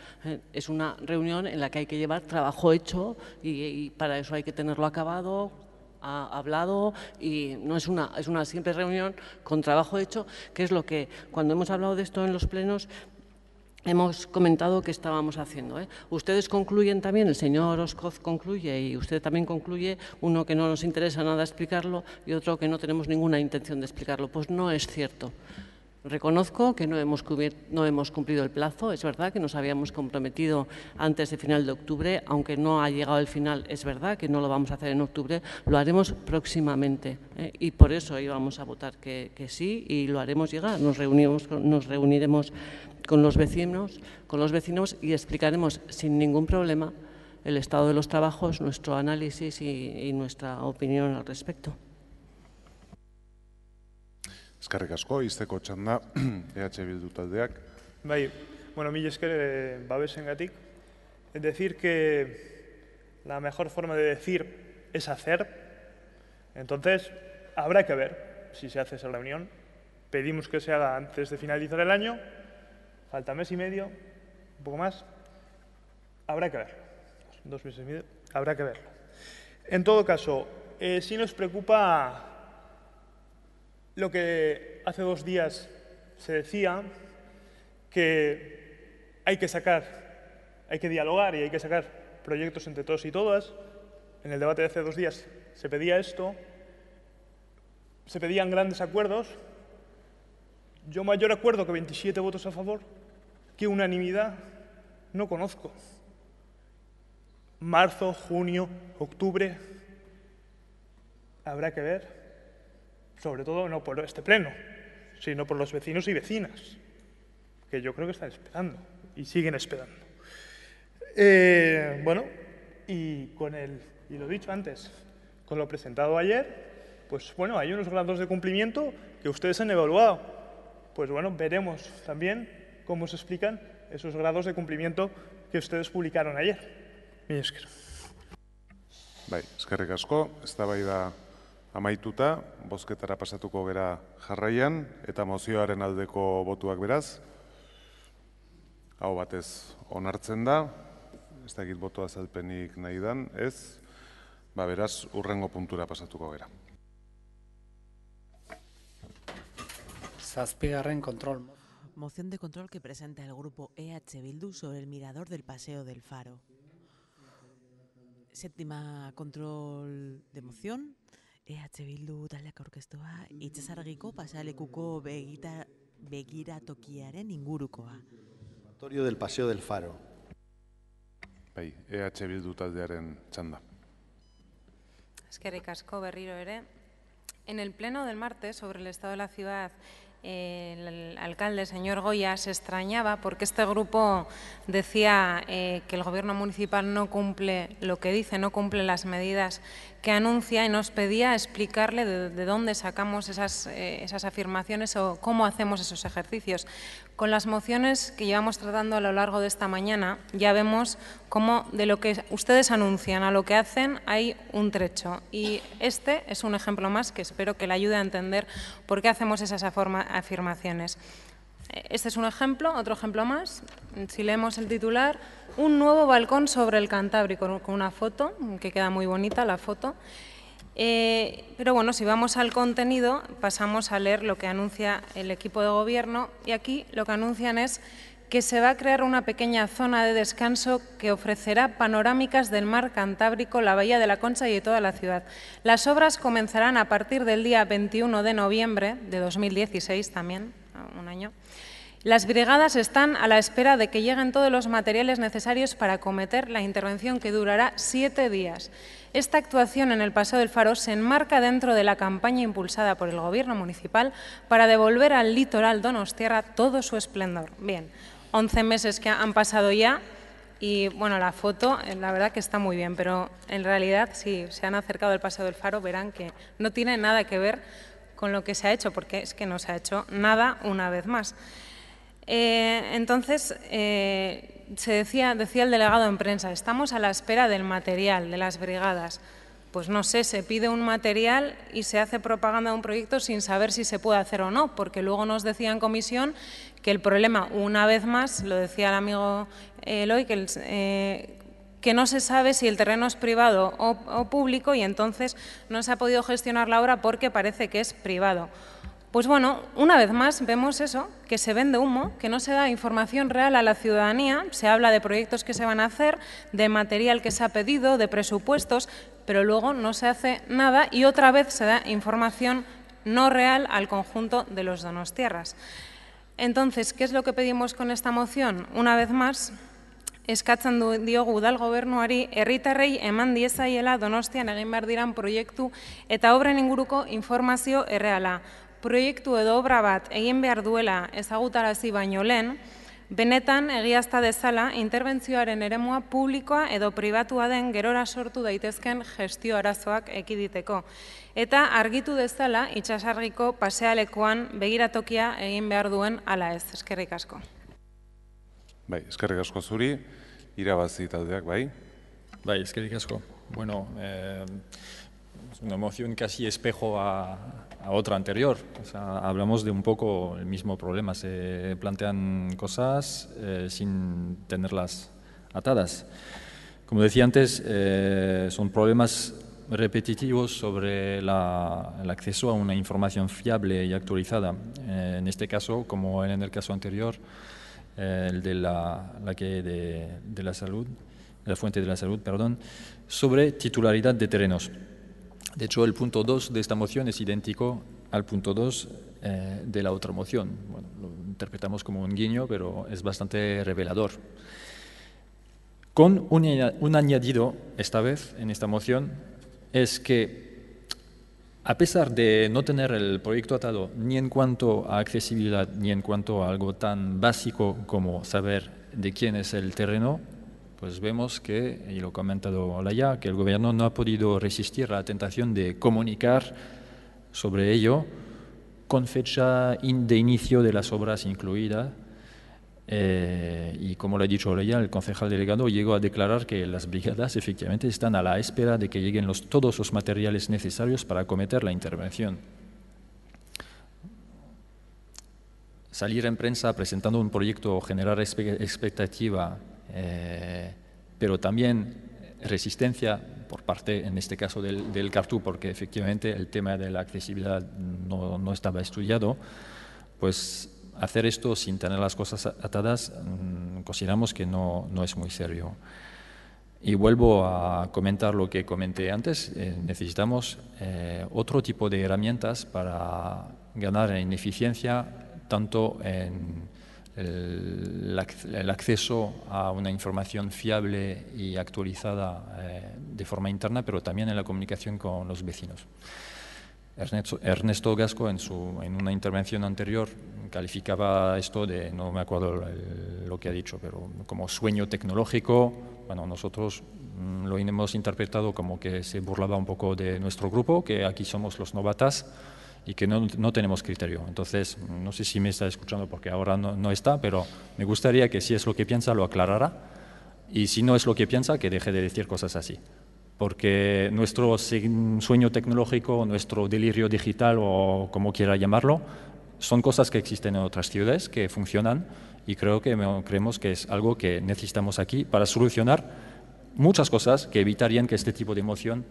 Es una reunión en la que hay que llevar trabajo hecho y para eso hay que tenerlo acabado, hablado, y no es una simple reunión con trabajo hecho, que es lo que cuando hemos hablado de esto en los plenos hemos comentado que estábamos haciendo. Ustedes concluyen también, el señor Oscoz concluye y usted también concluye, uno que no nos interesa nada explicarlo y otro que no tenemos ninguna intención de explicarlo. Pues no es cierto. Reconozco que no hemos cumplido el plazo, es verdad que nos habíamos comprometido antes de final de octubre, aunque no ha llegado el final, es verdad que no lo vamos a hacer en octubre, lo haremos próximamente y por eso íbamos a votar que sí y lo haremos llegar, nos reuniremos con los vecinos y explicaremos sin ningún problema el estado de los trabajos, nuestro análisis y nuestra opinión al respecto. Eskerrik asko, izteko txanda, EH Bildu taldeak. Bai, bueno, mila esker babesengatik. Es decir que la mejor forma de decir es hacer. Entonces, habrá que ver si se hace esa reunión. Pedimos que se haga antes de finalizar el año. Falta mes y medio, un poco más. Habrá que ver. 2 meses y medio, habrá que verlo. En todo caso, sí nos preocupa lo que hace 2 días se decía, que hay que dialogar y hay que sacar proyectos entre todos y todas. En el debate de hace 2 días se pedía esto, se pedían grandes acuerdos. Yo mayor acuerdo que 27 votos a favor, que unanimidad, no conozco. Marzo, junio, octubre, habrá que ver. Sobre todo no por este pleno, sino por los vecinos y vecinas, que yo creo que están esperando y siguen esperando. Bueno, y lo he dicho antes, con lo presentado ayer, pues bueno, hay unos grados de cumplimiento que ustedes han evaluado. Pues bueno, veremos también cómo se explican esos grados de cumplimiento que ustedes publicaron ayer. Mila esker. Bai, eskerrik asko, eztabaida amaituta, bozketara pasatuko gera jarraian, eta mozioaren aldeko botuak beraz. Aho batez onartzen da, ez dakit boto azalpenik nahi dan, ez, beraz, hurrengo puntura pasatuko gera. Zazpigarren control. Moción de control que presenta el grupo EH Bildu sobre el mirador del Paseo del Faro. Séptima control de moción. EH Bildu taldeak aurkeztua, Itsasargiko pasealekuko begiratokiaren ingurukoa. Observatorio del Paseo del Faro. Bai, EH Bildu taldearen txanda. Eskerrik asko berriro ere. En el pleno del martes sobre el estado de la ciudad, el alcalde, señor Goya, se extrañaba porque este grupo decía que el gobierno municipal no cumple lo que dice, no cumple las medidas que anuncia y nos pedía explicarle de dónde sacamos esas afirmaciones o cómo hacemos esos ejercicios. Con las mociones que llevamos tratando a lo largo de esta mañana ya vemos cómo de lo que ustedes anuncian a lo que hacen hay un trecho y este es un ejemplo más que espero que le ayude a entender por qué hacemos esas afirmaciones. Este es un ejemplo, otro ejemplo más. Si leemos el titular, un nuevo balcón sobre el Cantábrico, con una foto, que queda muy bonita la foto. Pero bueno, si vamos al contenido, pasamos a leer lo que anuncia el equipo de gobierno y aquí lo que anuncian es que se va a crear una pequeña zona de descanso que ofrecerá panorámicas del mar Cantábrico, la Bahía de la Concha y de toda la ciudad. Las obras comenzarán a partir del día 21 de noviembre de 2016 también, un año. Las brigadas están a la espera de que lleguen todos los materiales necesarios para acometer la intervención que durará 7 días. Esta actuación en el Paseo del Faro se enmarca dentro de la campaña impulsada por el Gobierno municipal para devolver al litoral donostiarra todo su esplendor. Bien, 11 meses que han pasado ya y bueno, la foto la verdad que está muy bien, pero en realidad si se han acercado al Paseo del Faro verán que no tiene nada que ver con lo que se ha hecho, porque es que no se ha hecho nada una vez más. Entonces, decía el delegado en prensa, estamos a la espera del material, de las brigadas. Pues no sé, se pide un material y se hace propaganda de un proyecto sin saber si se puede hacer o no, porque luego nos decía en comisión que el problema, una vez más, lo decía el amigo Eloy, que no se sabe si el terreno es privado o público y entonces no se ha podido gestionar la obra porque parece que es privado. Pues bueno, una vez más vemos eso, que se vende humo, que no se da información real a la ciudadanía, se habla de proyectos que se van a hacer, de material que se ha pedido, de presupuestos, pero luego no se hace nada y otra vez se da información no real al conjunto de los donostiarras. Entonces, ¿qué es lo que pedimos con esta moción? Una vez más, eskatzen diogu udal gobernuari herritarrei eman diezaiela Donostian egin behar diran proiektu eta obren inguruko informazio erreala. Proiektu edo obra bat egin behar duela ezagutarazi baino lehen, benetan egiazta dezala interbentzioaren eremua publikoa edo pribatua den gerora sortu daitezken gestio arazoak ekiditeko. Eta argitu dezala itsasargiko pasealekuan begiratokia egin behar duen ala ez. Eskerrik asko. Bai, eskerrik asko zuri, irabazi taldeak, bai? Bai, eskerrik asko. Bueno, es una moción casi espejo a otra anterior. O sea, hablamos de un poco el mismo problema. Se plantean cosas sin tenerlas atadas. Como decía antes, son problemas repetitivos sobre el acceso a una información fiable y actualizada. En este caso, como en el caso anterior, el de la fuente de la salud, perdón, sobre titularidad de terrenos. De hecho, el punto 2 de esta moción es idéntico al punto 2 de la otra moción. Bueno, lo interpretamos como un guiño, pero es bastante revelador. Con un añadido, esta vez, en esta moción, es que, a pesar de no tener el proyecto atado ni en cuanto a accesibilidad, ni en cuanto a algo tan básico como saber de quién es el terreno, pues vemos que, y lo ha comentado Olaya, que el gobierno no ha podido resistir a la tentación de comunicar sobre ello con fecha de inicio de las obras incluida. Y como lo ha dicho Olaya, el concejal delegado llegó a declarar que las brigadas efectivamente están a la espera de que lleguen todos los materiales necesarios para acometer la intervención. Salir en prensa presentando un proyecto o generar expectativa, pero también resistencia por parte, en este caso, del Cartu, porque efectivamente el tema de la accesibilidad no estaba estudiado, pues hacer esto sin tener las cosas atadas consideramos que no es muy serio. Y vuelvo a comentar lo que comenté antes, necesitamos otro tipo de herramientas para ganar en eficiencia tanto en el acceso a una información fiable y actualizada de forma interna, pero también en la comunicación con los vecinos. Ernesto Gasco, en una intervención anterior, calificaba esto de, no me acuerdo lo que ha dicho, pero como sueño tecnológico. Bueno, nosotros lo hemos interpretado como que se burlaba un poco de nuestro grupo, que aquí somos los novatas y que no tenemos criterio. Entonces, no sé si me está escuchando porque ahora no está, pero me gustaría que si es lo que piensa lo aclarara, y si no es lo que piensa, que deje de decir cosas así. Porque nuestro sueño tecnológico, nuestro delirio digital o como quiera llamarlo, son cosas que existen en otras ciudades, que funcionan, y creemos que es algo que necesitamos aquí para solucionar muchas cosas que evitarían que este tipo de moción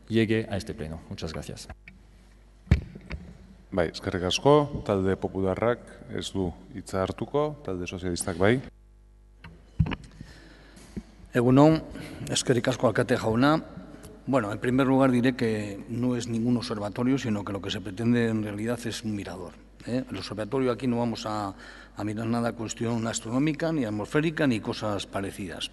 llegue a este pleno. Muchas gracias. Bai, eskerrik asko, talde popularrak ez du hitza hartuko, talde sozialistak bai. Egunon, eskerrik asko alkate jauna. Bueno, en primer lugar diré que no es ningún observatorio, sino que lo que se pretende en realidad es un mirador. El observatorio aquí no vamos a mirar nada cuestión astronómica, ni atmosférica, ni cosas parecidas.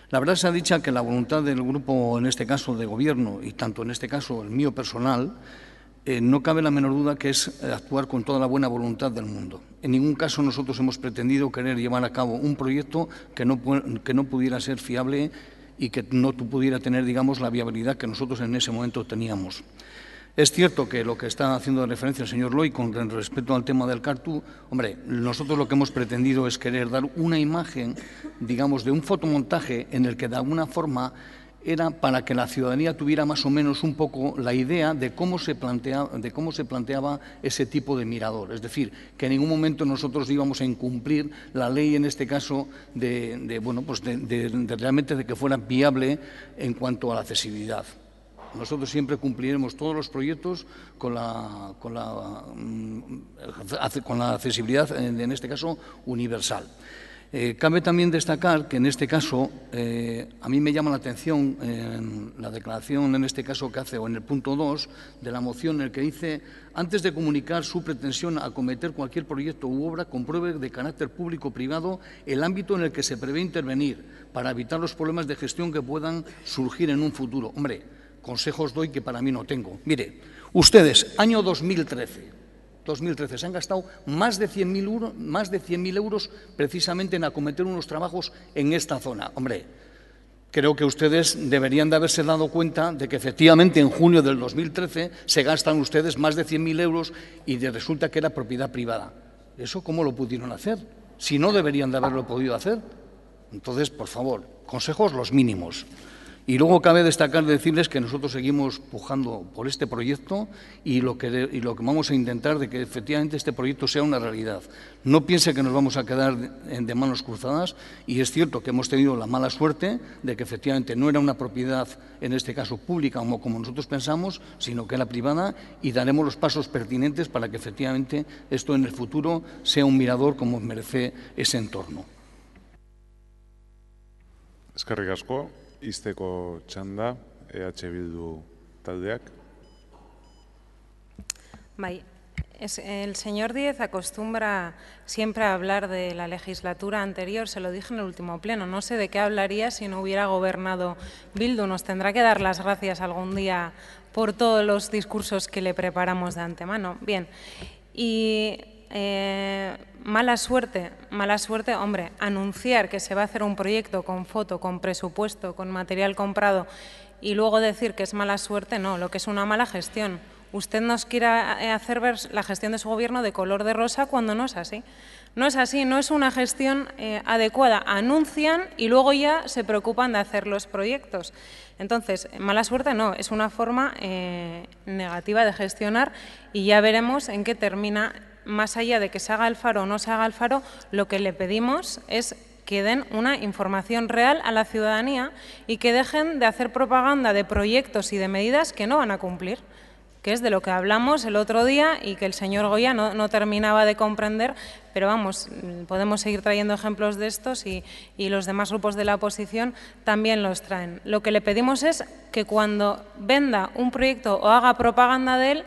La verdad se ha dicho que la voluntad del grupo, en este caso de gobierno, y tanto en este caso el mío personal, no cabe la menor duda que es actuar con toda la buena voluntad del mundo. En ningún caso nosotros hemos pretendido querer llevar a cabo un proyecto que no pudiera ser fiable y que no pudiera tener, digamos, la viabilidad que nosotros en ese momento teníamos. Es cierto que lo que está haciendo referencia el señor Loy con respecto al tema del Cartu, hombre, nosotros lo que hemos pretendido es querer dar una imagen, digamos, de un fotomontaje en el que de alguna forma era para que la ciudadanía tuviera más o menos un poco la idea de cómo se planteaba ese tipo de mirador. Es decir, que en ningún momento nosotros íbamos a incumplir la ley, en este caso, realmente de que fuera viable en cuanto a la accesibilidad. Nosotros siempre cumpliremos todos los proyectos con la accesibilidad, en este caso, universal. Cabe también destacar que en este caso a mí me llama la atención en la declaración en este caso que hace, o en el punto 2 de la moción, en el que dice: antes de comunicar su pretensión a acometer cualquier proyecto u obra, compruebe de carácter público o privado el ámbito en el que se prevé intervenir para evitar los problemas de gestión que puedan surgir en un futuro. Hombre, consejos doy que para mí no tengo. Mire, ustedes, año 2013 se han gastado más de 100.000 euros precisamente en acometer unos trabajos en esta zona. Hombre, creo que ustedes deberían de haberse dado cuenta de que efectivamente en junio del 2013 se gastan ustedes más de 100.000 euros y resulta que era propiedad privada. ¿Eso cómo lo pudieron hacer? Si no deberían de haberlo podido hacer. Entonces, por favor, consejos los mínimos. Y luego cabe destacar, decirles que nosotros seguimos pujando por este proyecto y lo que vamos a intentar de que efectivamente este proyecto sea una realidad. No piense que nos vamos a quedar de manos cruzadas, y es cierto que hemos tenido la mala suerte de que efectivamente no era una propiedad, en este caso pública, como nosotros pensamos, sino que era privada, y daremos los pasos pertinentes para que efectivamente esto en el futuro sea un mirador como merece ese entorno. Eskerrik asko. Izteko txanda, Bildu taldeak. El señor Díez acostumbra siempre a hablar de la legislatura anterior, se lo dije en el último pleno. No sé de qué hablaría si no hubiera gobernado Bildu. Nos tendrá que dar las gracias algún día por todos los discursos que le preparamos de antemano. Bien, y mala suerte, hombre, anunciar que se va a hacer un proyecto con foto, con presupuesto, con material comprado y luego decir que es mala suerte, no, lo que es una mala gestión. Usted nos quiere hacer ver la gestión de su gobierno de color de rosa cuando no es así. No es así, no es una gestión adecuada. Anuncian y luego ya se preocupan de hacer los proyectos. Entonces, mala suerte no, es una forma negativa de gestionar, y ya veremos en qué termina. Más allá de que se haga el faro o no se haga el faro, lo que le pedimos es que den una información real a la ciudadanía y que dejen de hacer propaganda de proyectos y de medidas que no van a cumplir, que es de lo que hablamos el otro día y que el señor Goya no terminaba de comprender, pero vamos, podemos seguir trayendo ejemplos de estos y los demás grupos de la oposición también los traen. Lo que le pedimos es que cuando venda un proyecto o haga propaganda de él,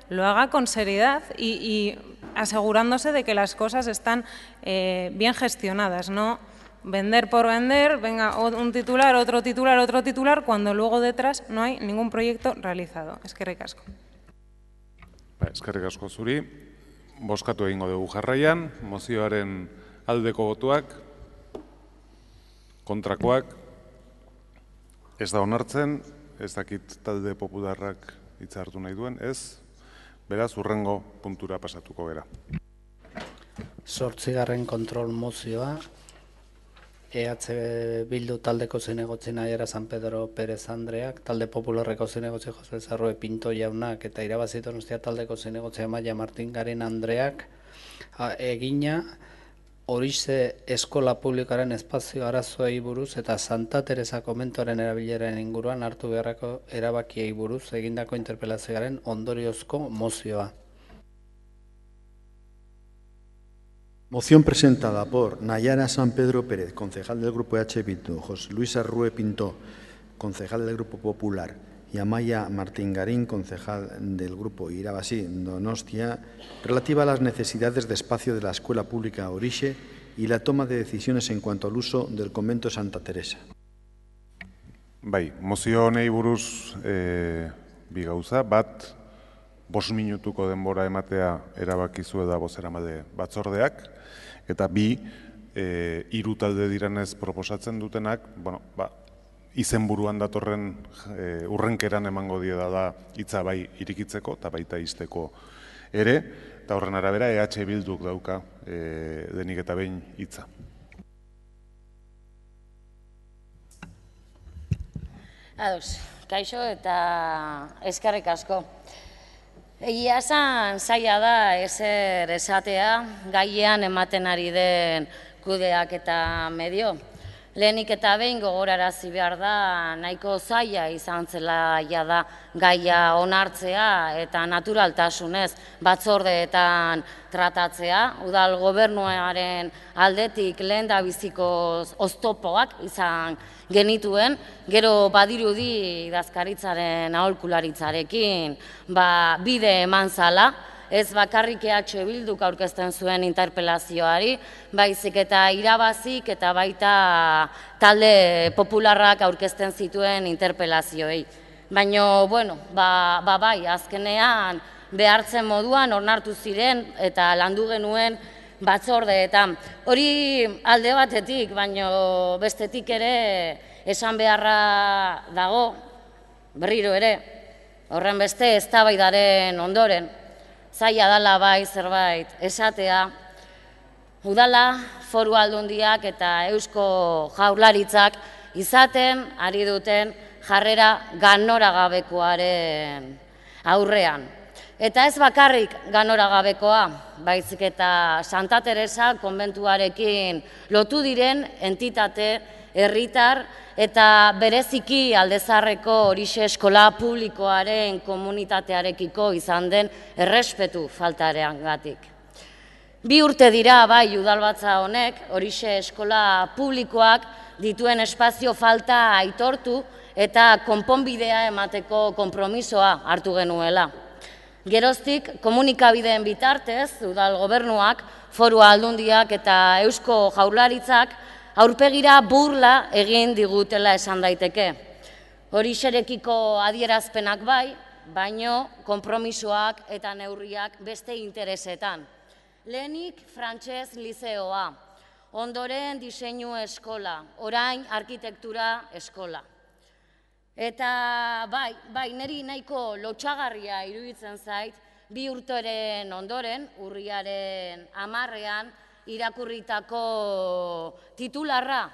lo haga con seriedad y asegurándose de que las cosas están bien gestionadas, no vender por vender, venga un titular, otro titular, cuando luego detrás no hay ningún proyecto realizado. Eskerrik asko. Eskerrik asko zuri. Bozkatu egingo dugu jarraian, mozioaren aldeko botuak, kontrakoak, ez da onartzen, ez dakit talde popularrak hitza hartu nahi duen, ez, beraz, hurrengo puntura pasatuko gera. 8. kontrol mozioa, EH Bildu taldeko zinegotzi Naiara San Pedro Pérez Andreak, talde popularreko zinegotzi Jose Zarrue Pinto jaunak eta Irabazi Donostia taldeko zinegotzi Amaia Martin Garin Andreak egina Horixe eskola publikoaren espazio arazoei buruz eta Santa Teresa komentuaren erabileren inguruan hartu beharreko erabakiei buruz egindako interpelazioaren ondoriozko mozioa. Moción presentada por Naiara San Pedro Pérez, concejal del Grupo EH Bildu, José Luis Arrue Pinto, concejal del Grupo Popular, y Amaia Martín Garín, concejal del Grupo Irabazi Donostia, relativa a las necesidades de espacio de la Escuela Pública Horixe y la toma de decisiones en cuanto al uso del convento Santa Teresa. Bai, mozio honei buruz bi gauza, bat, 5 minutuko denbora ematea erabakizu da bozeramale batzordeak, eta bi, 3 talde direnez proposatzen dutenak, izenburuan datorren urrenkeran emango die da hitza bai irikitzeko eta baita ixteko ere, eta horren arabera EH Bilduk dauka denik eta behin hitza. Ados, kaixo eta eskerrik asko. Egia esan zaila da ezer esatea gaian ematen ari den kudeak eta medio. Lehenik eta behin gogorarazi behar da nahiko zaila izan zela da gaia onartzea eta naturaltasunez batzordeetan tratatzea. Udal gobernuaren aldetik lehendabiziko oztopoak izan genituen, gero badirudi idazkaritzaren aholkularitzarekin bide eman zala, ez bakarrik EH Bilduk aurkezten zuen interpelazioari, baizik eta Irabazik eta baita talde popularrak aurkezten zituen interpelazioei. Baina, bai, azkenean behartzen moduan onartu ziren eta landu genuen batzordeetan. Hori alde batetik, baina bestetik ere esan beharra dago, berriro ere, horren beste eztabaidaren ondoren, zaila dala bai zerbait esatea, udala, foru aldundiak eta Eusko Jaurlaritzak izaten ari duten jarrera ganoragabekoaren aurrean. Eta ez bakarrik ganoragabekoa, baizik eta Santa Teresa konbentuarekin lotu diren entitate, herritar eta bereziki Aldezarreko Horixe eskola publikoaren komunitatearekiko izan den errespetu faltarengatik. 2 urte dira bai udalbatza honek Horixe eskola publikoak dituen espazio falta aitortu eta konponbidea emateko konpromisoa hartu genuela. Geroztik komunikabideen bitartez, udal gobernuak, foru aldundiak eta Eusko Jaurlaritzak aurpegira burla egin digutela esan daiteke. Horixerekiko adierazpenak bai, baino konpromisoak eta neurriak beste interesetan. Lehenik frantses lizeoa, ondoren diseinu eskola, orain arkitektura eskola. Eta bai, niri nahiko lotxagarria iruditzen zait, 2 urteren ondoren, urriaren 10ean, irakurritako titularra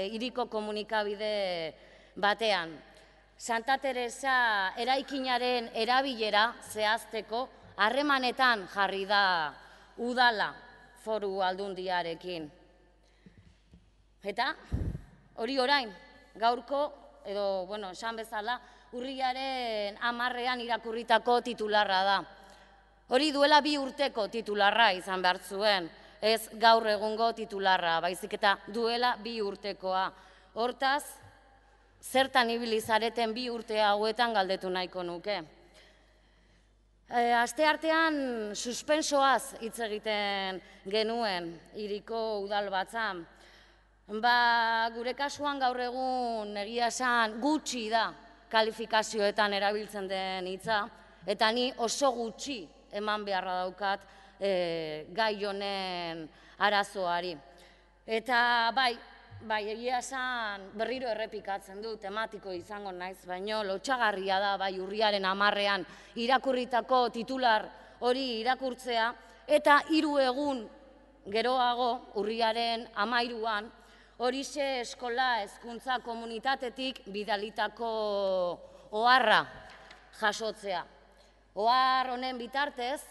hiriko komunikabide batean. Santa Teresa eraikinaren erabilera zehazteko harremanetan jarri da udala foru aldundiarekin. Eta hori orain, gaurko, edo, esan bezala, urriaren 10ean irakurritako titularra da. Hori duela 2 urteko titularra izan behar zuen, ez gaur egungo titularra, baizik eta duela 2 urtekoa. Hortaz, zertan ibili zareten 2 urte hauetan galdetu nahiko nuke. Aste artean suspensoaz hitz egiten genuen hiriko udalbatzan. Gure kasuan gaur egun egia esan gutxi da kalifikazioetan erabiltzen den hitza, eta ni oso gutxi eman beharra daukat gai honen arazoari. Eta bai, egia esan berriro errepikatzen du, tematiko izango naiz, baino lotsagarria da bai urriaren 10ean irakurritako titular hori irakurtzea, eta 3 egun geroago urriaren 13an horixe eskola hezkuntza komunitatetik bidalitako oharra jasotzea. Ohar honen bitartez,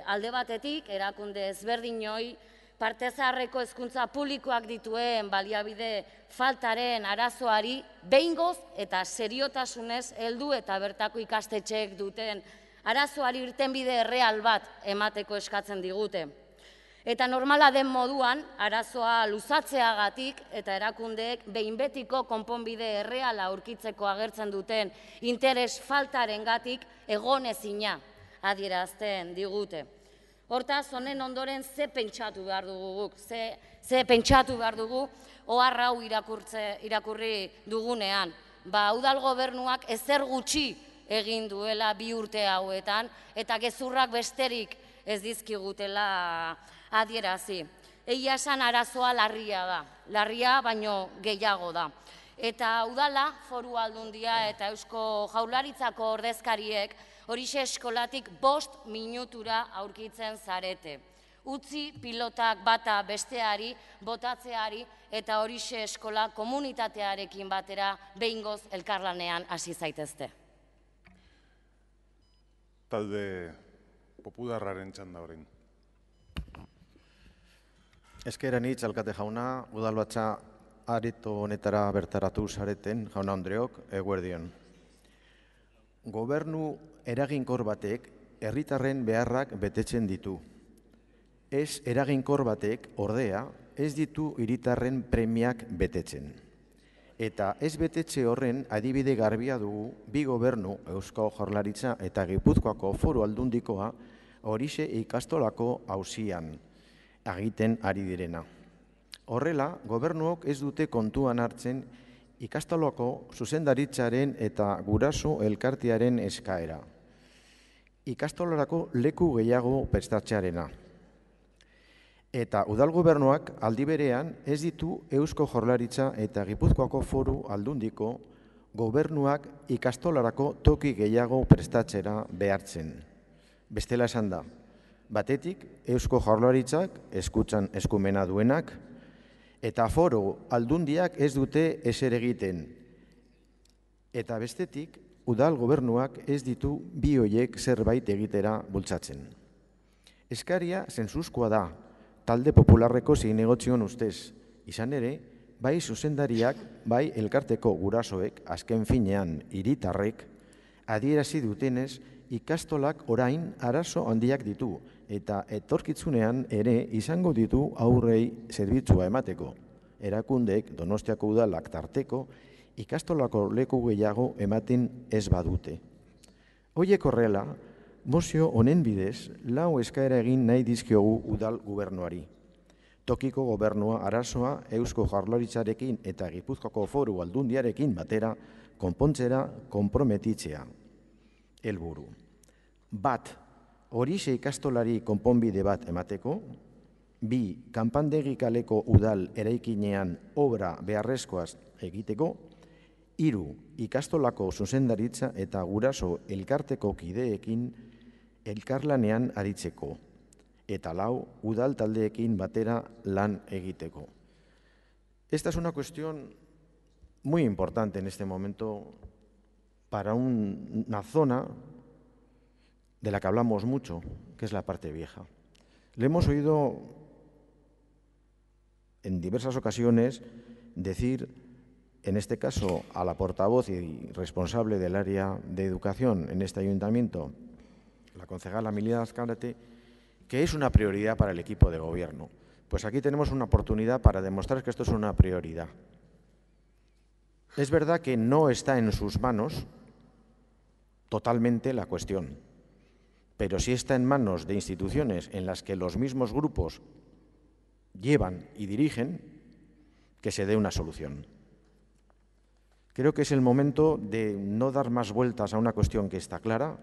alde batetik, erakunde ezberdinoi, parte zaharreko hezkuntza publikoak dituen baliabide faltaren arazoari behingoz eta seriotasunez heldu eta bertako ikastetxeek duten arazoari irtenbide erreal bat emateko eskatzen digute. Eta normala den moduan, arazoa luzatzeagatik eta erakundeek behin betiko konponbide erreala aurkitzeko agertzen duten interes faltarengatik egonezina adierazten digute. Hortaz, honen ondoren ze pentsatu behar dugu guk, ze pentsatu behar dugu ohar hau irakurri dugunean. Udal gobernuak ezer gutxi egin duela 2 urte hauetan eta gezurrak besterik ez dizkigutela adierazi. Egia esan arazoa larria da, larria baino gehiago da. Eta udala, Foru Aldundia eta Eusko Jaurlaritzako ordezkariek horixe eskolatik 5 minutura aurkitzen zarete. Utzi pilotak bata besteari, botatzeari eta horixe eskola komunitatearekin batera behingoz elkarlanean hasi zaitezte. Talde popularraren txanda orain. Ezkeran hitz, alkate jauna, udalbatza areto honetara bertaratu zareten, jauna Andreok, eguerdion. Gobernu eraginkor batek herritarren beharrak betetzen ditu. Ez eraginkor batek, ordea, ez ditu hiritarren premiak betetzen. Eta ez betetxe horren adibide garbia dugu 2 gobernu, Eusko Jaurlaritza eta Gipuzkoako Foru Aldundikoa, horixe ikastolako auzian egiten ari direna. Horrela, gobernuok ez dute kontuan hartzen ikastolako zuzendaritzaren eta guraso elkartearen eskaera. Ikastolarako leku gehiago prestatzearena. Eta udal gobernuak aldi berean ez ditu Eusko Jaurlaritza eta Gipuzkoako Foru Aldundiko gobernuak ikastolarako toki gehiago prestatzera behartzen. Bestela esan da, batetik Eusko Jaurlaritzak eskutzan eskumena duenak, eta Foru Aldundiak ez dute ezer egiten. Eta bestetik, udal gobernuak ez ditu 2 horiek zerbait egitera bultzatzen. Eskaria zentzuzkoa da, talde popularreko zinegotzion ustez. Izan ere, bai zuzendariak, bai elkarteko gurasoek, azken finean hiritarrek, adierazi dutenez, ikastolak orain arazo handiak ditu, eta etorkitzunean ere izango ditu aurrei zerbitzua emateko. Erakundeek Donostiako udalak tarteko, ikastolako leku gehiago ematen ez badute. Hoiek horrela, mozio honen bidez, 4 eskaera egin nahi dizkiogu udal gobernuari. Tokiko gobernua arazoa Eusko Jaurlaritzarekin eta Gipuzkoako Foru Aldundiarekin batera konpontzera konprometitzea. Helburu. 1. Horixe ikastolari konponbide bat emateko. 2. Kanpandegi kaleko udal eraikinean obra beharrezkoaz egiteko. 3. Ikastolako zuzendaritza eta guraso elkarteko kideekin elkarlanean aritzeko. Eta 4. Udal taldeekin batera lan egiteko. Esta es una cuestión muy importante en este momento para una zona de la que hablamos mucho, que es la parte vieja. Le hemos oído en diversas ocasiones decir, en este caso a la portavoz y responsable del área de educación en este ayuntamiento, la concejala Emilia Azcárate, que es una prioridad para el equipo de gobierno. Pues aquí tenemos una oportunidad para demostrar que esto es una prioridad. Es verdad que no está en sus manos totalmente la cuestión, pero si está en manos de instituciones en las que los mismos grupos llevan y dirigen, que se dé una solución. Creo que es el momento de no dar más vueltas a una cuestión que está clara,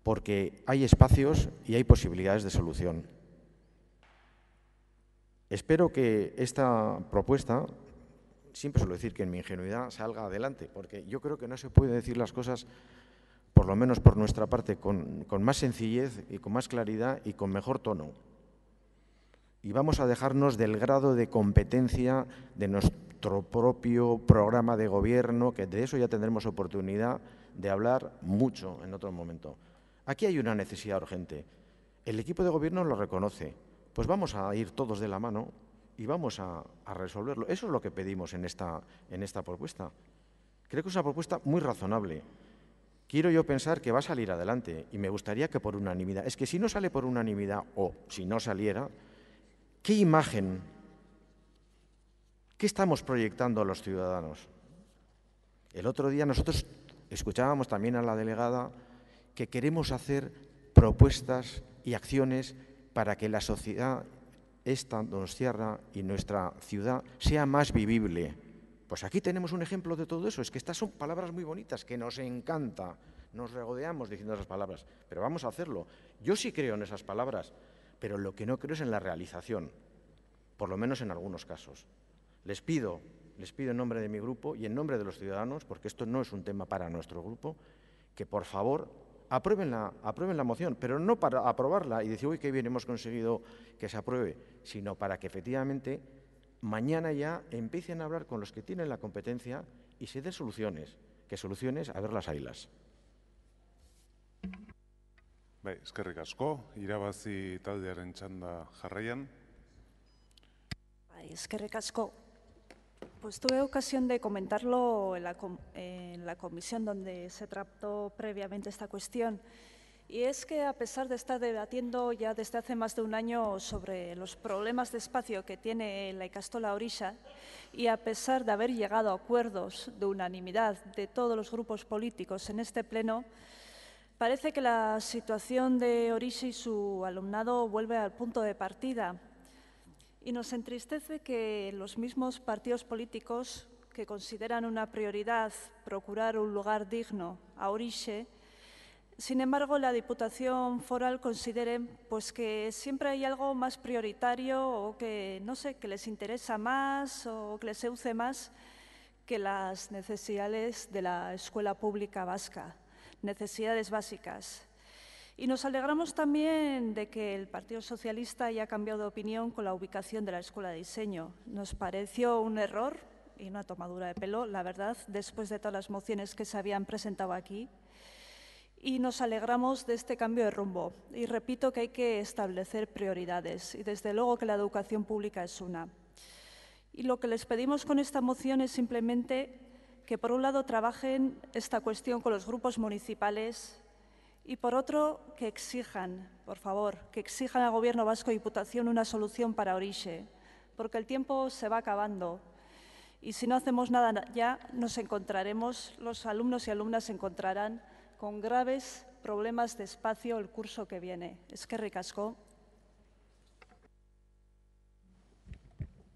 porque hay espacios y hay posibilidades de solución. Espero que esta propuesta, siempre suelo decir que en mi ingenuidad, salga adelante, porque yo creo que no se puede decir las cosas, por lo menos por nuestra parte, con más sencillez y con más claridad y con mejor tono. Y vamos a dejarnos del grado de competencia de nuestro propio programa de gobierno, que de eso ya tendremos oportunidad de hablar mucho en otro momento. Aquí hay una necesidad urgente. El equipo de gobierno lo reconoce. Pues vamos a ir todos de la mano y vamos a resolverlo. Eso es lo que pedimos en esta propuesta. Creo que es una propuesta muy razonable. Quiero yo pensar que va a salir adelante y me gustaría que por unanimidad. Es que si no sale por unanimidad o si no saliera, ¿qué imagen, qué estamos proyectando a los ciudadanos? El otro día nosotros escuchábamos también a la delegada que queremos hacer propuestas y acciones para que la sociedad, esta donostiarra y nuestra ciudad, sea más vivible. Pues aquí tenemos un ejemplo de todo eso. Es que estas son palabras muy bonitas, que nos encanta. Nos regodeamos diciendo esas palabras, pero vamos a hacerlo. Yo sí creo en esas palabras, pero lo que no creo es en la realización, por lo menos en algunos casos. Les pido en nombre de mi grupo y en nombre de los ciudadanos, porque esto no es un tema para nuestro grupo, que por favor aprueben la moción, pero no para aprobarla y decir, uy, qué bien hemos conseguido que se apruebe, sino para que efectivamente mañana ya empiecen a hablar con los que tienen la competencia y se den soluciones, que soluciones, a ver las haylas. Bai, eskerrik asko, irabazi taldearen txanda jarraian. Bai, eskerrik asko. Pues tuve ocasión de comentarlo en la comisión donde se trató previamente esta cuestión. Y es que a pesar de estar debatiendo ya desde hace más de un año sobre los problemas de espacio que tiene la ikastola Orixa, y a pesar de haber llegado a acuerdos de unanimidad de todos los grupos políticos en este pleno, parece que la situación de Orixa y su alumnado vuelve al punto de partida. Y nos entristece que los mismos partidos políticos que consideran una prioridad procurar un lugar digno a Orixa, sin embargo, la Diputación Foral considere pues, que siempre hay algo más prioritario o que, no sé, que les interesa más o que les seduce más que las necesidades de la escuela pública vasca, necesidades básicas. Y nos alegramos también de que el Partido Socialista haya cambiado de opinión con la ubicación de la Escuela de Diseño. Nos pareció un error y una tomadura de pelo, la verdad, después de todas las mociones que se habían presentado aquí. Y nos alegramos de este cambio de rumbo. Y repito que hay que establecer prioridades y desde luego que la educación pública es una. Y lo que les pedimos con esta moción es simplemente que por un lado trabajen esta cuestión con los grupos municipales y por otro que exijan, por favor, que exijan al Gobierno vasco y Diputación una solución para Orixa, porque el tiempo se va acabando y si no hacemos nada ya nos encontraremos, los alumnos y alumnas se encontrarán con graves problemas de espacio el curso que viene. Eskerrik asko.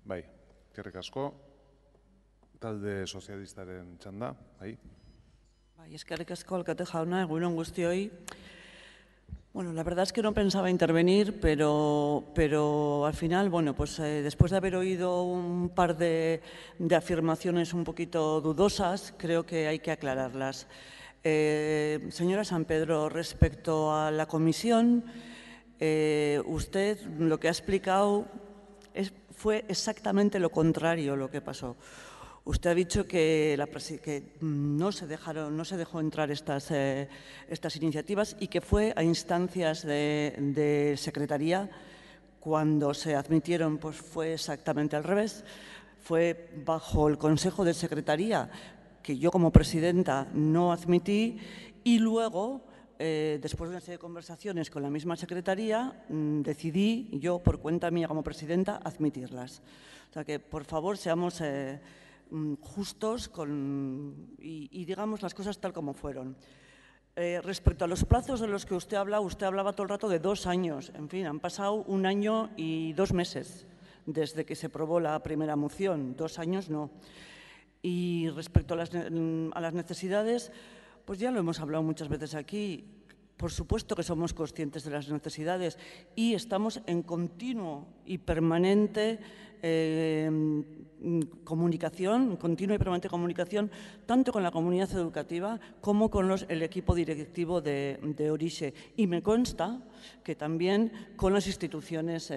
Bai, eskerrik asko. Talde sozialistaren txanda, bai. Bai, eskerrik asko alkate jauna, egun on guztioi. Bueno, la verdad es que no pensaba intervenir, pero al final, bueno, pues después de haber oído un par de afirmaciones un poquito dudosas, creo que hay que aclararlas. Señora San Pedro, respecto a la comisión, usted lo que ha explicado fue exactamente lo contrario lo que pasó. Usted ha dicho que no se dejó entrar estas iniciativas y que fue a instancias de Secretaría. Cuando se admitieron, pues fue exactamente al revés. Fue bajo el Consejo de Secretaría que yo como presidenta no admití y luego, después de una serie de conversaciones con la misma Secretaría, decidí yo, por cuenta mía como presidenta, admitirlas. O sea que, por favor, seamos justos y digamos las cosas tal como fueron. Respecto a los plazos de los que usted hablaba todo el rato de 2 años. En fin, han pasado 1 año y 2 meses desde que se aprobó la primera moción, 2 años no. Y respecto a las necesidades, pues ya lo hemos hablado muchas veces aquí. Por supuesto que somos conscientes de las necesidades y estamos en continuo y permanente comunicación, tanto con la comunidad educativa como con el equipo directivo de Orixe. Y me consta que también con las instituciones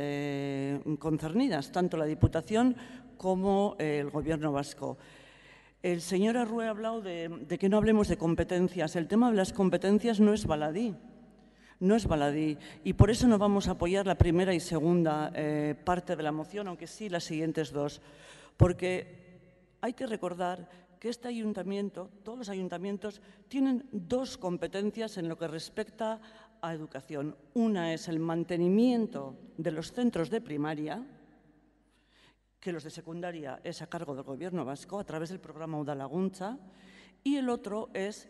concernidas, tanto la Diputación como el Gobierno vasco. El señor Arrue ha hablado de que no hablemos de competencias. El tema de las competencias no es baladí. No es baladí y por eso no vamos a apoyar la primera y segunda parte de la moción, aunque sí las siguientes 2, porque hay que recordar que este ayuntamiento, todos los ayuntamientos, tienen 2 competencias en lo que respecta a educación. Una es el mantenimiento de los centros de primaria, que los de secundaria es a cargo del Gobierno vasco a través del programa Udalaguntza, y el otro es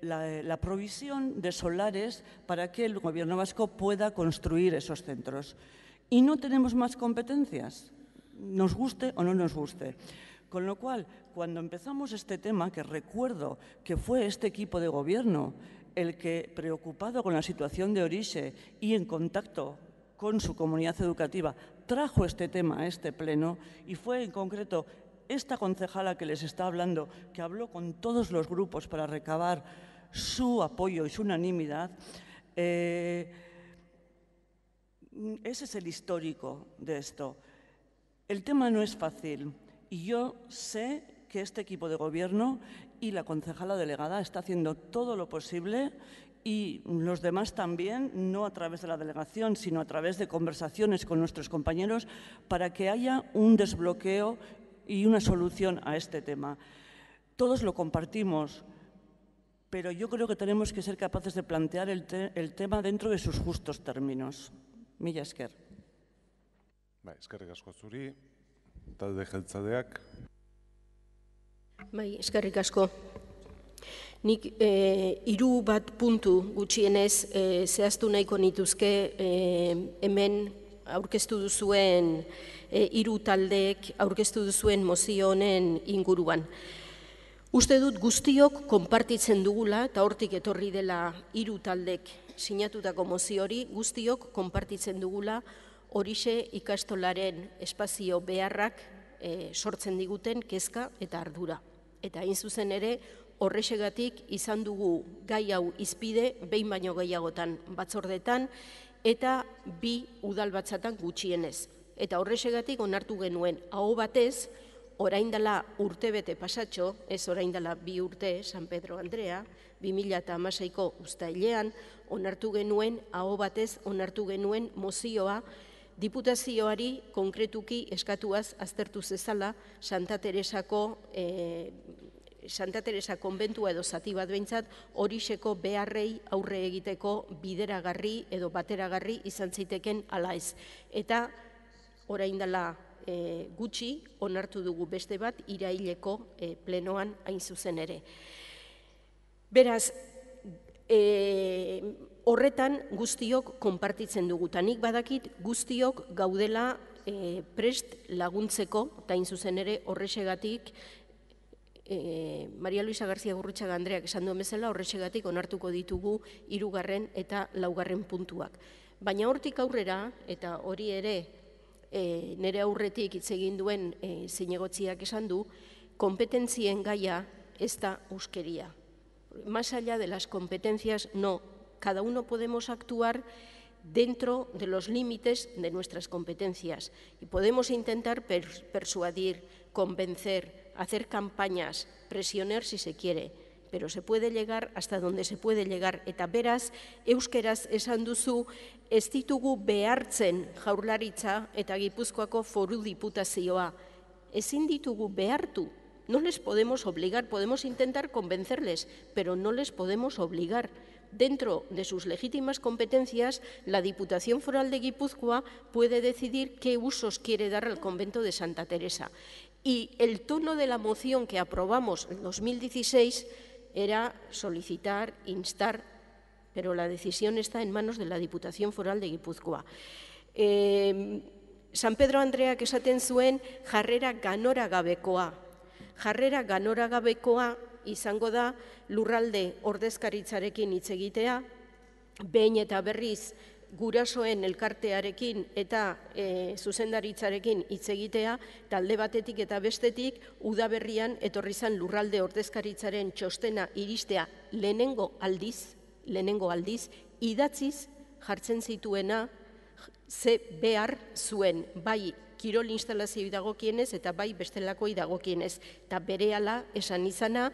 la provisión de solares para que el Gobierno vasco pueda construir esos centros. Y no tenemos más competencias, nos guste o no nos guste. Con lo cual, cuando empezamos este tema, que recuerdo que fue este equipo de Gobierno el que, preocupado con la situación de Orixe y en contacto con su comunidad educativa, trajo este tema a este pleno y fue en concreto esta concejala que les está hablando, que habló con todos los grupos para recabar su apoyo y su unanimidad, ese es el histórico de esto. El tema no es fácil y yo sé que este equipo de Gobierno y la concejala delegada está haciendo todo lo posible y los demás también, no a través de la delegación, sino a través de conversaciones con nuestros compañeros para que haya un desbloqueo y una solución a este tema. Todos lo compartimos, pero yo creo que tenemos que ser capaces de plantear el tema dentro de sus justos términos. Mila esker. Eskerrik asko zuri, talde jeltzaleak. Eskerrik asko. Nik 3 bat puntu gutxienez zehaztu nahiko nituzke hemen aurkeztu duzuen 3 taldeek aurkeztu duzuen mozio honen inguruan. Uste dut guztiok konpartitzen dugula, eta hortik etorri dela 3 taldek sinatutako mozio hori, guztiok konpartitzen dugula Orixe ikastolaren espazio beharrak sortzen diguten kezka eta ardura. Eta hain zuzen ere, horrexegatik izan dugu gai hau hizpide behin baino gehiagotan batzordetan eta 2 udalbatzatan gutxienez. Eta horrexegatik onartu genuen aho batez, orain dela urtebete pasatxo, ez orain dela 2 urte, San Pedro Andrea, 2016ko uztailean, onartu genuen aho batez, onartu genuen mozioa, Diputazioari konkretuki eskatuaz aztertu zezala Santa Teresa konbentua edo zati bat behintzat Orixeko beharrei aurre egiteko bideragarri edo bateragarri izan ziteken ala ez. Eta orain dela gutxi onartu dugu beste bat iraileko plenoan hain zuzen ere. Beraz, horretan guztiok konpartitzen dugu, eta nik badakit guztiok gaudela prest laguntzeko, eta hain zuzen ere horrexegatik, Maria Luisa García Gurrutxaga Andreak esan duen bezala, horrexegatik onartuko ditugu 3. eta 4. puntuak. Baina hortik aurrera, eta hori ere nire aurretik hitz egin duen zinegotziak esan du, kompetentzien gaia ez da euskeria. Más allá de las competencias, no. Cada uno podemos actuar dentro de los límites de nuestras competencias y podemos intentar persuadir, convencer, hacer campañas, presionar si se quiere, pero se puede llegar hasta donde se puede llegar. Eta beraz, euskeraz esan duzu, ez ditugu behartzen Jaurlaritza eta Gipuzkoako Foru Diputazioa. Ezin ditugu behartu. No les podemos obligar, podemos intentar convencerles, pero no les podemos obligar. Dentro de sus legítimas competencias, la Diputación Foral de Guipúzcoa puede decidir qué usos quiere dar al convento de Santa Teresa. Y el tono de la moción que aprobamos en 2016 era solicitar, instar, pero la decisión está en manos de la Diputación Foral de Gipuzkoa. San Pedro Andreak esaten zuen jarrera ganoragabekoa. Jarrera ganoragabekoa izango da lurralde ordezkaritzarekin hitz egitea, behin eta berriz gurasoen elkartearekin eta zuzendaritzarekin hitz egitea, talde batetik eta bestetik udaberrian etorri zen lurralde ordezkaritzaren txostena iristea lehenengo aldiz, idatziz jartzen zituena ze behar zuen, bai kirol instalazioi dagokienez eta bai bestelakoi dagokienez. Eta berehala esan izana,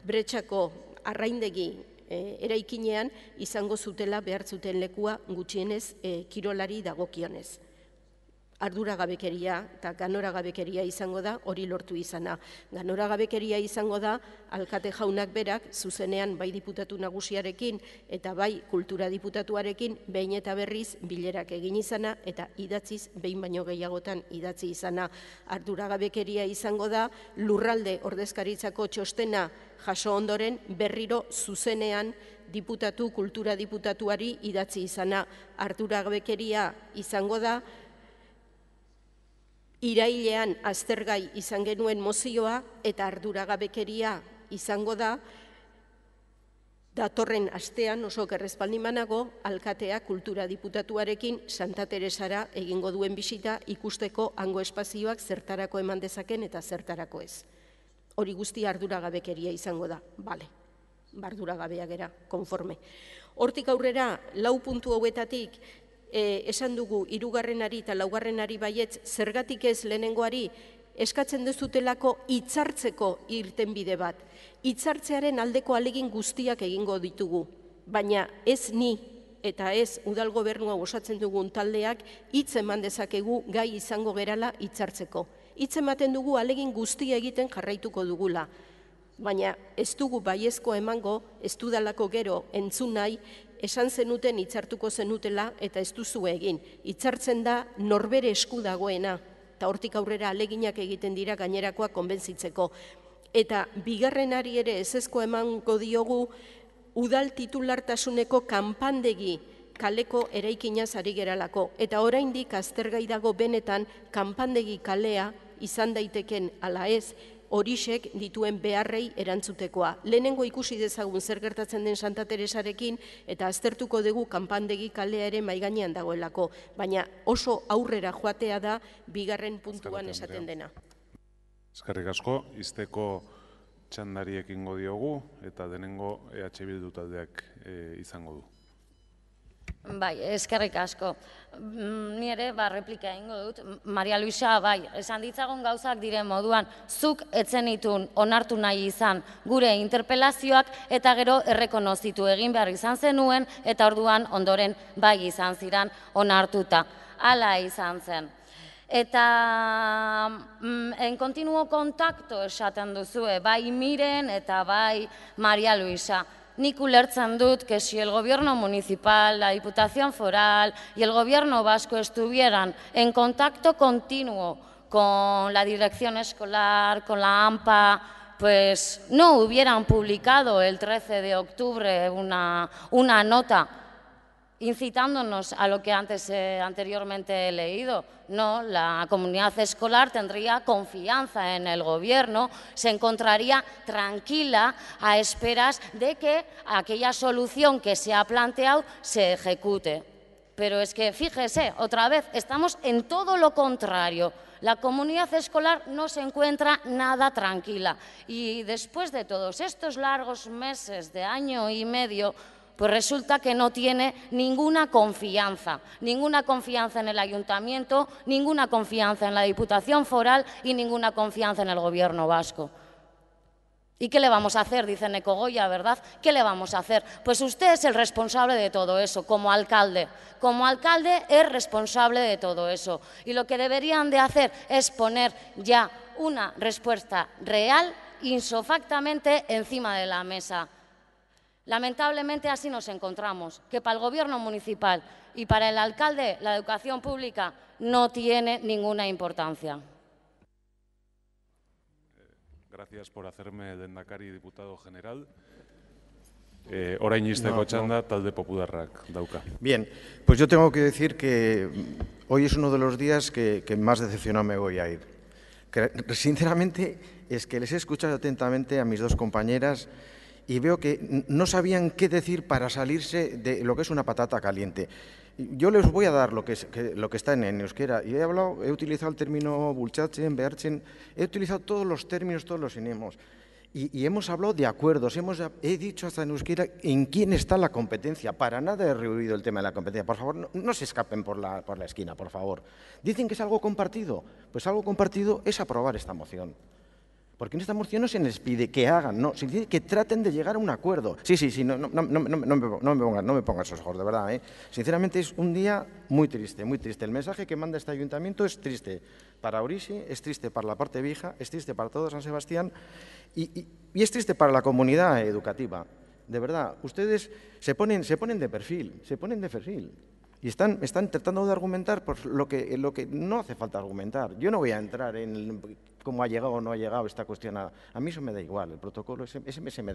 Bretxako arraindegi eraikinean izango zutela behar zuten lekua gutxienez kirolari dagokionez. Arduragabekeria eta ganoragabekeria izango da hori lortu izana. Ganoragabekeria izango da alkate jaunak berak zuzenean bai diputatu nagusiarekin eta bai kultura diputatuarekin behin eta berriz bilerak egin izana eta idatziz behin baino gehiagotan idatzi izana. Arduragabekeria izango da lurralde ordezkaritzako txostena jaso ondoren berriro zuzenean diputatu, kultura diputatuari idatzi izana. Arduragabekeria izango da irailean aztergai izan genuen mozioa eta arduragabekeria izango da datorren astean oso errespaldimanago alkatea kultura diputatuarekin Santa Teresara egingo duen bisita ikusteko hango espazioak zertarako eman dezaken eta zertarako ez. Hori guztia arduragabekeria izango da, bale, arduragabea gera, konforme. Hortik aurrera, 4 puntu hauetatik, esan dugu hirugarrenari eta laugarrenari baietz zergatik ez lehenengoari eskatzen duzutelako hitzartzeko irtenbide bat. Hitzartzearen aldeko alegin guztiak egingo ditugu, baina ez ni eta ez udal gobernua osatzen dugun taldeak hitz eman dezakegu gai izango gerala hitzartzeko. Hitz ematen dugu alegin guztia egiten jarraituko dugula. Baina ez dugu baiezko emango, ez dudalako gero entzun nahi, esan zenuten hitzartuko zenutela eta ez duzu egin. Hitzartzen da norbere esku dagoena, eta hortik aurrera aleginak egiten dira gainerakoak konbentzitzeko. Eta bigarrenari ere ezezko emango diogu udal titulartasuneko kanpandegi kaleko eraikinaz ari geralako. Eta oraindik aztergai dago benetan kanpandegi kalea izan daiteken ala ez, horixek dituen beharrei erantzutekoa. Lehenengo ikusi dezagun zer gertatzen den Santa Teresarekin eta aztertuko dugu kanpandegi kalea ere maigainean dagoelako. Baina oso aurrera joatea da bigarren puntuan esaten dena. Eskerrik asko, izteko txandari ekingo diogu eta denengo EH Bildu taldeak izango du. Bai, eskerrik asko. Ni ere, replika egingo dut. Maria Luisa, bai, esan ditzagun gauzak diren moduan, zuk etzenitun onartu nahi izan gure interpelazioak eta gero errekonozitu egin behar izan zenuen eta orduan ondoren bai izan ziran onartuta. Hala izan zen. Eta en continuo contacto esaten duzue, bai Miren eta bai Maria Luisa. Nik ulertzen dut que si el gobierno municipal, la Diputación Foral y el gobierno vasco estuvieran en contacto continuo con la dirección escolar, con la AMPA, pues no hubieran publicado el 13 de octubre una nota incitándonos a lo que anteriormente he leído. No, la comunidad escolar tendría confianza en el gobierno, se encontraría tranquila a esperas de que aquella solución que se ha planteado se ejecute. Pero es que, fíjese, otra vez, estamos en todo lo contrario. La comunidad escolar no se encuentra nada tranquila. Y después de todos estos largos meses de año y medio, pues resulta que no tiene ninguna confianza en el ayuntamiento, ninguna confianza en la Diputación Foral y ninguna confianza en el gobierno vasco. ¿Y qué le vamos a hacer? Dice Necogoya, ¿verdad? ¿Qué le vamos a hacer? Pues usted es el responsable de todo eso, como alcalde. Como alcalde es responsable de todo eso. Y lo que deberían de hacer es poner ya una respuesta real, insofactamente, encima de la mesa. Lamentablemente así nos encontramos, que para el gobierno municipal y para el alcalde la educación pública no tiene ninguna importancia. Gracias por hacerme lehendakari y diputado general. Orain izteko txanda talde popularrak dauka. Bien, pues yo tengo que decir que hoy es uno de los días que más decepcionado me voy a ir. Sinceramente, es que les he escuchado atentamente a mis dos compañeras y veo que no sabían qué decir para salirse de lo que es una patata caliente. Yo les voy a dar lo que está en euskera. Y he utilizado el término bultzatzen, behartzen, he utilizado todos los términos, todos los sinónimos. Y hemos hablado de acuerdos, he dicho hasta en euskera en quién está la competencia. Para nada he rehuido el tema de la competencia. Por favor, no se escapen por la esquina, por favor. Dicen que es algo compartido. Pues algo compartido es aprobar esta moción. Porque en esta moción no se les pide que hagan, no, se dice que traten de llegar a un acuerdo. Sí, no me pongan esos ojos, de verdad. Sinceramente es un día muy triste, muy triste. El mensaje que manda este ayuntamiento es triste para Orixe, es triste para la parte vieja, es triste para todo San Sebastián y es triste para la comunidad educativa. De verdad, ustedes se ponen de perfil, y están tratando de argumentar por lo que no hace falta argumentar. Yo no voy a entrar en cómo ha llegado o no ha llegado esta cuestión. A mí eso me da igual, el protocolo ese me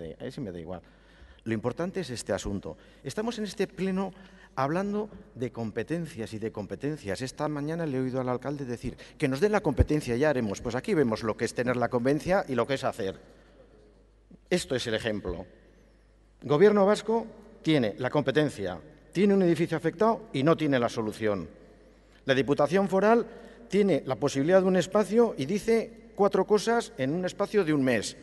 da igual. Lo importante es este asunto. Estamos en este pleno hablando de competencias y de competencias. Esta mañana le he oído al alcalde decir que nos den la competencia y ya haremos. Pues aquí vemos lo que es tener la competencia y lo que es hacer. Esto es el ejemplo. Gobierno vasco tiene la competencia, tiene un edificio afectado y no tiene la solución. La Diputación Foral tiene la posibilidad de un espacio y dice 4 cosas en un espacio de un mes.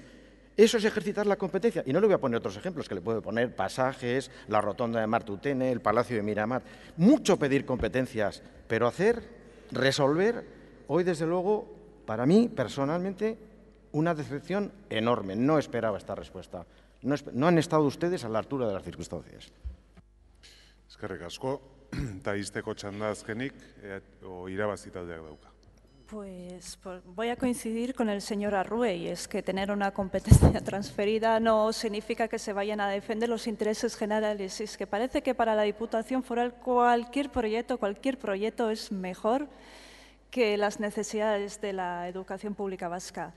Eso es ejercitar la competencia. Y no le voy a poner otros ejemplos, que le puedo poner Pasajes, la Rotonda de Martutene, el Palacio de Miramar. Mucho pedir competencias, pero hacer, resolver, hoy desde luego, para mí, personalmente, una decepción enorme. No esperaba esta respuesta. No han estado ustedes a la altura de las circunstancias. Eskerrik asko, eta izteko txanda azkenik, irabazi taldeak dauka. Pues voy a coincidir con el señor Arrue, y es que tener una competencia transferida no significa que se vayan a defender los intereses generales. Es que parece que para la Diputación Foral cualquier proyecto es mejor que las necesidades de la educación pública vasca.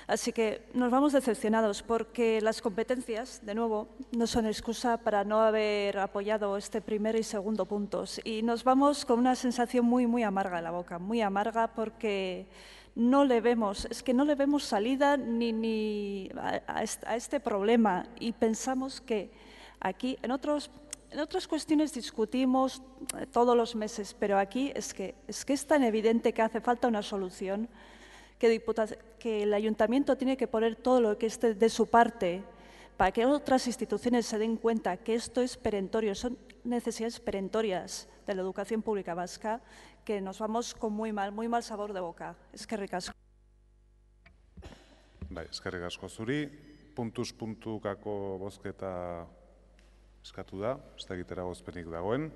Así que nos vamos decepcionados porque las competencias, de nuevo, no son excusa para no haber apoyado este primer y segundo puntos. Y nos vamos con una sensación muy amarga en la boca, muy amarga porque no le vemos salida ni a este problema y pensamos que aquí en otras cuestiones discutimos todos los meses, pero aquí es que es tan evidente que hace falta una solución que el ayuntamiento tiene que poner todo lo que esté de su parte para que otras instituciones se den cuenta que esto es perentorio, son necesidades perentorias de la educación pública vasca, que nos vamos con muy mal sabor de boca. Eskerrik asko. Eskerrik asko zuri, puntuz puntukako bozketa eskatu da, ez da egitera gozpenik dagoen.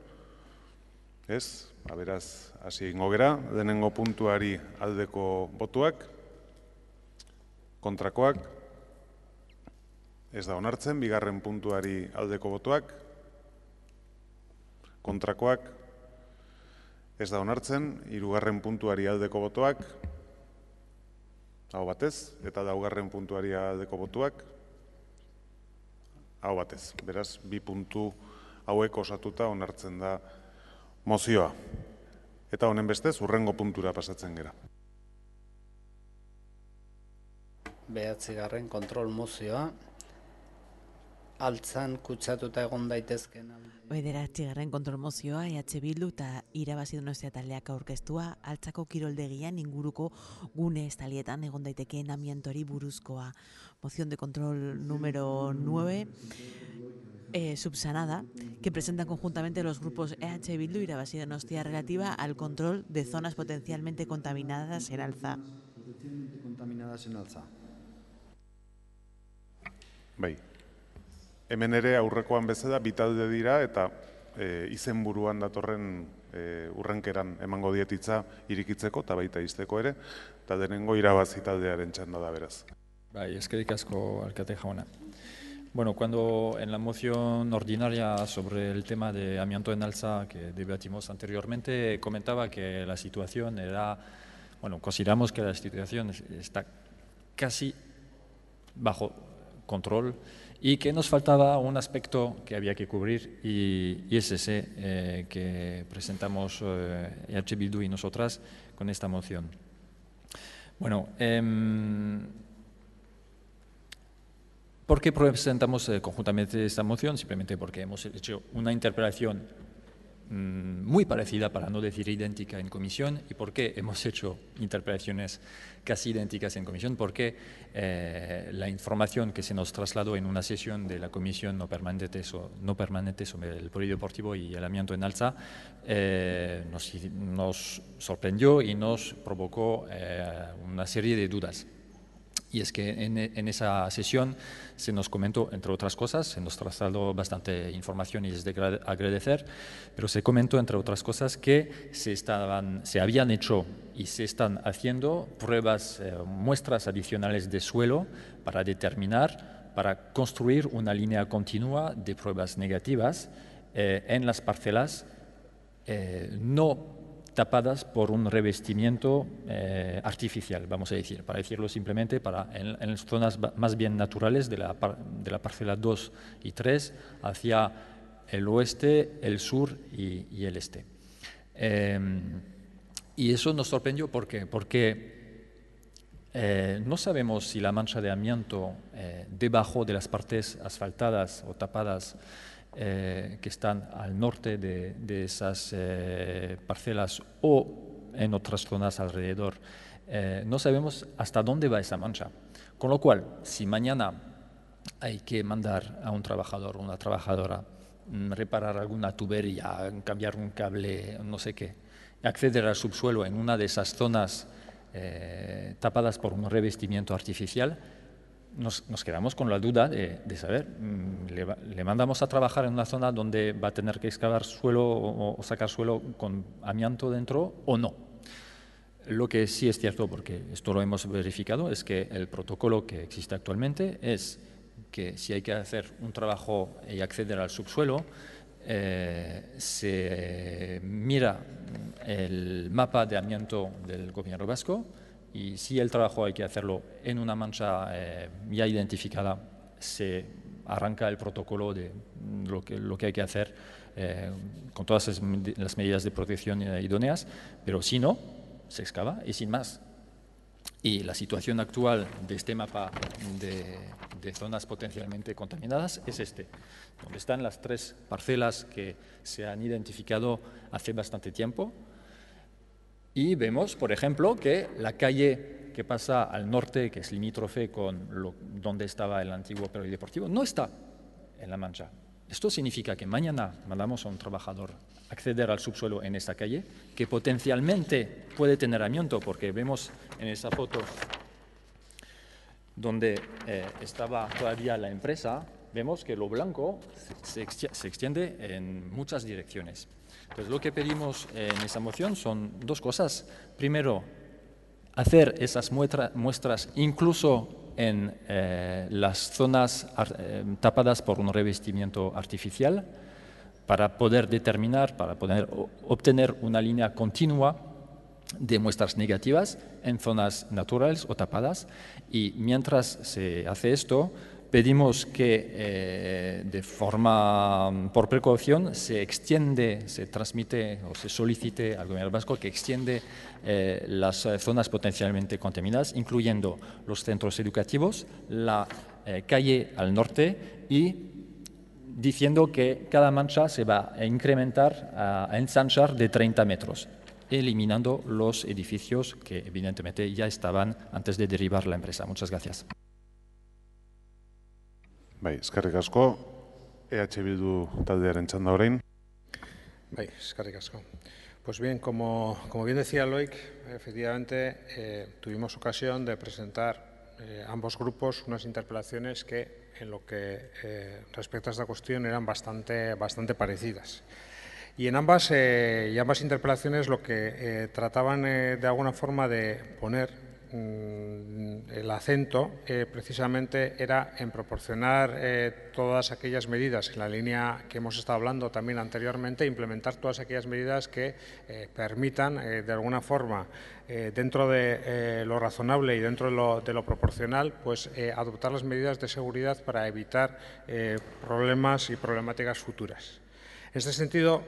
Ez, beraz, hasi egingo gera, lehenengo puntuari aldeko botuak, kontrakoak, ez da onartzen, bigarren puntuari aldeko botuak, kontrakoak, ez da onartzen, hirugarren puntuari aldeko botuak, aho batez, eta laugarren puntuari aldeko botuak, aho batez. Beraz, bi puntu hauek osatuta onartzen da mozioa. Eta honen bestez, hurrengo puntura pasatzen gera. 9. kontrol mozioa. Altzan kutsatuta egon daitezken. 9. kontrol mozioa, Bildu eta irabazi donostia taldeak aurkeztua, altzako kiroldegian inguruko gune estalietan egon daitekeen amiantori buruzkoa. Moción de control número 9. Subsanada, que presentan conjuntamente los grupos EH Bildu y Irabazi Donostia relativa al control de zonas potencialmente contaminadas en Alza. Bai, hemen ere aurrekoan bezala bitalde dira eta izenburuan datorren urrenkeran emango dietitza irikitzeko eta baita izteko ere, eta denengo irabazi taldearen txanda da beraz. Bai, eskerrik asko alkate jauna. Bueno, cuando en la moción ordinaria sobre el tema de amianto en alza que debatimos anteriormente, comentaba que la situación era, bueno, consideramos que la situación está casi bajo control y que nos faltaba un aspecto que había que cubrir y es ese que presentamos EH Bildu y nosotras con esta moción. Bueno, ¿por qué presentamos conjuntamente esta moción? Simplemente porque hemos hecho una interpelación muy parecida, para no decir idéntica, en comisión. ¿Y por qué hemos hecho interpelaciones casi idénticas en comisión? Porque la información que se nos trasladó en una sesión de la comisión no permanente sobre el polideportivo y el amianto en alza nos sorprendió y nos provocó una serie de dudas. Y es que en esa sesión se nos comentó, entre otras cosas, se nos trasladó bastante información y es de agradecer, pero se comentó, entre otras cosas, que se habían hecho y se están haciendo pruebas, muestras adicionales de suelo para construir una línea continua de pruebas negativas en las parcelas no tapadas por un revestimiento artificial, vamos a decir, para decirlo simplemente, en las zonas más bien naturales de la parcela 2 y 3 hacia el oeste, el sur y el este. Y eso nos sorprendió porque no sabemos si la mancha de amianto debajo de las partes asfaltadas o tapadas que están al norte de esas parcelas o en otras zonas alrededor. No sabemos hasta dónde va esa mancha. Con lo cual, si mañana hay que mandar a un trabajador o una trabajadora reparar alguna tubería, cambiar un cable, no sé qué, acceder al subsuelo en una de esas zonas tapadas por un revestimiento artificial, nos quedamos con la duda de saber, le mandamos a trabajar en una zona donde va a tener que excavar suelo o sacar suelo con amianto dentro o no. Lo que sí es cierto, porque esto lo hemos verificado, es que el protocolo que existe actualmente es que si hay que hacer un trabajo y acceder al subsuelo, se mira el mapa de amianto del gobierno vasco. Y si el trabajo hay que hacerlo en una mancha ya identificada, se arranca el protocolo de lo que hay que hacer con todas las medidas de protección idóneas, pero si no, se excava y sin más. Y la situación actual de este mapa de zonas potencialmente contaminadas es donde están las 3 parcelas que se han identificado hace bastante tiempo. Y vemos, por ejemplo, que la calle que pasa al norte, que es limítrofe con donde estaba el antiguo polideportivo, no está en la mancha. Esto significa que mañana mandamos a un trabajador acceder al subsuelo en esta calle, que potencialmente puede tener amianto, porque vemos en esa foto donde estaba todavía la empresa, vemos que lo blanco se extiende en muchas direcciones. Entonces, lo que pedimos en esa moción son 2 cosas. Primero, hacer esas muestras incluso en las zonas tapadas por un revestimiento artificial para poder determinar, para poder obtener una línea continua de muestras negativas en zonas naturales o tapadas. Y mientras se hace esto, pedimos que de forma, por precaución, se transmite o se solicite al gobierno vasco que extiende las zonas potencialmente contaminadas, incluyendo los centros educativos, la calle al norte y diciendo que cada mancha se va a incrementar, a ensanchar de 30 metros, eliminando los edificios que evidentemente ya estaban antes de derribar la empresa. Muchas gracias. Bai, eskerrik asko, EH Bildu taldearen txanda orain. Bai, eskerrik asko. Pues bien, como bien decía Loic, efectivamente tuvimos ocasión de presentar ambos grupos unas interpelaciones que en lo que respecta a esta cuestión eran bastante parecidas. Y en ambas interpelaciones lo que trataban de alguna forma de poner el acento precisamente era en proporcionar todas aquellas medidas en la línea que hemos estado hablando también anteriormente, implementar todas aquellas medidas que permitan de alguna forma dentro de lo razonable y dentro de lo proporcional, pues adoptar las medidas de seguridad para evitar problemas y problemáticas futuras. En este sentido,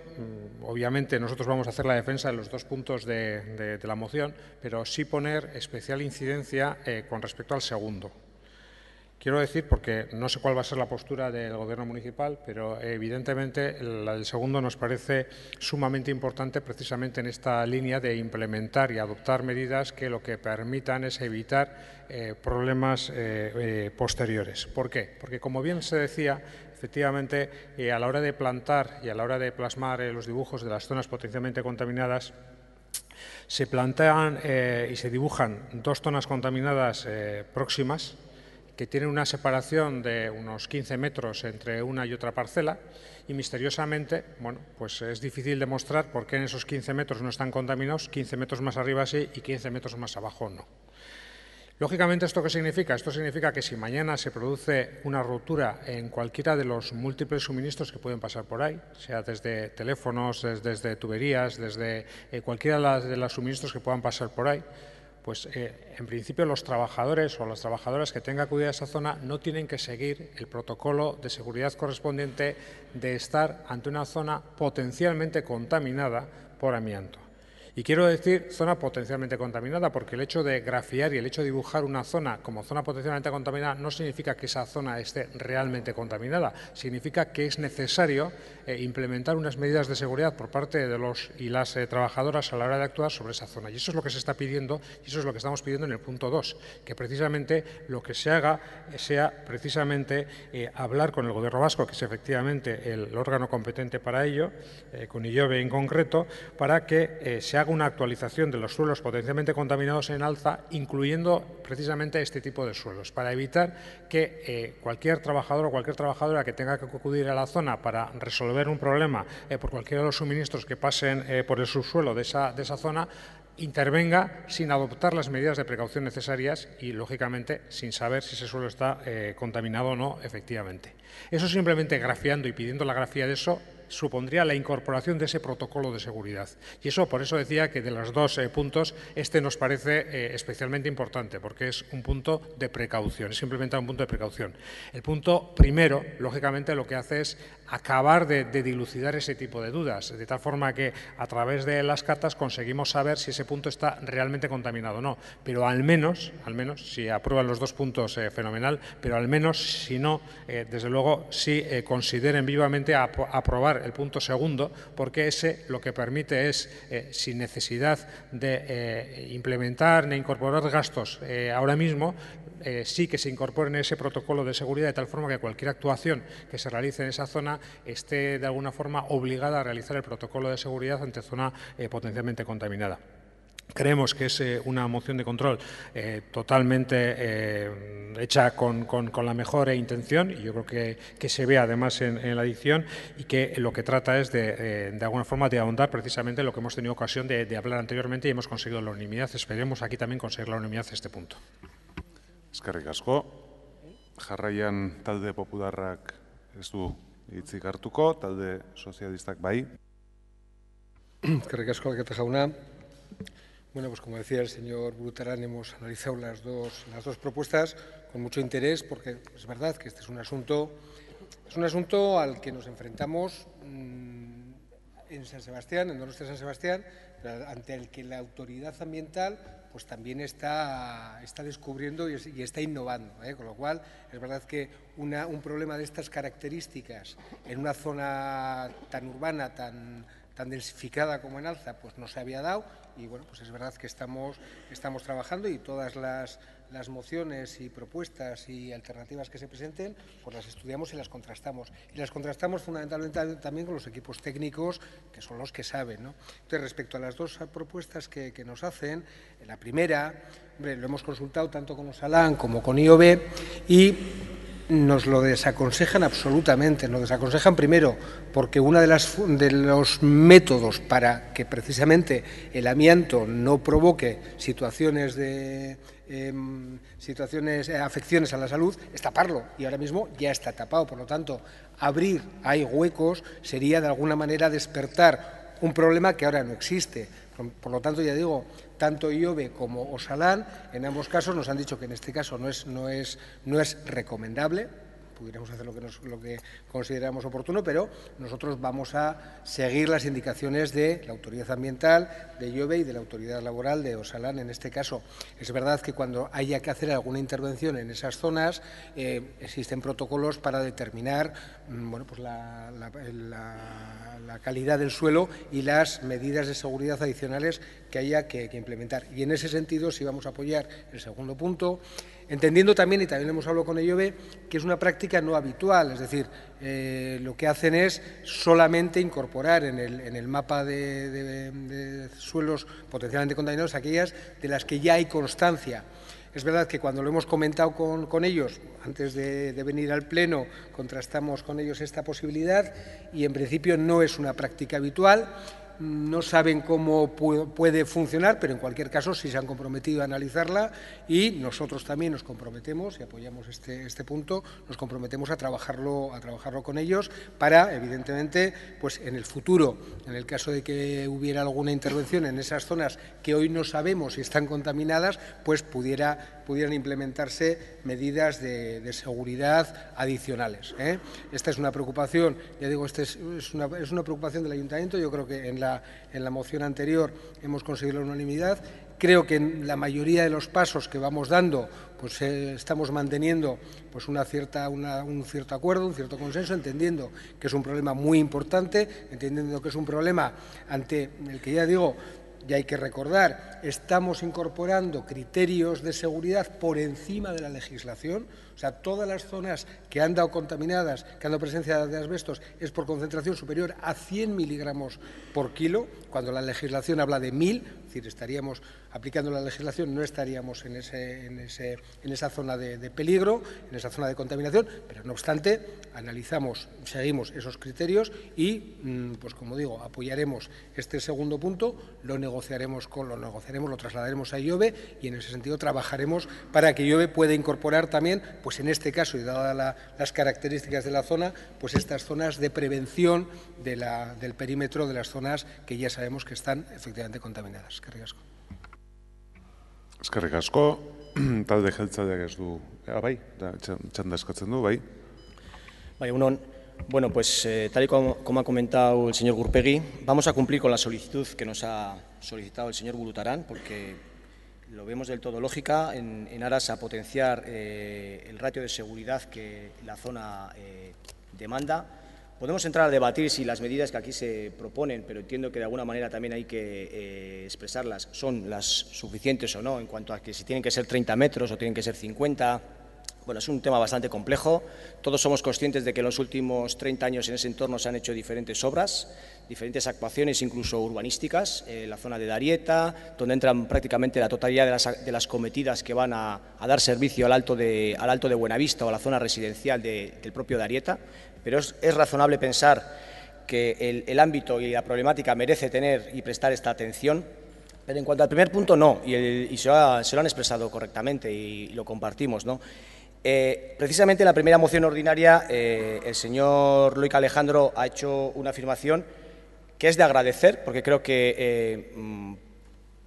obviamente, nosotros vamos a hacer la defensa de los dos puntos de la moción, pero sí poner especial incidencia con respecto al segundo. Quiero decir, porque no sé cuál va a ser la postura del Gobierno municipal, pero evidentemente la del segundo nos parece sumamente importante precisamente en esta línea de implementar y adoptar medidas que lo que permitan es evitar problemas posteriores. ¿Por qué? Porque, como bien se decía, efectivamente, a la hora de plantar y a la hora de plasmar los dibujos de las zonas potencialmente contaminadas, se plantean y se dibujan dos zonas contaminadas próximas que tienen una separación de unos 15 metros entre una y otra parcela y misteriosamente, bueno, pues es difícil demostrar por qué en esos 15 metros no están contaminados, 15 metros más arriba sí y 15 metros más abajo no. Lógicamente, ¿esto qué significa? Esto significa que si mañana se produce una ruptura en cualquiera de los múltiples suministros que pueden pasar por ahí, sea desde teléfonos, desde tuberías, desde cualquiera de los suministros que puedan pasar por ahí, pues en principio los trabajadores o las trabajadoras que tengan que acudir a esa zona no tienen que seguir el protocolo de seguridad correspondiente de estar ante una zona potencialmente contaminada por amianto. Y quiero decir zona potencialmente contaminada porque el hecho de grafiar y el hecho de dibujar una zona como zona potencialmente contaminada no significa que esa zona esté realmente contaminada, significa que es necesario implementar unas medidas de seguridad por parte de los y las trabajadoras a la hora de actuar sobre esa zona. Y eso es lo que se está pidiendo y eso es lo que estamos pidiendo en el punto 2, que precisamente lo que se haga sea precisamente hablar con el Gobierno vasco, que es efectivamente el órgano competente para ello, con ILLOBE en concreto, para que se haga una actualización de los suelos potencialmente contaminados en alza, incluyendo precisamente este tipo de suelos, para evitar que cualquier trabajador o cualquier trabajadora que tenga que acudir a la zona para resolver un problema por cualquiera de los suministros que pasen por el subsuelo de esa zona, intervenga sin adoptar las medidas de precaución necesarias y, lógicamente, sin saber si ese suelo está contaminado o no efectivamente. Eso simplemente grafiando y pidiendo la grafía de eso supondría la incorporación de ese protocolo de seguridad. Y eso, por eso decía que de los dos puntos, este nos parece especialmente importante, porque es un punto de precaución, es implementar un punto de precaución. El punto primero, lógicamente, lo que hace es acabar de dilucidar ese tipo de dudas, de tal forma que a través de las catas conseguimos saber si ese punto está realmente contaminado o no. Pero al menos, si aprueban los dos puntos, fenomenal, pero al menos, si no, desde luego, sí consideren vivamente aprobar el punto segundo, porque ese lo que permite es, sin necesidad de implementar ni incorporar gastos ahora mismo, sí que se incorpore en ese protocolo de seguridad de tal forma que cualquier actuación que se realice en esa zona esté de alguna forma obligada a realizar el protocolo de seguridad ante zona potencialmente contaminada. Creemos que es una moción de control totalmente hecha con la mejor intención y yo creo que se ve además en la edición y que lo que trata es de alguna forma de ahondar precisamente en lo que hemos tenido ocasión de hablar anteriormente y hemos conseguido la unanimidad. Esperemos aquí también conseguir la unanimidad en este punto. Eskerrik asko. Jarraian talde popularrak ez du hitzik hartuko, talde sozialistak bai. Eskerrik asko, alkate jauna. Bueno, pues como decía el señor Burutarán, hemos analizado las dos propuestas con mucho interés porque es verdad que este es un asunto al que nos enfrentamos en San Sebastián, en Donostia San Sebastián, ante el que la autoridad ambiental pues también está descubriendo y está innovando, con lo cual es verdad que un problema de estas características en una zona tan urbana, tan densificada como en Alza, pues no se había dado y bueno, pues es verdad que estamos trabajando y todas las mociones y propuestas y alternativas que se presenten, pues las estudiamos y las contrastamos. Y las contrastamos fundamentalmente también con los equipos técnicos, que son los que saben, ¿no? Entonces, respecto a las dos propuestas que nos hacen, la primera, hombre, lo hemos consultado tanto con Osalan como con ILLOBE y nos lo desaconsejan absolutamente. Nos desaconsejan primero porque uno de los métodos para que precisamente el amianto no provoque afecciones a la salud es taparlo, y ahora mismo ya está tapado. Por lo tanto, hay huecos, sería de alguna manera despertar un problema que ahora no existe. Por lo tanto, ya digo, tanto IOBE como Osalan, en ambos casos nos han dicho que en este caso no es recomendable. Pudiéramos hacer lo que consideramos oportuno, pero nosotros vamos a seguir las indicaciones de la autoridad ambiental, de IOBE y de la autoridad laboral de Osalan en este caso. Es verdad que cuando haya que hacer alguna intervención en esas zonas, existen protocolos para determinar pues la calidad del suelo y las medidas de seguridad adicionales que haya que implementar. Y en ese sentido sí vamos a apoyar el segundo punto, entendiendo también, y también hemos hablado con IOBE, que es una práctica no habitual, es decir, lo que hacen es solamente incorporar en el mapa de suelos potencialmente contaminados aquellas de las que ya hay constancia. Es verdad que cuando lo hemos comentado con ellos, antes de venir al Pleno, contrastamos con ellos esta posibilidad y en principio no es una práctica habitual. No saben cómo puede funcionar, pero en cualquier caso sí se han comprometido a analizarla y nosotros también nos comprometemos, y apoyamos este punto, nos comprometemos a trabajarlo con ellos para, evidentemente, pues en el futuro, en el caso de que hubiera alguna intervención en esas zonas que hoy no sabemos si están contaminadas, pues pudieran implementarse medidas de seguridad adicionales. Esta es una preocupación, ya digo, es una preocupación del Ayuntamiento. Yo creo que en la moción anterior hemos conseguido la unanimidad. Creo que en la mayoría de los pasos que vamos dando, pues estamos manteniendo pues un cierto acuerdo, un cierto consenso, entendiendo que es un problema muy importante, entendiendo que es un problema ante el que, ya digo, y hay que recordar, estamos incorporando criterios de seguridad por encima de la legislación. O sea, todas las zonas que han dado contaminadas, que han dado presencia de asbestos, es por concentración superior a 100 miligramos por kilo, cuando la legislación habla de 1000, es decir, estaríamos aplicando la legislación, no estaríamos en esa zona de peligro, en esa zona de contaminación, pero no obstante, seguimos esos criterios y, pues como digo, apoyaremos este segundo punto, lo trasladaremos a IOBE y en ese sentido trabajaremos para que IOBE pueda incorporar también, pues en este caso, y dadas las características de la zona, pues estas zonas de prevención del perímetro de las zonas que ya sabemos que están efectivamente contaminadas. Eskerrik asko. Eskerrik asko, talde jeltzaleak ez du, bai, txanda eskatzen du, bai. Bai, egunon. Bueno, pues tal y como ha comentado el señor Gurpegui, vamos a cumplir con la solicitud que nos ha solicitado el señor Burutarán, porque lo vemos del todo lógica en aras a potenciar el ratio de seguridad que la zona demanda. Podemos entrar a debatir si las medidas que aquí se proponen, pero entiendo que de alguna manera también hay que expresarlas, son las suficientes o no, en cuanto a que si tienen que ser 30 metros o tienen que ser 50. Bueno, es un tema bastante complejo. Todos somos conscientes de que en los últimos 30 años en ese entorno se han hecho diferentes obras, diferentes actuaciones, incluso urbanísticas, la zona de Darieta, donde entran prácticamente la totalidad de las cometidas que van a dar servicio al Alto de Buenavista o a la zona residencial del propio Darieta. Pero es razonable pensar que el ámbito y la problemática merece tener y prestar esta atención. Pero en cuanto al primer punto, no, y se lo han expresado correctamente y lo compartimos, ¿no? Precisamente en la primera moción ordinaria el señor Loic Alejandro ha hecho una afirmación que es de agradecer, porque creo que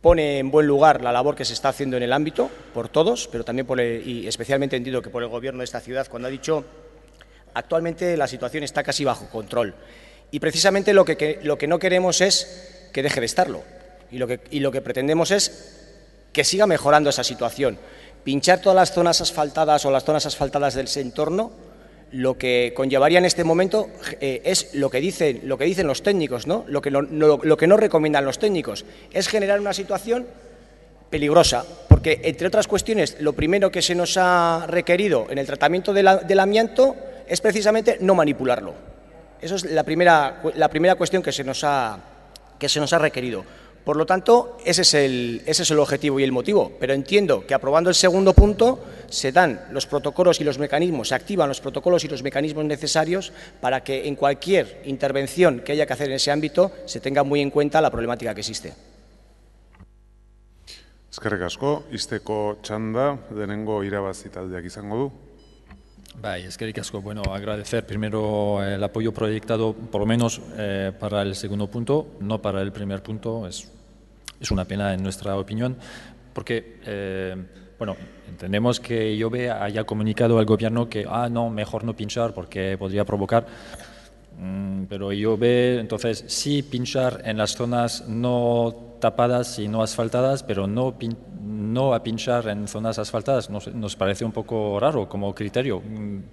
pone en buen lugar la labor que se está haciendo en el ámbito por todos, pero también y especialmente entiendo que por el Gobierno de esta ciudad, cuando ha dicho actualmente la situación está casi bajo control. Y precisamente lo que no queremos es que deje de estarlo, y lo que pretendemos es que siga mejorando esa situación. Pinchar todas las zonas asfaltadas o las zonas asfaltadas del entorno, lo que conllevaría en este momento es lo que dicen los técnicos, ¿no? Lo que no recomiendan los técnicos, es generar una situación peligrosa, porque entre otras cuestiones, lo primero que se nos ha requerido en el tratamiento del amianto es precisamente no manipularlo. Esa es la primera cuestión que se nos ha requerido. Por lo tanto, ese es el objetivo y el motivo, pero entiendo que aprobando el segundo punto se dan los protocolos y los mecanismos, se activan los protocolos y los mecanismos necesarios para que en cualquier intervención que haya que hacer en ese ámbito se tenga muy en cuenta la problemática que existe. Eskerrik asko, izteko txanda, denengo irabazi taldeak izango du. Eskerrik asko. Bueno, agradecer primero el apoyo proyectado, por lo menos para el segundo punto, no para el primer punto. Es una pena en nuestra opinión, porque, bueno, entendemos que IOBE haya comunicado al gobierno que, no, mejor no pinchar porque podría provocar. Pero IOBE, entonces, sí pinchar en las zonas no tapadas y no asfaltadas, pero no a pinchar en zonas asfaltadas. Nos parece un poco raro como criterio,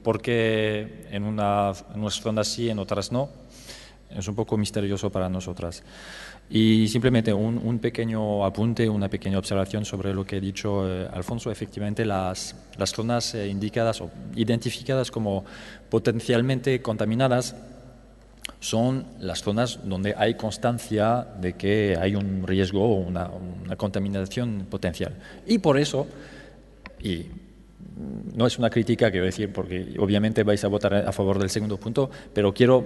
porque en unas zonas sí, en otras no. Es un poco misterioso para nosotras. Y simplemente un pequeño apunte, una pequeña observación sobre lo que ha dicho Alfonso. Efectivamente, las zonas indicadas o identificadas como potencialmente contaminadas son las zonas donde hay constancia de que hay un riesgo o una contaminación potencial. Y por eso, y no es una crítica, quiero decir, porque obviamente vais a votar a favor del segundo punto, pero quiero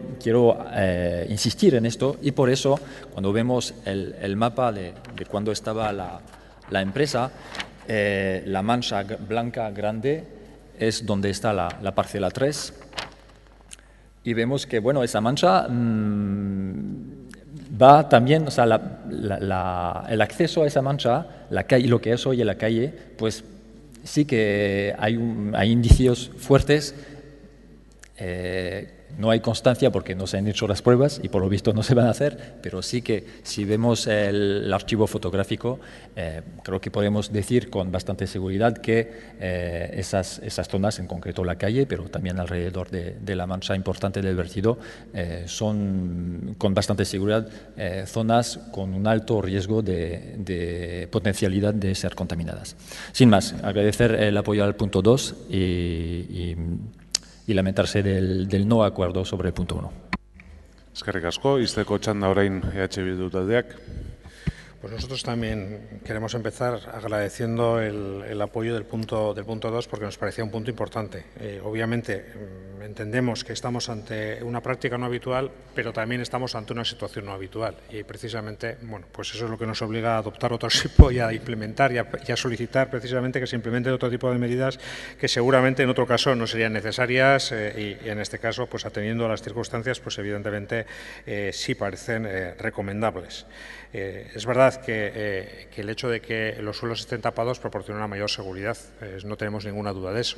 insistir en esto, y por eso cuando vemos el mapa de cuando estaba la empresa, la mancha blanca grande es donde está la parcela 3, y vemos que, bueno, esa mancha va también, o sea, el acceso a esa mancha, la calle, lo que es hoy en la calle, pues sí que hay indicios fuertes. No hay constancia porque no se han hecho las pruebas y por lo visto no se van a hacer, pero sí que si vemos el archivo fotográfico, creo que podemos decir con bastante seguridad que esas zonas, en concreto la calle, pero también alrededor de la mancha importante del vertido, son con bastante seguridad zonas con un alto riesgo de potencialidad de ser contaminadas. Sin más, agradecer el apoyo al punto 2 y lamentarse del no acuerdo sobre el punto 1. Eskerrik asko, izteko txanda orain EH Bildu taldeak. Pues nosotros también queremos empezar agradeciendo el apoyo del punto 2 porque nos parecía un punto importante. Obviamente entendemos que estamos ante una práctica no habitual, pero también estamos ante una situación no habitual y precisamente, bueno, pues eso es lo que nos obliga a adoptar otro tipo y a implementar y a solicitar precisamente que se implementen otro tipo de medidas que seguramente en otro caso no serían necesarias y en este caso, pues atendiendo a las circunstancias, pues evidentemente sí parecen recomendables. Es verdad que el hecho de que los suelos estén tapados proporciona una mayor seguridad, no tenemos ninguna duda de eso.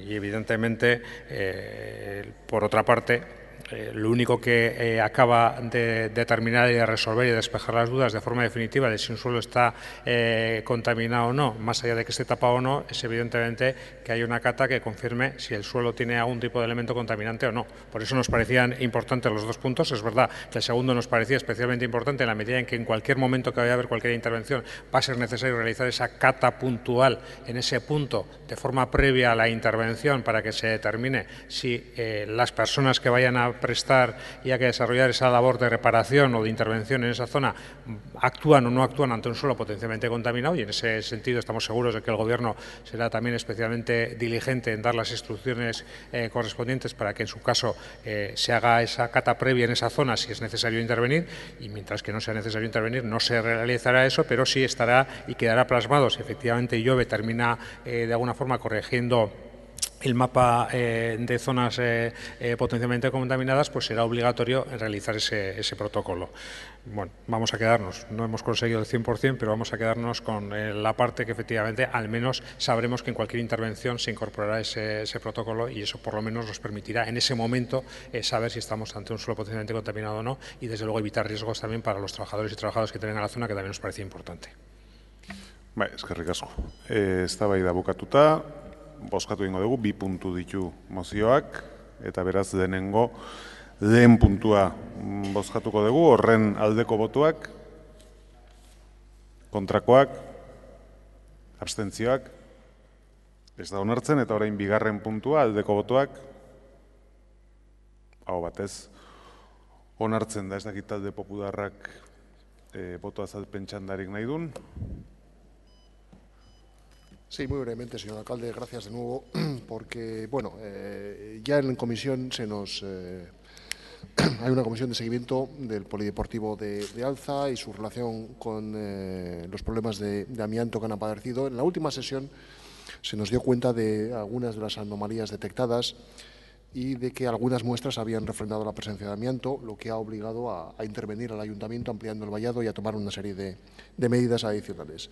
Y evidentemente, por otra parte, lo único que acaba de determinar y de resolver y de despejar las dudas de forma definitiva de si un suelo está contaminado o no, más allá de que esté tapado o no, es evidentemente que hay una cata que confirme si el suelo tiene algún tipo de elemento contaminante o no. Por eso nos parecían importantes los dos puntos. Es verdad que el segundo nos parecía especialmente importante en la medida en que en cualquier momento que vaya a haber cualquier intervención va a ser necesario realizar esa cata puntual en ese punto de forma previa a la intervención para que se determine si las personas que vayan a prestar y a que desarrollar esa labor de reparación o de intervención en esa zona actúan o no actúan ante un suelo potencialmente contaminado, y en ese sentido estamos seguros de que el Gobierno será también especialmente diligente en dar las instrucciones correspondientes para que en su caso se haga esa cata previa en esa zona si es necesario intervenir, y mientras que no sea necesario intervenir no se realizará eso, pero sí estará y quedará plasmado si efectivamente IOBE termina de alguna forma corrigiendo el mapa de zonas potencialmente contaminadas, pues será obligatorio realizar ese protocolo. Bueno, vamos a quedarnos, no hemos conseguido el 100%, pero vamos a quedarnos con la parte que efectivamente al menos sabremos que en cualquier intervención se incorporará ese protocolo, y eso por lo menos nos permitirá en ese momento saber si estamos ante un suelo potencialmente contaminado o no, y desde luego evitar riesgos también para los trabajadores y trabajadoras que tienen a la zona, que también nos parece importante. Eskerrik asko. Eztabaida bukatuta. Bozkatu egingo dugu, 2 puntu ditu mozioak, eta beraz denengo lehen puntua bozkatuko dugu, horren aldeko botuak, kontrakoak, abstentzioak, ez da onartzen, eta orain bigarren puntua, aldeko botuak, hau batez, onartzen da, ez dakit talde popularrak boto azalpen txandarik nahi dun. Sí, muy brevemente, señor alcalde. Gracias de nuevo, porque, bueno, ya en comisión hay una comisión de seguimiento del polideportivo de Alza y su relación con los problemas de amianto que han aparecido. En la última sesión se nos dio cuenta de algunas de las anomalías detectadas y de que algunas muestras habían refrendado la presencia de amianto, lo que ha obligado a intervenir al ayuntamiento ampliando el vallado y a tomar una serie de medidas adicionales.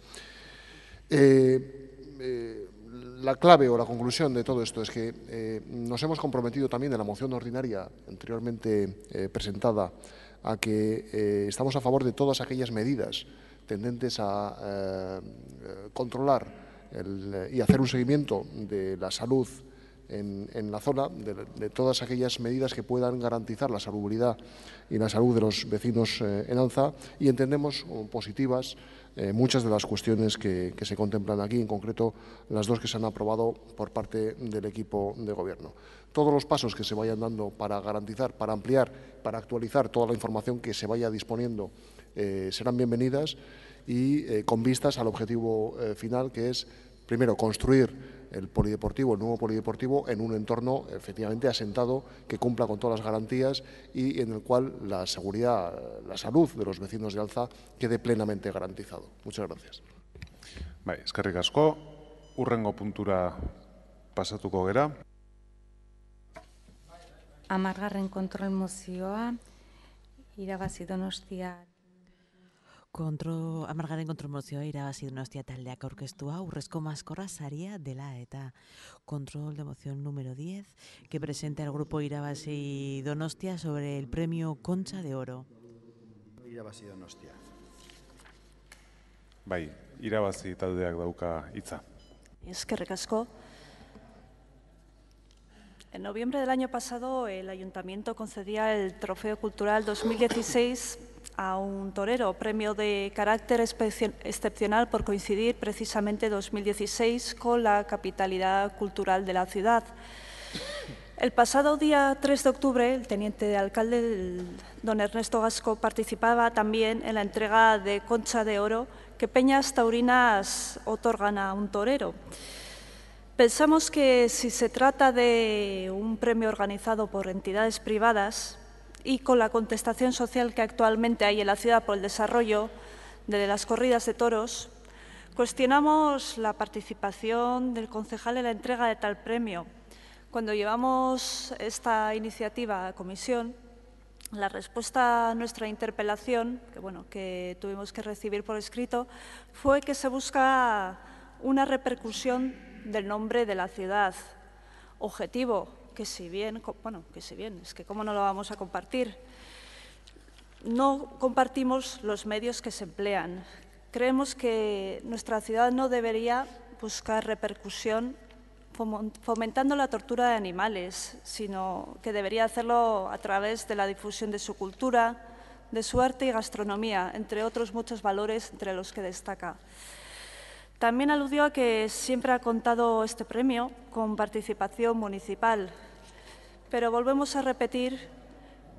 La clave o la conclusión de todo esto es que nos hemos comprometido también en la moción ordinaria anteriormente presentada a que estamos a favor de todas aquellas medidas tendentes a controlar y hacer un seguimiento de la salud en la zona, de todas aquellas medidas que puedan garantizar la salubridad y la salud de los vecinos en Alza, y entendemos positivas muchas de las cuestiones que se contemplan aquí, en concreto las dos que se han aprobado por parte del equipo de gobierno. Todos los pasos que se vayan dando para garantizar, para ampliar, para actualizar toda la información que se vaya disponiendo serán bienvenidas y con vistas al objetivo final, que es, primero, construir el nuevo polideportivo, en un entorno efectivamente asentado que cumpla con todas las garantías y en el cual la seguridad, la salud de los vecinos de Alza quede plenamente garantizado. Muchas gracias. Bai, eskerrik asko. Hurrengo puntura pasatuko gera. 10. kontrol mozioa, irabazi Donostia. 10. kontrolmozioa irabazi Donostia taldeak aurkeztua, Urrezko Maskorra saria dela eta control de moción número 10 que presenta el grupo Irabazi Donostia sobre el premio Concha de Oro. Irabazi Donostia. Bai, irabazi taldeak dauka hitza. Eskerrik asko. En noviembre del año pasado, el Ayuntamiento concedía el Trofeo Cultural 2016 a un torero, premio de carácter excepcional por coincidir precisamente 2016 con la capitalidad cultural de la ciudad. El pasado día 3 de octubre, el teniente de alcalde, don Ernesto Gasco, participaba también en la entrega de Concha de Oro que Peñas Taurinas otorgan a un torero. Pensamos que si se trata de un premio organizado por entidades privadas y con la contestación social que actualmente hay en la ciudad por el desarrollo de las corridas de toros, cuestionamos la participación del concejal en la entrega de tal premio. Cuando llevamos esta iniciativa a comisión, la respuesta a nuestra interpelación, que tuvimos que recibir por escrito, fue que se busca una repercusión del nombre de la ciudad, objetivo que si bien, es que cómo no lo vamos a compartir. No compartimos los medios que se emplean. Creemos que nuestra ciudad no debería buscar repercusión fomentando la tortura de animales, sino que debería hacerlo a través de la difusión de su cultura, de su arte y gastronomía, entre otros muchos valores entre los que destaca. También aludió a que siempre ha contado este premio con participación municipal, pero volvemos a repetir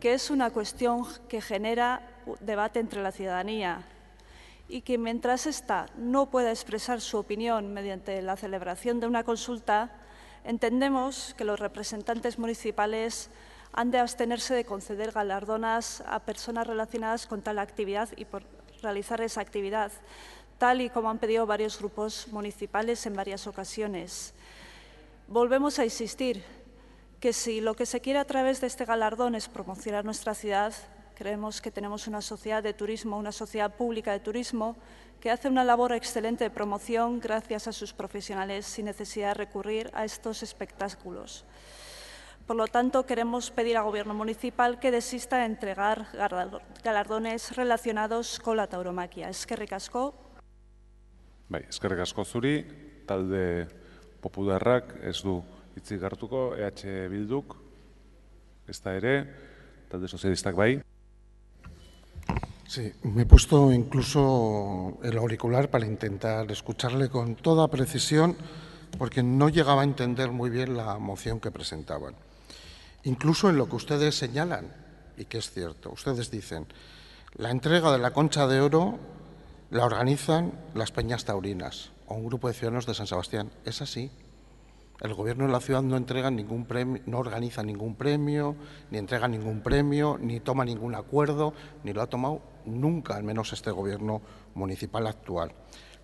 que es una cuestión que genera debate entre la ciudadanía y que mientras ésta no pueda expresar su opinión mediante la celebración de una consulta, entendemos que los representantes municipales han de abstenerse de conceder galardonas a personas relacionadas con tal actividad y por realizar esa actividad, tal y como han pedido varios grupos municipales en varias ocasiones. Volvemos a insistir que si lo que se quiere a través de este galardón es promocionar nuestra ciudad, creemos que tenemos una sociedad de turismo, una sociedad pública de turismo, que hace una labor excelente de promoción gracias a sus profesionales sin necesidad de recurrir a estos espectáculos. Por lo tanto, queremos pedir al Gobierno municipal que desista de entregar galardones relacionados con la tauromaquia. Eskerrik asko. Bai, eskerrik asko zuri, talde popularrak ez du hitzik hartuko, EH Bilduk, ezta ere, talde sozialistak bai. Sí, me he puesto incluso el auricular para intentar escucharle con toda precisión, porque no llegaba a entender muy bien la moción que presentaban. Incluso en lo que ustedes señalan, y que es cierto, ustedes dicen, La entrega de la Concha de Oro la organizan las Peñas Taurinas o un grupo de ciudadanos de San Sebastián. Es así. El Gobierno de la ciudad no entrega ningún premio, no organiza ningún premio, ni entrega ningún premio, ni toma ningún acuerdo, ni lo ha tomado nunca, al menos este Gobierno municipal actual.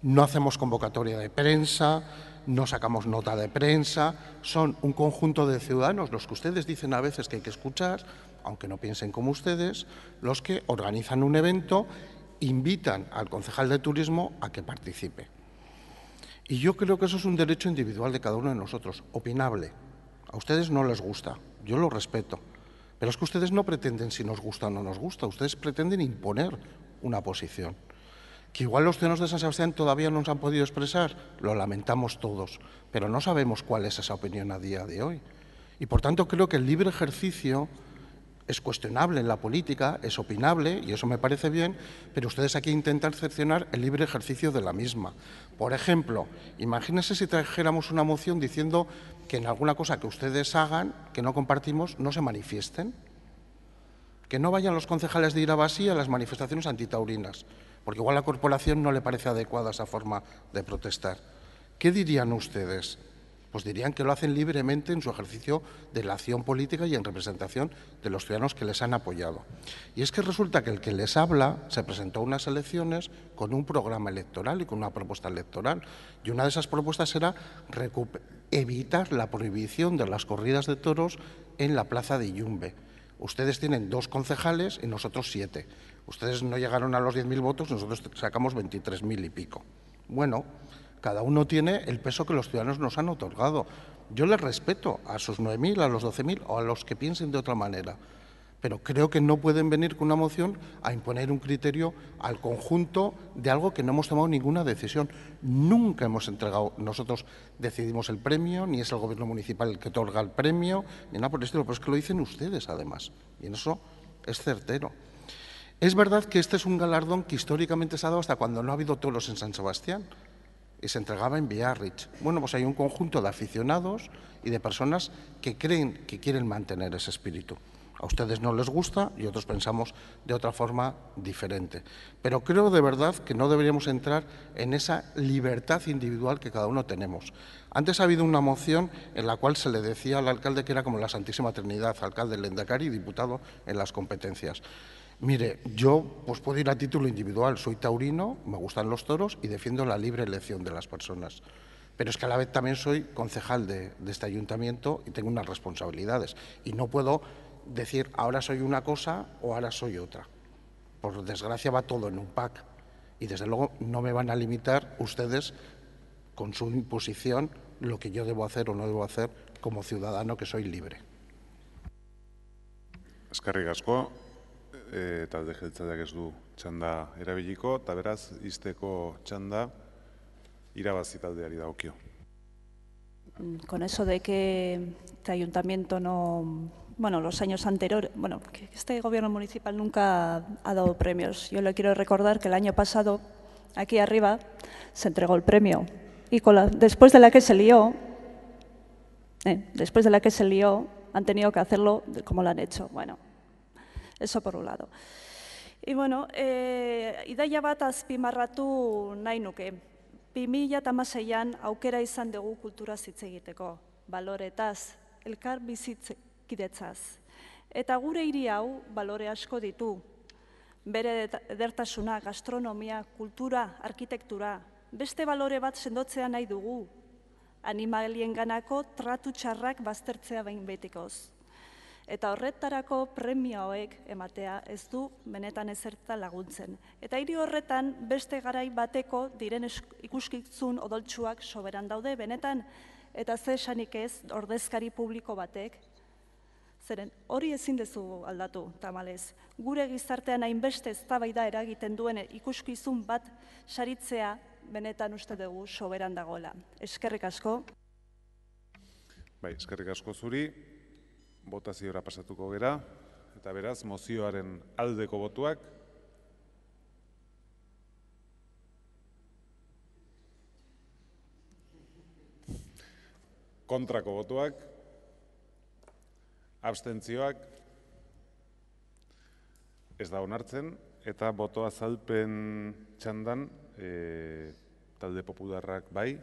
No hacemos convocatoria de prensa, no sacamos nota de prensa, son un conjunto de ciudadanos, los que ustedes dicen a veces que hay que escuchar, aunque no piensen como ustedes, los que organizan un evento, invitan al concejal de turismo a que participe. Y yo creo que eso es un derecho individual de cada uno de nosotros, opinable. A ustedes no les gusta, yo lo respeto, pero es que ustedes no pretenden si nos gusta o no nos gusta, ustedes pretenden imponer una posición. Que igual los ciudadanos de San Sebastián todavía no nos han podido expresar, lo lamentamos todos, pero no sabemos cuál es esa opinión a día de hoy. Y por tanto creo que el libre ejercicio es cuestionable en la política, es opinable, y eso me parece bien, pero ustedes aquí intentan cercenar el libre ejercicio de la misma. Por ejemplo, imagínense si trajéramos una moción diciendo que en alguna cosa que ustedes hagan, que no compartimos, no se manifiesten. Que no vayan los concejales de Irabasí a las manifestaciones antitaurinas, porque igual a la corporación no le parece adecuada esa forma de protestar. ¿Qué dirían ustedes? Pues dirían que lo hacen libremente en su ejercicio de la acción política y en representación de los ciudadanos que les han apoyado. Y es que resulta que el que les habla se presentó a unas elecciones con un programa electoral y con una propuesta electoral. Y una de esas propuestas era evitar la prohibición de las corridas de toros en la plaza de Yumbe. Ustedes tienen 2 concejales y nosotros 7. Ustedes no llegaron a los 10.000 votos, nosotros sacamos 23.000 y pico. Bueno, cada uno tiene el peso que los ciudadanos nos han otorgado. Yo les respeto a sus 9.000, a los 12.000 o a los que piensen de otra manera. Pero creo que no pueden venir con una moción a imponer un criterio al conjunto de algo que no hemos tomado ninguna decisión. Nunca hemos entregado, nosotros decidimos el premio, ni es el Gobierno municipal el que otorga el premio, ni nada por el estilo, pero es que lo dicen ustedes además, y en eso es certero. Es verdad que este es un galardón que históricamente se ha dado hasta cuando no ha habido toros en San Sebastián, y se entregaba en Biarritz. Bueno, pues hay un conjunto de aficionados y de personas que creen que quieren mantener ese espíritu. A ustedes no les gusta y otros pensamos de otra forma diferente. Pero creo de verdad que no deberíamos entrar en esa libertad individual que cada uno tenemos. Antes ha habido una moción en la cual se le decía al alcalde que era como la Santísima Trinidad, alcalde, lehendakari y diputado en las competencias. Mire, yo pues puedo ir a título individual, soy taurino, me gustan los toros y defiendo la libre elección de las personas. Pero es que a la vez también soy concejal de este ayuntamiento y tengo unas responsabilidades. Y no puedo decir ahora soy una cosa o ahora soy otra. Por desgracia va todo en un pack. Y desde luego no me van a limitar ustedes con su imposición lo que yo debo hacer o no debo hacer como ciudadano que soy libre. Eskerrik asko. Talde jeltzaleak ez du txanda erabiliko, eta beraz, izteko txanda Irabazi taldeari dagokio. Con eso de que este ayuntamiento no, bueno, los años anteriores, bueno, que este gobierno municipal nunca ha dado premios. Yo le quiero recordar que el año pasado, aquí arriba, se entregó el premio y después de la que se lió, han tenido que hacerlo como lo han hecho. Bueno, eso por un lado. Y bueno, idaia bat azpimarratu nahi nuke. 2016an aukera izan dugu kultura hitz egiteko, baloretaz, elkar bizitzekidetzaz. Eta gure hiri hau balore asko ditu. Bere edertasuna, gastronomia, kultura, arkitektura, beste balore bat sendotzea nahi dugu. Animalienganako tratu txarrak baztertzea behin betikoz. Eta horretarako premio hauek ematea ez du benetan ezertan laguntzen. Eta hiri horretan beste garai bateko diren ikuskizun odoltsuak soberan daude benetan, eta ze esanik ez ordezkari publiko batek. Zeren hori ezin dezu aldatu, tamalez. Gure gizartean hainbeste eztabaida eragiten duen ikuskizun bat saritzea benetan uste dugu soberan dagoela. Eskerrik asko. Bai, eskerrik asko zuri. Botaziora pasatuko gera, eta beraz, mozioaren aldeko botuak. Kontrako botuak. Abstentzioak. Ez da onartzen, Eta boto azalpen txandan, talde popularrak bai.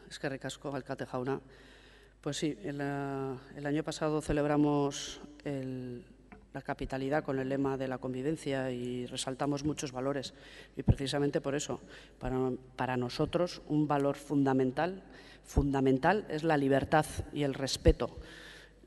Eskerrik asko, alkate jauna. Pues sí, el año pasado celebramos la capitalidad con el lema de la convivencia y resaltamos muchos valores. Y precisamente por eso, para nosotros, un valor fundamental es la libertad y el respeto.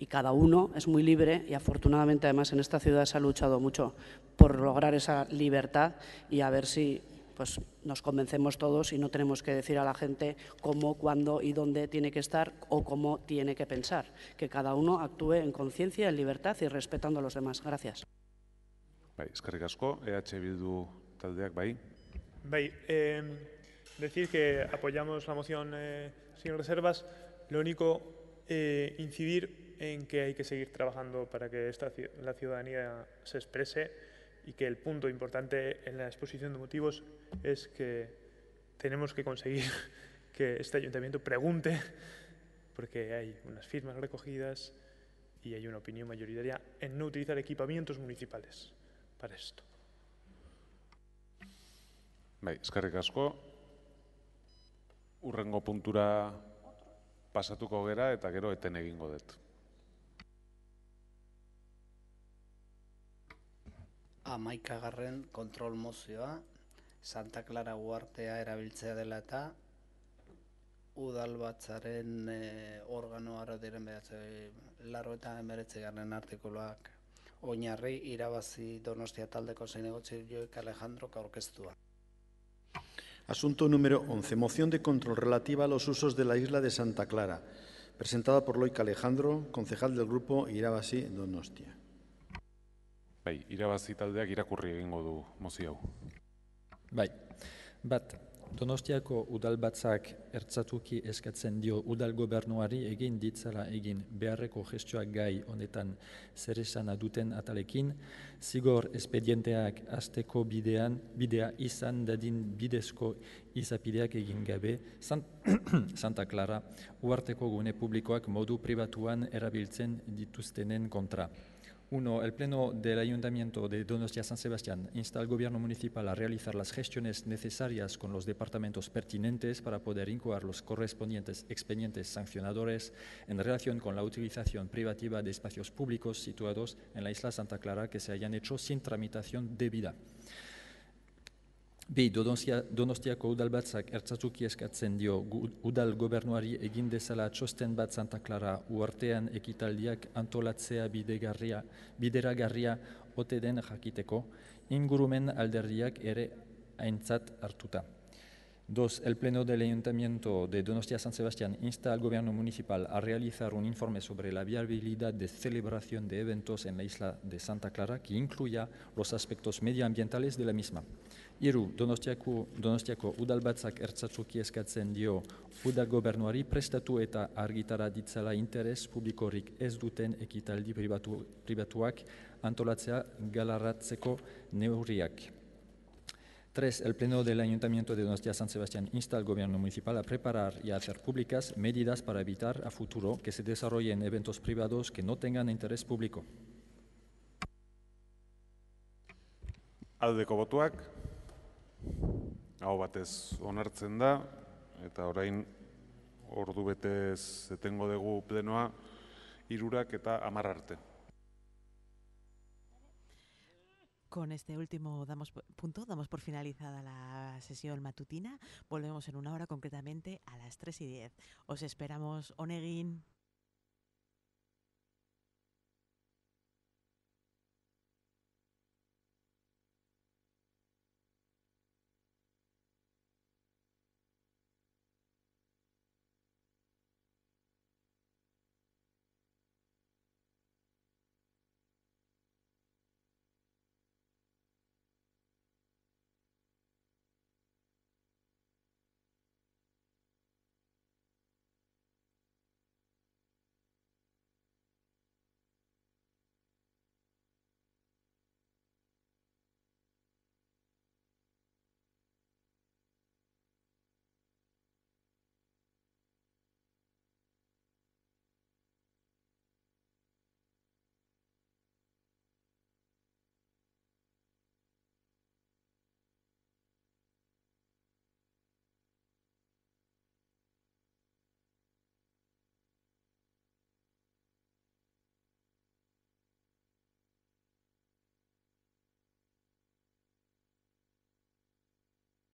Y cada uno es muy libre y afortunadamente además en esta ciudad se ha luchado mucho por lograr esa libertad y a ver si pues, nos convencemos todos y no tenemos que decir a la gente cómo, cuándo y dónde tiene que estar o cómo tiene que pensar. Que cada uno actúe en conciencia, en libertad y respetando a los demás. Gracias. Bai, eskerrik asko, EH Bildu taldeak bai. Bai, decir que apoyamos la moción sin reservas. Lo único, incidir en que hay que seguir trabajando para que la ciudadanía se exprese y que el punto importante en la exposición de motivos es que tenemos que conseguir que este ayuntamiento pregunte, porque hay unas firmas recogidas y hay una opinión mayoritaria en no utilizar equipamientos municipales para esto. Bai, eskerrik asko. Urrengo puntura pasatuko gera eta gero eten egingo dut. Hamaikagarren kontrol mozioa, Santa Clara uhartea erabiltzea dela eta udalbatzaren organoa diren laro eta 19. artikuluak oinarri irabazi Donostia taldeko zinegotziak Alejandrok aurkeztua. Asunto número 11. Moción de control relativa a los usos de la isla de Santa Clara, presentada por Loic Alejandro, concejal del grupo Irabazi Donostia. Bai, Irabazi taldeak irakurri egingo du mozio hau. Bai, bat, Donostiako udalbatzak ertzatuki eskatzen dio udal gobernuari egin ditzala egin beharreko gestioak gai honetan zeresana duten atalekin, zigor espedienteak hasteko bidea izan dadin bidezko izapideak egin gabe, Santa Clara uharteko gune publikoak modu pribatuan erabiltzen dituztenen kontra. 1. El Pleno del Ayuntamiento de Donostia-San Sebastián insta al Gobierno Municipal a realizar las gestiones necesarias con los departamentos pertinentes para poder incoar los correspondientes expedientes sancionadores en relación con la utilización privativa de espacios públicos situados en la isla Santa Clara que se hayan hecho sin tramitación debida. B. Donostiako udalbatzak ertzatuki eskatzen dio udal gobernuari egin dezala txosten bat Santa Clara uhartean ekitaldiak antolatzea bideragarria ote den jakiteko, ingurumen alderdiak ere aintzat hartuta. 2. El Pleno del Ayuntamiento de Donostia-San Sebastián insta al Gobierno Municipal a realizar un informe sobre la viabilidad de celebración de eventos en la isla de Santa Clara que incluya los aspectos medioambientales de la misma. 3. Donostiako udalbatzak ertzatuki eskatzen dio udal gobernuari prestatu eta argitara ditzala interes publikorik ez duten ekitaldi pribatuak antolatzea galarratzeko neurriak. 3. El Pleno del Ayuntamiento de Donostia-San Sebastián insta al Gobierno Municipal a preparar y a hacer públicas medidas para evitar a futuro que se desarrollen eventos privados que no tengan interés público. Aldeko botuak, aho batez onartzen da, eta orain ordu betez etengo dugu plenoa 3 eta 10 arte. Con este último punto damos por finalizada la sesión matutina. Volvemos en 1 hora, concretamente a las 3:10. Os esperamos, on egin.